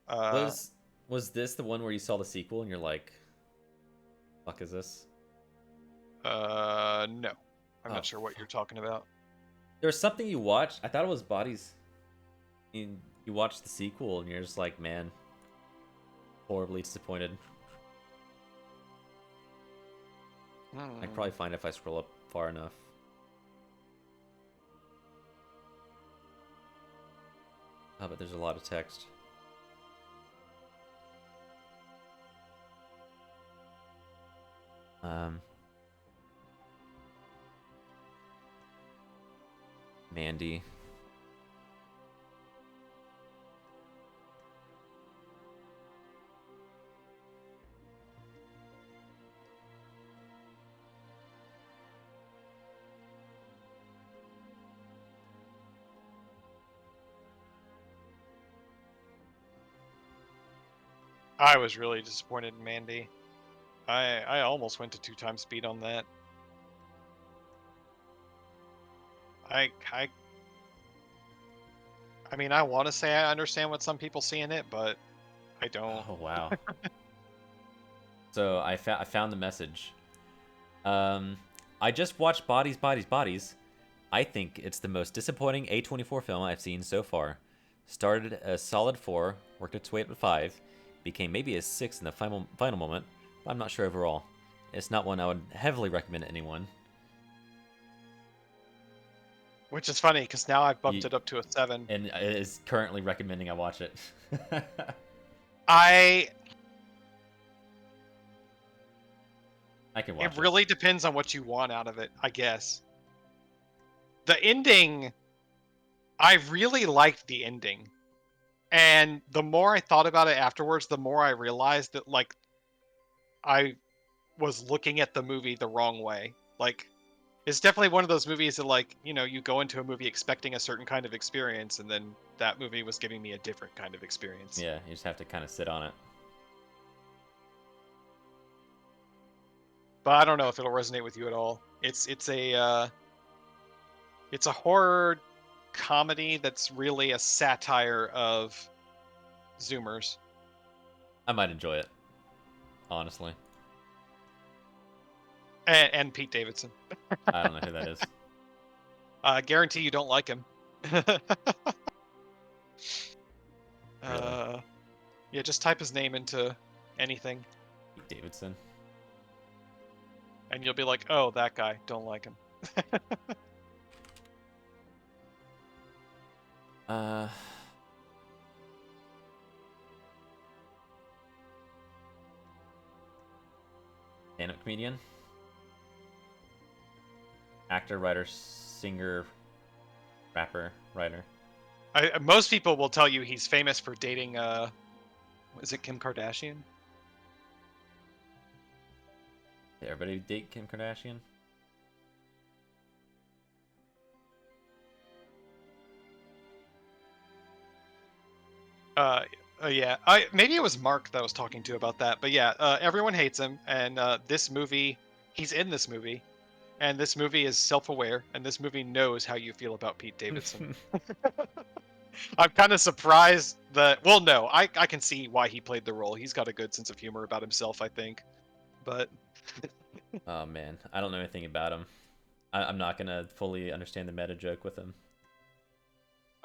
Was this the one where you saw the sequel and you're like, "Fuck is this?" No, I'm Oh, not sure what you're talking about. There was something you watched. I thought it was Bodies. You watched the sequel and you're just like, man, horribly disappointed. I can probably find it if I scroll up far enough. Oh, but there's a lot of text. Mandy. I was really disappointed in Mandy. I almost went to 2 times speed on that. I mean, I want to say I understand what some people see in it, but I don't. Oh wow. So I found the message. I just watched Bodies. I think it's the most disappointing A24 film I've seen so far. Started a solid 4, worked its way up to 5, became maybe a 6 in the final moment, but I'm not sure overall. It's not one I would heavily recommend to anyone. Which is funny, because now I've bumped Ye- it up to a 7. And is currently recommending I watch it. I I can watch It really depends on what you want out of it, I guess. The ending, I really liked the ending. And the more I thought about it afterwards, the more I realized that, like, I was looking at the movie the wrong way. Like, it's definitely one of those movies that, like, you know, you go into a movie expecting a certain kind of experience, and then that movie was giving me a different kind of experience. Yeah, you just have to kind of sit on it. But I don't know if it'll resonate with you at all. It's a horror comedy that's really a satire of Zoomers. I might enjoy it, honestly. And Pete Davidson. I don't know who that is. Guarantee you don't like him. Really? Yeah, just type his name into anything, Pete Davidson. and you'll be like, oh, that guy, don't like him. Stand-up comedian, actor, writer, singer, rapper, writer. Most people will tell you he's famous for dating, is it Kim Kardashian? Did everybody date Kim Kardashian? Yeah. Maybe it was Mark that I was talking to about that, but yeah, everyone hates him, and this movie, he's in this movie, and this movie is self-aware, and this movie knows how you feel about Pete Davidson. I'm kind of surprised that. Well, no, I can see why he played the role. He's got a good sense of humor about himself, I think. But Oh man, I don't know anything about him. I'm not gonna fully understand the meta joke with him.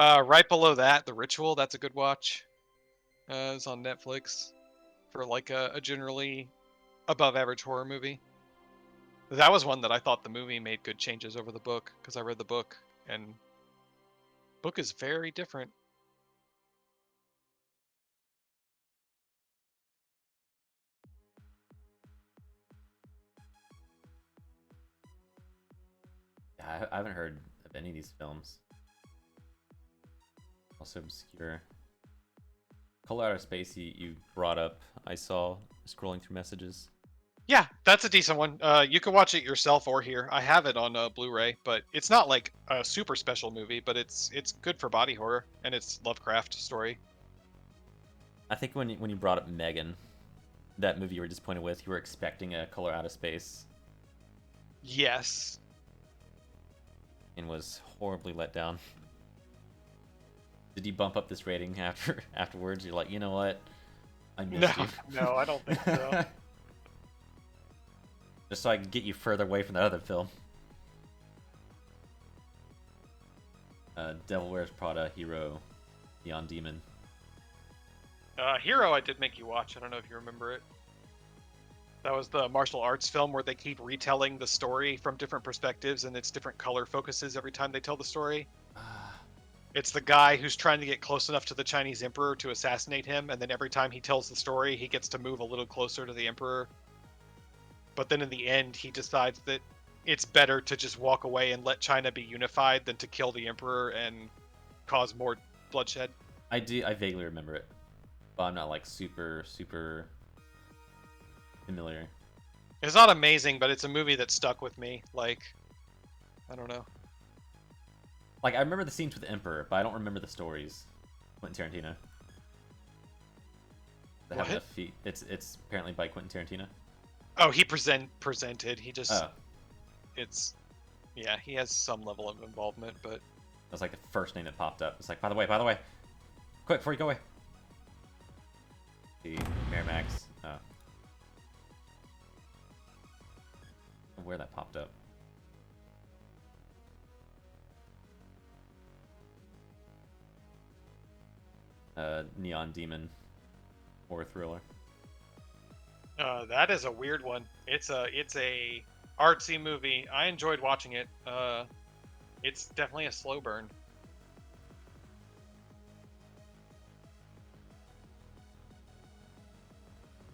right below that, The Ritual. That's a good watch. It's on Netflix for like a generally above-average horror movie. That was one that I thought the movie made good changes over the book, because I read the book, and book is very different. I haven't heard of any of these films. Also obscure. Color Out of Space you brought up. I saw scrolling through messages. Yeah, that's a decent one. You can watch it yourself or here. I have it on Blu-ray, but it's not like a super special movie, but it's good for body horror, and it's Lovecraft story. I think when you brought up Megan, that movie you were disappointed with, you were expecting a Color Out of Space Yes. and was horribly let down. Did you bump up this rating afterwards? You're like, you know what? I missed No, you. no, I don't think so. Just so I can get you further away from that other film. Devil Wears Prada, Hero, Beyond Demon. Hero, I did make you watch. I don't know if you remember it. That was the martial arts film where they keep retelling the story from different perspectives, and it's different color focuses every time they tell the story. It's the guy who's trying to get close enough to the Chinese emperor to assassinate him, and then every time he tells the story, he gets to move a little closer to the emperor. But then in the end, he decides that it's better to just walk away and let China be unified than to kill the emperor and cause more bloodshed. I vaguely remember it, but I'm not like super familiar. It's not amazing, but it's a movie that stuck with me. Like, I don't know. Like, I remember the scenes with the Emperor, but I don't remember the stories. Quentin Tarantino. They have What? enough feet. It's apparently by Quentin Tarantino. Oh, he presented. He just Oh, it's yeah, he has some level of involvement, but that was like the first name that popped up. It's like, by the way, quick before you go away. The Miramax. Oh. Where that popped up. Neon Demon horror thriller. that is a weird one. It's a artsy movie. I enjoyed watching it. It's definitely a slow burn.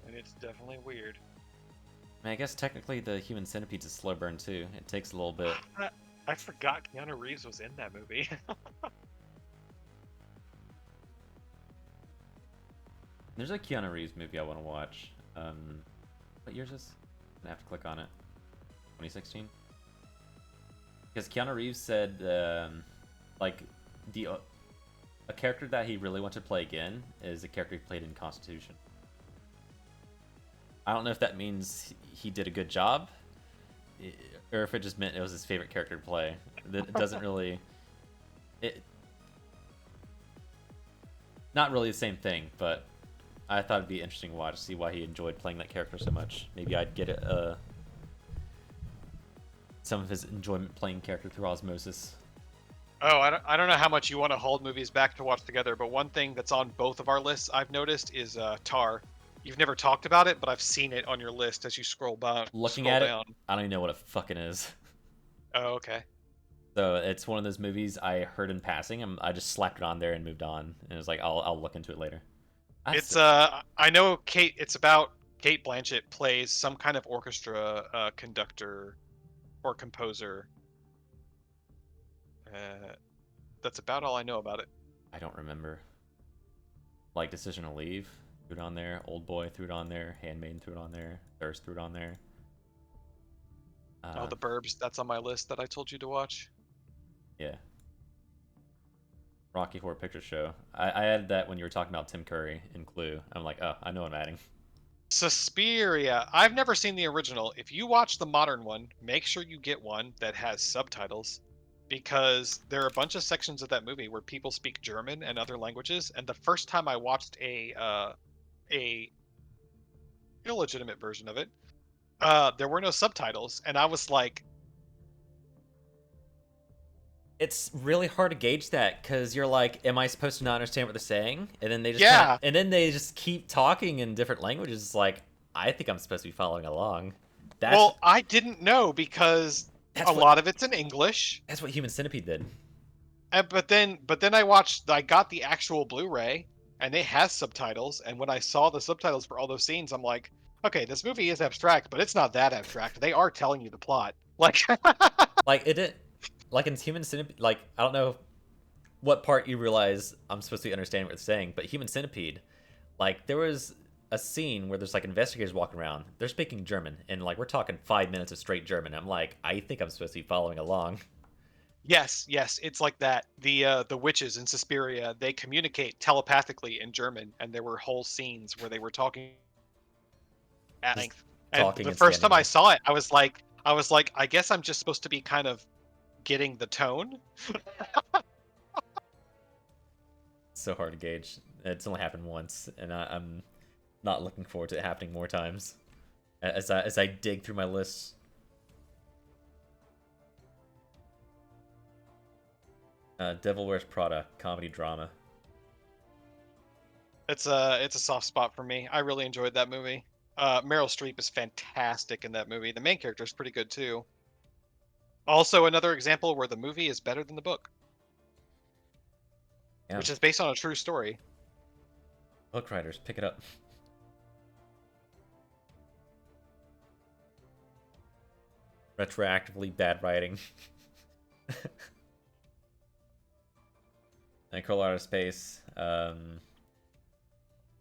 And it's definitely weird. I mean, I guess technically the Human Centipede's a slow burn too. It takes a little bit. I forgot Keanu Reeves was in that movie. There's a Keanu Reeves movie I want to watch. What year is this? I'm gonna have to click on it. 2016. Because Keanu Reeves said, like, a character that he really wanted to play again is a character he played in Constitution. I don't know if that means he did a good job, or if it just meant it was his favorite character to play. It doesn't really... Not really the same thing, but I thought it'd be interesting to watch, see why he enjoyed playing that character so much. Maybe I'd get some of his enjoyment playing character through osmosis. Oh, I don't know how much you want to hold movies back to watch together, but one thing that's on both of our lists I've noticed is Tar. You've never talked about it, but I've seen it on your list as you scroll down. Looking at it, I don't even know what it fucking is. Oh, okay. So it's one of those movies I heard in passing. I just slapped it on there and moved on, and it was like I'll look into it later. It's I know Kate. It's about Kate Blanchett plays some kind of orchestra conductor or composer. That's about all I know about it. I don't remember. Like Decision to Leave, threw it on there. Old Boy, threw it on there. Handmaiden, threw it on there. Thirst, threw it on there. Oh, The Burbs. That's on my list that I told you to watch. Yeah. Rocky Horror Picture Show. I added that when you were talking about Tim Curry in Clue. I'm like, oh, I know what I'm adding. Suspiria. I've never seen the original. If you watch the modern one, make sure you get one that has subtitles, because there are a bunch of sections of that movie where people speak German and other languages. And the first time I watched a illegitimate version of it, there were no subtitles, and I was like, It's really hard to gauge that because you're like, am I supposed to not understand what they're saying? And then they just Yeah. and then they just keep talking in different languages. It's like, I think I'm supposed to be following along. well, I didn't know because That's a what- lot of it's in English. That's what Human Centipede did. But then I got the actual Blu-ray, and it has subtitles. And when I saw the subtitles for all those scenes, I'm like, okay, this movie is abstract, but it's not that abstract. They are telling you the plot. Like, Like it didn't. like in Human Centipede, like I don't know what part you realize I'm supposed to understand what it's saying, but Human Centipede, like there was a scene where there's like investigators walking around. They're speaking German, and like we're talking 5 minutes of straight German. I'm like, I think I'm supposed to be following along. Yes, yes, it's like that. The witches in Suspiria, they communicate telepathically in German, and there were whole scenes where they were talking at Just length. And talking the and first time standing I there. saw it, I was like, I guess I'm just supposed to be kind of getting the tone. It's so hard to gauge. It's only happened once, and I'm not looking forward to it happening more times. As I dig through my lists. Devil Wears Prada, comedy drama. It's a soft spot for me. I really enjoyed that movie. Meryl Streep is fantastic in that movie. The main character is pretty good too. Also, another example where the movie is better than the book, Yeah, which is based on a true story. book writers, pick it up. Retroactively bad writing. And Crawl Out of Space. I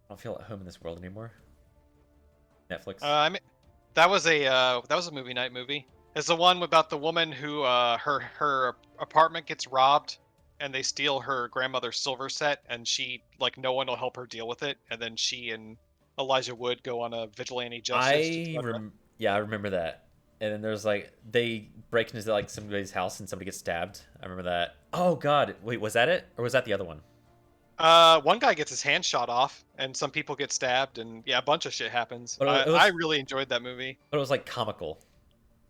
don't feel at home in this world anymore. Netflix. I mean, that was a movie night movie. It's the one about the woman who her apartment gets robbed, and they steal her grandmother's silver set, and she like no one will help her deal with it, and then she and Elijah Wood go on a vigilante justice. Yeah, I remember that. And then there's like they break into like somebody's house and somebody gets stabbed. I remember that. Oh God, wait, was that it or was that the other one? One guy gets his hand shot off, and some people get stabbed, and yeah, a bunch of shit happens. But it I was, really enjoyed that movie. but it was like comical.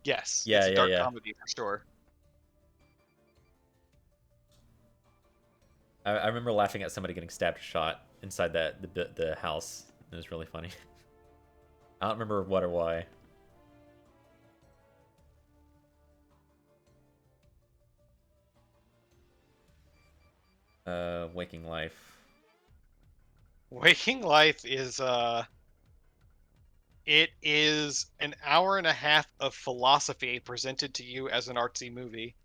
Yes, Yeah, it's a yeah, dark yeah. comedy for sure. I remember laughing at somebody getting stabbed or shot inside the house. It was really funny. I don't remember what or why. Waking Life. Waking Life is it is an hour and a half of philosophy presented to you as an artsy movie.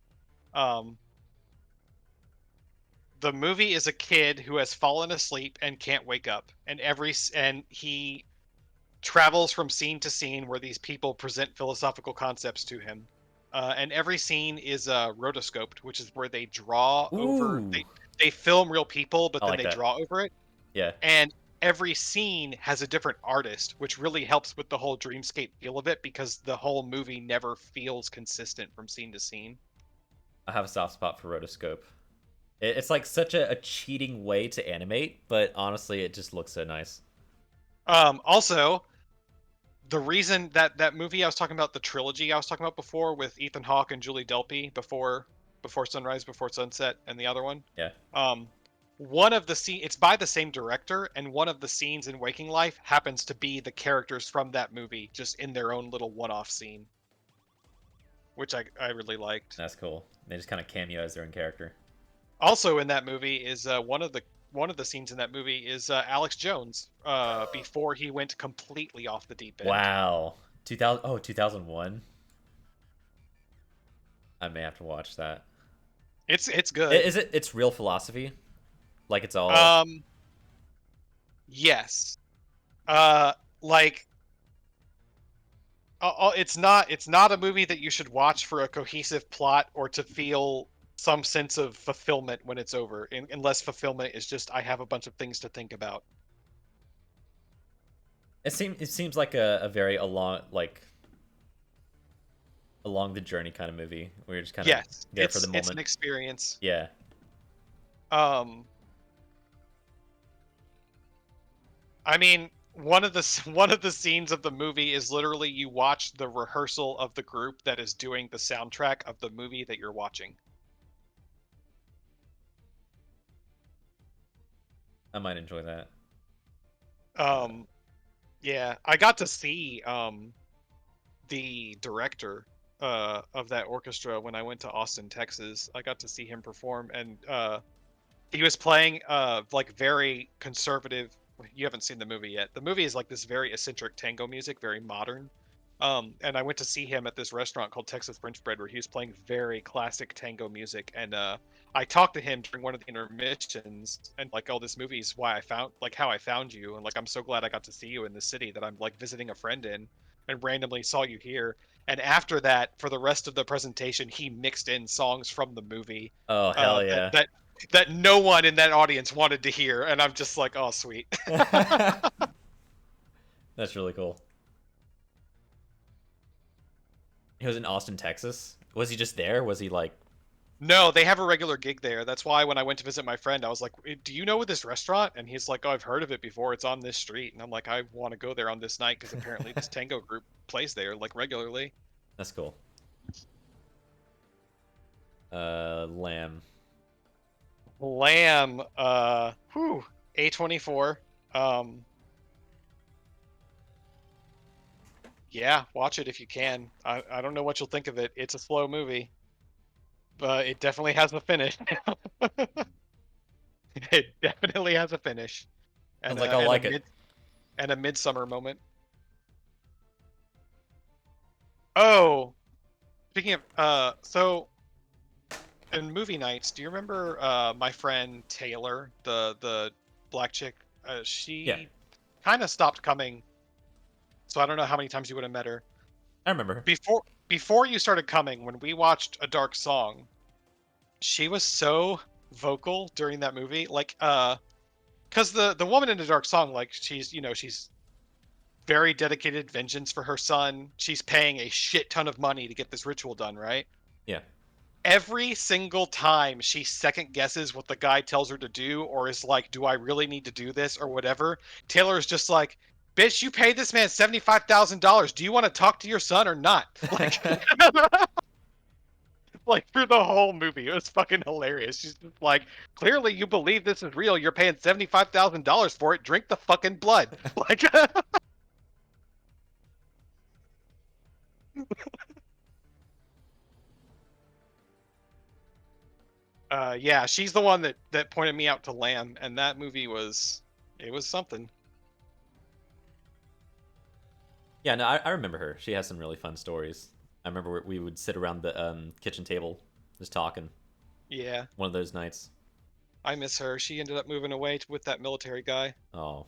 Um, the movie is a kid who has fallen asleep and can't wake up, and he travels from scene to scene where these people present philosophical concepts to him. And every scene is rotoscoped, which is where they draw over. Ooh, They film real people, but I then like they that. draw over it. Yeah, And every scene has a different artist, which really helps with the whole dreamscape feel of it because the whole movie never feels consistent from scene to scene. I have a soft spot for rotoscope. It's like such a cheating way to animate, but honestly, it just looks so nice. Also, the reason that movie I was talking about, the trilogy I was talking about before with Ethan Hawke and Julie Delpy, before Sunrise, Before Sunset, and the other one. Yeah. One of the scene, it's by the same director, and one of the scenes in Waking Life happens to be the characters from that movie, just in their own little one-off scene, which I really liked. That's cool. They just kind of cameo as their own character. Also in that movie is one of the scenes in that movie is Alex Jones before he went completely off the deep end. Wow. 2000. Oh, 2001. I may have to watch that. It's good. Is it? It's real philosophy. Like it's all. Yes. Like it's not a movie that you should watch for a cohesive plot or to feel some sense of fulfillment when it's over, unless fulfillment is just I have a bunch of things to think about. It seems like a very along the journey kind of movie where you're just kind of Yes, there for the it's moment. an experience. Yeah. I mean, one of the scenes of the movie is literally you watch the rehearsal of the group that is doing the soundtrack of the movie that you're watching. I might enjoy that. Yeah, I got to see the director of that orchestra when I went to Austin, Texas. I got to see him perform, and he was playing like very conservative. You haven't seen the movie yet. The movie is like this very eccentric tango music, very modern. And I went to see him at this restaurant called Texas French Bread, where he was playing very classic tango music. And I talked to him during one of the intermissions, and like, oh, this movie's why I found, like, how I found you, and like, I'm so glad I got to see you in the city that I'm like visiting a friend in, and randomly saw you here. And after that, for the rest of the presentation, he mixed in songs from the movie Oh hell yeah. that no one in that audience wanted to hear, and I'm just like, oh, sweet. That's really cool. He was in Austin, Texas. Was he just there? Was he like? No, they have a regular gig there. That's why when I went to visit my friend, I was like, "Do you know this restaurant?" And he's like, "Oh, I've heard of it before. It's on this street." And I'm like, "I want to go there on this night because apparently this tango group plays there like regularly." That's cool. Lamb. Lamb, A24. Yeah, watch it if you can. I don't know what you'll think of it. It's a slow movie, but it definitely has a finish. It definitely has a finish. Sounds like I'll like it. And a midsummer moment. Oh, speaking of, so in movie nights, do you remember my friend Taylor, the black chick? She Yeah. kind of stopped coming. So I don't know how many times you would have met her. I remember. Before you started coming, when we watched A Dark Song, she was so vocal during that movie, like because the woman in A Dark Song, like, she's, you know, she's very dedicated vengeance for her son. She's paying a shit ton of money to get this ritual done, right? Yeah. Every single time she second guesses what the guy tells her to do, or is like, do I really need to do this or whatever, Taylor's just like, bitch, you paid this man $75,000. Do you want to talk to your son or not? Like, like, through the whole movie, it was fucking hilarious. She's just like, clearly you believe this is real. You're paying $75,000 for it. Drink the fucking blood. Like, yeah, she's the one that pointed me out to Lamb, and that movie was, it was something. Yeah, no, I remember her. She has some really fun stories. I remember we would sit around the kitchen table just talking. Yeah, One of those nights. I miss her. She ended up moving away with that military guy, Oh.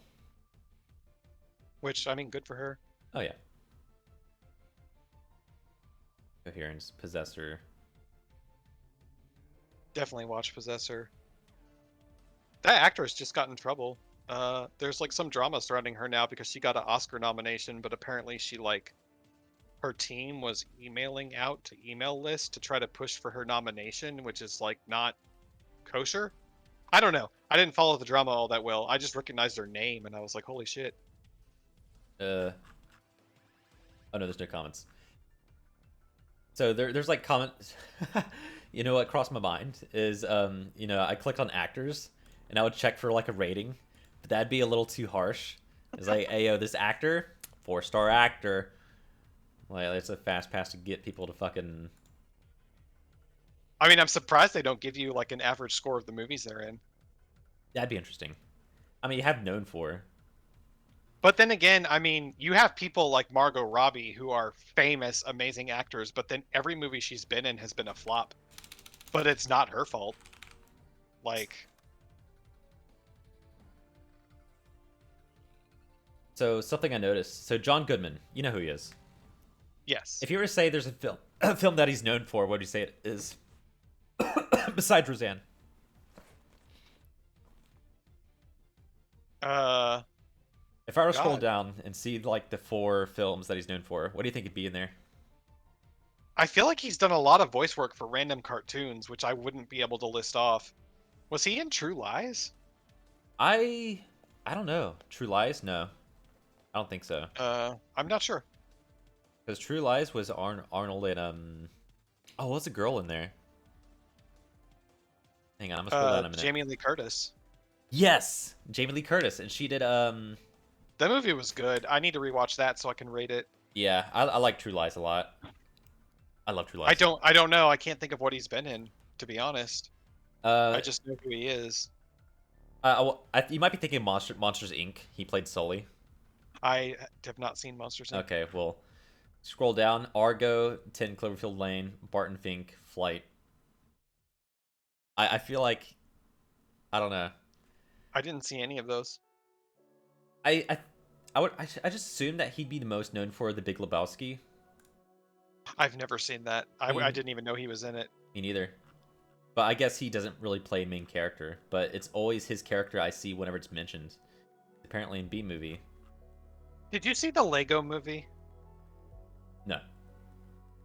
which, I mean, good for her. Oh yeah. Coherence, Possessor. Definitely watch Possessor. That actress just got in trouble. There's like some drama surrounding her now because she got an Oscar nomination, but apparently she, like, her team was emailing out to email lists to try to push for her nomination, which is like not kosher. I don't know. I didn't follow the drama all that well. I just recognized her name and I was like, holy shit. Oh no, there's no comments. So there's like comments. You know what crossed my mind is you know, I clicked on actors and I would check for like a rating, but that'd be a little too harsh. It's like, hey yo, this actor, 4-star actor. Like, it's a fast pass to get people to fucking. I mean, I'm surprised they don't give you like an average score of the movies they're in. That'd be interesting. I mean, you have known for. But then again, I mean, you have people like Margot Robbie who are famous, amazing actors, but then every movie she's been in has been a flop. But it's not her fault. Like. So something I noticed. So John Goodman, you know who he is. Yes. If you were to say there's a film that he's known for, what would you say it is? Besides Roseanne. If I were to scroll down and see like the 4 films that he's known for, what do you think would be in there? I feel like he's done a lot of voice work for random cartoons, which I wouldn't be able to list off. Was he in True Lies? I don't know. True Lies? No. I don't think so. I'm not sure. Because True Lies was Arnold and oh, what's a girl in there? Hang on, I'm gonna scroll down a minute. Jamie Lee Curtis. Yes, Jamie Lee Curtis, and she did That movie was good. I need to rewatch that so I can rate it. Yeah, I like True Lies a lot. I love True Lies. I don't know. I can't think of what he's been in, to be honest. I just know who he is. You might be thinking Monsters Inc. He played Sully. I have not seen Monsters Inc. Okay, well, Scroll down. Argo, 10 Cloverfield Lane, Barton Fink, Flight. I feel like, I don't know. I didn't see any of those. I just assumed that he'd be the most known for The Big Lebowski. I've never seen that. I Me- didn't even know he was in it. Me neither. But I guess he doesn't really play main character. But it's always his character I see whenever it's mentioned. Apparently in B movie. Did you see the Lego movie? No.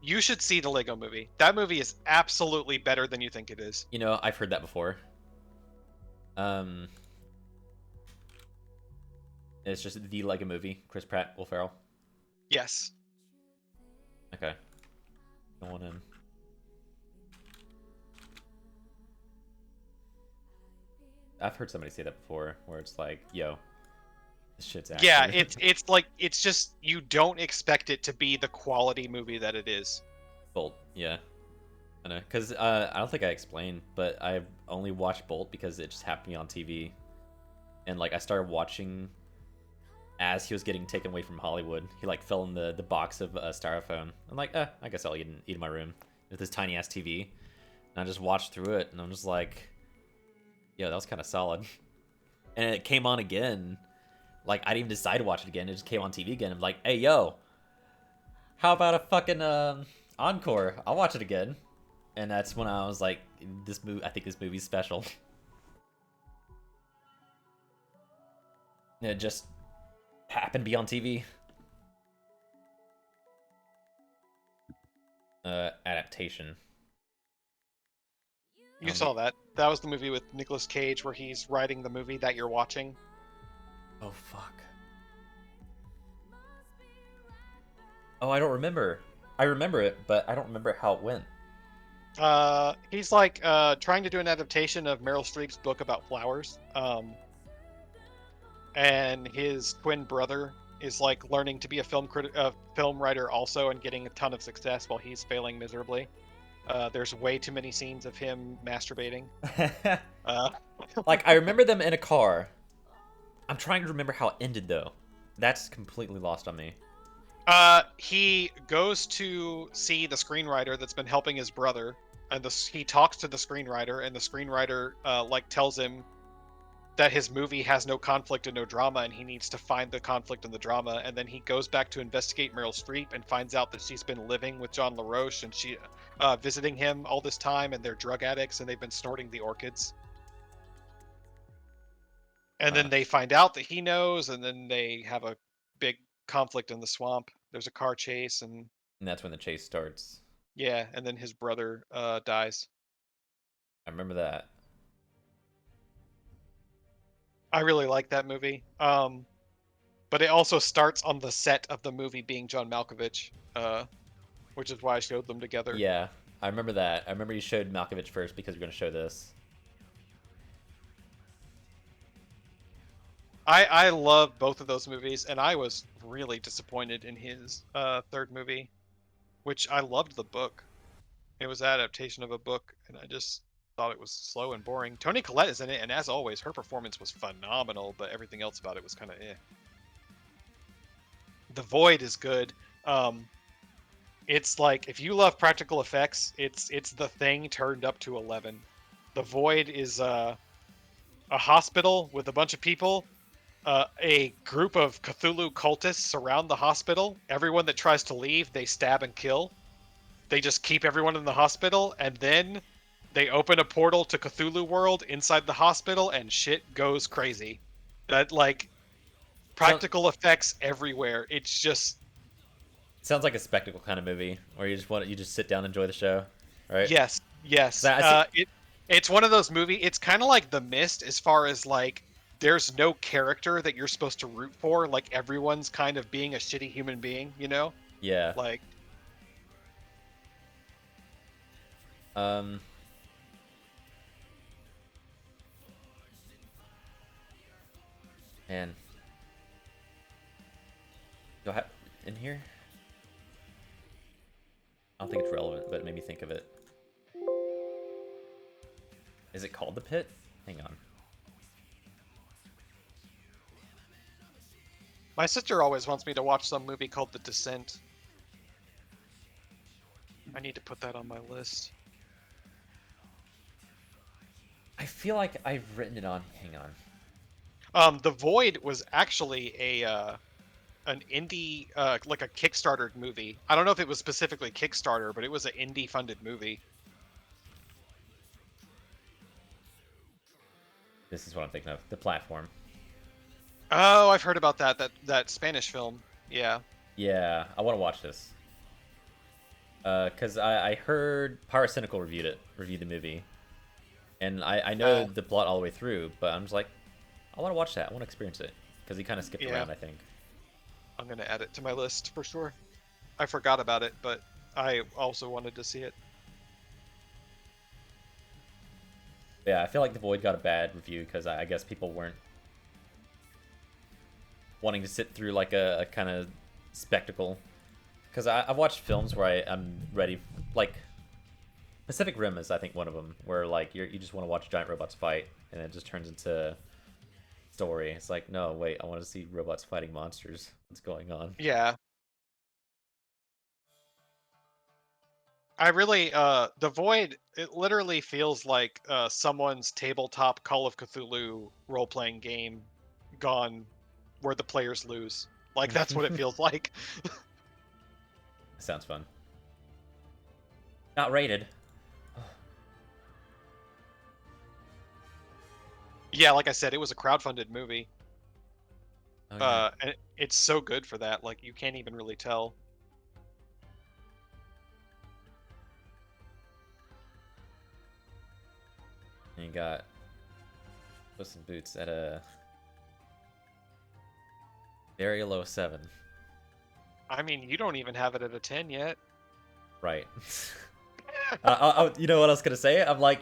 You should see the Lego movie. That movie is absolutely better than you think it is. You know, I've heard that before. It's just the Lego movie. Chris Pratt, Will Ferrell. Yes. Okay. Going in. I've heard somebody say that before, where it's like, "Yo, this shit's actually." Yeah, it's like it's just you don't expect it to be the quality movie that it is. Bolt. Yeah, I know. Cause I don't think I explained, but I only watched Bolt because it just happened to be on TV, and like I started watching as he was getting taken away from Hollywood. He like fell in the box of styrofoam. I'm like, I guess I'll eat in my room with this tiny ass TV, and I just watched through it, and I'm just like, yo, that was kind of solid. And it came on again. Like, I didn't even decide to watch it again. It just came on TV again. I'm like, hey, yo, how about a fucking encore? I'll watch it again. And that's when I was like, this movie. I think this movie's special. And it just happened to be on TV. Adaptation. You saw that. That was the movie with Nicolas Cage where he's writing the movie that you're watching. Oh, fuck. Oh, I don't remember. I remember it, but I don't remember how it went. He's like trying to do an adaptation of Meryl Streep's book about flowers. And his twin brother is like learning to be a film writer also and getting a ton of success while he's failing miserably. There's way too many scenes of him masturbating. Like, I remember them in a car. I'm trying to remember how it ended, though. That's completely lost on me. He goes to see the screenwriter that's been helping his brother, and he talks to the screenwriter, and the screenwriter like tells him that his movie has no conflict and no drama, and he needs to find the conflict and the drama. And then he goes back to investigate Meryl Streep and finds out that she's been living with John LaRoche and she visiting him all this time, and they're drug addicts and they've been snorting the orchids. And then they find out that he knows, and then they have a big conflict in the swamp. There's a car chase, and that's when the chase starts. yeah, and then his brother dies. I remember that. I really like that movie. But it also starts on the set of the movie being John Malkovich, which is why I showed them together. Yeah, I remember that. I remember you showed Malkovich first because you're going to show this. I love both of those movies, and I was really disappointed in his third movie, which I loved the book. It was an adaptation of a book, and I just thought it was slow and boring. Toni Collette is in it, and as always, her performance was phenomenal, but everything else about it was kind of eh. The Void is good. It's like, if you love practical effects, it's The Thing turned up to 11. The Void is a hospital with a bunch of people. A group of Cthulhu cultists surround the hospital. Everyone that tries to leave, they stab and kill. They just keep everyone in the hospital, and then they open a portal to Cthulhu world inside the hospital, and shit goes crazy. That, like, practical effects everywhere. It's just... Sounds like a spectacle kind of movie, where you just sit down and enjoy the show, right? Yes. It's one of those movies. It's kind of like The Mist, as far as, like, there's no character that you're supposed to root for. Like, everyone's kind of being a shitty human being, you know? Yeah. Like... Man. Do I have in here? I don't think it's relevant, but it made me think of it. Is it called The Pit? Hang on. My sister always wants me to watch some movie called The Descent. I need to put that on my list. I feel like I've written it on. Hang on. The Void was actually an indie like a Kickstarter movie. I don't know if it was specifically Kickstarter, but it was an indie funded movie. This is what I'm thinking of. The Platform. Oh, I've heard about that Spanish film. Yeah. Yeah, I want to watch this. Because I heard Pyrocynical reviewed the movie. And I know the plot all the way through, but I'm just like, I want to watch that. I want to experience it. Because he kind of skipped Yeah. around, I think. I'm going to add it to my list for sure. I forgot about it, but I also wanted to see it. Yeah, I feel like The Void got a bad review because I guess people weren't wanting to sit through like a kind of spectacle. Because I've watched films where I'm ready, like Pacific Rim is I think one of them, where like you just want to watch giant robots fight, and it just turns into story. It's like, no, wait, I want to see robots fighting monsters. What's going on? Yeah. I really The Void, it literally feels like someone's tabletop Call of Cthulhu role-playing game gone where the players lose. Like that's what it feels like. Sounds fun. Not rated. Yeah, like I said, it was a crowdfunded movie. Oh, yeah. And it's so good for that. Like you can't even really tell. And you got Puss in Boots at a very low 7. I mean, you don't even have it at a 10 yet. Right. You know what I was gonna say? I'm like,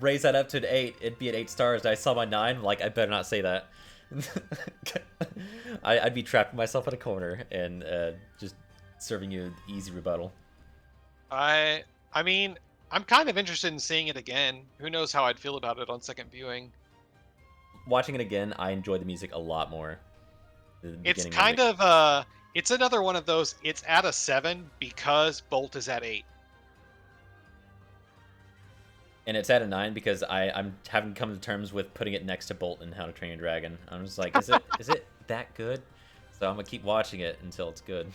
raise that up to an 8. It'd be at 8 stars. And I saw my 9. I'm like, I better not say that. I'd be trapping myself in a corner and just serving you an easy rebuttal. I mean, I'm kind of interested in seeing it again. Who knows how I'd feel about it on second viewing. Watching it again, I enjoy the music a lot more. It's kind of it's another one of those. It's at a 7 because Bolt is at 8. And it's at a 9 because I'm having come to terms with putting it next to Bolt and How to Train Your Dragon. I'm just like, is it that good? So I'm gonna keep watching it until it's good.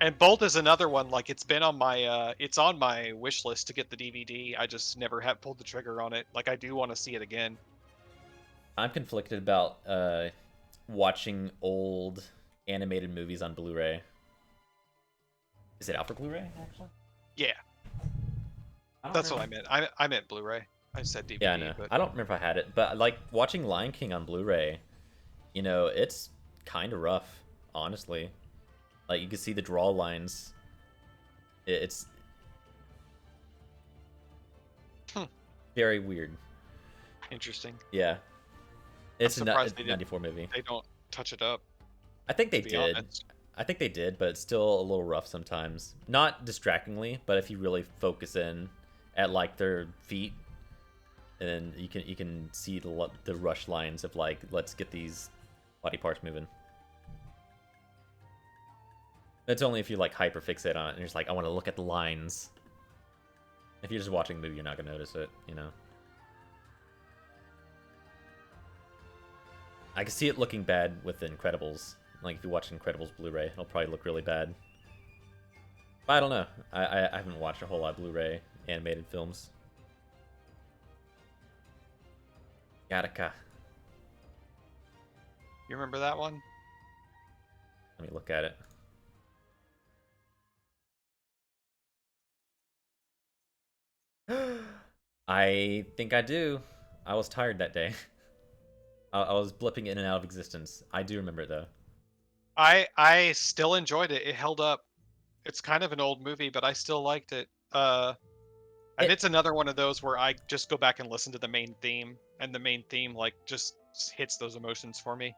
And Bolt is another one. Like it's been on my it's on my wish list to get the DVD. I just never have pulled the trigger on it. Like I do want to see it again. I'm conflicted about watching old animated movies on Blu-ray. Is it out for Blu-ray actually? Yeah, that's what I meant. I meant Blu-ray. I said DVD. Yeah, I know. But... I don't remember if I had it, but like watching Lion King on Blu-ray, it's kind of rough, honestly. Like you can see the draw lines. It's very weird. Interesting. Yeah, it's a surprised 94 movie. They don't touch it up. I think they to be did. honest. I think they did, but it's still a little rough sometimes. Not distractingly, but if you really focus in at like their feet, and you can see the rush lines of like, let's get these body parts moving. That's only if you like hyper fixate on it and you're just like, I want to look at the lines. If you're just watching the movie, you're not gonna notice it, I can see it looking bad with The Incredibles. Like if you watch Incredibles Blu-ray, it'll probably look really bad. But I don't know. I haven't watched a whole lot of Blu-ray animated films. Gattaca. You remember that one? Let me look at it. I think I do. I was tired that day. I was blipping in and out of existence. I do remember it though. I still enjoyed it. It held up. It's kind of an old movie, but I still liked it. And it's another one of those where I just go back and listen to the main theme, and the main theme like just hits those emotions for me.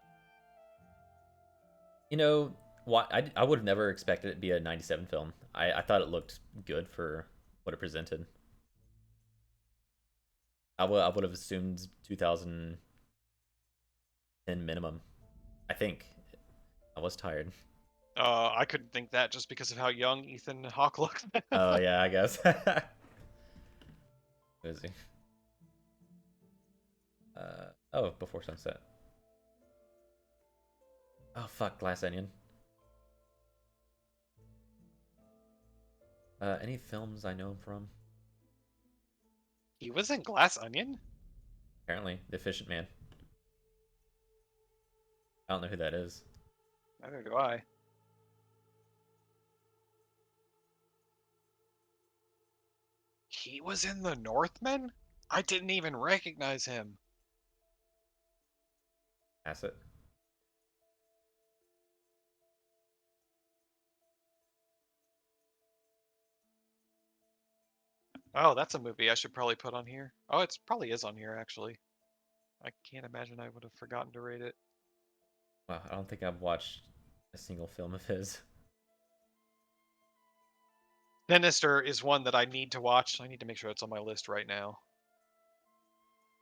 What I would have never expected it to be a 97 film. I thought it looked good for what it presented. I would have assumed 2010 minimum. I think. I was tired. I couldn't think that just because of how young Ethan Hawke looks. Oh yeah, I guess. Who is he? Oh, Before Sunset. Oh fuck, Glass Onion. Any films I know him from? He was in Glass Onion? Apparently, The Efficient Man. I don't know who that is. Neither do I. He was in The Northman? I didn't even recognize him. Pass it. Oh, that's a movie I should probably put on here. Oh, it's probably is on here, actually. I can't imagine I would have forgotten to rate it. Wow, I don't think I've watched a single film of his. Sinister is one that I need to watch. I need to make sure it's on my list right now.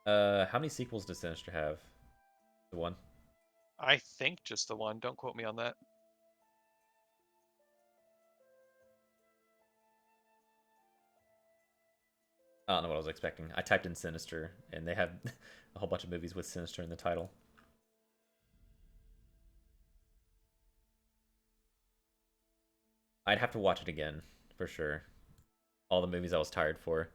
How many sequels does Sinister have? The one? I think just the one. Don't quote me on that. I don't know what I was expecting. I typed in Sinister, and they had a whole bunch of movies with Sinister in the title. I'd have to watch it again, for sure. All the movies I was tired for.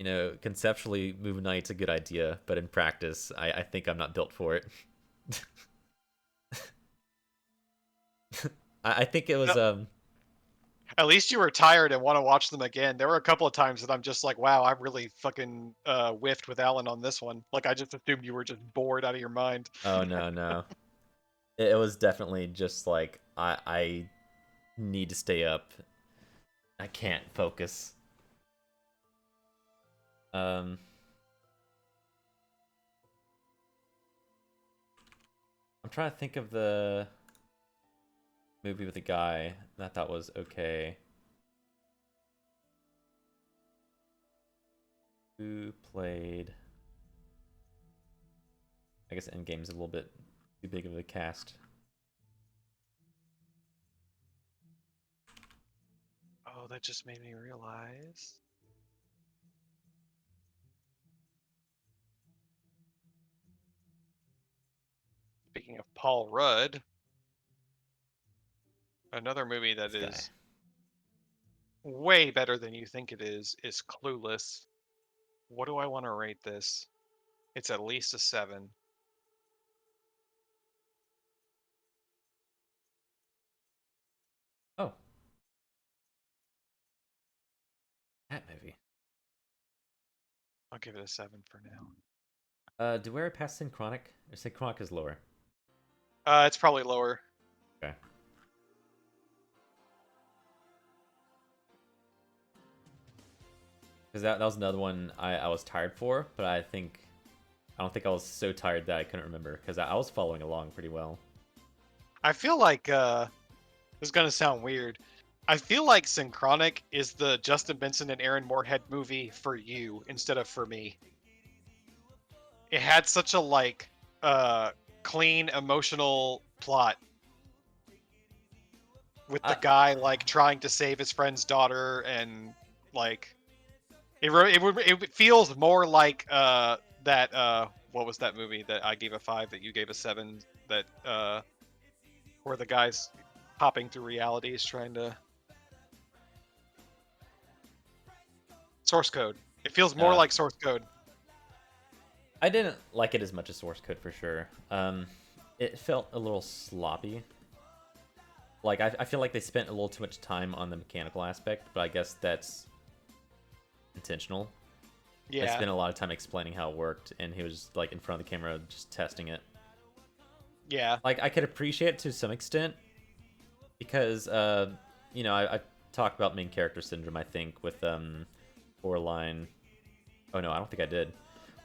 You know, conceptually, movie night's a good idea, but in practice, I think I'm not built for it. I think it was At least you were tired and want to watch them again. There were a couple of times that I'm just like, wow, I really fucking whiffed with Alan on this one. Like, I just assumed you were just bored out of your mind. Oh no. It was definitely just like I need to stay up. I can't focus. I'm trying to think of the movie with the guy that I thought was okay. Who played? I guess Endgame's a little bit too big of a cast. Oh, that just made me realize. Speaking of Paul Rudd, another movie that This is way better than you think it is Clueless. What do I want to rate this? It's at least a 7. Oh. That movie. I'll give it a 7 for now. Do we ever pass Synchronic? Or Synchronic is lower. It's probably lower. Okay. Because that was another one I was tired for, but I don't think I was so tired that I couldn't remember, because I was following along pretty well. I feel like this is gonna sound weird. I feel like Synchronic is the Justin Benson and Aaron Moorhead movie for you instead of for me. It had such a like clean emotional plot with the guy like trying to save his friend's daughter, and like it feels more like that what was that movie that I gave a 5 that you gave a 7, that where the guy's hopping through realities trying to Source Code. It feels more like Source Code. I didn't like it as much as Source Code for sure. It felt a little sloppy. Like I feel like they spent a little too much time on the mechanical aspect, but I guess that's intentional. Yeah. I spent a lot of time explaining how it worked, and he was like in front of the camera just testing it. Yeah. Like I could appreciate it to some extent because you know, I talked about main character syndrome, I think, with Coraline. Oh no, I don't think I did.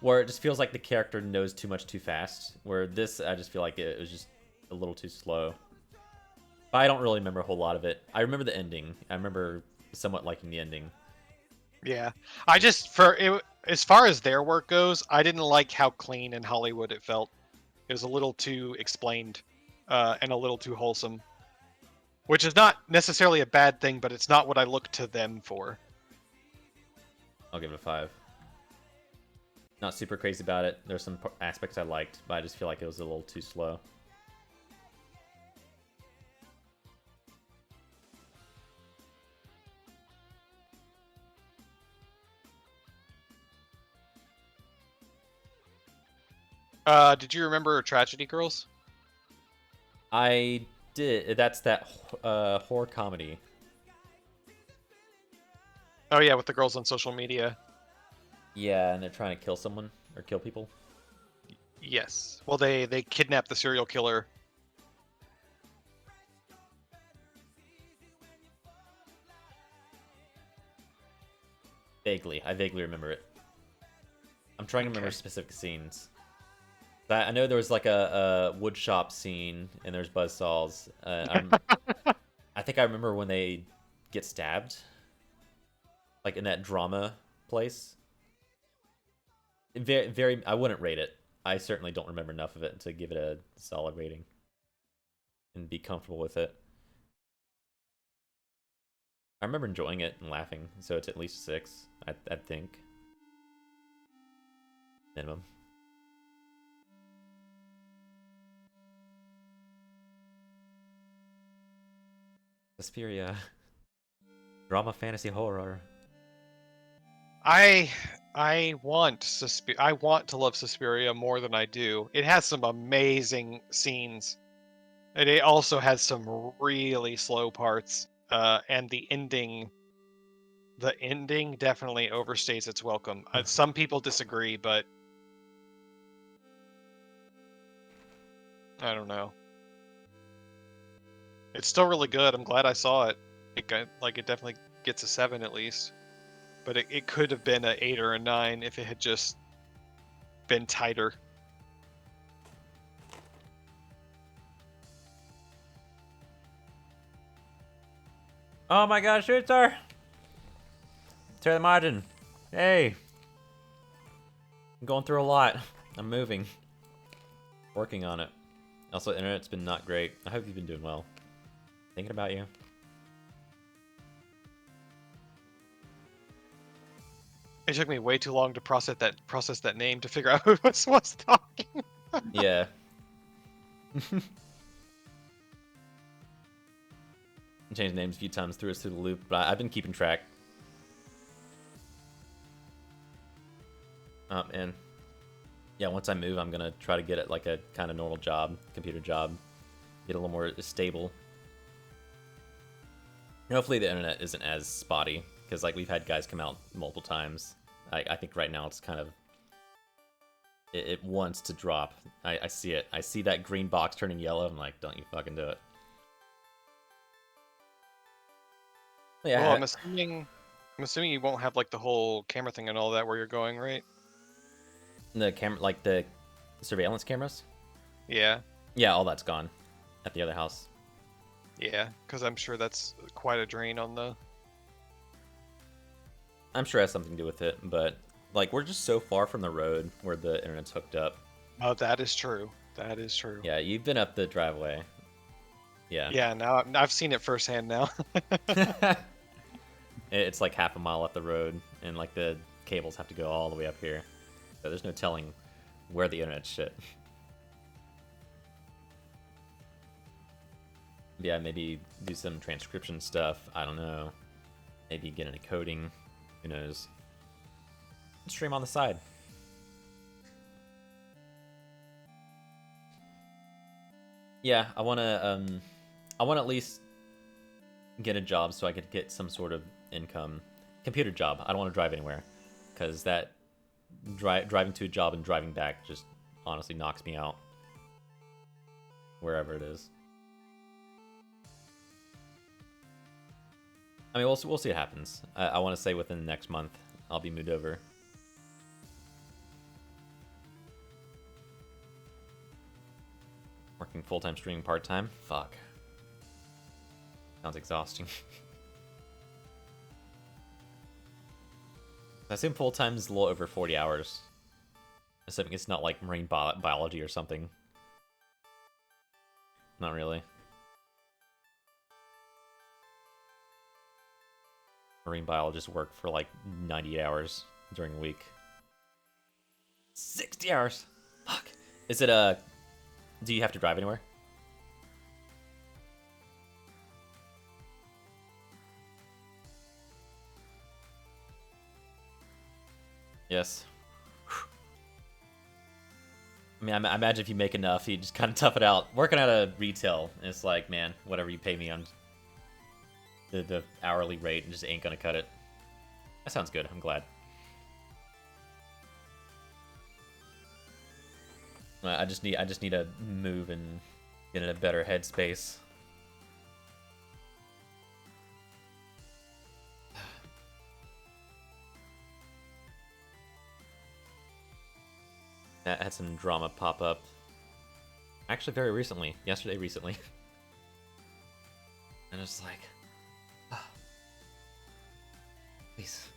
Where it just feels like the character knows too much too fast. Where this, I just feel like it was just a little too slow. But I don't really remember a whole lot of it. I remember the ending. I remember somewhat liking the ending. Yeah, I just for it, as far as their work goes, I didn't like how clean and Hollywood it felt. It was a little too explained, and a little too wholesome, which is not necessarily a bad thing, but it's not what I look to them for. I'll give it a 5. Not super crazy about it. There's some aspects I liked, but I just feel like it was a little too slow. Did you remember Tragedy Girls? I did. That's that horror comedy. Oh yeah, with the girls on social media. Yeah, and they're trying to kill someone or kill people. Yes. Well, they kidnapped the serial killer. Vaguely, I vaguely remember it. I'm trying to remember Okay. specific scenes. I know there was like a wood shop scene, and there's buzzsaws. I think I remember when they get stabbed, like in that drama place. Very, very. I wouldn't rate it. I certainly don't remember enough of it to give it a solid rating and be comfortable with it. I remember enjoying it and laughing, so it's at least 6. I think minimum. Suspiria. Drama, fantasy, horror. I want I want to love Suspiria more than I do. It has some amazing scenes. And it also has some really slow parts. And the ending definitely overstays its welcome. Some people disagree, but I don't know. It's still really good. I'm glad I saw it. It definitely gets a 7 at least. But it could have been an 8 or a 9 if it had just been tighter. Oh my gosh, shooter! Tear the margin. Hey! I'm going through a lot. I'm moving. Working on it. Also, the internet's been not great. I hope you've been doing well. Thinking about you. It took me way too long to process that name to figure out who was talking. Yeah. Changed names a few times, threw us through the loop, but I've been keeping track. And yeah, once I move, I'm gonna try to get it like a kind of normal job, computer job, get a little more stable. And hopefully the internet isn't as spotty, because like we've had guys come out multiple times. I think right now it's kind of it wants to drop. I see it. I see that green box turning yellow. I'm like, don't you fucking do it. Yeah. Well, I'm assuming you won't have like the whole camera thing and all that where you're going, right? The camera, like the surveillance cameras. Yeah. Yeah, all that's gone at the other house. Yeah, because I'm sure that's quite a drain on the. I'm sure it has something to do with it, but like we're just so far from the road where the internet's hooked up. Oh, that is true. That is true. Yeah, you've been up the driveway. Yeah. Yeah. Now I've seen it firsthand now. It's like half a mile up the road, and like the cables have to go all the way up here. So there's no telling where the internet's shit. Yeah, maybe do some transcription stuff. I don't know. Maybe get into coding. Who knows? Stream on the side. Yeah, I wanna at least get a job so I could get some sort of income. Computer job. I don't want to drive anywhere, because that driving to a job and driving back just honestly knocks me out. Wherever it is. I mean, we'll see what happens. I want to say within the next month, I'll be moved over. Working full-time, streaming part-time? Fuck. Sounds exhausting. I assume full time is a little over 40 hours. Assuming it's not like marine biology or something. Not really. Marine biologists work for like 90 hours during a week. 60 hours! Fuck! Is it do you have to drive anywhere? Yes. I mean, I imagine if you make enough, you just kind of tough it out. Working at a retail, it's like, man, whatever you pay me on the hourly rate, just ain't gonna cut it. That sounds good. I'm glad. I just need to move and get in a better headspace. That had some drama pop up. Actually, very recently. Yesterday, recently. And it's like, ah, please.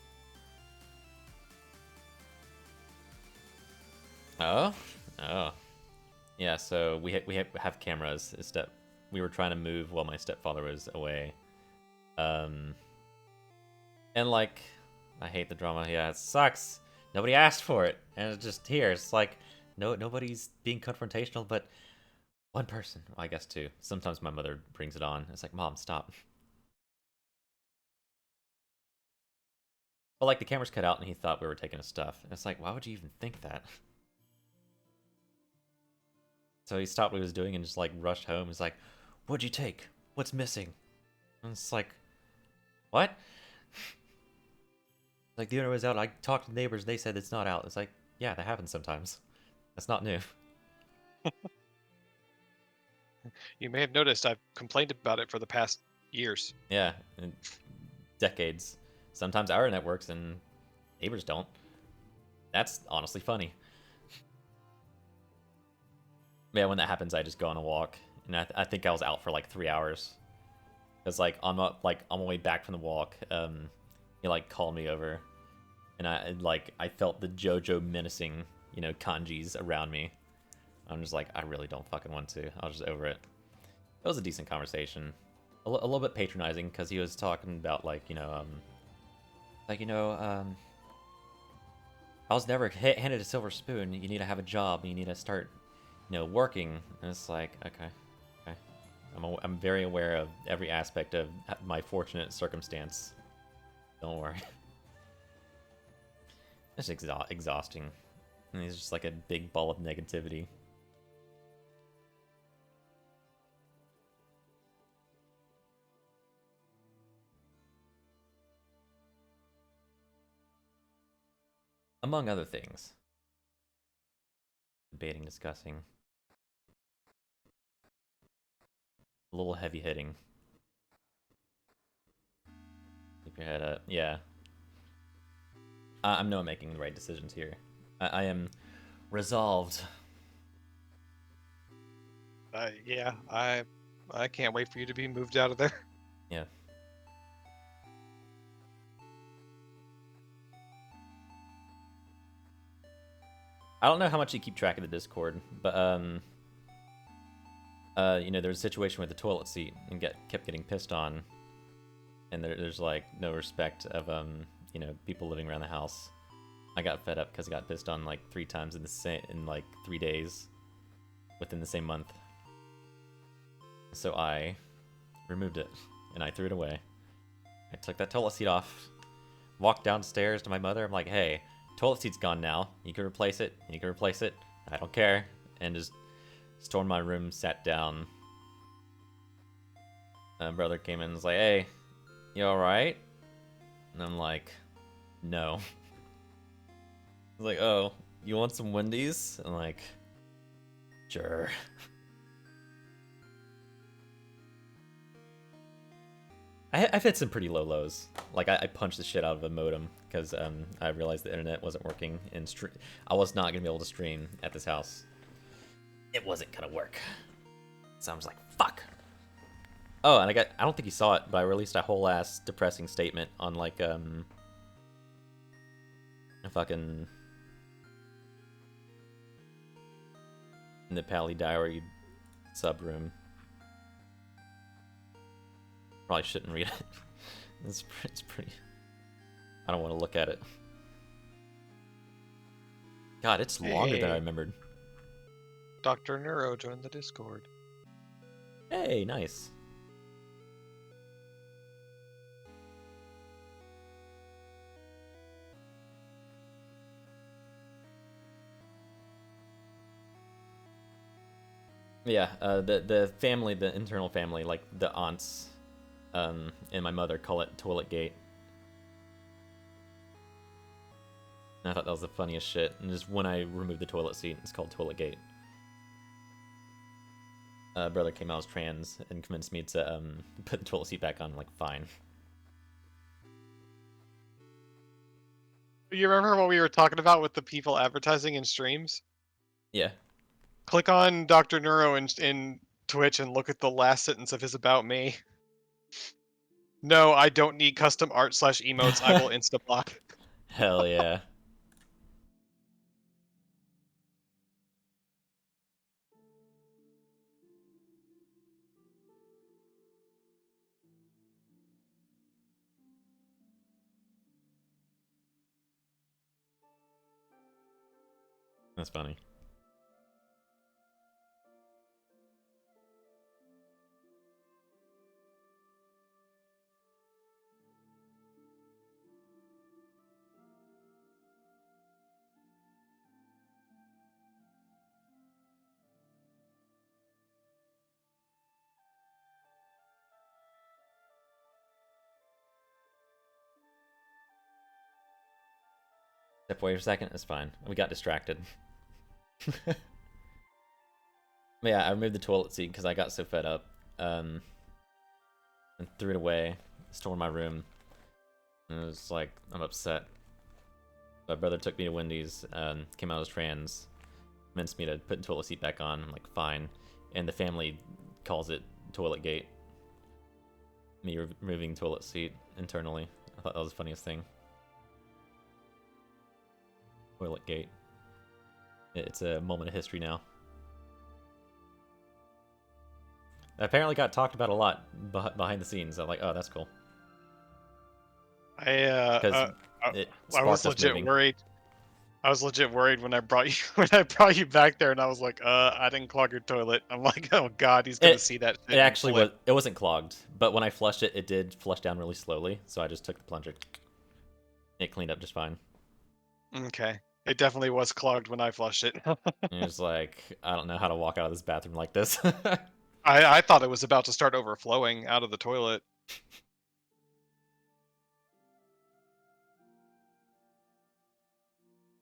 Oh, yeah. So we have cameras. We were trying to move while my stepfather was away. And like, I hate the drama. Yeah, it sucks. Nobody asked for it, and it's just here. It's like, nobody's being confrontational, but one person. Well, I guess two. Sometimes my mother brings it on. It's like, Mom, stop. But like, the camera's cut out, and he thought we were taking his stuff. And it's like, why would you even think that? So he stopped what he was doing and just like rushed home. He's like, "What'd you take? What's missing?" And it's like, what? Like, the owner was out. I talked to the neighbors. They said it's not out. It's like, yeah, that happens sometimes. That's not new. You may have noticed I've complained about it for the past years. Yeah, and decades. Sometimes our internet works and neighbors don't. That's honestly funny. Yeah, when that happens, I just go on a walk, and I think I was out for like 3 hours. Cause like on my way back from the walk, he like called me over, and I felt the JoJo menacing, kanjis around me. I'm just like, I really don't fucking want to. I was just over it. It was a decent conversation, a little bit patronizing because he was talking about I was never handed a silver spoon. You need to have a job. You need to start, working. And it's like, okay. I'm very aware of every aspect of my fortunate circumstance. Don't worry. It's exhausting. And he's just like a big ball of negativity. Among other things. Debating, discussing. A little heavy hitting. Keep your head up. Yeah. I'm making the right decisions here. I am resolved. Yeah, I can't wait for you to be moved out of there. Yeah. I don't know how much you keep track of the Discord, but there was a situation with the toilet seat and kept getting pissed on, and there's like no respect of people living around the house. I got fed up because I got pissed on like 3 times in like 3 days within the same month. So I removed it and I threw it away. I took that toilet seat off, walked downstairs to my mother. I'm like, hey, toilet seat's gone now. You can replace it. You can replace it. I don't care. And just stormed my room, sat down. Brother came in and was like, hey, you alright? And I'm like, no. He's like, oh, you want some Wendy's? I'm like, sure. I've had some pretty low lows. Like, I punched the shit out of a modem because I realized the internet wasn't working and I was not going to be able to stream at this house. It wasn't going to work. So I was like, fuck. Oh, and I don't think you saw it, but I released a whole ass depressing statement on like fucking Nepali Diary subroom. Probably shouldn't read it. It's pretty. I don't want to look at it. God, it's longer than I Hey. remembered. Dr. Neuro joined the Discord. Hey, nice. Yeah, the family, the internal family, like the aunts, and my mother call it toilet gate. And I thought that was the funniest shit. And just when I removed the toilet seat, it's called toilet gate. Brother came out as trans and convinced me to put the toilet seat back on. I'm like, fine. You remember what we were talking about with the people advertising in streams? Yeah. Click on Dr. Neuro in Twitch and look at the last sentence of his About Me. No, I don't need custom art / emotes. I will insta-block. Hell yeah. That's funny. Step away for a second, it's fine. We got distracted. But yeah, I removed the toilet seat because I got so fed up. And threw it away, stored in my room. And it was like, I'm upset. My brother took me to Wendy's, came out as trans, convinced me to put the toilet seat back on. I'm like, fine. And the family calls it toilet gate. Me removing toilet seat internally. I thought that was the funniest thing. Toilet gate. It's a moment of history now. That apparently got talked about a lot behind the scenes. I'm like, oh, that's cool. I It was sparked us legit moving. worried. I was legit worried when I brought you back there, and I was like, I didn't clog your toilet. I'm like, oh god, he's gonna see that. Shit It actually and was. It wasn't clogged, but when I flushed it, it did flush down really slowly. So I just took the plunger. It cleaned up just fine. flip. Okay, it definitely was clogged when I flushed it. And it was like, I don't know how to walk out of this bathroom like this. I thought it was about to start overflowing out of the toilet.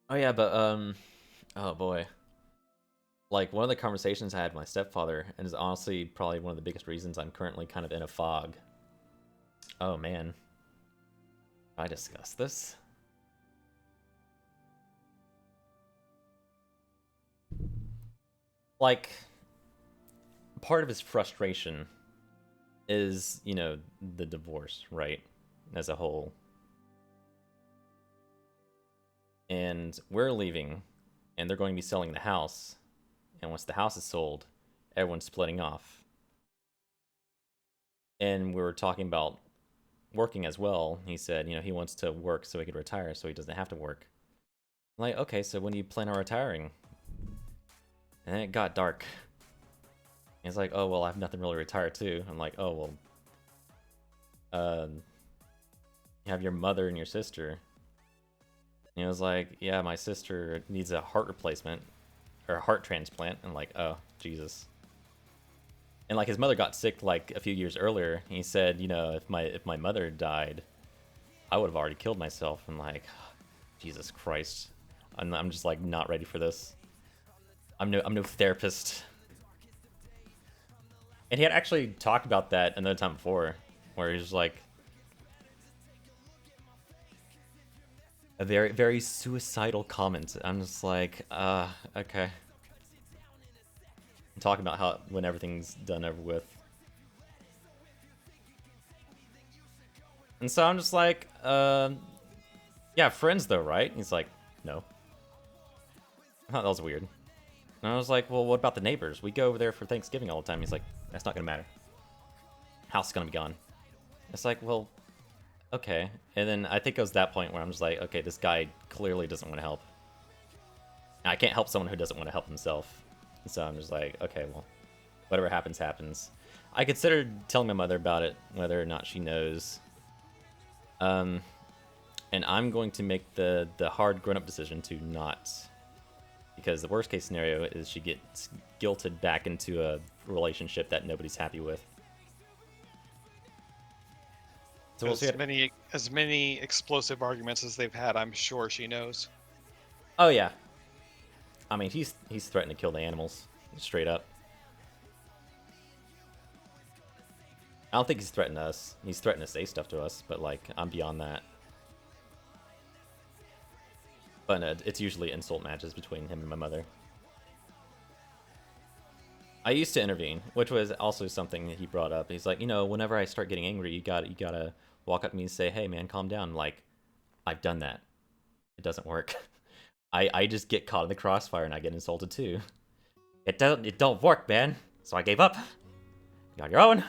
Oh yeah, but oh boy. Like one of the conversations I had with my stepfather, and is honestly probably one of the biggest reasons I'm currently kind of in a fog. Oh man. I discussed this? Like, part of his frustration is, you know, the divorce, right? As a whole. And we're leaving, and they're going to be selling the house. And once the house is sold, everyone's splitting off. And we were talking about working as well. He said, you know, he wants to work so he could retire so he doesn't have to work. I'm like, okay, so when do you plan on retiring? And then it got dark. He's like, oh, well, I have nothing really to retire to. I'm like, oh, well, you have your mother and your sister. And he was like, yeah, my sister needs a heart replacement or a heart transplant. And like, oh, Jesus. And like his mother got sick like a few years earlier. He said, you know, if my mother died, I would have already killed myself. And like, Jesus Christ, I'm just like not ready for this. I'm no therapist. And he had actually talked about that another time before, where he was like a very, very suicidal comment. I'm just like, okay. I'm talking about how when everything's done over with. And so I'm just like, yeah, friends though, right? He's like, no. I thought that was weird. And I was like, well, what about the neighbors? We go over there for Thanksgiving all the time. He's like, that's not gonna matter. House is gonna be gone. It's like, well, okay. And then I think it was that point where I'm just like, okay, this guy clearly doesn't want to help. And I can't help someone who doesn't want to help himself. So I'm just like, okay, well, whatever happens, happens. I considered telling my mother about it, whether or not she knows. And I'm going to make the hard grown-up decision to not. Because the worst case scenario is she gets guilted back into a relationship that nobody's happy with. So we'll see. As many explosive arguments as they've had, I'm sure she knows. Oh yeah. I mean, he's threatened to kill the animals, straight up. I don't think he's threatened us. He's threatened to say stuff to us, but like, I'm beyond that. But it's usually insult matches between him and my mother. I used to intervene, which was also something that he brought up. He's like, you know, whenever I start getting angry, you gotta walk up to me and say, hey man, calm down. Like, I've done that. It doesn't work. I just get caught in the crossfire and I get insulted too. It don't work, man. So I gave up. You're on your own.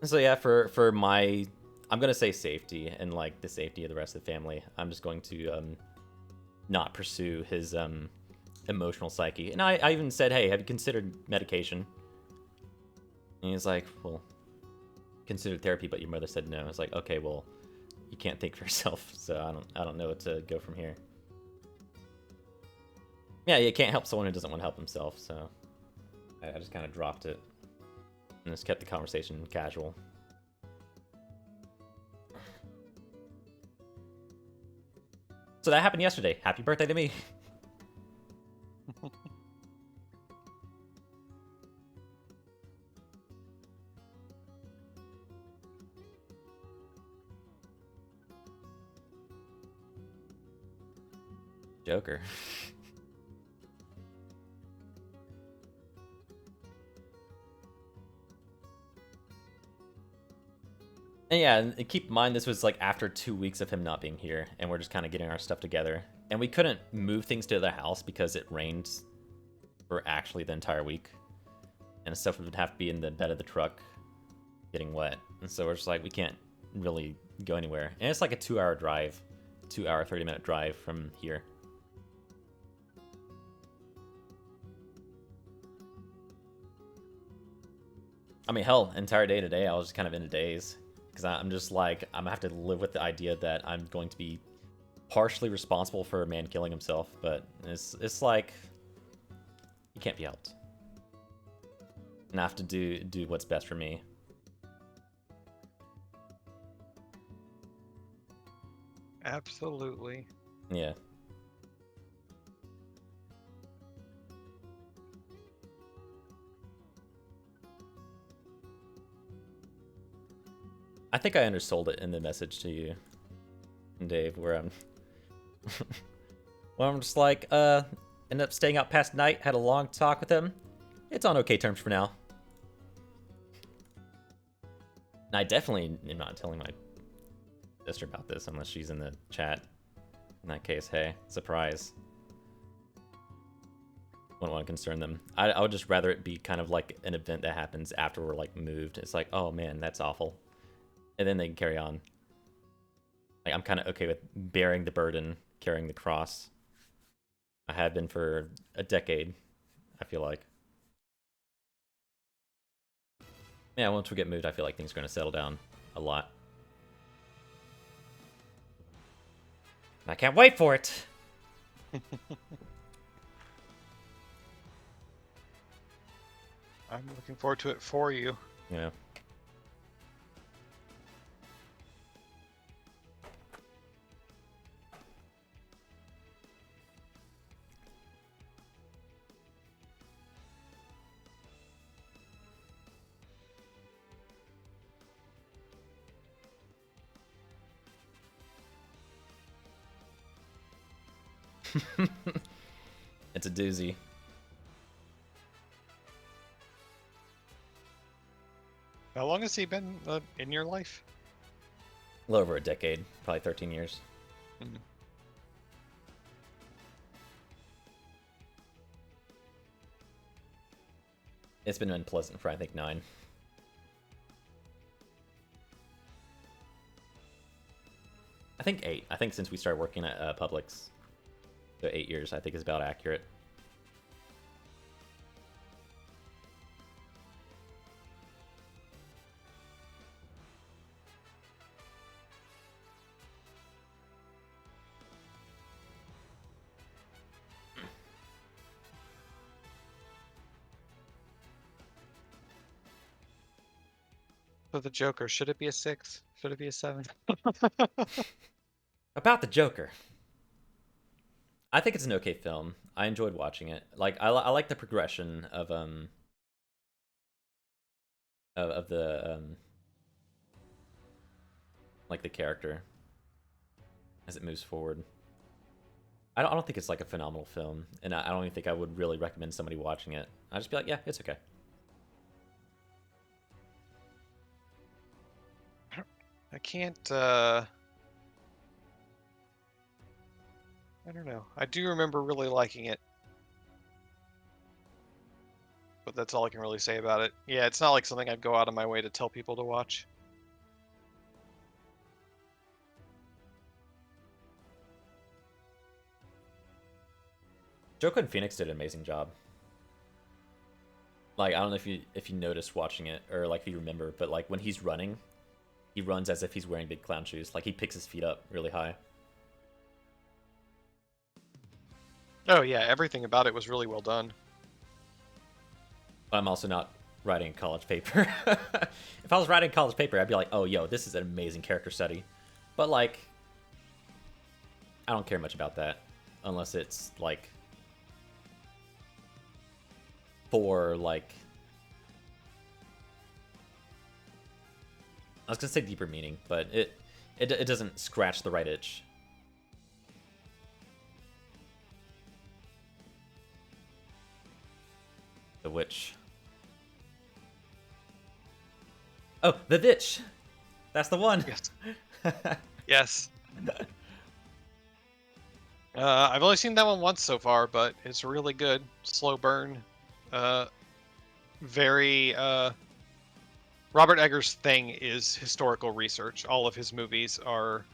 So yeah, for my, I'm gonna say safety and like the safety of the rest of the family, I'm just going to not pursue his emotional psyche. And I even said, hey, have you considered medication? And he's like, well, considered therapy, but your mother said no. It's like, okay, well, you can't think for yourself, so I don't know what to go from here. Yeah, you can't help someone who doesn't want to help himself, so I just kind of dropped it and just kept the conversation casual. So that happened yesterday. Happy birthday to me. Joker. And yeah, and keep in mind this was like after 2 weeks of him not being here, and we're just kind of getting our stuff together. And we couldn't move things to the house because it rained for actually the entire week. And stuff would have to be in the bed of the truck getting wet. And so we're just like, we can't really go anywhere. And it's like a 2-hour drive, 2-hour, 30-minute drive from here. I mean, hell, entire day today, I was just kind of in a daze. Because I'm just like, I'm going to have to live with the idea that I'm going to be partially responsible for a man killing himself. But it's like, you can't be helped. And I have to do what's best for me. Absolutely. Yeah. I think I undersold it in the message to you, Dave, where I'm... well, I'm just like, ended up staying out past night, had a long talk with him. It's on okay terms for now. And I definitely am not telling my sister about this unless she's in the chat. In that case, hey, surprise. Wouldn't want to concern them. I would just rather it be kind of like an event that happens after we're like moved. It's like, oh man, that's awful. And then they can carry on. Like, I'm kind of okay with bearing the burden, carrying the cross. I have been for a decade, I feel like. Yeah, once we get moved, I feel like things are going to settle down a lot. I can't wait for it! I'm looking forward to it for you. Yeah. It's a doozy. How long has he been in your life? little over a decade, probably 13 years. Mhm. It's been unpleasant for I think 9. I think 8. I think since we started working at Publix, so 8 years I think is about accurate. So the Joker, should it be a 6? Should it be a 7? About the Joker. I think it's an okay film. I enjoyed watching it. Like I like the progression of the like the character as it moves forward. I don't think it's like a phenomenal film, and I don't even think I would really recommend somebody watching it. I'd just be like, yeah, it's okay. I can't, I don't know. I do remember really liking it. But that's all I can really say about it. Yeah, it's not like something I'd go out of my way to tell people to watch. Joaquin Phoenix did an amazing job. Like I don't know if you noticed watching it or like if you remember, but like when he's running, he runs as if he's wearing big clown shoes. Like he picks his feet up really high. Oh yeah, everything about it was really well done. But I'm also not writing a college paper. If I was writing a college paper, I'd be like, oh, yo, this is an amazing character study. But, like, I don't care much about that. Unless it's, like, for, like... I was going to say deeper meaning, but it doesn't scratch the right itch. The Witch. Oh, The Ditch! That's the one! Yes. Yes. I've only seen that one once so far, but it's really good. Slow burn. Very, Robert Eggers' thing is historical research. All of his movies are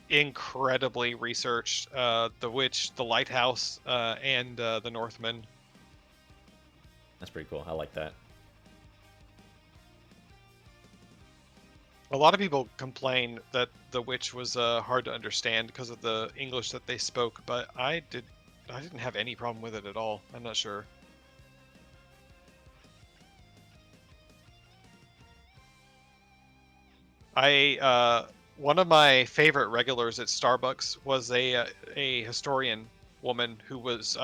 incredibly researched. The Witch, The Lighthouse, and The Northman. That's pretty cool. I like that. A lot of people complain that The Witch was hard to understand because of the English that they spoke, but I didn't have any problem with it at all. I'm not sure. One of my favorite regulars at Starbucks was a historian woman who was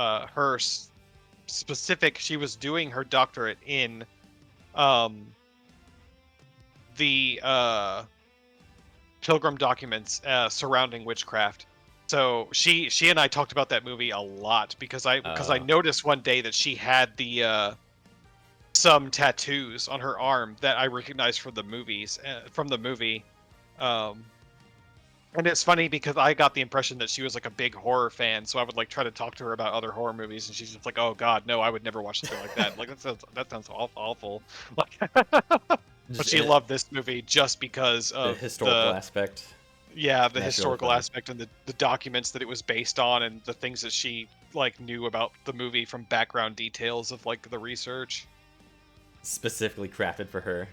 specific. She was doing her doctorate in the Pilgrim documents surrounding witchcraft. So she and I talked about that movie a lot because I noticed one day that she had the some tattoos on her arm that I recognized from the movie. And it's funny because I got the impression that she was like a big horror fan, so I would like try to talk to her about other horror movies, and she's just like, "Oh God, no, I would never watch something like that." Like that sounds awful. Like, but she loved this movie just because of the historical aspect. Yeah, the historical aspect and the documents that it was based on, and the things that she like knew about the movie from background details of like the research. Specifically crafted for her.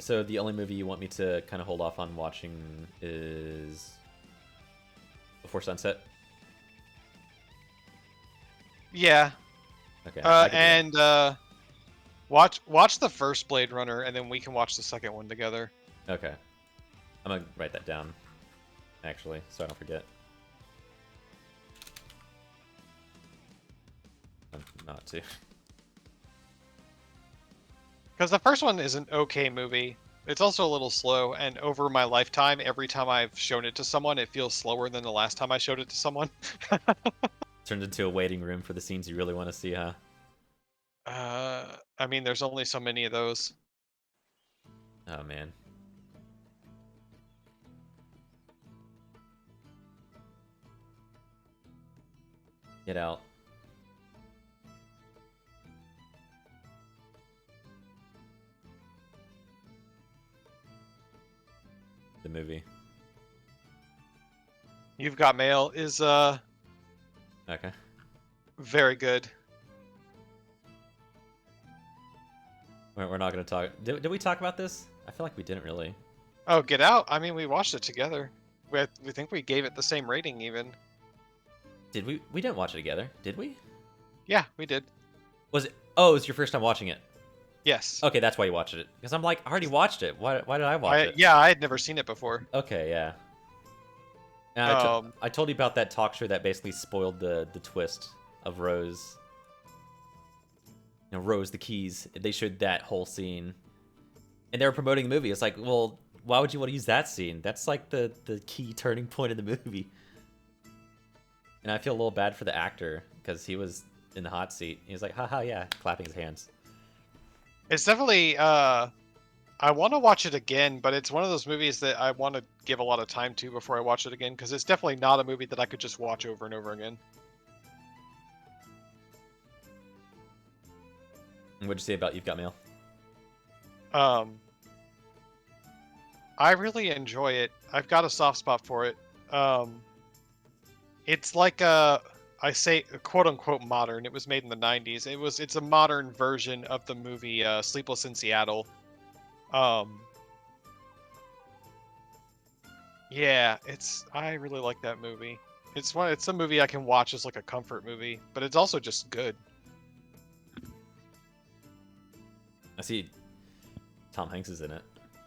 So the only movie you want me to kind of hold off on watching is Before Sunset? Yeah. Okay. Watch the first Blade Runner, and then we can watch the second one together. Okay. I'm gonna write that down, actually, so I don't forget. Not to. Because the first one is an okay movie. It's also a little slow, and over my lifetime, every time I've shown it to someone, it feels slower than the last time I showed it to someone. Turns into a waiting room for the scenes you really want to see, huh? I mean, there's only so many of those. Oh man. Get Out. The movie. You've Got Mail is Okay. very good. We're not gonna talk. Did we talk about this? I feel like we didn't really. Oh, Get Out. I mean, we watched it together. We think we gave it the same rating even. Did we? We didn't watch it together, did we? Yeah, we did. Was it? Oh, it was your first time watching it. Yes. Okay, that's why you watched it. Because I'm like, I already watched it. Why did I watch it? Yeah, I had never seen it before. Okay, yeah. And I told you about that talk show that basically spoiled the twist of Rose. You know, Rose the Keys. They showed that whole scene, and they were promoting the movie. It's like, well, why would you want to use that scene? That's like the key turning point in the movie. And I feel a little bad for the actor because he was in the hot seat. He was like, haha, yeah, clapping his hands. It's definitely I want to watch it again, but it's one of those movies that I want to give a lot of time to before I watch it again because it's definitely not a movie that I could just watch over and over again. What'd you say about You've Got Mail? I really enjoy it. I've got a soft spot for it. It's like I say quote unquote modern. It was made in the 90s. It's a modern version of the movie Sleepless in Seattle. Yeah, I really like that movie. It's a movie I can watch as like a comfort movie, but it's also just good. I see Tom Hanks is in it.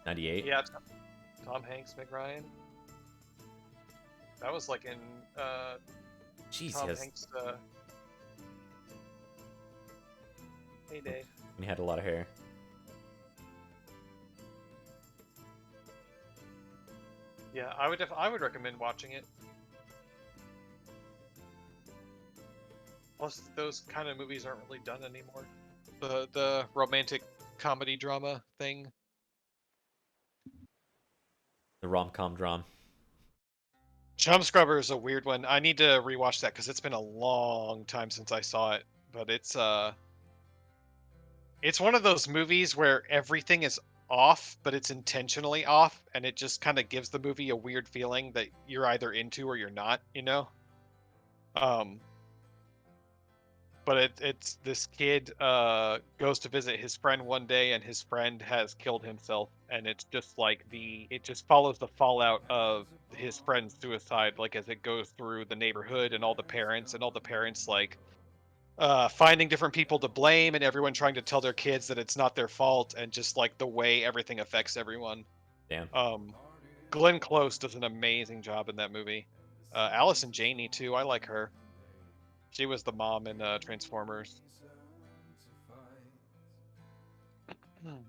98? Yeah, Tom Hanks, Meg Ryan. That was like in Jeez, Tom yes. Hanks' heyday. He had a lot of hair. Yeah, I would recommend watching it. Plus, those kind of movies aren't really done anymore. The romantic comedy drama thing. The rom-com drum. Chum Scrubber is a weird one. I need to rewatch that because it's been a long time since I saw it. But it's one of those movies where everything is off, but it's intentionally off, and it just kind of gives the movie a weird feeling that you're either into or you're not, you know? But it's this kid goes to visit his friend one day, and his friend has killed himself, and it's just like it just follows the fallout of his friend's suicide, like as it goes through the neighborhood and all the parents like finding different people to blame, and everyone trying to tell their kids that it's not their fault, and just like the way everything affects everyone. Damn. Glenn Close does an amazing job in that movie. Allison Janney too. I like her. She was the mom in Transformers.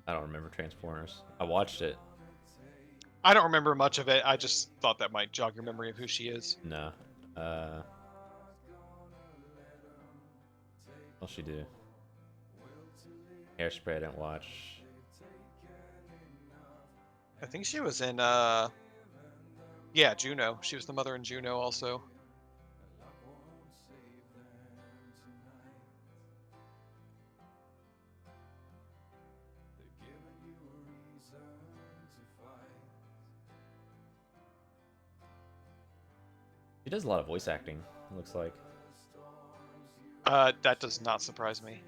I don't remember Transformers. I watched it. I don't remember much of it. I just thought that might jog your memory of who she is. No. What'll she do? Hairspray I didn't watch. I think she was in yeah, Juno. She was the mother in Juno also. She does a lot of voice acting, it looks like. That does not surprise me.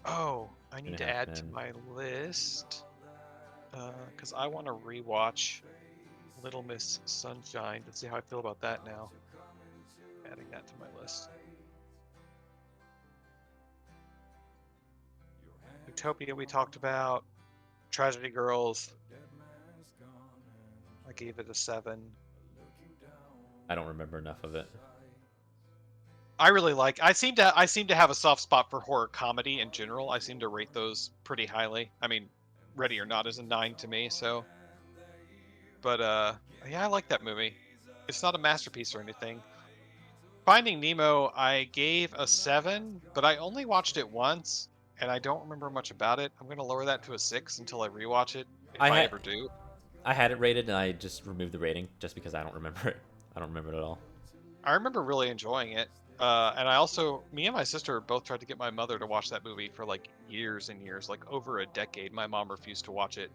Oh, I need to add to my list because I want to rewatch Little Miss Sunshine to see how I feel about that now. Adding that to my list. Utopia we talked about. Tragedy Girls. I gave it a 7. I don't remember enough of it. I really like. I seem to have a soft spot for horror comedy in general. I seem to rate those pretty highly. I mean, Ready or Not is a 9 to me. So, but yeah, I like that movie. It's not a masterpiece or anything. Finding Nemo, I gave a 7, but I only watched it once, and I don't remember much about it. I'm gonna lower that to a 6 until I rewatch it, if I ever do. I had it rated, and I just removed the rating just because I don't remember it. I don't remember it at all. I remember really enjoying it. And I also, me and my sister both tried to get my mother to watch that movie for like years and years, like over a decade. My mom refused to watch it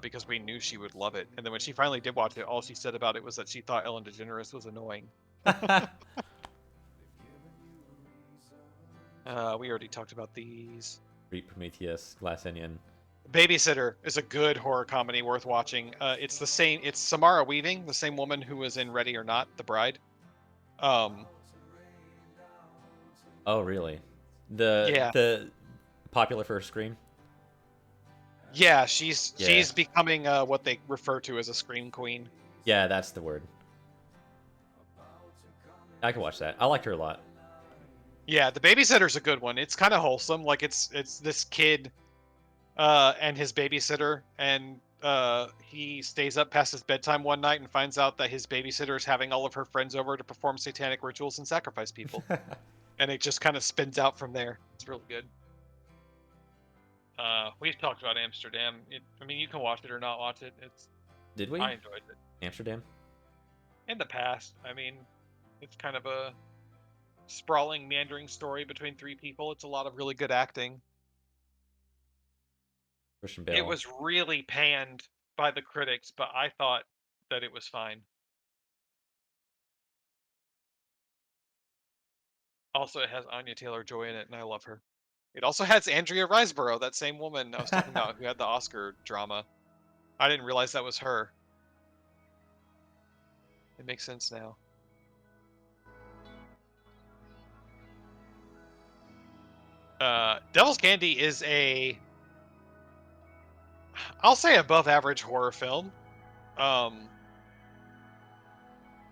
because we knew she would love it. And then when she finally did watch it, all she said about it was that she thought Ellen DeGeneres was annoying. We already talked about these. Prometheus, Glass Onion. Babysitter is a good horror comedy worth watching. It's the same. It's Samara Weaving, the same woman who was in Ready or Not, The Bride. Oh, really? The popular for Scream? Yeah, she's Yeah. becoming what they refer to as a scream queen. Yeah, that's the word. I can watch that. I liked her a lot. Yeah, The Babysitter's a good one. It's kind of wholesome. Like it's this kid and his babysitter, and he stays up past his bedtime one night and finds out that his babysitter is having all of her friends over to perform satanic rituals and sacrifice people. And it just kind of spins out from there. It's really good. We've talked about Amsterdam. I mean, you can watch it or not watch it. Did we? I enjoyed it. Amsterdam? In the past, I mean, it's kind of a sprawling, meandering story between three people. It's a lot of really good acting. Christian Bale. It was really panned by the critics, but I thought that it was fine. Also, it has Anya Taylor-Joy in it, and I love her. It also has Andrea Riseborough, that same woman I was talking about, who had the Oscar drama. I didn't realize that was her. It makes sense now. Devil's Candy is I'll say above average horror film.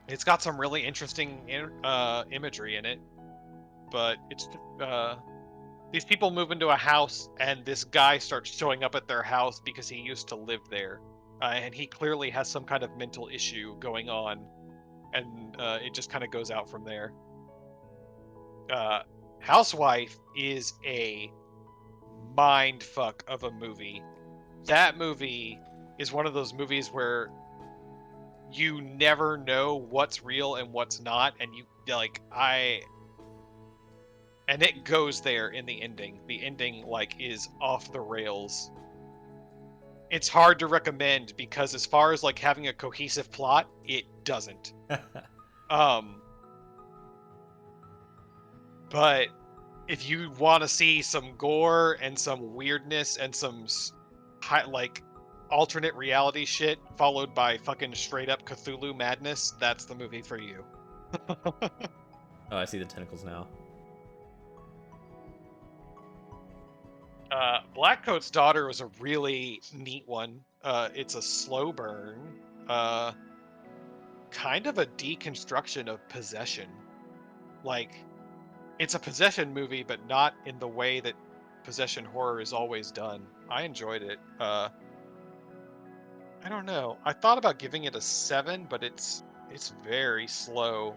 It's got some really interesting imagery in it, but it's these people move into a house, and this guy starts showing up at their house because he used to live there, and he clearly has some kind of mental issue going on, and it just kind of goes out from there. Housewife is a mind fuck of a movie. That movie is one of those movies where you never know what's real and what's not, and and it goes there in the ending. The ending is off the rails. It's hard to recommend because as far as having a cohesive plot, it doesn't. But if you want to see some gore and some weirdness and some alternate reality shit followed by fucking straight up Cthulhu madness, that's the movie for you. Oh, I see the tentacles now. Blackcoat's Daughter was a really neat one. It's a slow burn. Kind of a deconstruction of possession. It's a possession movie, but not in the way that possession horror is always done. I enjoyed it. I don't know. I thought about giving it a 7, but it's very slow.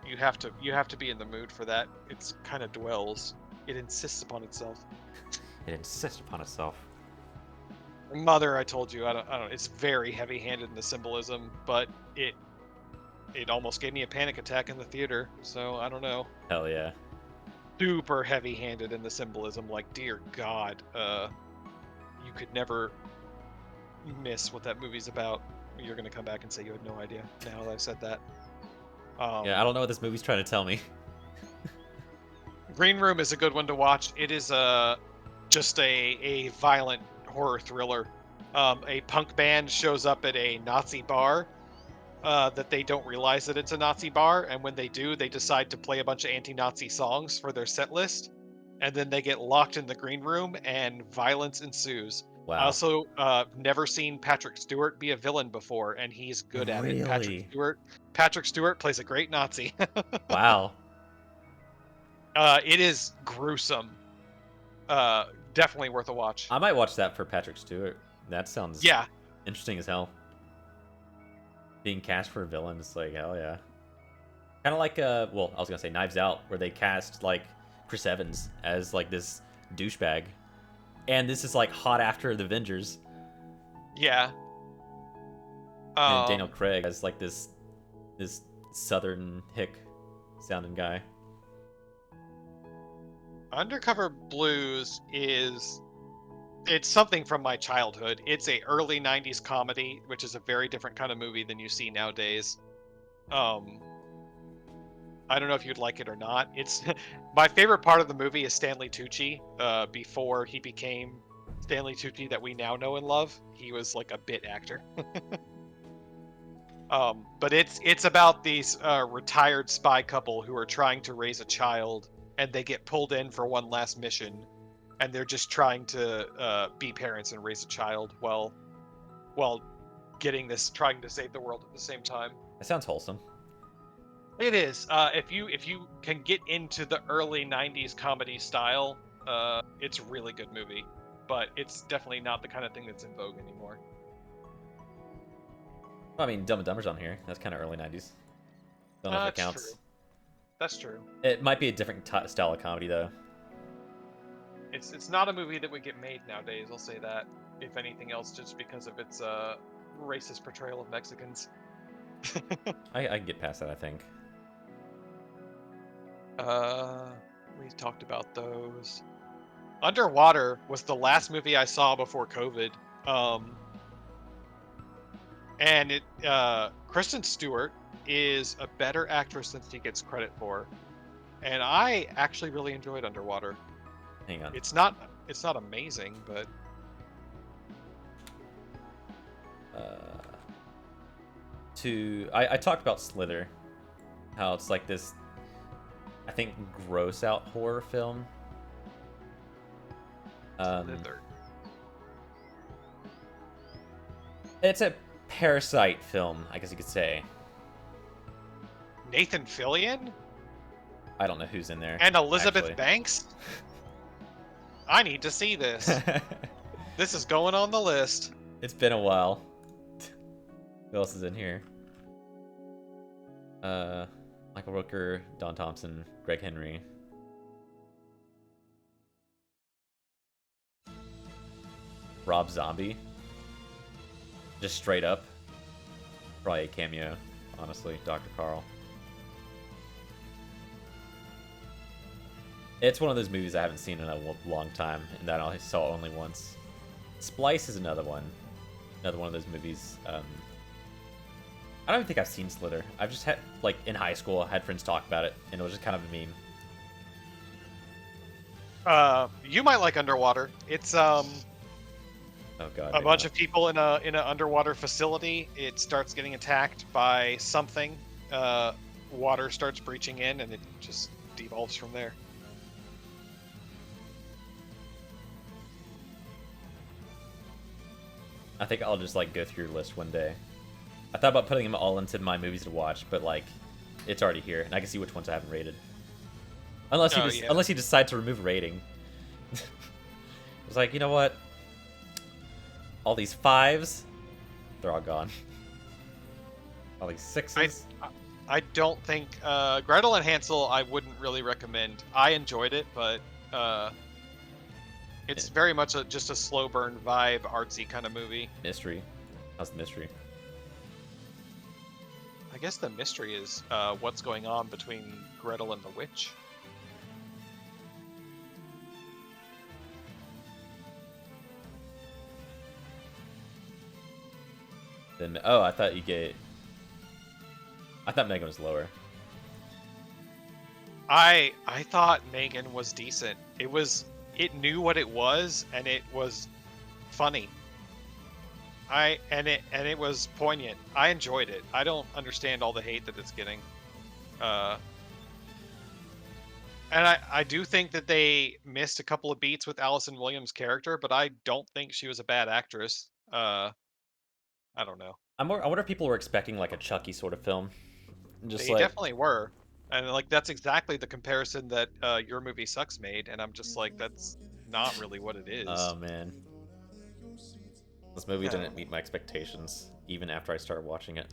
You have to be in the mood for that. It's kind of dwells. It insists upon itself. It insists upon itself. Mother, I told you, I don't. It's very heavy-handed in the symbolism, but it almost gave me a panic attack in the theater. So I don't know. Hell yeah. Super heavy-handed in the symbolism. Dear God, you could never miss what that movie's about. You're gonna come back and say you had no idea now that I've said that. Yeah, I don't know what this movie's trying to tell me. Green Room is a good one to watch. It is just a violent horror thriller. A punk band shows up at a Nazi bar that they don't realize that it's a Nazi bar, and when they do, they decide to play a bunch of anti-Nazi songs for their set list, and then they get locked in the green room and violence ensues. Wow. I also never seen Patrick Stewart be a villain before, and he's good at it. Patrick Stewart plays a great Nazi. Wow. It is gruesome. Definitely worth a watch. I might watch that for Patrick Stewart. That sounds Yeah. interesting as hell. being cast for a villain, it's like, hell yeah. Kind of like, well, I was gonna say Knives Out, where they cast, like, Chris Evans as, like, this douchebag. And this is, like, hot after the Avengers. Yeah. And Daniel Craig as, like, this southern hick sounding guy. Undercover Blues it's something from my childhood. It's a early 90s comedy, which is a very different kind of movie than you see nowadays. I don't know if you'd like it or not. It's my favorite part of the movie is Stanley Tucci. Before he became Stanley Tucci that we now know and love, he was like a bit actor. But it's about these retired spy couple who are trying to raise a child, and they get pulled in for one last mission, and they're just trying to be parents and raise a child while trying to save the world at the same time. That sounds wholesome. It is. If you can get into the early '90s comedy style, it's a really good movie. But it's definitely not the kind of thing that's in vogue anymore. I mean, Dumb and Dumber's on here. That's kind of early 90s. Don't know if it That's counts. true. That's true. It might be a different style of comedy, though. It's not a movie that would get made nowadays. I'll say that. If anything else, just because of its racist portrayal of Mexicans. I can get past that, I think. We talked about those. Underwater was the last movie I saw before COVID. And Kristen Stewart is a better actress than she gets credit for. And I actually really enjoyed Underwater. Hang on. It's not amazing, but I talked about Slither, how it's like this, I think, gross out horror film. It's a Parasite film, I guess you could say. Nathan Fillion I don't know who's in there. and Elizabeth actually. Banks. I need to see this. This is going on the list. It's been a while. Who else is in here? Michael Rooker, Don Thompson, Greg Henry. Rob Zombie. Just straight up. Probably a cameo, honestly. Dr. Carl. It's one of those movies I haven't seen in a long time, and that I saw only once. Splice is another one. Another one of those movies. I don't even think I've seen Slither. I've just had, like, in high school, I had friends talk about it, and it was just kind of a meme. You might like Underwater. It's Oh god. a bunch of people in an underwater facility. It starts getting attacked by something. Water starts breaching in, and it just devolves from there. I think I'll just, like, go through your list one day. I thought about putting them all into my movies to watch, but, like, it's already here, and I can see which ones I haven't rated. Unless you unless you decide to remove rating. It's like, you know what? All these 5s, they're all gone. All these 6s. I don't think Gretel and Hansel I wouldn't really recommend. I enjoyed it, but it's very much just a slow burn vibe, artsy kind of movie. Mystery. How's the mystery? I guess the mystery is what's going on between Gretel and the witch. Then, oh, I thought Megan was lower. I thought Megan was decent. It knew what it was, and it was funny. And it was poignant. I enjoyed it. I don't understand all the hate that it's getting. And I do think that they missed a couple of beats with Allison Williams' character, but I don't think she was a bad actress. I don't know. I wonder if people were expecting like a Chucky sort of film. Just They like, definitely were. And like that's exactly the comparison that Your Movie Sucks made, and I'm just like, that's not really what it is. oh man, this movie Yeah. didn't meet my expectations even after I started watching it.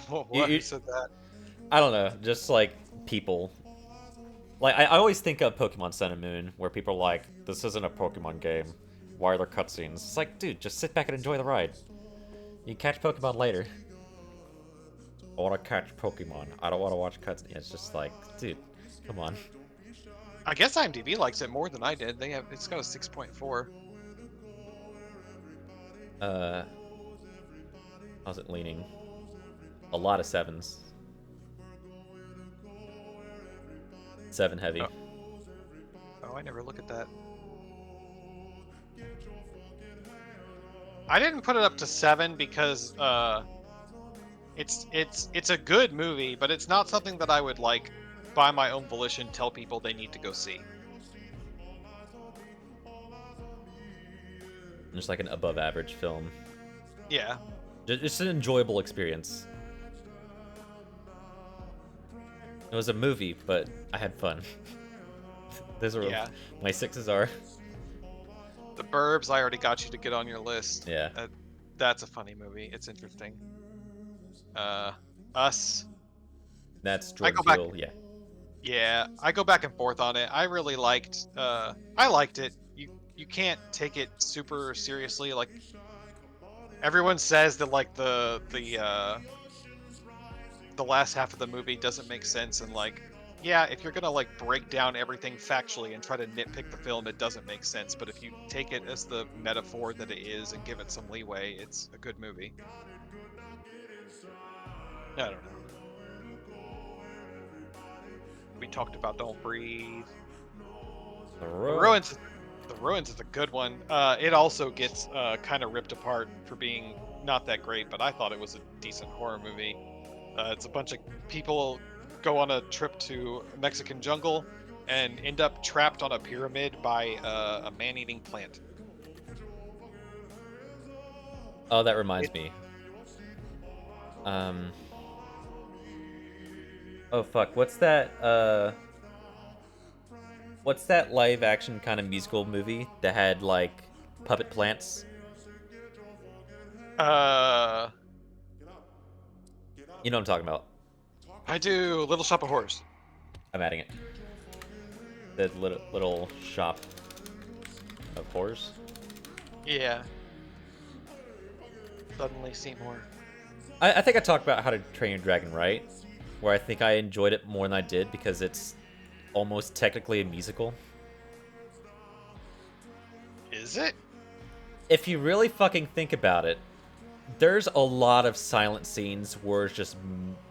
What? You- Who said that? I don't know, just like people. Like I always think of Pokemon Sun and Moon, where people are like, "This isn't a Pokemon game. Why are there cutscenes?" It's like, dude, just sit back and enjoy the ride. You catch Pokemon later. I want to catch Pokemon. I don't want to watch cutscenes. It's just like, dude, come on. I guess IMDb likes it more than I did. It's got a 6.4. How's it leaning? A lot of sevens. 7 heavy. Oh, I never look at that. I didn't put it up to 7 because it's a good movie, but it's not something that I would like by my own volition tell people they need to go see. Just like an above average film. Yeah. Just an enjoyable experience. It was a movie, but I had fun. Those are Yeah. my 6s are. The Burbs, I already got you to get on your list. Yeah. That's a funny movie. It's interesting. Us. That's I Jordan go back- Peele, yeah. Yeah, I go back and forth on it. I really liked. I liked it. You can't take it super seriously. Like everyone says that, like the last half of the movie doesn't make sense, and like, yeah, if you're gonna like break down everything factually and try to nitpick the film, it doesn't make sense. But if you take it as the metaphor that it is and give it some leeway, it's a good movie. I don't know. We talked about Don't Breathe. The The Ruins is a good one. It also gets kind of ripped apart for being not that great, but I thought it was a decent horror movie. It's a bunch of people go on a trip to a Mexican jungle and end up trapped on a pyramid by a man-eating plant. Oh, that reminds me. Oh fuck, what's that live action kind of musical movie that had like puppet plants? You know what I'm talking about. I do Little Shop of Horrors. I'm adding it. The little shop of horrors. Yeah. Suddenly Seymour. I think I talked about How to Train Your Dragon, right? Where I think I enjoyed it more than I did because it's almost technically a musical. Is it? If you really fucking think about it, there's a lot of silent scenes where it's just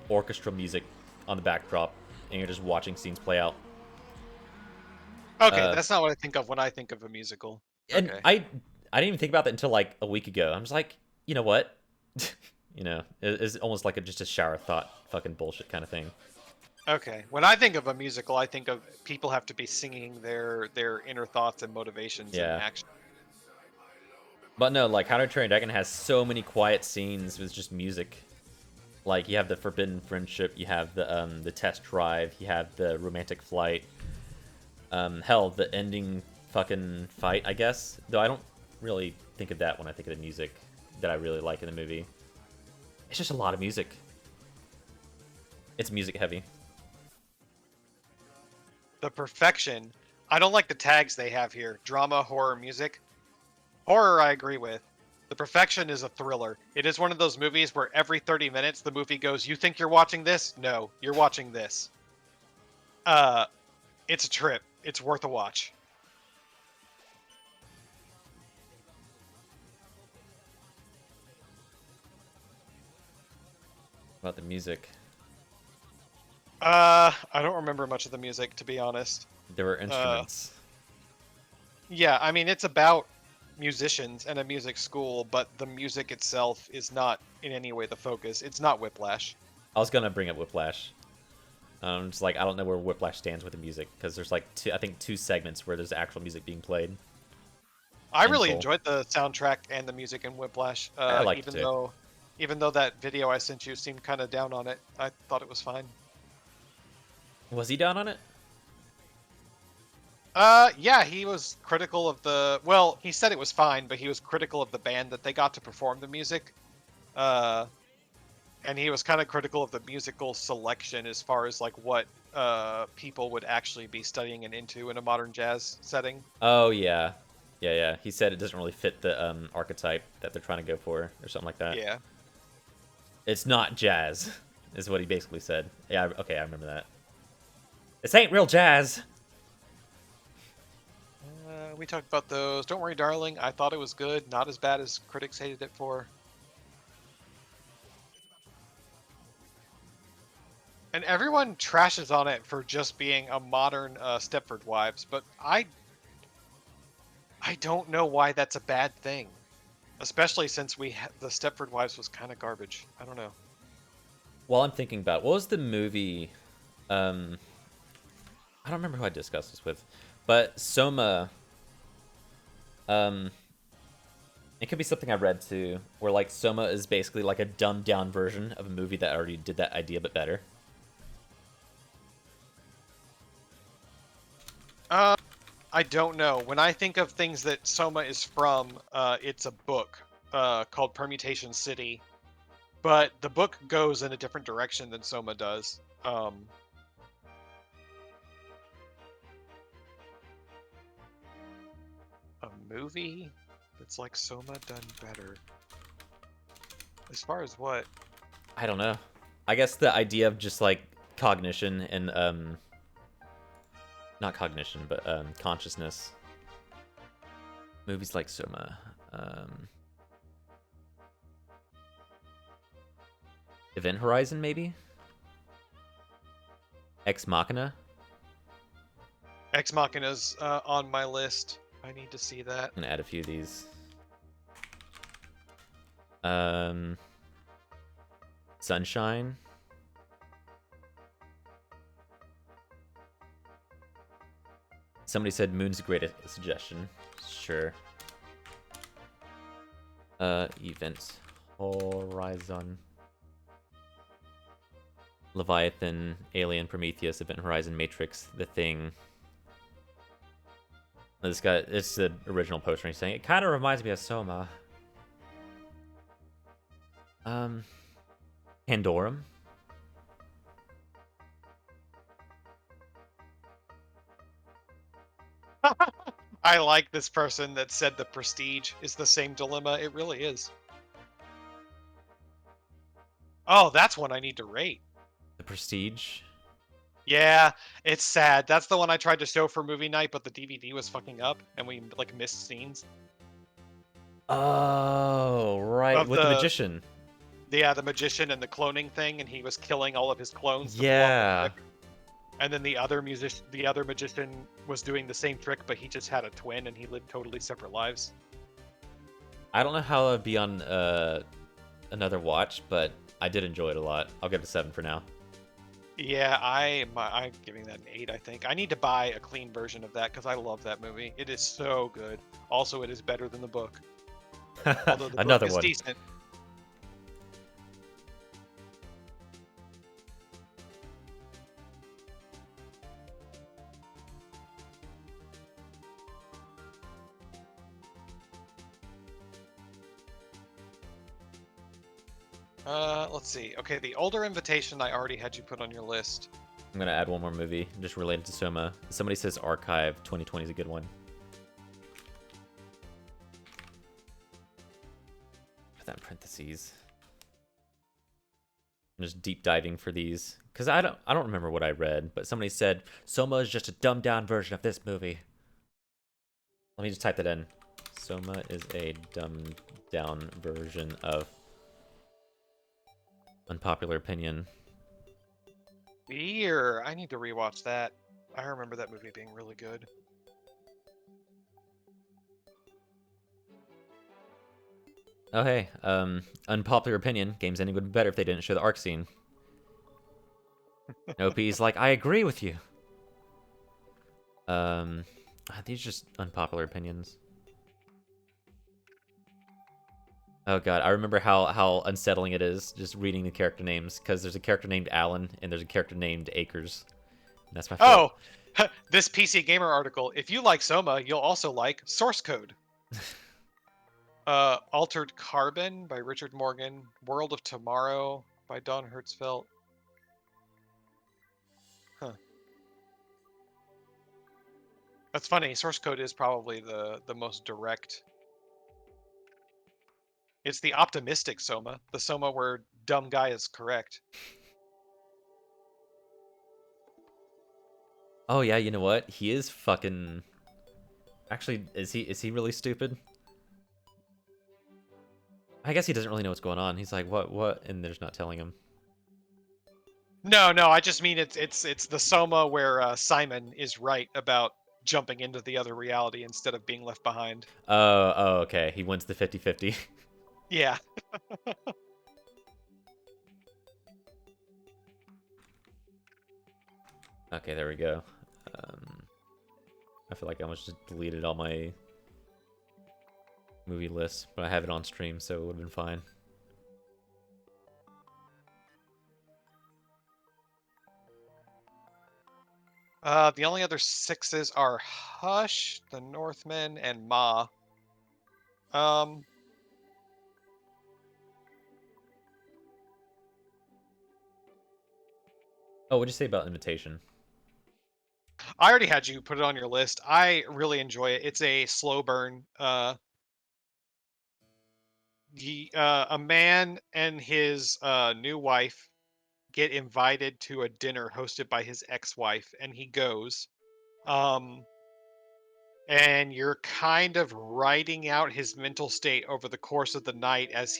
orchestral music on the backdrop and you're just watching scenes play out. Okay, that's not what I think of when I think of a musical. And Okay. I didn't even think about that until like a week ago. I'm just like, you know what? You know, it's almost like just a shower thought fucking bullshit kind of thing. Okay. When I think of a musical, I think of people have to be singing their inner thoughts and motivations Yeah. and action. But no, like How to Train Your Dragon has so many quiet scenes with just music. Like you have the forbidden friendship, you have the test drive, you have the romantic flight. Hell, the ending fucking fight, I guess. Though I don't really think of that when I think of the music that I really like in the movie. It's just a lot of music. It's music heavy. The perfection. I don't like the tags they have here. Drama, horror, music. Horror, I agree with. The Perfection is a thriller. It is one of those movies where every 30 minutes the movie goes, "You think you're watching this? No, you're watching this." It's a trip. It's worth a watch. About the music. I don't remember much of the music, to be honest. There were instruments. Yeah, I mean, it's about musicians and a music school, but the music itself is not in any way the focus. It's not Whiplash. I was gonna bring up Whiplash. Just like I don't know where Whiplash stands with the music because there's like I think two segments where there's actual music being played. I really full. enjoyed the soundtrack and the music in Whiplash. I liked it too. Even though that video I sent you seemed kind of down on it, I thought it was fine. Was he down on it? Yeah, he was critical of the. Well, he said it was fine, but he was critical of the band that they got to perform the music. And he was kind of critical of the musical selection as far as like what people would actually be studying and into in a modern jazz setting. Oh yeah, yeah. He said it doesn't really fit the archetype that they're trying to go for, or something like that. Yeah. It's not jazz, is what he basically said. Yeah, okay, I remember that. This ain't real jazz. We talked about those. Don't worry, darling. I thought it was good. Not as bad as critics hated it for. And everyone trashes on it for just being a modern Stepford Wives, but I don't know why that's a bad thing. Especially since the Stepford Wives was kind of garbage. I don't know. While I'm thinking about, what was the movie? I don't remember who I discussed this with, but Soma. It could be something I read too, where like Soma is basically like a dumbed down version of a movie that already did that idea but better. I don't know. When I think of things that Soma is from, it's a book called Permutation City, but the book goes in a different direction than Soma does. A movie that's like Soma done better. As far as what? I don't know. I guess the idea of just like cognition and not cognition, but consciousness. Movies like Soma. Event Horizon, maybe? Ex Machina? Ex Machina's on my list. I need to see that. I'm gonna add a few of these. Sunshine. Somebody said Moon's a great suggestion. Sure. Event Horizon. Leviathan, Alien, Prometheus, Event Horizon, Matrix, The Thing. This guy, it's the original poster. He's saying it kind of reminds me of Soma. Pandorum. I like this person that said the Prestige is the same dilemma. It really is. Oh, that's one I need to rate. The Prestige. Yeah, it's sad. That's the one I tried to show for movie night, but the DVD was fucking up, and we like missed scenes. Oh, right, Of with the the- magician. Yeah, the magician and the cloning thing, and he was killing all of his clones. to pull off the Yeah. trick. And then the other magician was doing the same trick, but he just had a twin, and he lived totally separate lives. I don't know how it'd be on another watch, but I did enjoy it a lot. I'll give it a 7 for now. Yeah, I'm giving that an 8, I think. I need to buy a clean version of that because I love that movie. It is so good. Also, it is better than the book. Although the Another book is one. decent. Let's see. Okay, the older invitation I already had you put on your list. I'm gonna add one more movie just related to Soma. Somebody says Archive 2020 is a good one. Put that in parentheses. I'm just deep diving for these because I don't remember what I read, but somebody said Soma is just a dumbed down version of this movie. Let me just type that in. Soma is a dumbed down version of Unpopular Opinion. Beer. I need to rewatch that. I remember that movie being really good. Oh hey, unpopular opinion. Games ending would be better if they didn't show the arc scene. OP's like, I agree with you. These are just unpopular opinions. Oh god, I remember how unsettling it is just reading the character names because there's a character named Alan and there's a character named Akers. And that's my favorite. Oh, this PC Gamer article. If you like Soma, you'll also like Source Code. Altered Carbon by Richard Morgan. World of Tomorrow by Don Hertzfeldt. Huh. That's funny. Source code is probably the most direct. It's the optimistic Soma. The Soma where dumb guy is correct. Oh yeah, you know what? He is fucking. Actually, is he really stupid? I guess he doesn't really know what's going on. He's like, what? And they're just not telling him. No, I just mean it's the Soma where Simon is right about jumping into the other reality instead of being left behind. Oh, okay. He wins the 50-50. Yeah. Okay, there we go. I feel like I almost just deleted all my movie lists, but I have it on stream, so it would have been fine. The only other 6s are Hush, The Northman, and Ma. Oh, what'd you say about Invitation? I already had you put it on your list. I really enjoy it. It's a slow burn. A man and his new wife get invited to a dinner hosted by his ex-wife, and he goes. And you're kind of writing out his mental state over the course of the night as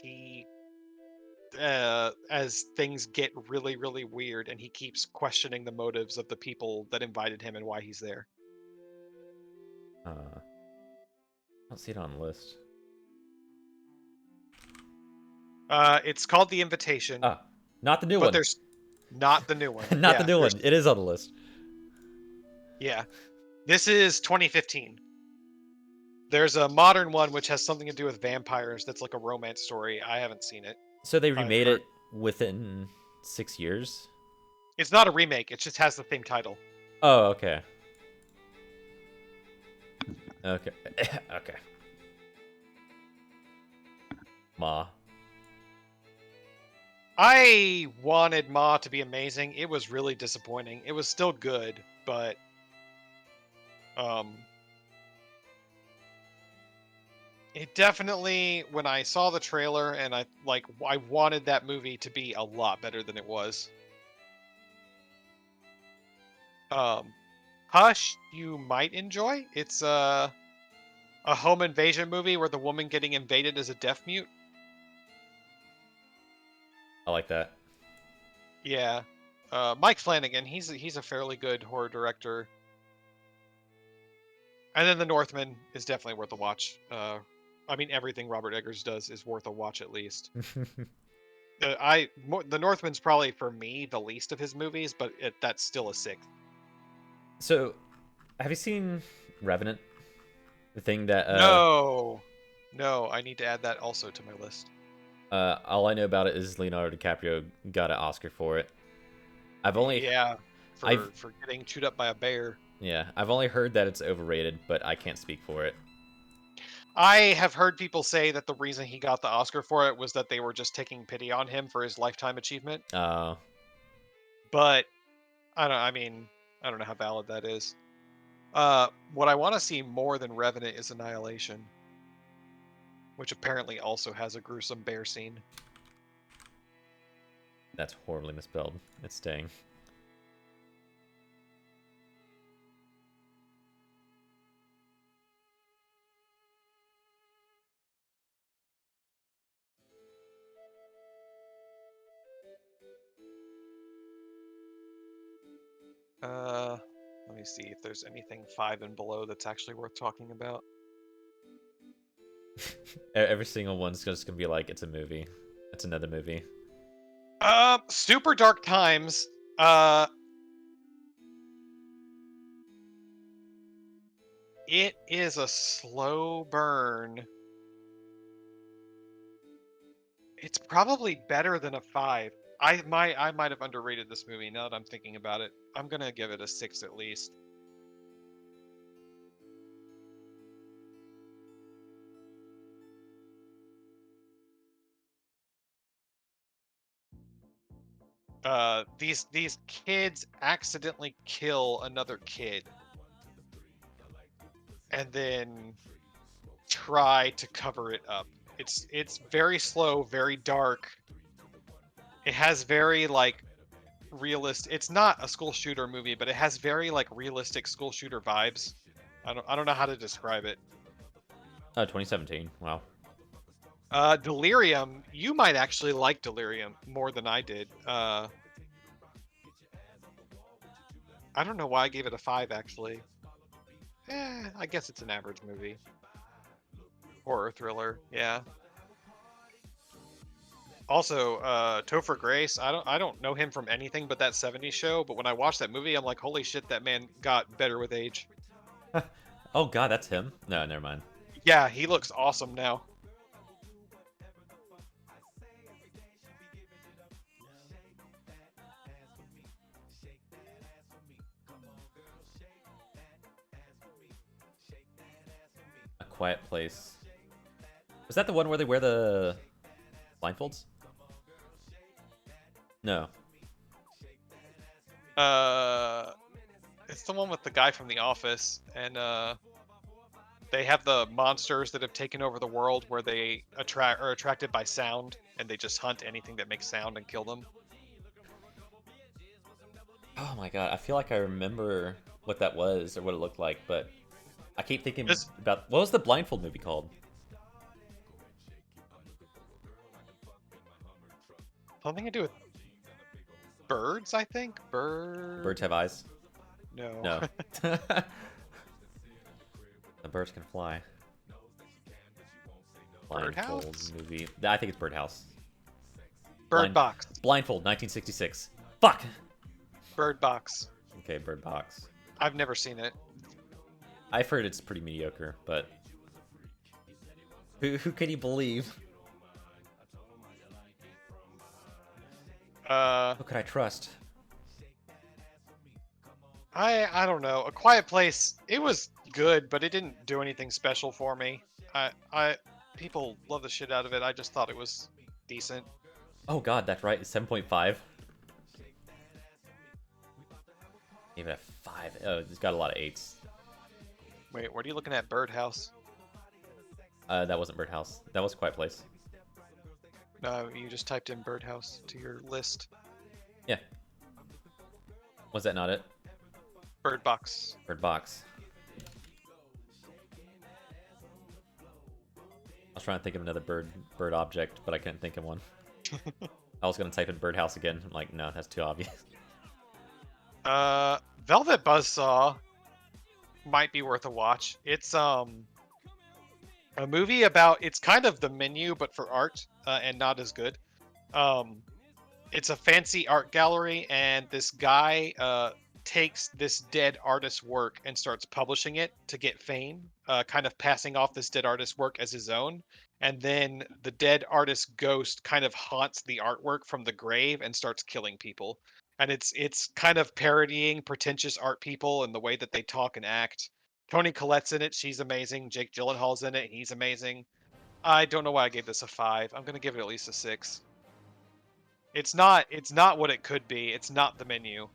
as things get really, really weird, and he keeps questioning the motives of the people that invited him and why he's there. I don't see it on the list. It's called The Invitation, Ah, not the new but one. there's not the new one. Not the new one. It is on the list. Yeah. This is 2015. There's a modern one which has something to do with vampires that's like a romance story. I haven't seen it. So they I've remade heard- it within 6 years? It's not a remake, it just has the same title. Oh, okay. Okay. Okay. Ma. I wanted Ma to be amazing. It was really disappointing. It was still good, but it definitely, when I saw the trailer and I wanted that movie to be a lot better than it was. Hush, you might enjoy. It's a home invasion movie where the woman getting invaded is a deaf mute. I like that. Yeah. Mike Flanagan, he's a fairly good horror director. And then The Northman is definitely worth a watch. I mean, everything Robert Eggers does is worth a watch at least. The Northman's probably for me the least of his movies, but that's still a 6. So, have you seen Revenant? The thing that No, I need to add that also to my list. all I know about it is Leonardo DiCaprio got an Oscar for it. I've only for getting chewed up by a bear. Yeah, I've only heard that it's overrated, but I can't speak for it. I have heard people say that the reason he got the Oscar for it was that they were just taking pity on him for his lifetime achievement. But I don't know how valid that is. What I want to see more than Revenant is Annihilation, which apparently also has a gruesome bear scene. That's horribly misspelled. It's staying. Let me see if there's anything 5 and below that's actually worth talking about. Every single one's just gonna be like, it's a movie. It's another movie. Super Dark Times. It is a slow burn. It's probably better than a 5. I might have underrated this movie now that I'm thinking about it. I'm gonna give it a 6 at least. these kids accidentally kill another kid, and then try to cover it up. It's very slow, very dark. It has very like realistic. It's not a school shooter movie, but it has very like realistic school shooter vibes. I don't know how to describe it. Oh, 2017. Wow. Delirium. You might actually like Delirium more than I did. I don't know why I gave it a 5 actually. I guess it's an average movie. Horror thriller, yeah. Also, Topher Grace, I don't know him from anything but that 70s show, but when I watched that movie, I'm like, holy shit, that man got better with age. Oh god, that's him? No, never mind. Yeah, he looks awesome now. A Quiet Place. Was that the one where they wear the blindfolds? No. It's the one with the guy from The Office, and they have the monsters that have taken over the world where they are attracted by sound, and they just hunt anything that makes sound and kill them. Oh my god, I feel like I remember what that was or what it looked like, but I keep thinking about what was the blindfold movie called? Something to do with birds, I think. Birds Have Eyes? No. No. The birds can fly. Blindfold Birdhouse? movie. I think it's Birdhouse. Bird Box. Blindfold, 1966. Fuck. Bird Box. Okay, Bird Box. I've never seen it. I've heard it's pretty mediocre, but who can you believe? Who could I trust? I don't know. A Quiet Place. It was good, but it didn't do anything special for me. People love the shit out of it. I just thought it was decent. Oh god, that's right. It's 7.5. Even a 5. Oh, it's got a lot of 8s. Wait, what are you looking at? Birdhouse? That wasn't Birdhouse. That was Quiet Place. No, you just typed in Birdhouse to your list. Yeah. Was that not it? Bird Box. Bird Box. I was trying to think of another bird object, but I couldn't think of one. I was gonna type in birdhouse again. I'm like, no, that's too obvious. Velvet Buzzsaw might be worth a watch. It's a movie about, it's kind of The Menu but for art, and not as good. It's a fancy art gallery, and this guy takes this dead artist's work and starts publishing it to get fame, kind of passing off this dead artist's work as his own. And then the dead artist's ghost kind of haunts the artwork from the grave and starts killing people. And it's kind of parodying pretentious art people and the way that they talk and act. Toni Collette's in it. She's amazing. Jake Gyllenhaal's in it. He's amazing. I don't know why I gave this a 5. I'm gonna give it at least a 6. It's not what it could be. It's not The Menu,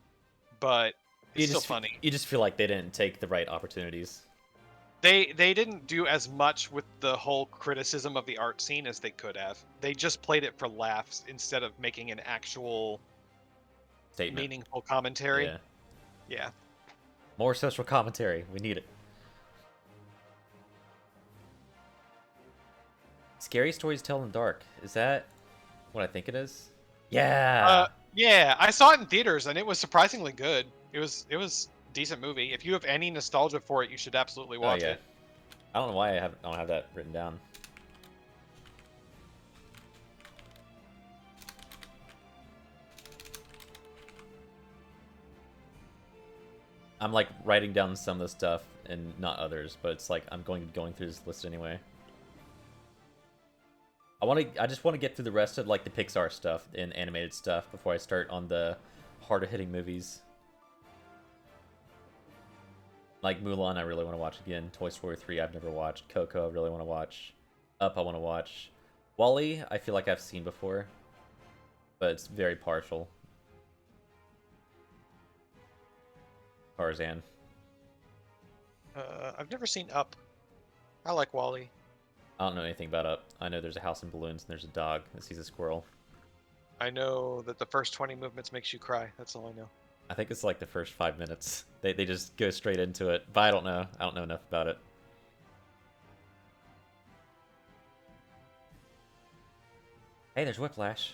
but it's still funny. You just feel like they didn't take the right opportunities. They didn't do as much with the whole criticism of the art scene as they could have. They just played it for laughs instead of making an actual Statement. meaningful commentary. Yeah. Yeah. More social commentary. We need it. Scary Stories Tell in the Dark. Is that what I think it is? Yeah. Yeah, I saw it in theaters and it was surprisingly good. It was a decent movie. If you have any nostalgia for it, you should absolutely watch it. I don't know why I don't have that written down. I'm like writing down some of the stuff and not others, but it's like I'm going through this list anyway. I just want to get through the rest of like the Pixar stuff and animated stuff before I start on the harder hitting movies. Like Mulan, I really want to watch again. Toy Story 3, I've never watched. Coco, I really want to watch. Up, I want to watch. Wall-E, I feel like I've seen before, but it's very partial. Tarzan. I've never seen Up. I like Wally. I don't know anything about Up. I know there's a house in balloons and there's a dog that sees a squirrel. I know that the first 20 movements makes you cry. That's all I know. I think it's like the first 5 minutes. They just go straight into it. But I don't know. I don't know enough about it. Hey, there's Whiplash.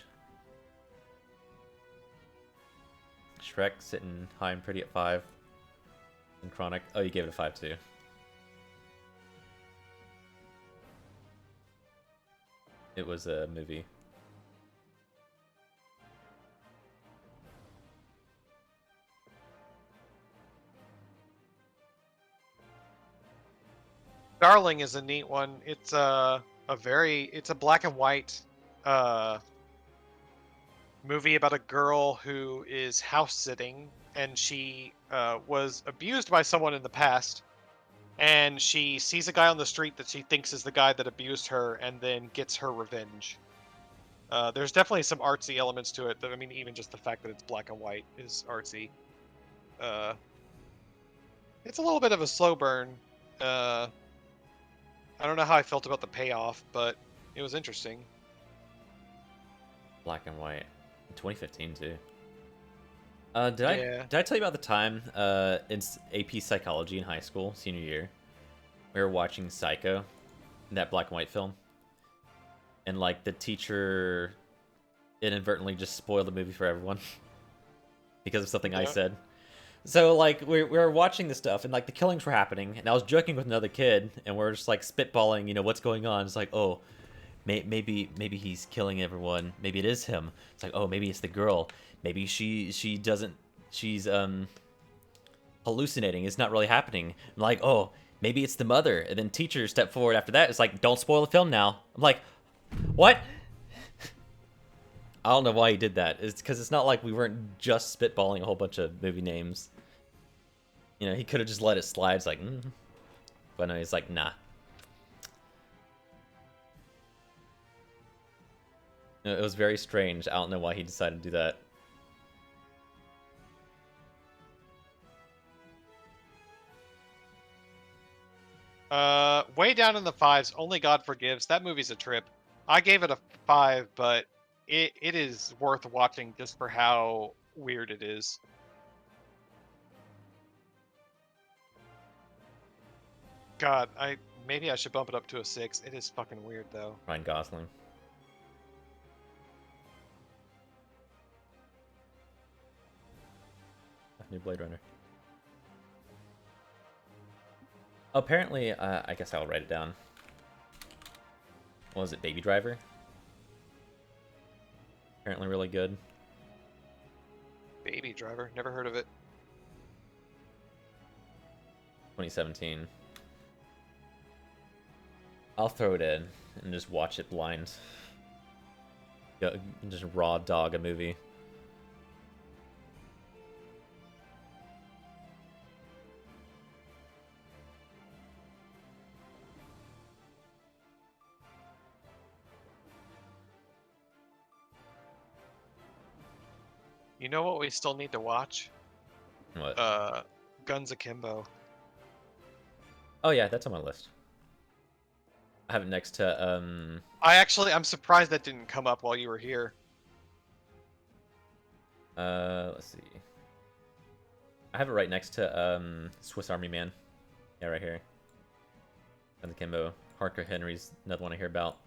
Shrek sitting high and pretty at 5. And Chronic. Oh, you gave it a 5 too. It was a movie. Darling is a neat one. It's it's a black and white movie about a girl who is house sitting, and she was abused by someone in the past, and she sees a guy on the street that she thinks is the guy that abused her, and then gets her revenge. There's definitely some artsy elements to it. I mean, even just the fact that it's black and white is artsy. It's a little bit of a slow burn. I don't know how I felt about the payoff, but it was interesting. Black and white. 2015 too. Did I tell you about the time in AP Psychology in high school, senior year, we were watching Psycho, that black and white film, and like the teacher inadvertently just spoiled the movie for everyone because of something I said. So like we were watching this stuff and like the killings were happening, and I was joking with another kid, and we're just like spitballing, you know, what's going on. It's like, oh, maybe he's killing everyone. Maybe it is him. It's like, oh, maybe it's the girl. Maybe she's hallucinating. It's not really happening. I'm like, oh, maybe it's the mother. And then teacher stepped forward after that. It's like, don't spoil the film now. I'm like, what? I don't know why he did that. It's because it's not like we weren't just spitballing a whole bunch of movie names. You know, he could have just let it slide. It's like, but no, he's like, nah. It was very strange. I don't know why he decided to do that. Way down in the 5s. Only God Forgives. That movie's a trip. I gave it a 5, but it is worth watching just for how weird it is. God, maybe I should bump it up to a 6. It is fucking weird though. Ryan Gosling. New Blade Runner. Apparently, I guess I'll write it down. What was it, Baby Driver? Apparently really good. Baby Driver, never heard of it. 2017. I'll throw it in and just watch it blind. Just raw dog a movie. You know what we still need to watch? What? Guns Akimbo. Oh yeah, that's on my list. I have it next to I'm surprised that didn't come up while you were here. let's see. I have it right next to Swiss Army Man. Yeah, right here. And the Kimbo. Hardcore Henry's another one I hear about.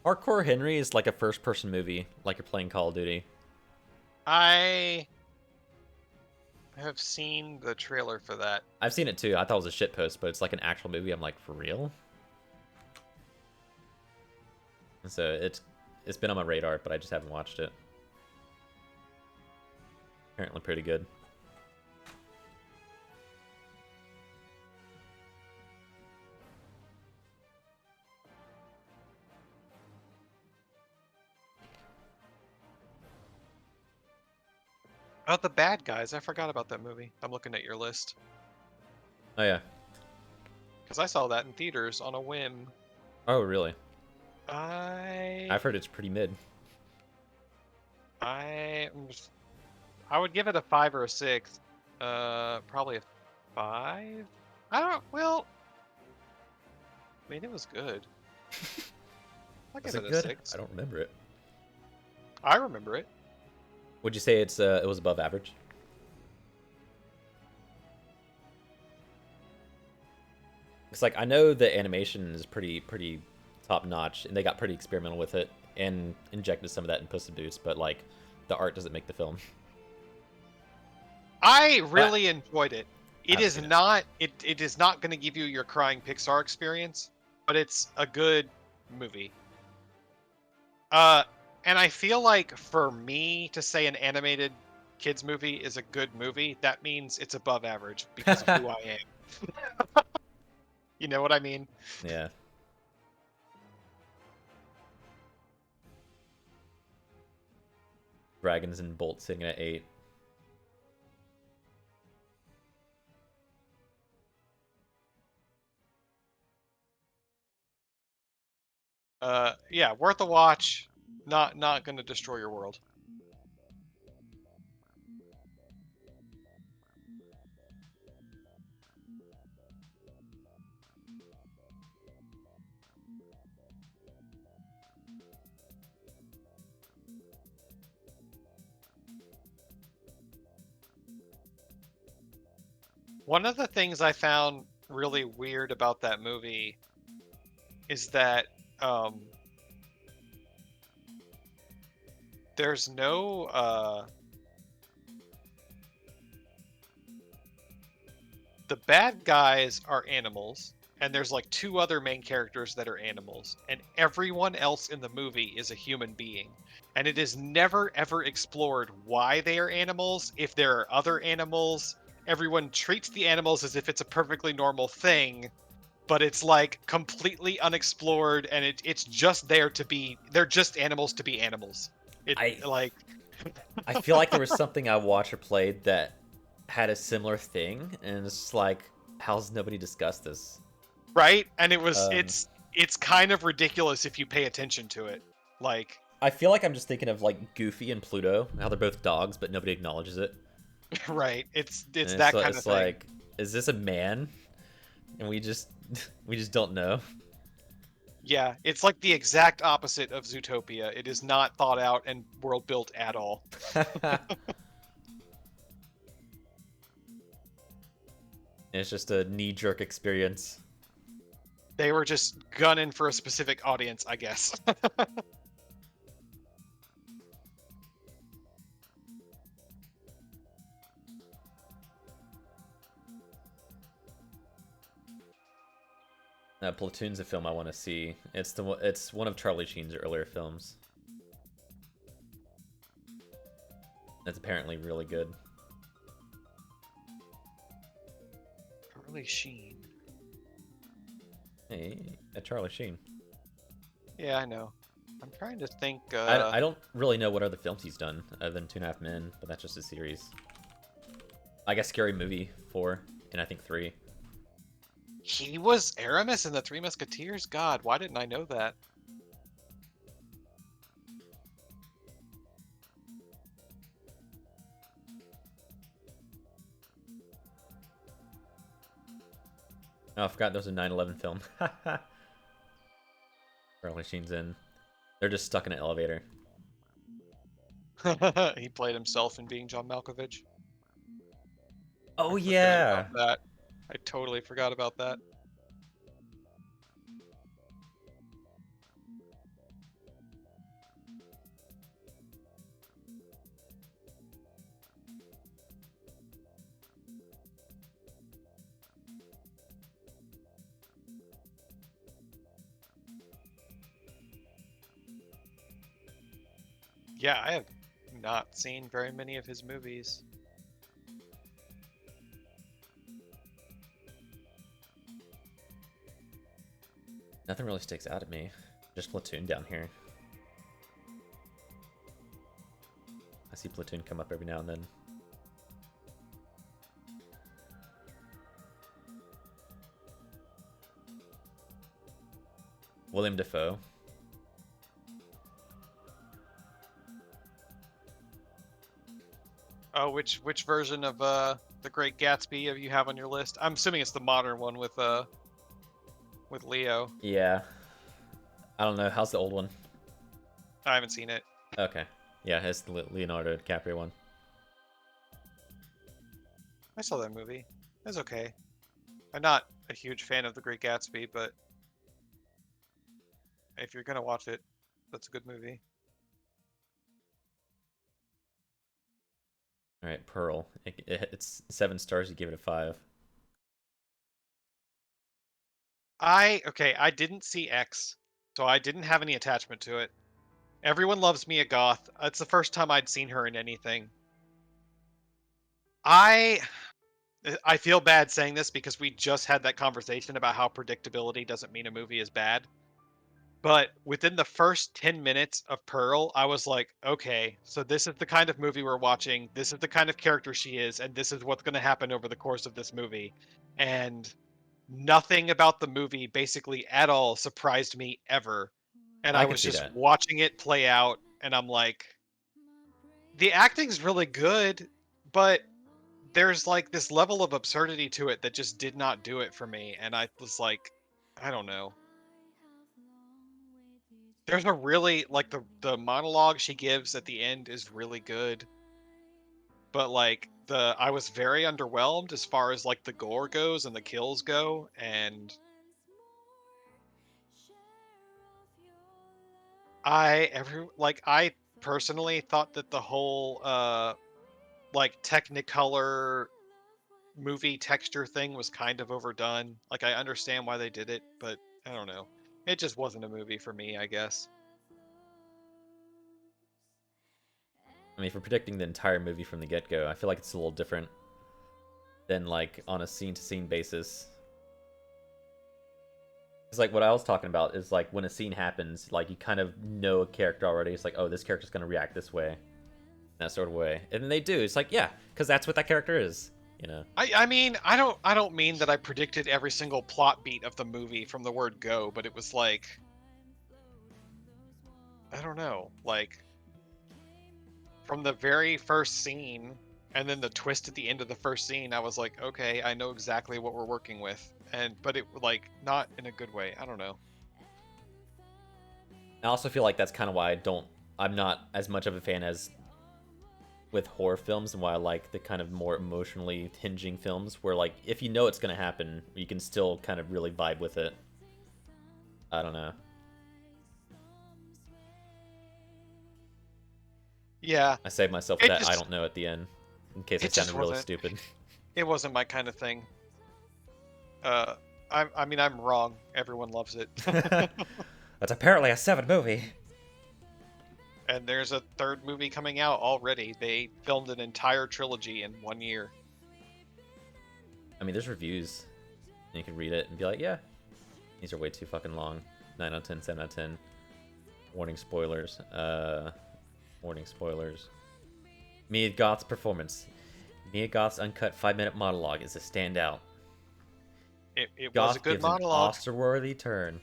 Hardcore Henry is like a first-person movie, like you're playing Call of Duty. I have seen the trailer for that. I've seen it too. I thought it was a shitpost, but it's like an actual movie. I'm like, for real? And so it's been on my radar, but I just haven't watched it. Apparently pretty good. Oh, The Bad Guys. I forgot about that movie. I'm looking at your list. Oh yeah. Because I saw that in theaters on a whim. Oh really? I've heard it's pretty mid. I would give it a 5 or a 6. Probably a 5. I don't. Well, I mean, it was good. I'll Was give it it a good? 6. I don't remember it. I remember it. Would you say it was above average? It's like I know the animation is pretty top notch, and they got pretty experimental with it and injected some of that in Puss in Boots, but like the art doesn't make the film. I really enjoyed it. It I've is seen it. not. It is not going to give you your crying Pixar experience, but it's a good movie. And I feel like for me to say an animated kids movie is a good movie, that means it's above average because of who I am. You know what I mean? Yeah. Dragons and Bolt sitting at 8. Yeah, worth a watch. Not going to destroy your world. One of the things I found really weird about that movie is that there's no the bad guys are animals, and there's like 2 other main characters that are animals, and everyone else in the movie is a human being. And it is never ever explored why they are animals, if there are other animals. Everyone treats the animals as if it's a perfectly normal thing, but it's like completely unexplored, and it's just there to be. They're just animals to be animals. Like I feel like there was something I watched or played that had a similar thing, and it's just like, how's nobody discussed this? right, and it was Um, it's kind of ridiculous if you pay attention to it. Like I feel like I'm just thinking of like Goofy and Pluto, how they're both dogs, but nobody acknowledges it. right, it's And that li- kind of it's thing. like, is this a man? And we just don't know. Yeah, it's like the exact opposite of Zootopia. It is not thought out and world built at all. It's just a knee-jerk experience. They were just gunning for a specific audience, I guess. Platoon's a film I want to see. It's one of Charlie Sheen's earlier films. It's apparently really good. Charlie Sheen. Hey, Charlie Sheen. Yeah, I know. I'm trying to think. I don't really know what other films he's done other than 2.5 Men, but that's just a series. I guess Scary Movie 4, and I think 3. He was Aramis in the Three Musketeers? God, why didn't I know that? Oh, I forgot there was a 9/11 film. Charlie Sheen's in. They're just stuck in an elevator. He played himself in Being John Malkovich. Oh Forgot yeah. about that. I totally forgot about that. Yeah, I have not seen very many of his movies. Nothing really sticks out at me. Just Platoon down here. I see Platoon come up every now and then. William Dafoe. Oh, which version of The Great Gatsby you have on your list? I'm assuming it's the modern one with Leo. Yeah. I don't know. How's the old one? I haven't seen it. Okay. Yeah, it's the Leonardo DiCaprio one. I saw that movie. It was okay. I'm not a huge fan of The Great Gatsby, but if you're gonna watch it, that's a good movie. All right, Pearl. It's 7 stars. You give it a 5. I didn't see X, so I didn't have any attachment to it. Everyone loves Mia Goth. It's the first time I'd seen her in anything. I feel bad saying this because we just had that conversation about how predictability doesn't mean a movie is bad. But within the first 10 minutes of Pearl, I was like, okay, so this is the kind of movie we're watching. This is the kind of character she is, and this is what's going to happen over the course of this movie. And nothing about the movie basically at all surprised me ever. And I I can was see just that. watching it play out, and I'm like, the acting's really good, but there's like this level of absurdity to it that just did not do it for me. And I was like, I don't know. There's a really like the monologue she gives at the end is really good. But like I was very underwhelmed as far as like the gore goes and the kills go, and I personally thought that the whole like Technicolor movie texture thing was kind of overdone. Like I understand why they did it, but I don't know. It just wasn't a movie for me, I guess. I mean, for predicting the entire movie from the get-go, I feel like it's a little different than like on a scene-to-scene basis. It's like what I was talking about is like when a scene happens, like you kind of know a character already. It's like, oh, this character's gonna react this way, that sort of way, and then they do. It's like, yeah, because that's what that character is, you know. I mean, I don't mean that I predicted every single plot beat of the movie from the word go, but it was like, I don't know, like from the very first scene and then the twist at the end of the first scene, I was like, okay, I know exactly what we're working with. But it like not in a good way. I don't know. I also feel like that's kind of why I'm not as much of a fan as with horror films, and why I like the kind of more emotionally hinging films where like if you know it's gonna happen, you can still kind of really vibe with it. I don't know. Yeah. I saved myself It that just- I don't know at the end, in case I it just sounded really wasn't- stupid. It wasn't my kind of thing. I mean, I'm wrong. Everyone loves it. That's apparently a 7 movie. And there's a third movie coming out already. They filmed an entire trilogy in 1 year. I mean, there's reviews, and you can read it and be like, yeah, these are way too fucking long. 9 out of 10, 7 out of 10. Warning spoilers. Warning spoilers. Mia Goth's performance. Mia Goth's uncut 5-minute monologue is a standout. It Goth was a good gives monologue. an Oscar-worthy turn.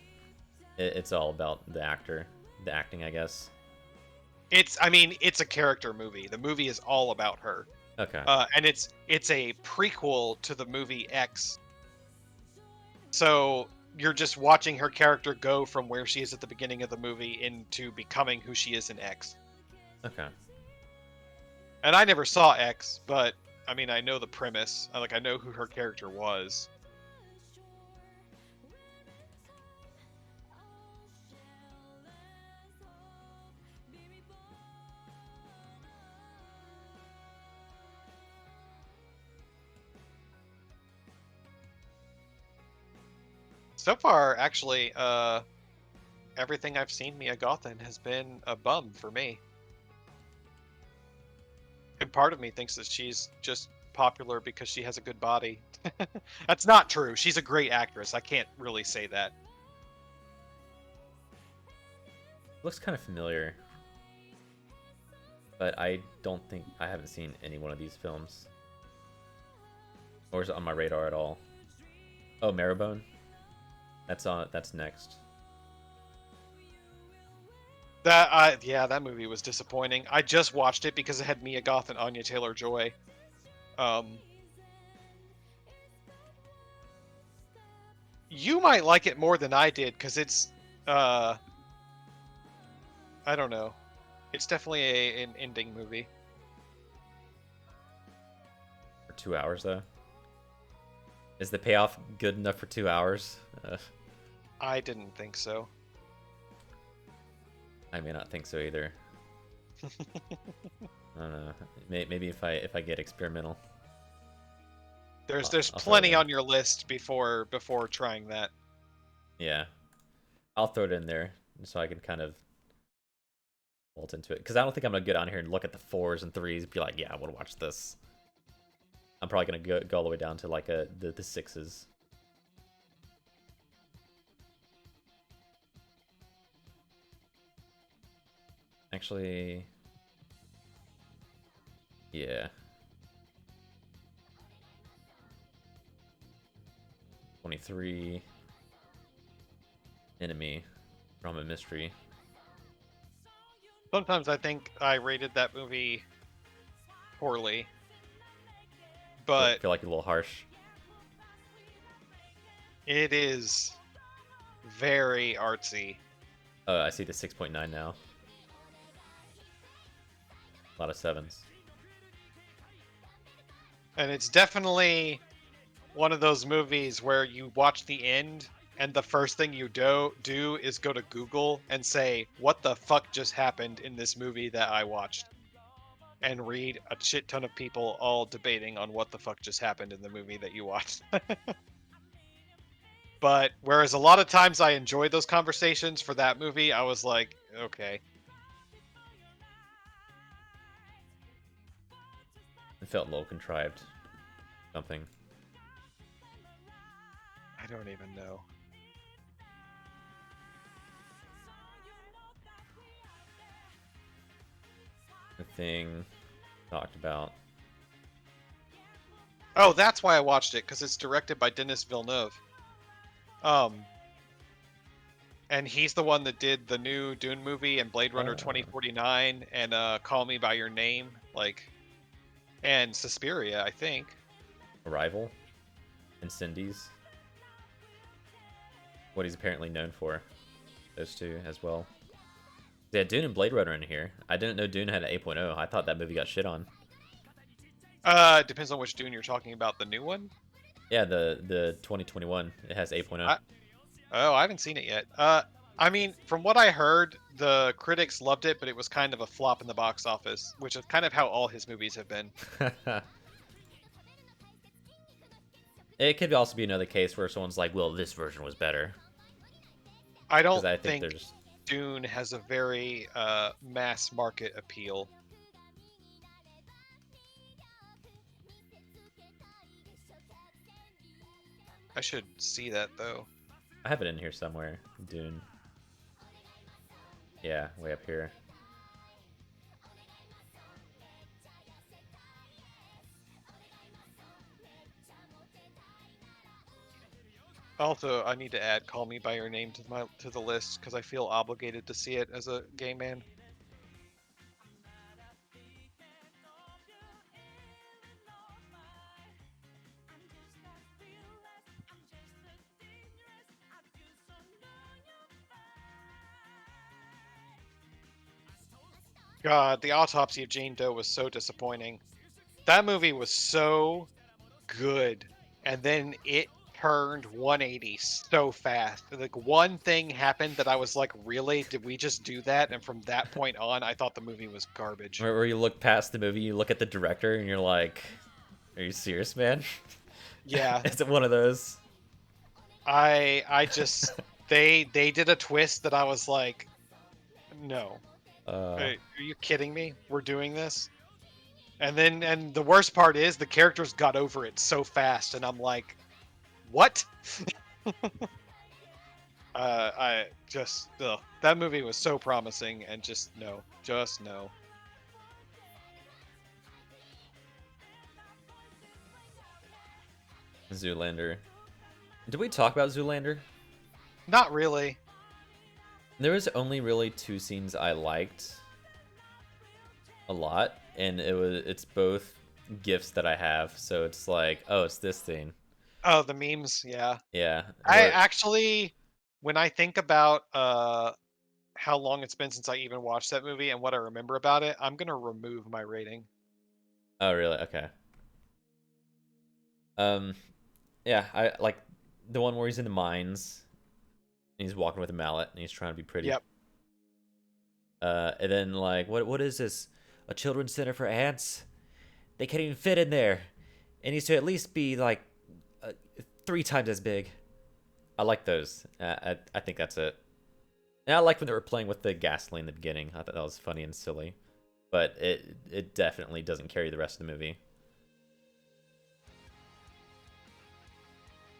It's all about the acting, I guess. I mean, it's a character movie. The movie is all about her. Okay. And it's a prequel to the movie X. So you're just watching her character go from where she is at the beginning of the movie into becoming who she is in X. Okay. And I never saw X, but I mean, I know the premise. I know who her character was. So far, actually, everything I've seen Mia Goth in has been a bum for me. And part of me thinks that she's just popular because she has a good body. That's not true. She's a great actress. I can't really say that. Looks kind of familiar, but I haven't seen any one of these films, or is it on my radar at all? Oh, Marrowbone. That's next. Yeah, that movie was disappointing. I just watched it because it had Mia Goth and Anya Taylor-Joy. You might like it more than I did because it's I don't know. It's definitely an ending movie. For 2 hours though. Is the payoff good enough for 2 hours? I didn't think so. I may not think so either. I don't know. Maybe if I get experimental. There's I'll throw it plenty in. on your list before trying that. Yeah, I'll throw it in there so I can kind of bolt into it. Because I don't think I'm gonna get on here and look at the 4s and 3s and be like, yeah, I want to watch this. I'm probably gonna go all the way down to like the 6s. Actually, yeah. 23. Enemy. Drama mystery. Sometimes I think I rated that movie poorly, I but feel like a little harsh. it is very artsy. Oh, I see the 6.9 now. A lot of 7s. And it's definitely one of those movies where you watch the end and the first thing you do is go to Google and say, what the fuck just happened in this movie that I watched? And read a shit ton of people all debating on what the fuck just happened in the movie that you watched. But whereas a lot of times I enjoyed those conversations, for that movie, I was like, okay. It felt a little contrived. Something. I don't even know. The Thing. Talked about. Oh, that's why I watched it, because it's directed by Denis Villeneuve. And he's the one that did the new Dune movie and Blade Runner 2049 and Call Me by Your Name, and Suspiria, I think. Arrival. And Cindy's. What he's apparently known for. Those two as well. Yeah, Dune and Blade Runner in here. I didn't know Dune had an 8.0. I thought that movie got shit on. Depends on which Dune you're talking about. The new one? Yeah, the 2021. It has 8.0. Oh, I haven't seen it yet. I mean, from what I heard, the critics loved it, but it was kind of a flop in the box office, which is kind of how all his movies have been. It could also be another case where someone's like, well, this version was better. I don't 'Cause I think think there's... Dune has a very mass market appeal. I should see that, though. I have it in here somewhere. Dune. Yeah, way up here. Also, I need to add "Call Me by Your Name" to the list because I feel obligated to see it as a gay man. God, The Autopsy of Jane Doe was so disappointing. That movie was so good, and then it turned 180 so fast. Like, one thing happened that I was like, really? Did we just do that? And from that point on, I thought the movie was garbage. Where you look past the movie, you look at the director, and you're like, are you serious, man? Yeah. Is it one of those? I just they did a twist that I was like, no. Are you kidding me? We're doing this? And the worst part is the characters got over it so fast, and I'm like, what? I just that movie was so promising, and just no. Zoolander. Did we talk about Zoolander? Not really. There was only really 2 scenes I liked a lot, and it's both gifts that I have. So it's like, oh, it's this thing. Oh, the memes, yeah. Yeah. I where- actually, when I think about how long it's been since I even watched that movie and what I remember about it, I'm gonna remove my rating. Oh, really? Okay. Um, yeah, I like the one where he's in the mines and he's walking with a mallet and he's trying to be pretty. Yep. And then like, what is this? A children's center for ants? They can't even fit in there. It needs to at least be like 3 times as big. I like those. I think that's it. And I like when they were playing with the gasoline in the beginning. I thought that was funny and silly, but it definitely doesn't carry the rest of the movie.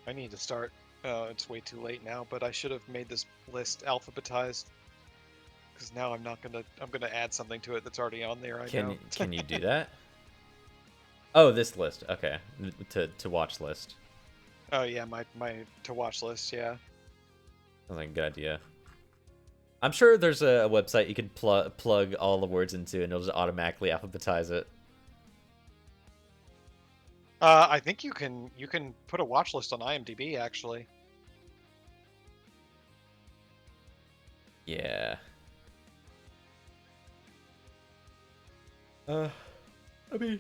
I need to start. It's way too late now, but I should have made this list alphabetized. Because now I'm not gonna. I'm gonna add something to it that's already on there. I know. Can you do that? Oh, this list. Okay, to watch list. Oh yeah, my to watch list. Yeah. Sounds like a good idea. I'm sure there's a website you can plug all the words into, and it'll just automatically alphabetize it. I think you can put a watch list on IMDb actually. Yeah. I mean,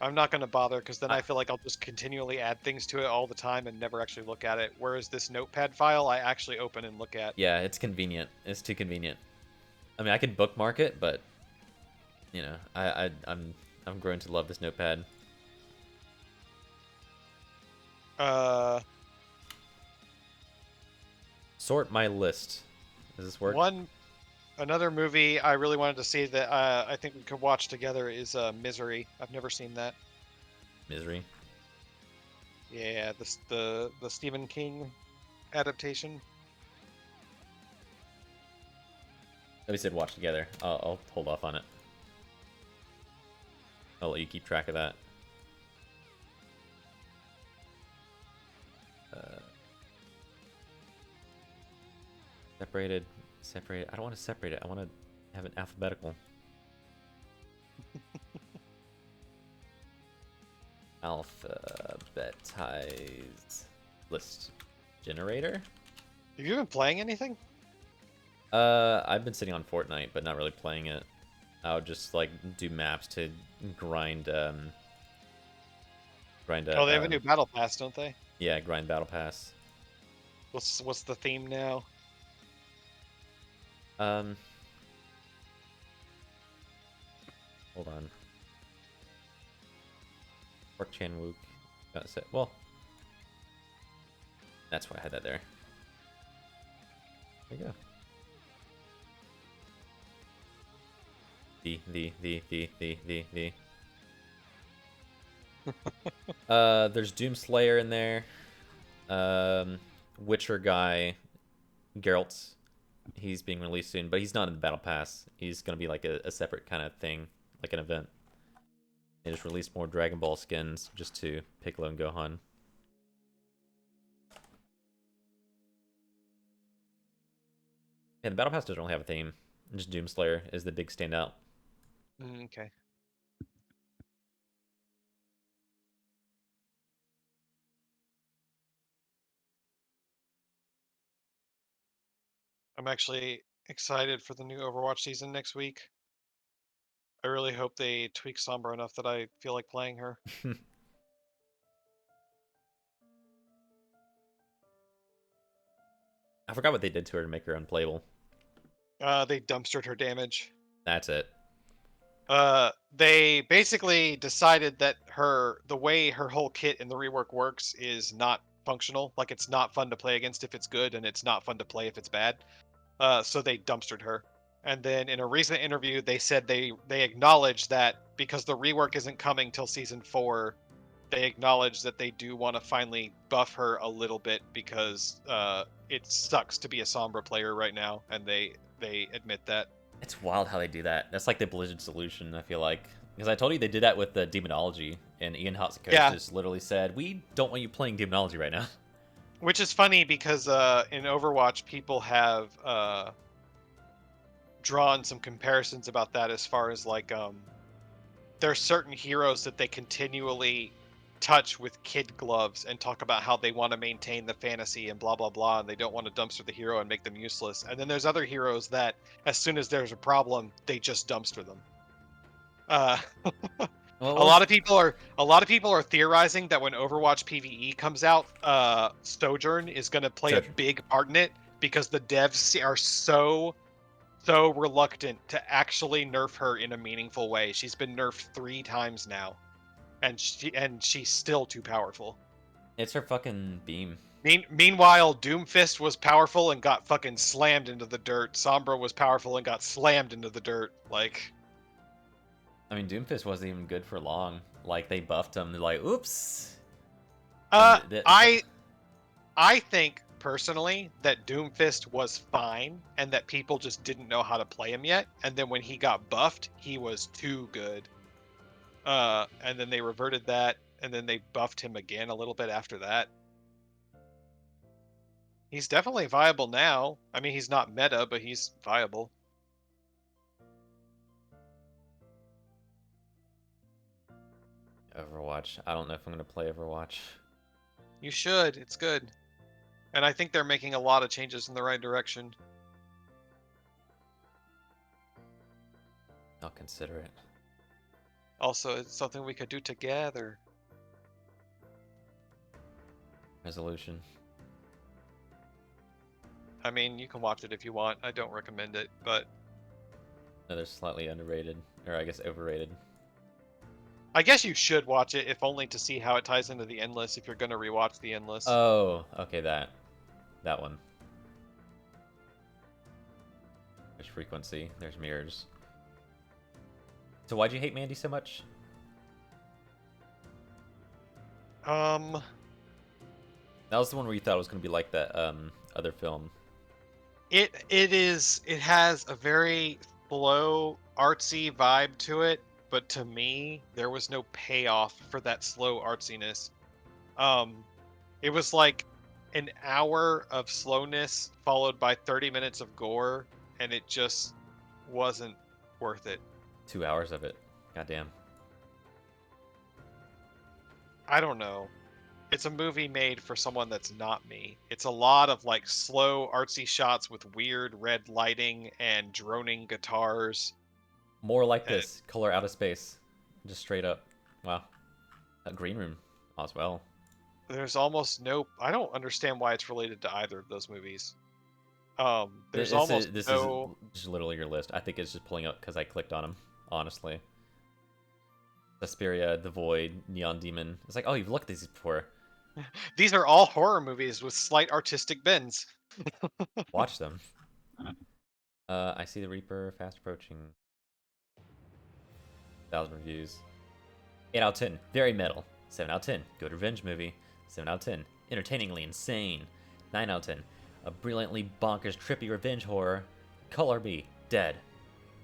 I'm not gonna bother because then I feel like I'll just continually add things to it all the time and never actually look at it. Whereas this notepad file, I actually open and look at. yeah, it's convenient. It's too convenient. I mean, I could bookmark it, but you know, I'm growing to love this notepad. Sort my list. Does this work? Another movie I really wanted to see that I think we could watch together is Misery. I've never seen that. Misery. Yeah, the Stephen King adaptation. We said watch together. I'll hold off on it. I'll let you keep track of that. Separated. I don't want to separate it. I want to have it alphabetical. Alphabetize list generator. Have you been playing anything? I've been sitting on Fortnite, but not really playing it. I would just like do maps to grind. Grind. Oh, they have a new battle pass, don't they? Yeah, grind battle pass. What's the theme now? Hold on. Park Chan Wook. That's it. Well, that's why I had that there. There you go. The. There's Doomslayer in there. Witcher guy, Geralt. He's being released soon, but he's not in the battle pass. He's gonna be like a separate kind of thing, like an event. They just released more Dragon Ball skins just to Piccolo and Gohan. Yeah, the battle pass doesn't really have a theme. Just Doomslayer is the big standout. Okay. I'm actually excited for the new Overwatch season next week. I really hope they tweak Sombra enough that I feel like playing her. I forgot what they did to her to make her unplayable. They dumpstered her damage. That's it. They basically decided that the way her whole kit in the rework works is not functional. Like, it's not fun to play against if it's good, and it's not fun to play if it's bad. So they dumpstered her. And then in a recent interview, they said they acknowledged that because the rework isn't coming till season 4, they acknowledge that they do want to finally buff her a little bit because it sucks to be a Sombra player right now, and they admit that. It's wild how they do that. That's like the Blizzard solution, I feel like. Because I told you they did that with the Demonology, and Ian Hatzikos just literally said, we don't want you playing Demonology right now. Which is funny because in Overwatch, people have drawn some comparisons about that as far as like there are certain heroes that they continually touch with kid gloves and talk about how they want to maintain the fantasy and blah blah blah, and they don't want to dumpster the hero and make them useless. And then there's other heroes that, as soon as there's a problem, they just dumpster them. Uh, Well, a lot of people are theorizing that when Overwatch PvE comes out, Sojourn is going to play a Sojourn. big part in it because the devs are so reluctant to actually nerf her in a meaningful way. She's been nerfed 3 times now, and she's still too powerful. it's her fucking beam. Meanwhile, Doomfist was powerful and got fucking slammed into the dirt. Sombra was powerful and got slammed into the dirt. Like, I mean, Doomfist wasn't even good for long. Like, they buffed him. They're like, oops. I think personally that Doomfist was fine and that people just didn't know how to play him yet. And then when he got buffed, he was too good. And then they reverted that, and then they buffed him again a little bit after that. He's definitely viable now. I mean, he's not meta, but he's viable. Overwatch. I don't know if I'm going to play Overwatch. You should. It's good. And I think they're making a lot of changes in the right direction. I'll consider it. Also, it's something we could do together. Resolution. I mean, you can watch it if you want. I don't recommend it, but Another slightly underrated, or I guess overrated. I guess you should watch it, if only to see how it ties into the Endless, if you're going to rewatch the Endless. Oh, okay, that one. There's frequency. There's mirrors. So why'd you hate Mandy so much? Um, That was the one where you thought it was gonna be like that other film. it has a very slow, artsy vibe to it, but to me, there was no payoff for that slow artsiness. It was like an hour of slowness followed by 30 minutes of gore, and it just wasn't worth it. 2 hours of it. Goddamn. I don't know. It's a movie made for someone that's not me. It's a lot of like slow, artsy shots with weird red lighting and droning guitars. More like this. Color out of space. Just straight up. Wow. A green room as well. There's almost no. I don't understand why it's related to either of those movies. There's This almost this no. is just literally your list. I think it's just pulling up because I clicked on them. Honestly. Suspiria, The Void, Neon Demon. It's like, oh, you've looked at these before. These are all horror movies with slight artistic bends. Watch them. I see the Reaper fast approaching. 1,000 reviews. 8 out of 10. Very metal. 7 out of 10. Good revenge movie. 7 out of 10. Entertainingly insane. 9 out of 10. A brilliantly bonkers, trippy revenge horror. Color B. Dead.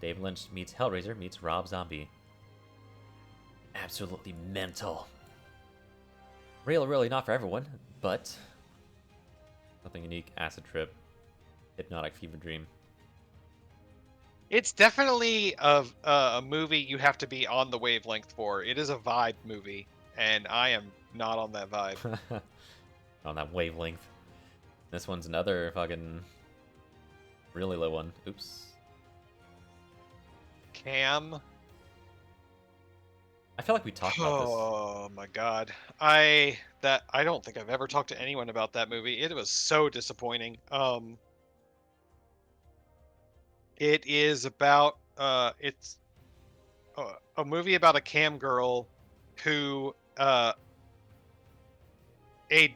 Dave Lynch meets Hellraiser meets Rob Zombie. Absolutely mental. Really not for everyone, but something unique. Acid trip. Hypnotic fever dream. It's definitely a movie you have to be on the wavelength for. It is a vibe movie, and I am not on that vibe. On that wavelength. This one's another fucking really low one. Oops. Cam. I feel like we talked about this. Oh my god. I don't think I've ever talked to anyone about that movie. It was so disappointing. It is about it's a movie about a cam girl who a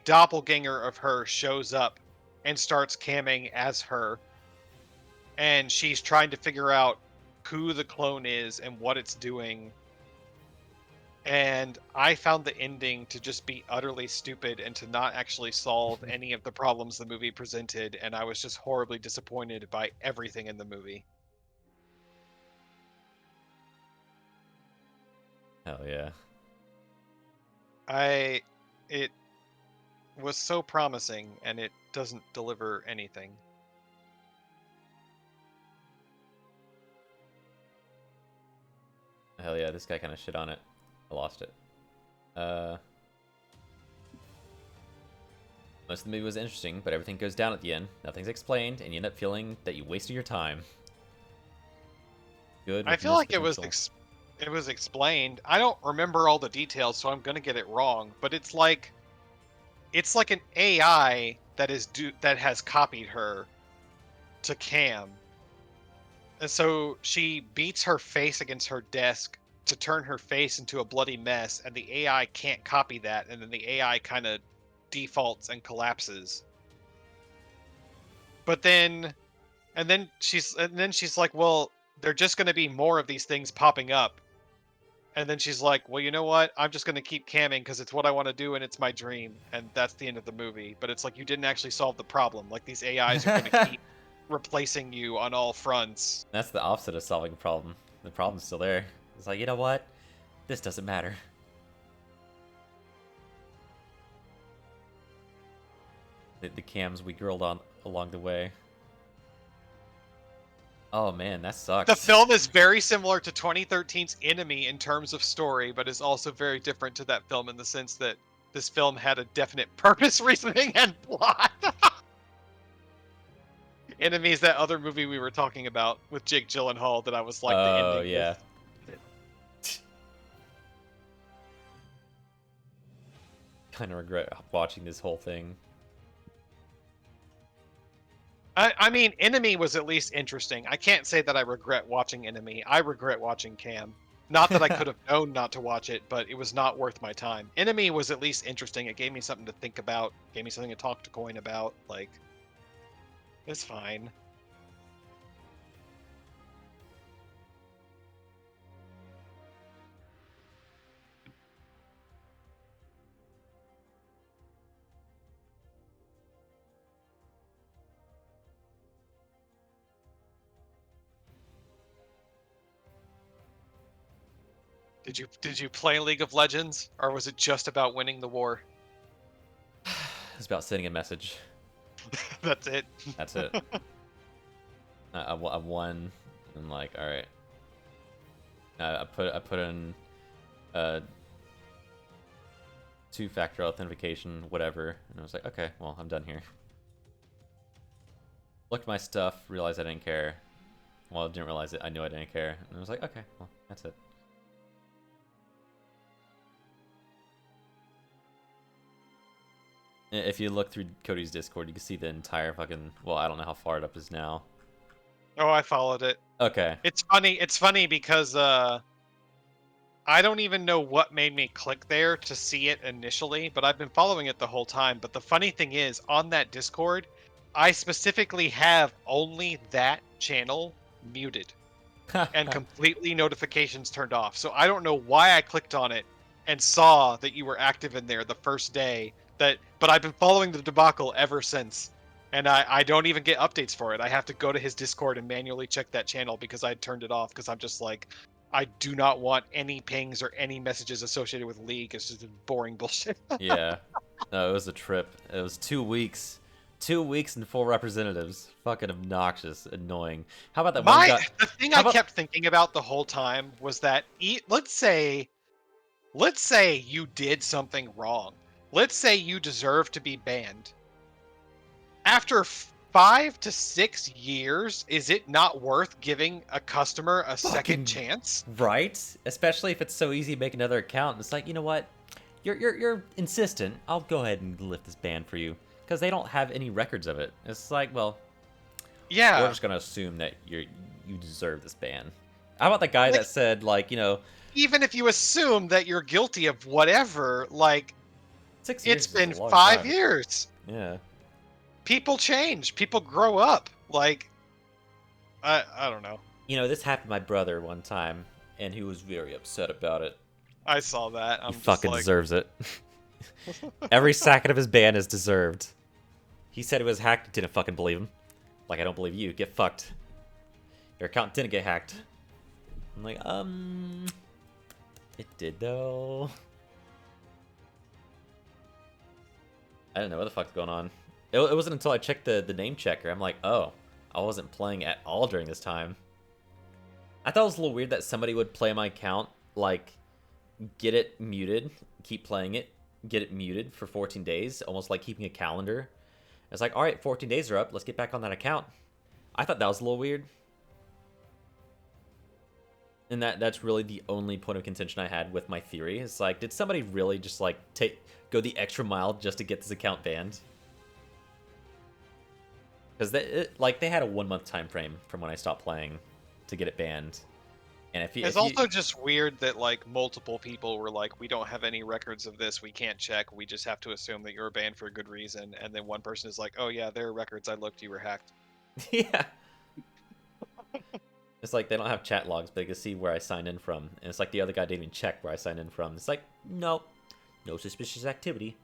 doppelganger of her shows up and starts camming as her, and she's trying to figure out who the clone is and what it's doing. And I found the ending to just be utterly stupid and to not actually solve any of the problems the movie presented, and I was just horribly disappointed by everything in the movie. Hell yeah. It was so promising, and it doesn't deliver anything. Hell yeah, this guy kind of shit on it. I lost it. Most of the movie was interesting, but everything goes down at the end. Nothing's explained, and you end up feeling that you wasted your time. Good. I with feel missed like it was potential. it was explained. I don't remember all the details, so I'm gonna get it wrong. But it's like an AI that that has copied her to Cam, and so she beats her face against her desk to turn her face into a bloody mess, and the AI can't copy that, and then the AI kind of defaults and collapses. But then and then she's like, well, they're just going to be more of these things popping up. And then she's like, well, you know what? I'm just going to keep camming because it's what I want to do and it's my dream. And that's the end of the movie. But it's like, you didn't actually solve the problem. Like, these AIs are going to keep replacing you on all fronts. That's the opposite of solving a problem. The problem's still there. It's like, you know what? This doesn't matter. The cams we grilled on along the way. Oh man, that sucks. The film is very similar to 2013's Enemy in terms of story, but is also very different to that film in the sense that this film had a definite purpose, reasoning, and plot. Enemy is that other movie we were talking about with Jake Gyllenhaal that I was like, the Oh ending yeah. Kind of regret watching this whole thing. I mean, Enemy was at least interesting. I can't say that I regret watching Enemy. I regret watching Cam. Not that I could have known not to watch it, but it was not worth my time. Enemy was at least interesting. It gave me something to think about, gave me something to talk to Coin about. Like, it's fine. Did you play League of Legends, or was it just about winning the war? It's about sending a message. That's it. That's it. I won. I'm like, all right. I put in two-factor authentication, whatever, and I was like, okay, well, I'm done here. Looked at my stuff, realized I didn't care. Well, I didn't realize it. I knew I didn't care, and I was like, okay, well, that's it. If you look through Cody's Discord, you can see the entire fucking. Well, I don't know how far it up is now. Oh, I followed it. Okay. It's funny. It's funny because I don't even know what made me click there to see it initially, but I've been following it the whole time. But the funny thing is, on that Discord, I specifically have only that channel muted and completely notifications turned off. So I don't know why I clicked on it and saw that you were active in there the first day. But I've been following the debacle ever since. And I don't even get updates for it. I have to go to his Discord and manually check that channel because I turned it off because I'm just like, I do not want any pings or any messages associated with League. It's just boring bullshit. Yeah. No, it was a trip. It was 2 weeks. 2 weeks and 4 representatives. Fucking obnoxious, annoying. How about that one guy? The thing How I about- kept thinking about the whole time was that let's say you did something wrong. Let's say you deserve to be banned. After 5 to 6 years, is it not worth giving a customer a second chance? Right? Especially if it's so easy to make another account. It's like, you know what? You're insistent. I'll go ahead and lift this ban for you because they don't have any records of it. It's like, well, Yeah. we're just gonna assume that you deserve this ban. How about the guy that said, like, you know, Even if you assume that you're guilty of whatever, like, 6 years it's is been a long 5 time. years. Yeah. People change. People grow up. Like, I don't know. You know, this happened to my brother one time, and he was very upset about it. I saw that. I'm He just fucking like, deserves it. Every second of his ban is deserved. He said it was hacked. Didn't fucking believe him. Like, I don't believe you. Get fucked. Your account didn't get hacked. I'm like, it did though. I didn't know what the fuck's going on. It wasn't until I checked the name checker. I'm like, oh, I wasn't playing at all during this time. I thought it was a little weird that somebody would play my account, like, get it muted, keep playing it, get it muted for 14 days, almost like keeping a calendar. It's like, all right, 14 days are up. Let's get back on that account. I thought that was a little weird. And that's really the only point of contention I had with my theory. It's like, did somebody really just like go the extra mile just to get this account banned? Because they had a 1 month time frame from when I stopped playing to get it banned. And It's also just weird that like multiple people were like, we don't have any records of this, we can't check, we just have to assume that you were banned for a good reason, and then one person is like, oh yeah, there are records, I looked, you were hacked. Yeah. It's like they don't have chat logs, but they can see where I signed in from. And it's like the other guy didn't even check where I signed in from. It's like, no suspicious activity.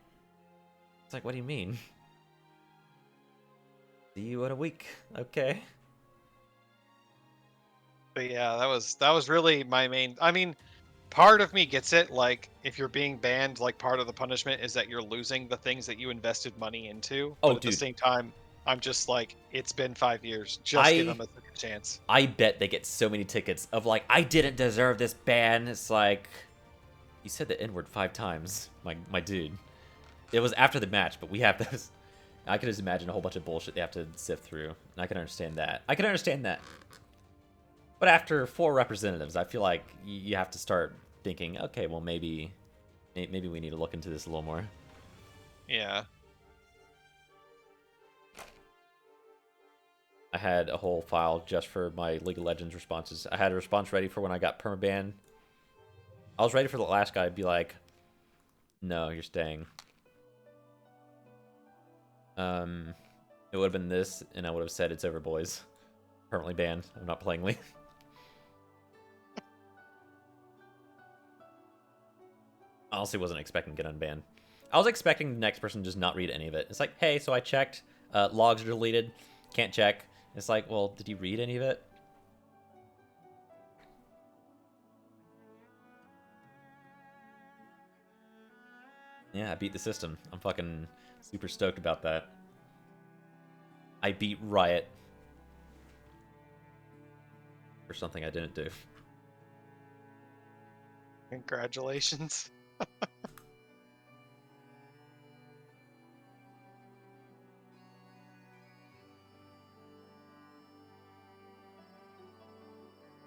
It's like, what do you mean? See you in a week. Okay. But yeah, that was really my main. I mean, part of me gets it. Like, if you're being banned, like part of the punishment is that you're losing the things that you invested money into. Oh, but at the dude. same time, I'm just like, it's been 5 years. Just give them a second chance. I bet they get so many tickets of like, I didn't deserve this ban. It's like, you said the N-word 5 times, my dude. It was after the match, but we have those. I can just imagine a whole bunch of bullshit they have to sift through. And I can understand that. But after 4 representatives, I feel like you have to start thinking, okay, well maybe we need to look into this a little more. Yeah. I had a whole file just for my League of Legends responses. I had a response ready for when I got permaban. I was ready for the last guy to be like, no, you're staying. It would have been this, and I would have said, it's over, boys. Permanently banned. I'm not playing League. I honestly wasn't expecting to get unbanned. I was expecting the next person to just not read any of it. It's like, hey, so I checked. Logs are deleted. Can't check. It's like, well, did you read any of it? Yeah, I beat the system. I'm fucking super stoked about that. I beat Riot. For something I didn't do. Congratulations.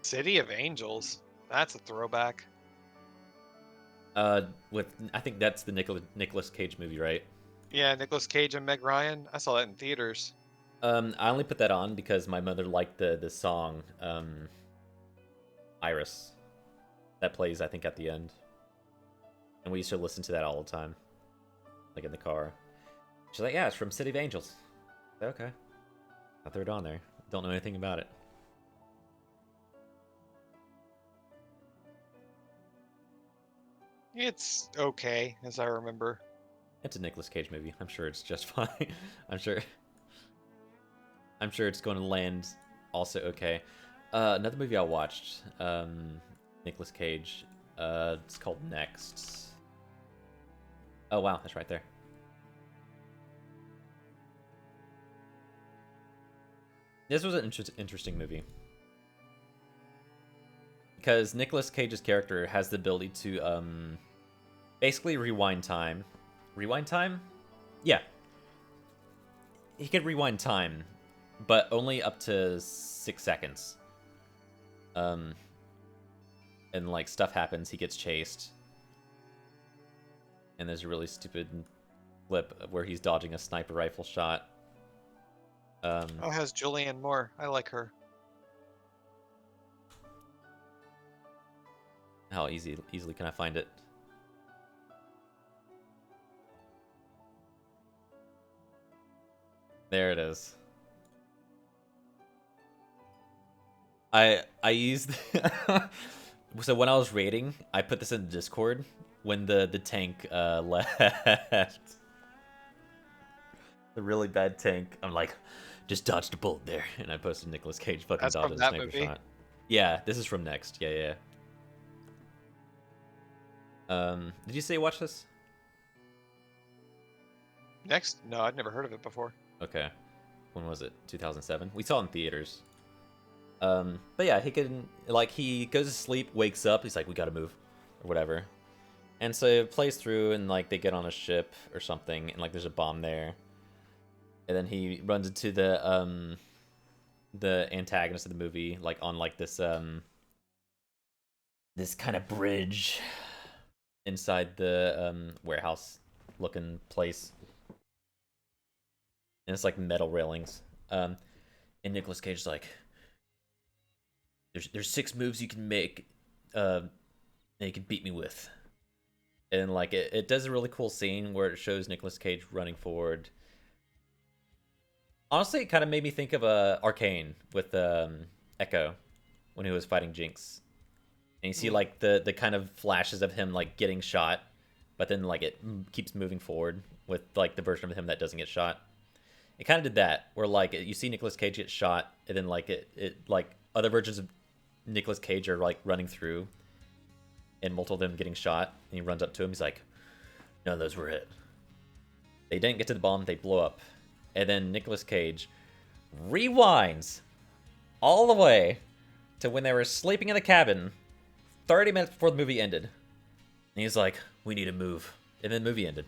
City of Angels. That's a throwback. I think that's the Nicolas Cage movie, right? Yeah, Nicolas Cage and Meg Ryan. I saw that in theaters. I only put that on because my mother liked the song, Iris. That plays, I think, at the end. And we used to listen to that all the time. Like in the car. She's like, yeah, it's from City of Angels. Okay. I threw it on there. Don't know anything about it. It's okay, as I remember. It's a Nicolas Cage movie. I'm sure it's just fine. I'm sure it's going to land also okay. Another movie I watched, Nicolas Cage. It's called Next. Oh wow, that's right there. This was an interesting movie. Because Nicolas Cage's character has the ability to basically rewind time. Rewind time? Yeah. He can rewind time, but only up to 6 seconds. And like stuff happens, he gets chased. And there's a really stupid clip where he's dodging a sniper rifle shot. Oh, it has Julianne Moore. I like her. How easily can I find it? There it is. I used so when I was raiding, I put this in Discord when the tank left. The really bad tank. I'm like, just dodged a bullet there, and I posted Nicolas Cage fucking That's dodged from a that sniper movie? shot. Yeah, this is from Next. Yeah. Did you say you watched this? Next? No, I'd never heard of it before. Okay. When was it? 2007? We saw it in theaters. But yeah, he goes to sleep, wakes up, he's like, we gotta move. Or whatever. And so it plays through, and like they get on a ship or something, and like there's a bomb there. And then he runs into the antagonist of the movie, like on like this this kind of bridge inside the warehouse looking place. And it's like metal railings. And Nicolas Cage's like, there's 6 moves you can make that you can beat me with. And like it does a really cool scene where it shows Nicolas Cage running forward. Honestly, it kind of made me think of Arcane with Echo when he was fighting Jinx. And you see like the kind of flashes of him like getting shot, but then like it keeps moving forward with like the version of him that doesn't get shot. It kind of did that, where like you see Nicolas Cage get shot, and then like it like other versions of Nicolas Cage are like running through, and multiple of them getting shot, and he runs up to him. He's like, "None of those were hit. They didn't get to the bomb. They blow up." And then Nicolas Cage rewinds all the way to when they were sleeping in the cabin, 30 minutes before the movie ended. And he's like, "We need to move," and then the movie ended.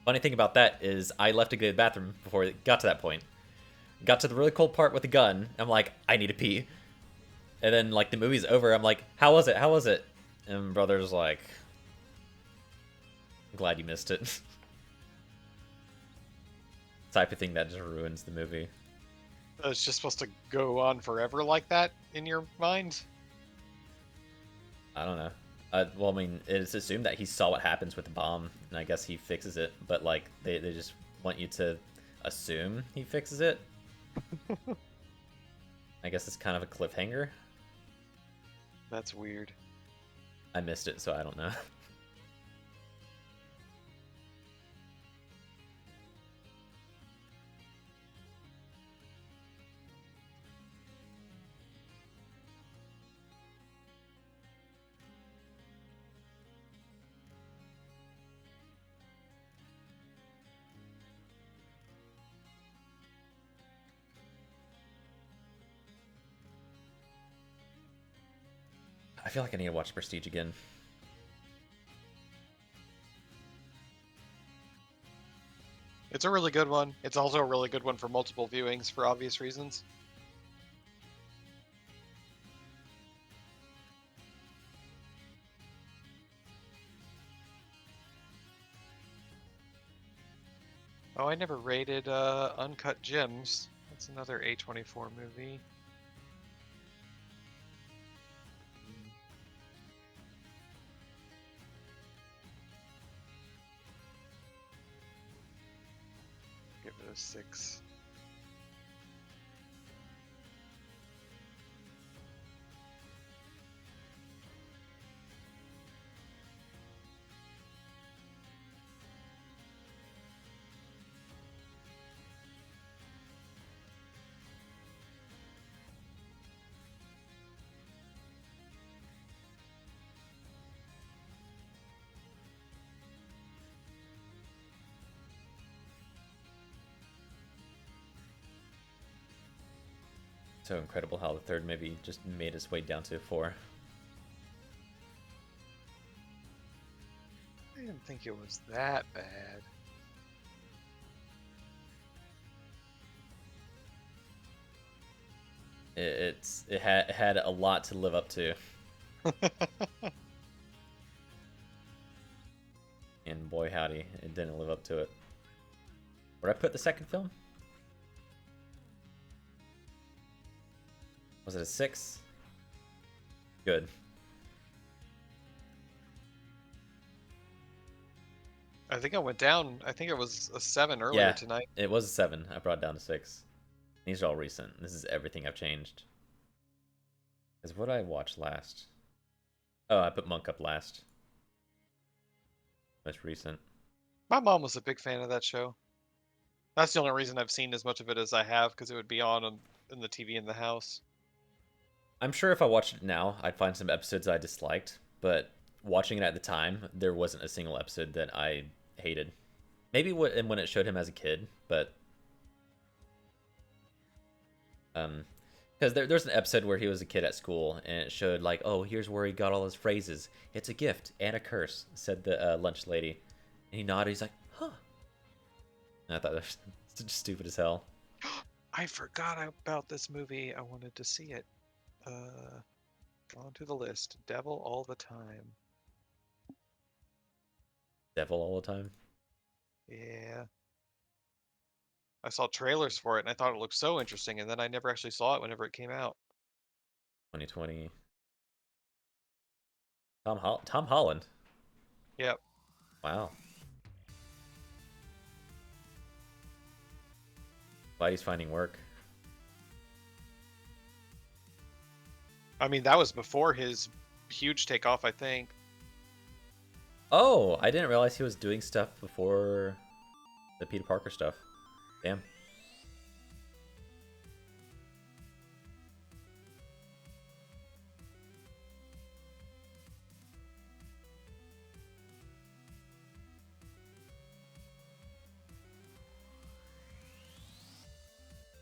Funny thing about that is I left to go to the bathroom before it got to that point. Got to the really cool part with the gun. I'm like, I need to pee. And then like the movie's over. I'm like, how was it? How was it? And brother's like, I'm glad you missed it. Type of thing that just ruins the movie. It's just supposed to go on forever like that in your mind? I don't know. Well, I mean, it's assumed that he saw what happens with the bomb, and I guess he fixes it. But like, they just want you to assume he fixes it. I guess it's kind of a cliffhanger. That's weird. I missed it, so I don't know. I feel like I need to watch Prestige again. It's a really good one. It's also a really good one for multiple viewings for obvious reasons. Oh, I never rated Uncut Gems. That's another A24 movie. Give it a 6. So incredible how the third movie just made its way down to 4. I didn't think it was that bad. It had a lot to live up to, and boy howdy, it didn't live up to it. Where did I put the second film? Was it a 6? Good. I think I went down. I think it was a 7 earlier tonight. It was a 7. I brought it down to 6. These are all recent. This is everything I've changed. Because what did I watch last? Oh, I put Monk up last. Most recent. My mom was a big fan of that show. That's the only reason I've seen as much of it as I have, because it would be on in the TV in the house. I'm sure if I watched it now, I'd find some episodes I disliked, but watching it at the time, there wasn't a single episode that I hated. Maybe when it showed him as a kid, but Because there's an episode where he was a kid at school, and it showed like, oh, here's where he got all his phrases. It's a gift and a curse, said the lunch lady. And he nodded. He's like, huh. And I thought that was just stupid as hell. I forgot about this movie. I wanted to see it. Onto the list. Devil All the Time. Devil all the time. Yeah. I saw trailers for it and I thought it looked so interesting, and then I never actually saw it whenever it came out. 2020. Tom Holland. Yep. Wow. Glad he's finding work. I mean, that was before his huge takeoff, I think. Oh, I didn't realize he was doing stuff before the Peter Parker stuff. Damn.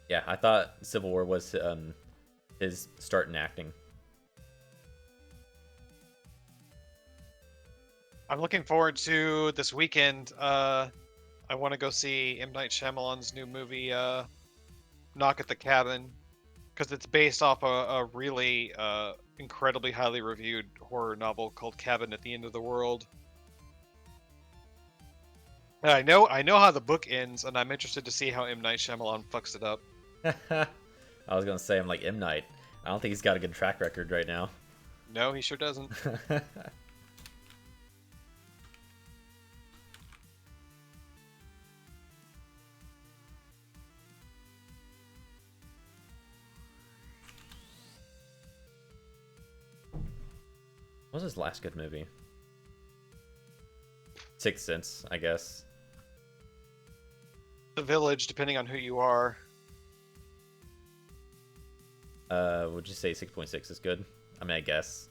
Yeah, I thought Civil War was his start in acting. I'm looking forward to this weekend. I want to go see M. Night Shyamalan's new movie, Knock at the Cabin, because it's based off a really incredibly highly reviewed horror novel called Cabin at the End of the World. And I know how the book ends, and I'm interested to see how M. Night Shyamalan fucks it up. I was gonna say, I'm like M. Night. I don't think he's got a good track record right now. No, he sure doesn't. What was his last good movie? Sixth Sense, I guess. The Village, depending on who you are. Would you say 6.6 is good? I mean, I guess.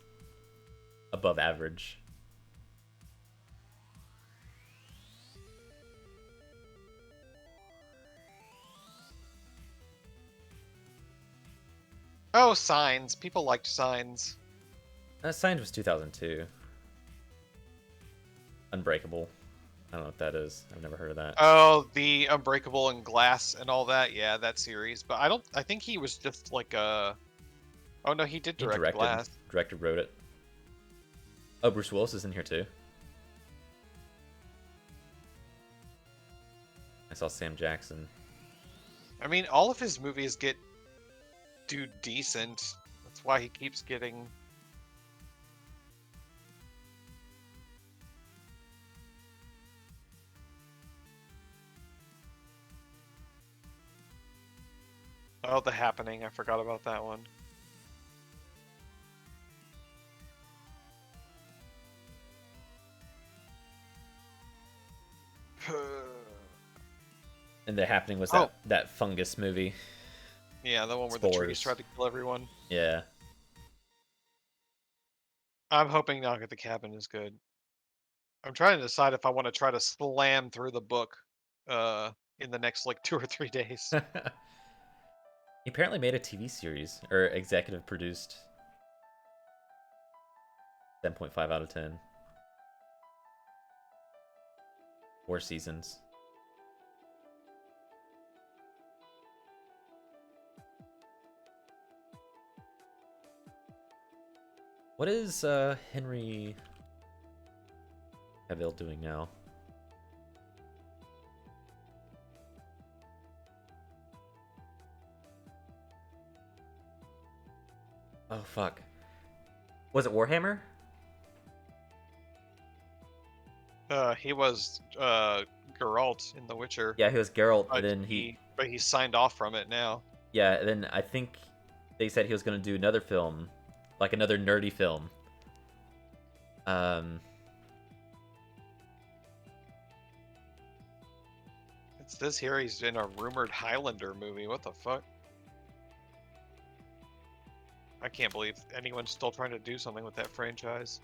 Above average. Oh, Signs. People liked Signs. Signs was 2002. Unbreakable. I don't know what that is. I've never heard of that. Oh, the Unbreakable and Glass and all that. Yeah, that series. But I think he was just like a... Oh, no, he did He direct directed, Glass. directed, wrote it. Oh, Bruce Willis is in here too. I saw Sam Jackson. I mean, all of his movies do decent. That's why he keeps getting... Oh, The Happening. I forgot about that one. And The Happening was Oh. that fungus movie. Yeah, the one where the trees Spores. tried to kill everyone. Yeah. I'm hoping Knock at the Cabin is good. I'm trying to decide if I want to try to slam through the book in the next like 2 or 3 days. He apparently made a TV series, or executive produced. 7.5 out of 10. 4 seasons. What is Henry Cavill doing now? Oh fuck. Was it Warhammer? He was Geralt in The Witcher. Yeah, he was Geralt, But and then he but he signed off from it now. yeah, and then I think they said he was gonna do another film, like another nerdy film. It says here he's in a rumored Highlander movie. What the fuck? I can't believe anyone's still trying to do something with that franchise.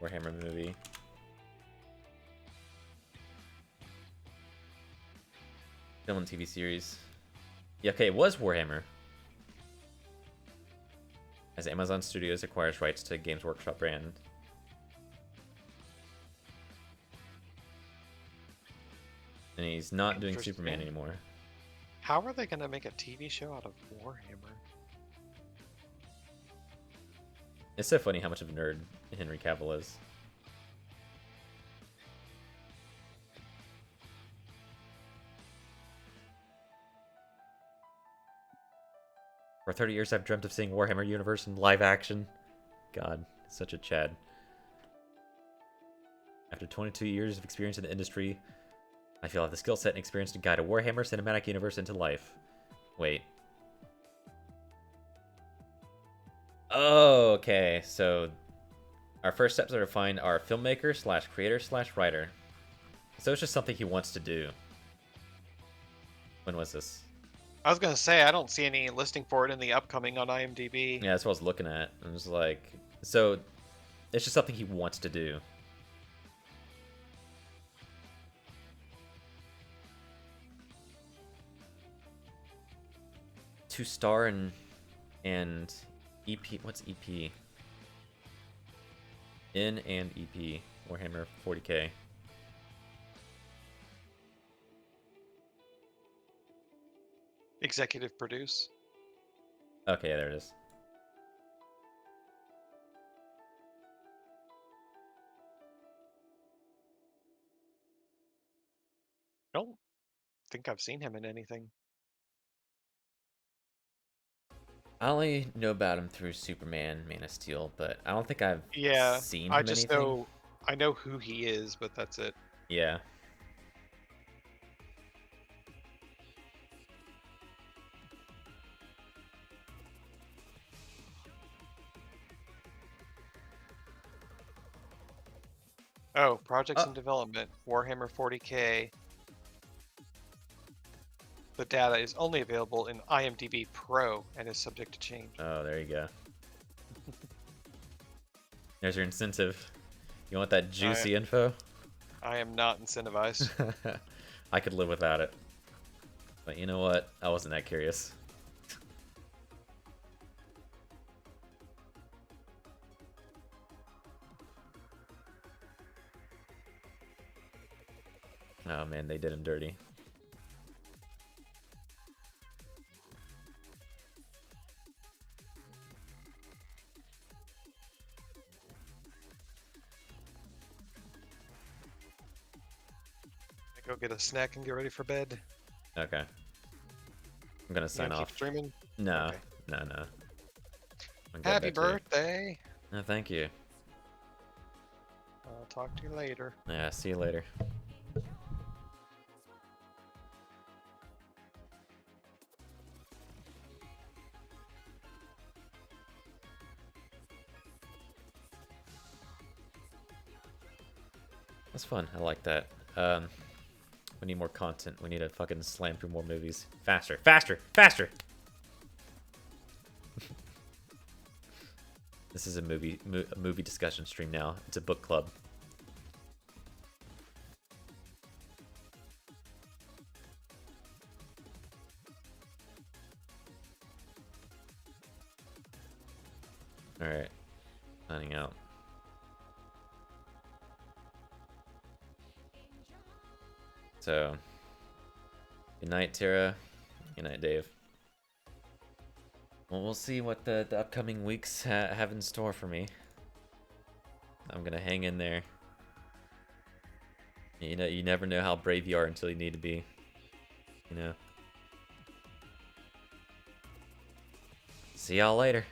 Warhammer movie. Film and TV series. Yeah, okay, it was Warhammer. as Amazon Studios acquires rights to Games Workshop brand. And he's not doing Superman Interesting. anymore. How are they gonna make a TV show out of Warhammer? It's so funny how much of a nerd Henry Cavill is. For 30 years, I've dreamt of seeing Warhammer Universe in live action. God, such a Chad. After 22 years of experience in the industry, I feel I have the skill set and experience to guide a Warhammer cinematic universe into life. Wait. Oh, okay. So, our first steps are to find our filmmaker slash creator slash writer. So it's just something he wants to do. When was this? I was gonna say I don't see any listing for it in the upcoming on IMDb. Yeah, that's what I was looking at. I was like, so it's just something he wants to do. To star and EP. What's EP? In and EP. Warhammer 40k. Executive produce. Okay, yeah, there it is. I don't think I've seen him in anything. I only know about him through Superman, Man of Steel, but I don't think I've Yeah, seen him I just anything. I know who he is, but that's it. Yeah. Oh, projects in development. Warhammer 40k. The data is only available in IMDb Pro and is subject to change. Oh, there you go. There's your incentive. You want that juicy info? I am not incentivized. I could live without it. But you know what? I wasn't that curious. Oh man, they did him dirty. Go get a snack and get ready for bed. Okay. I'm gonna sign You gonna off. keep streaming? No, Okay. no. I'm going Happy to bed too. birthday! No, thank you. I'll talk to you later. Yeah, see you later. That's fun. I like that. We need more content. We need to fucking slam through more movies. Faster, faster, faster! This is a movie discussion stream now. It's a book club. Alright. Signing out. So, good night, Tara. Good night, Dave. Well, we'll see what the upcoming weeks have in store for me. I'm gonna hang in there. You know, you never know how brave you are until you need to be. You know. See y'all later.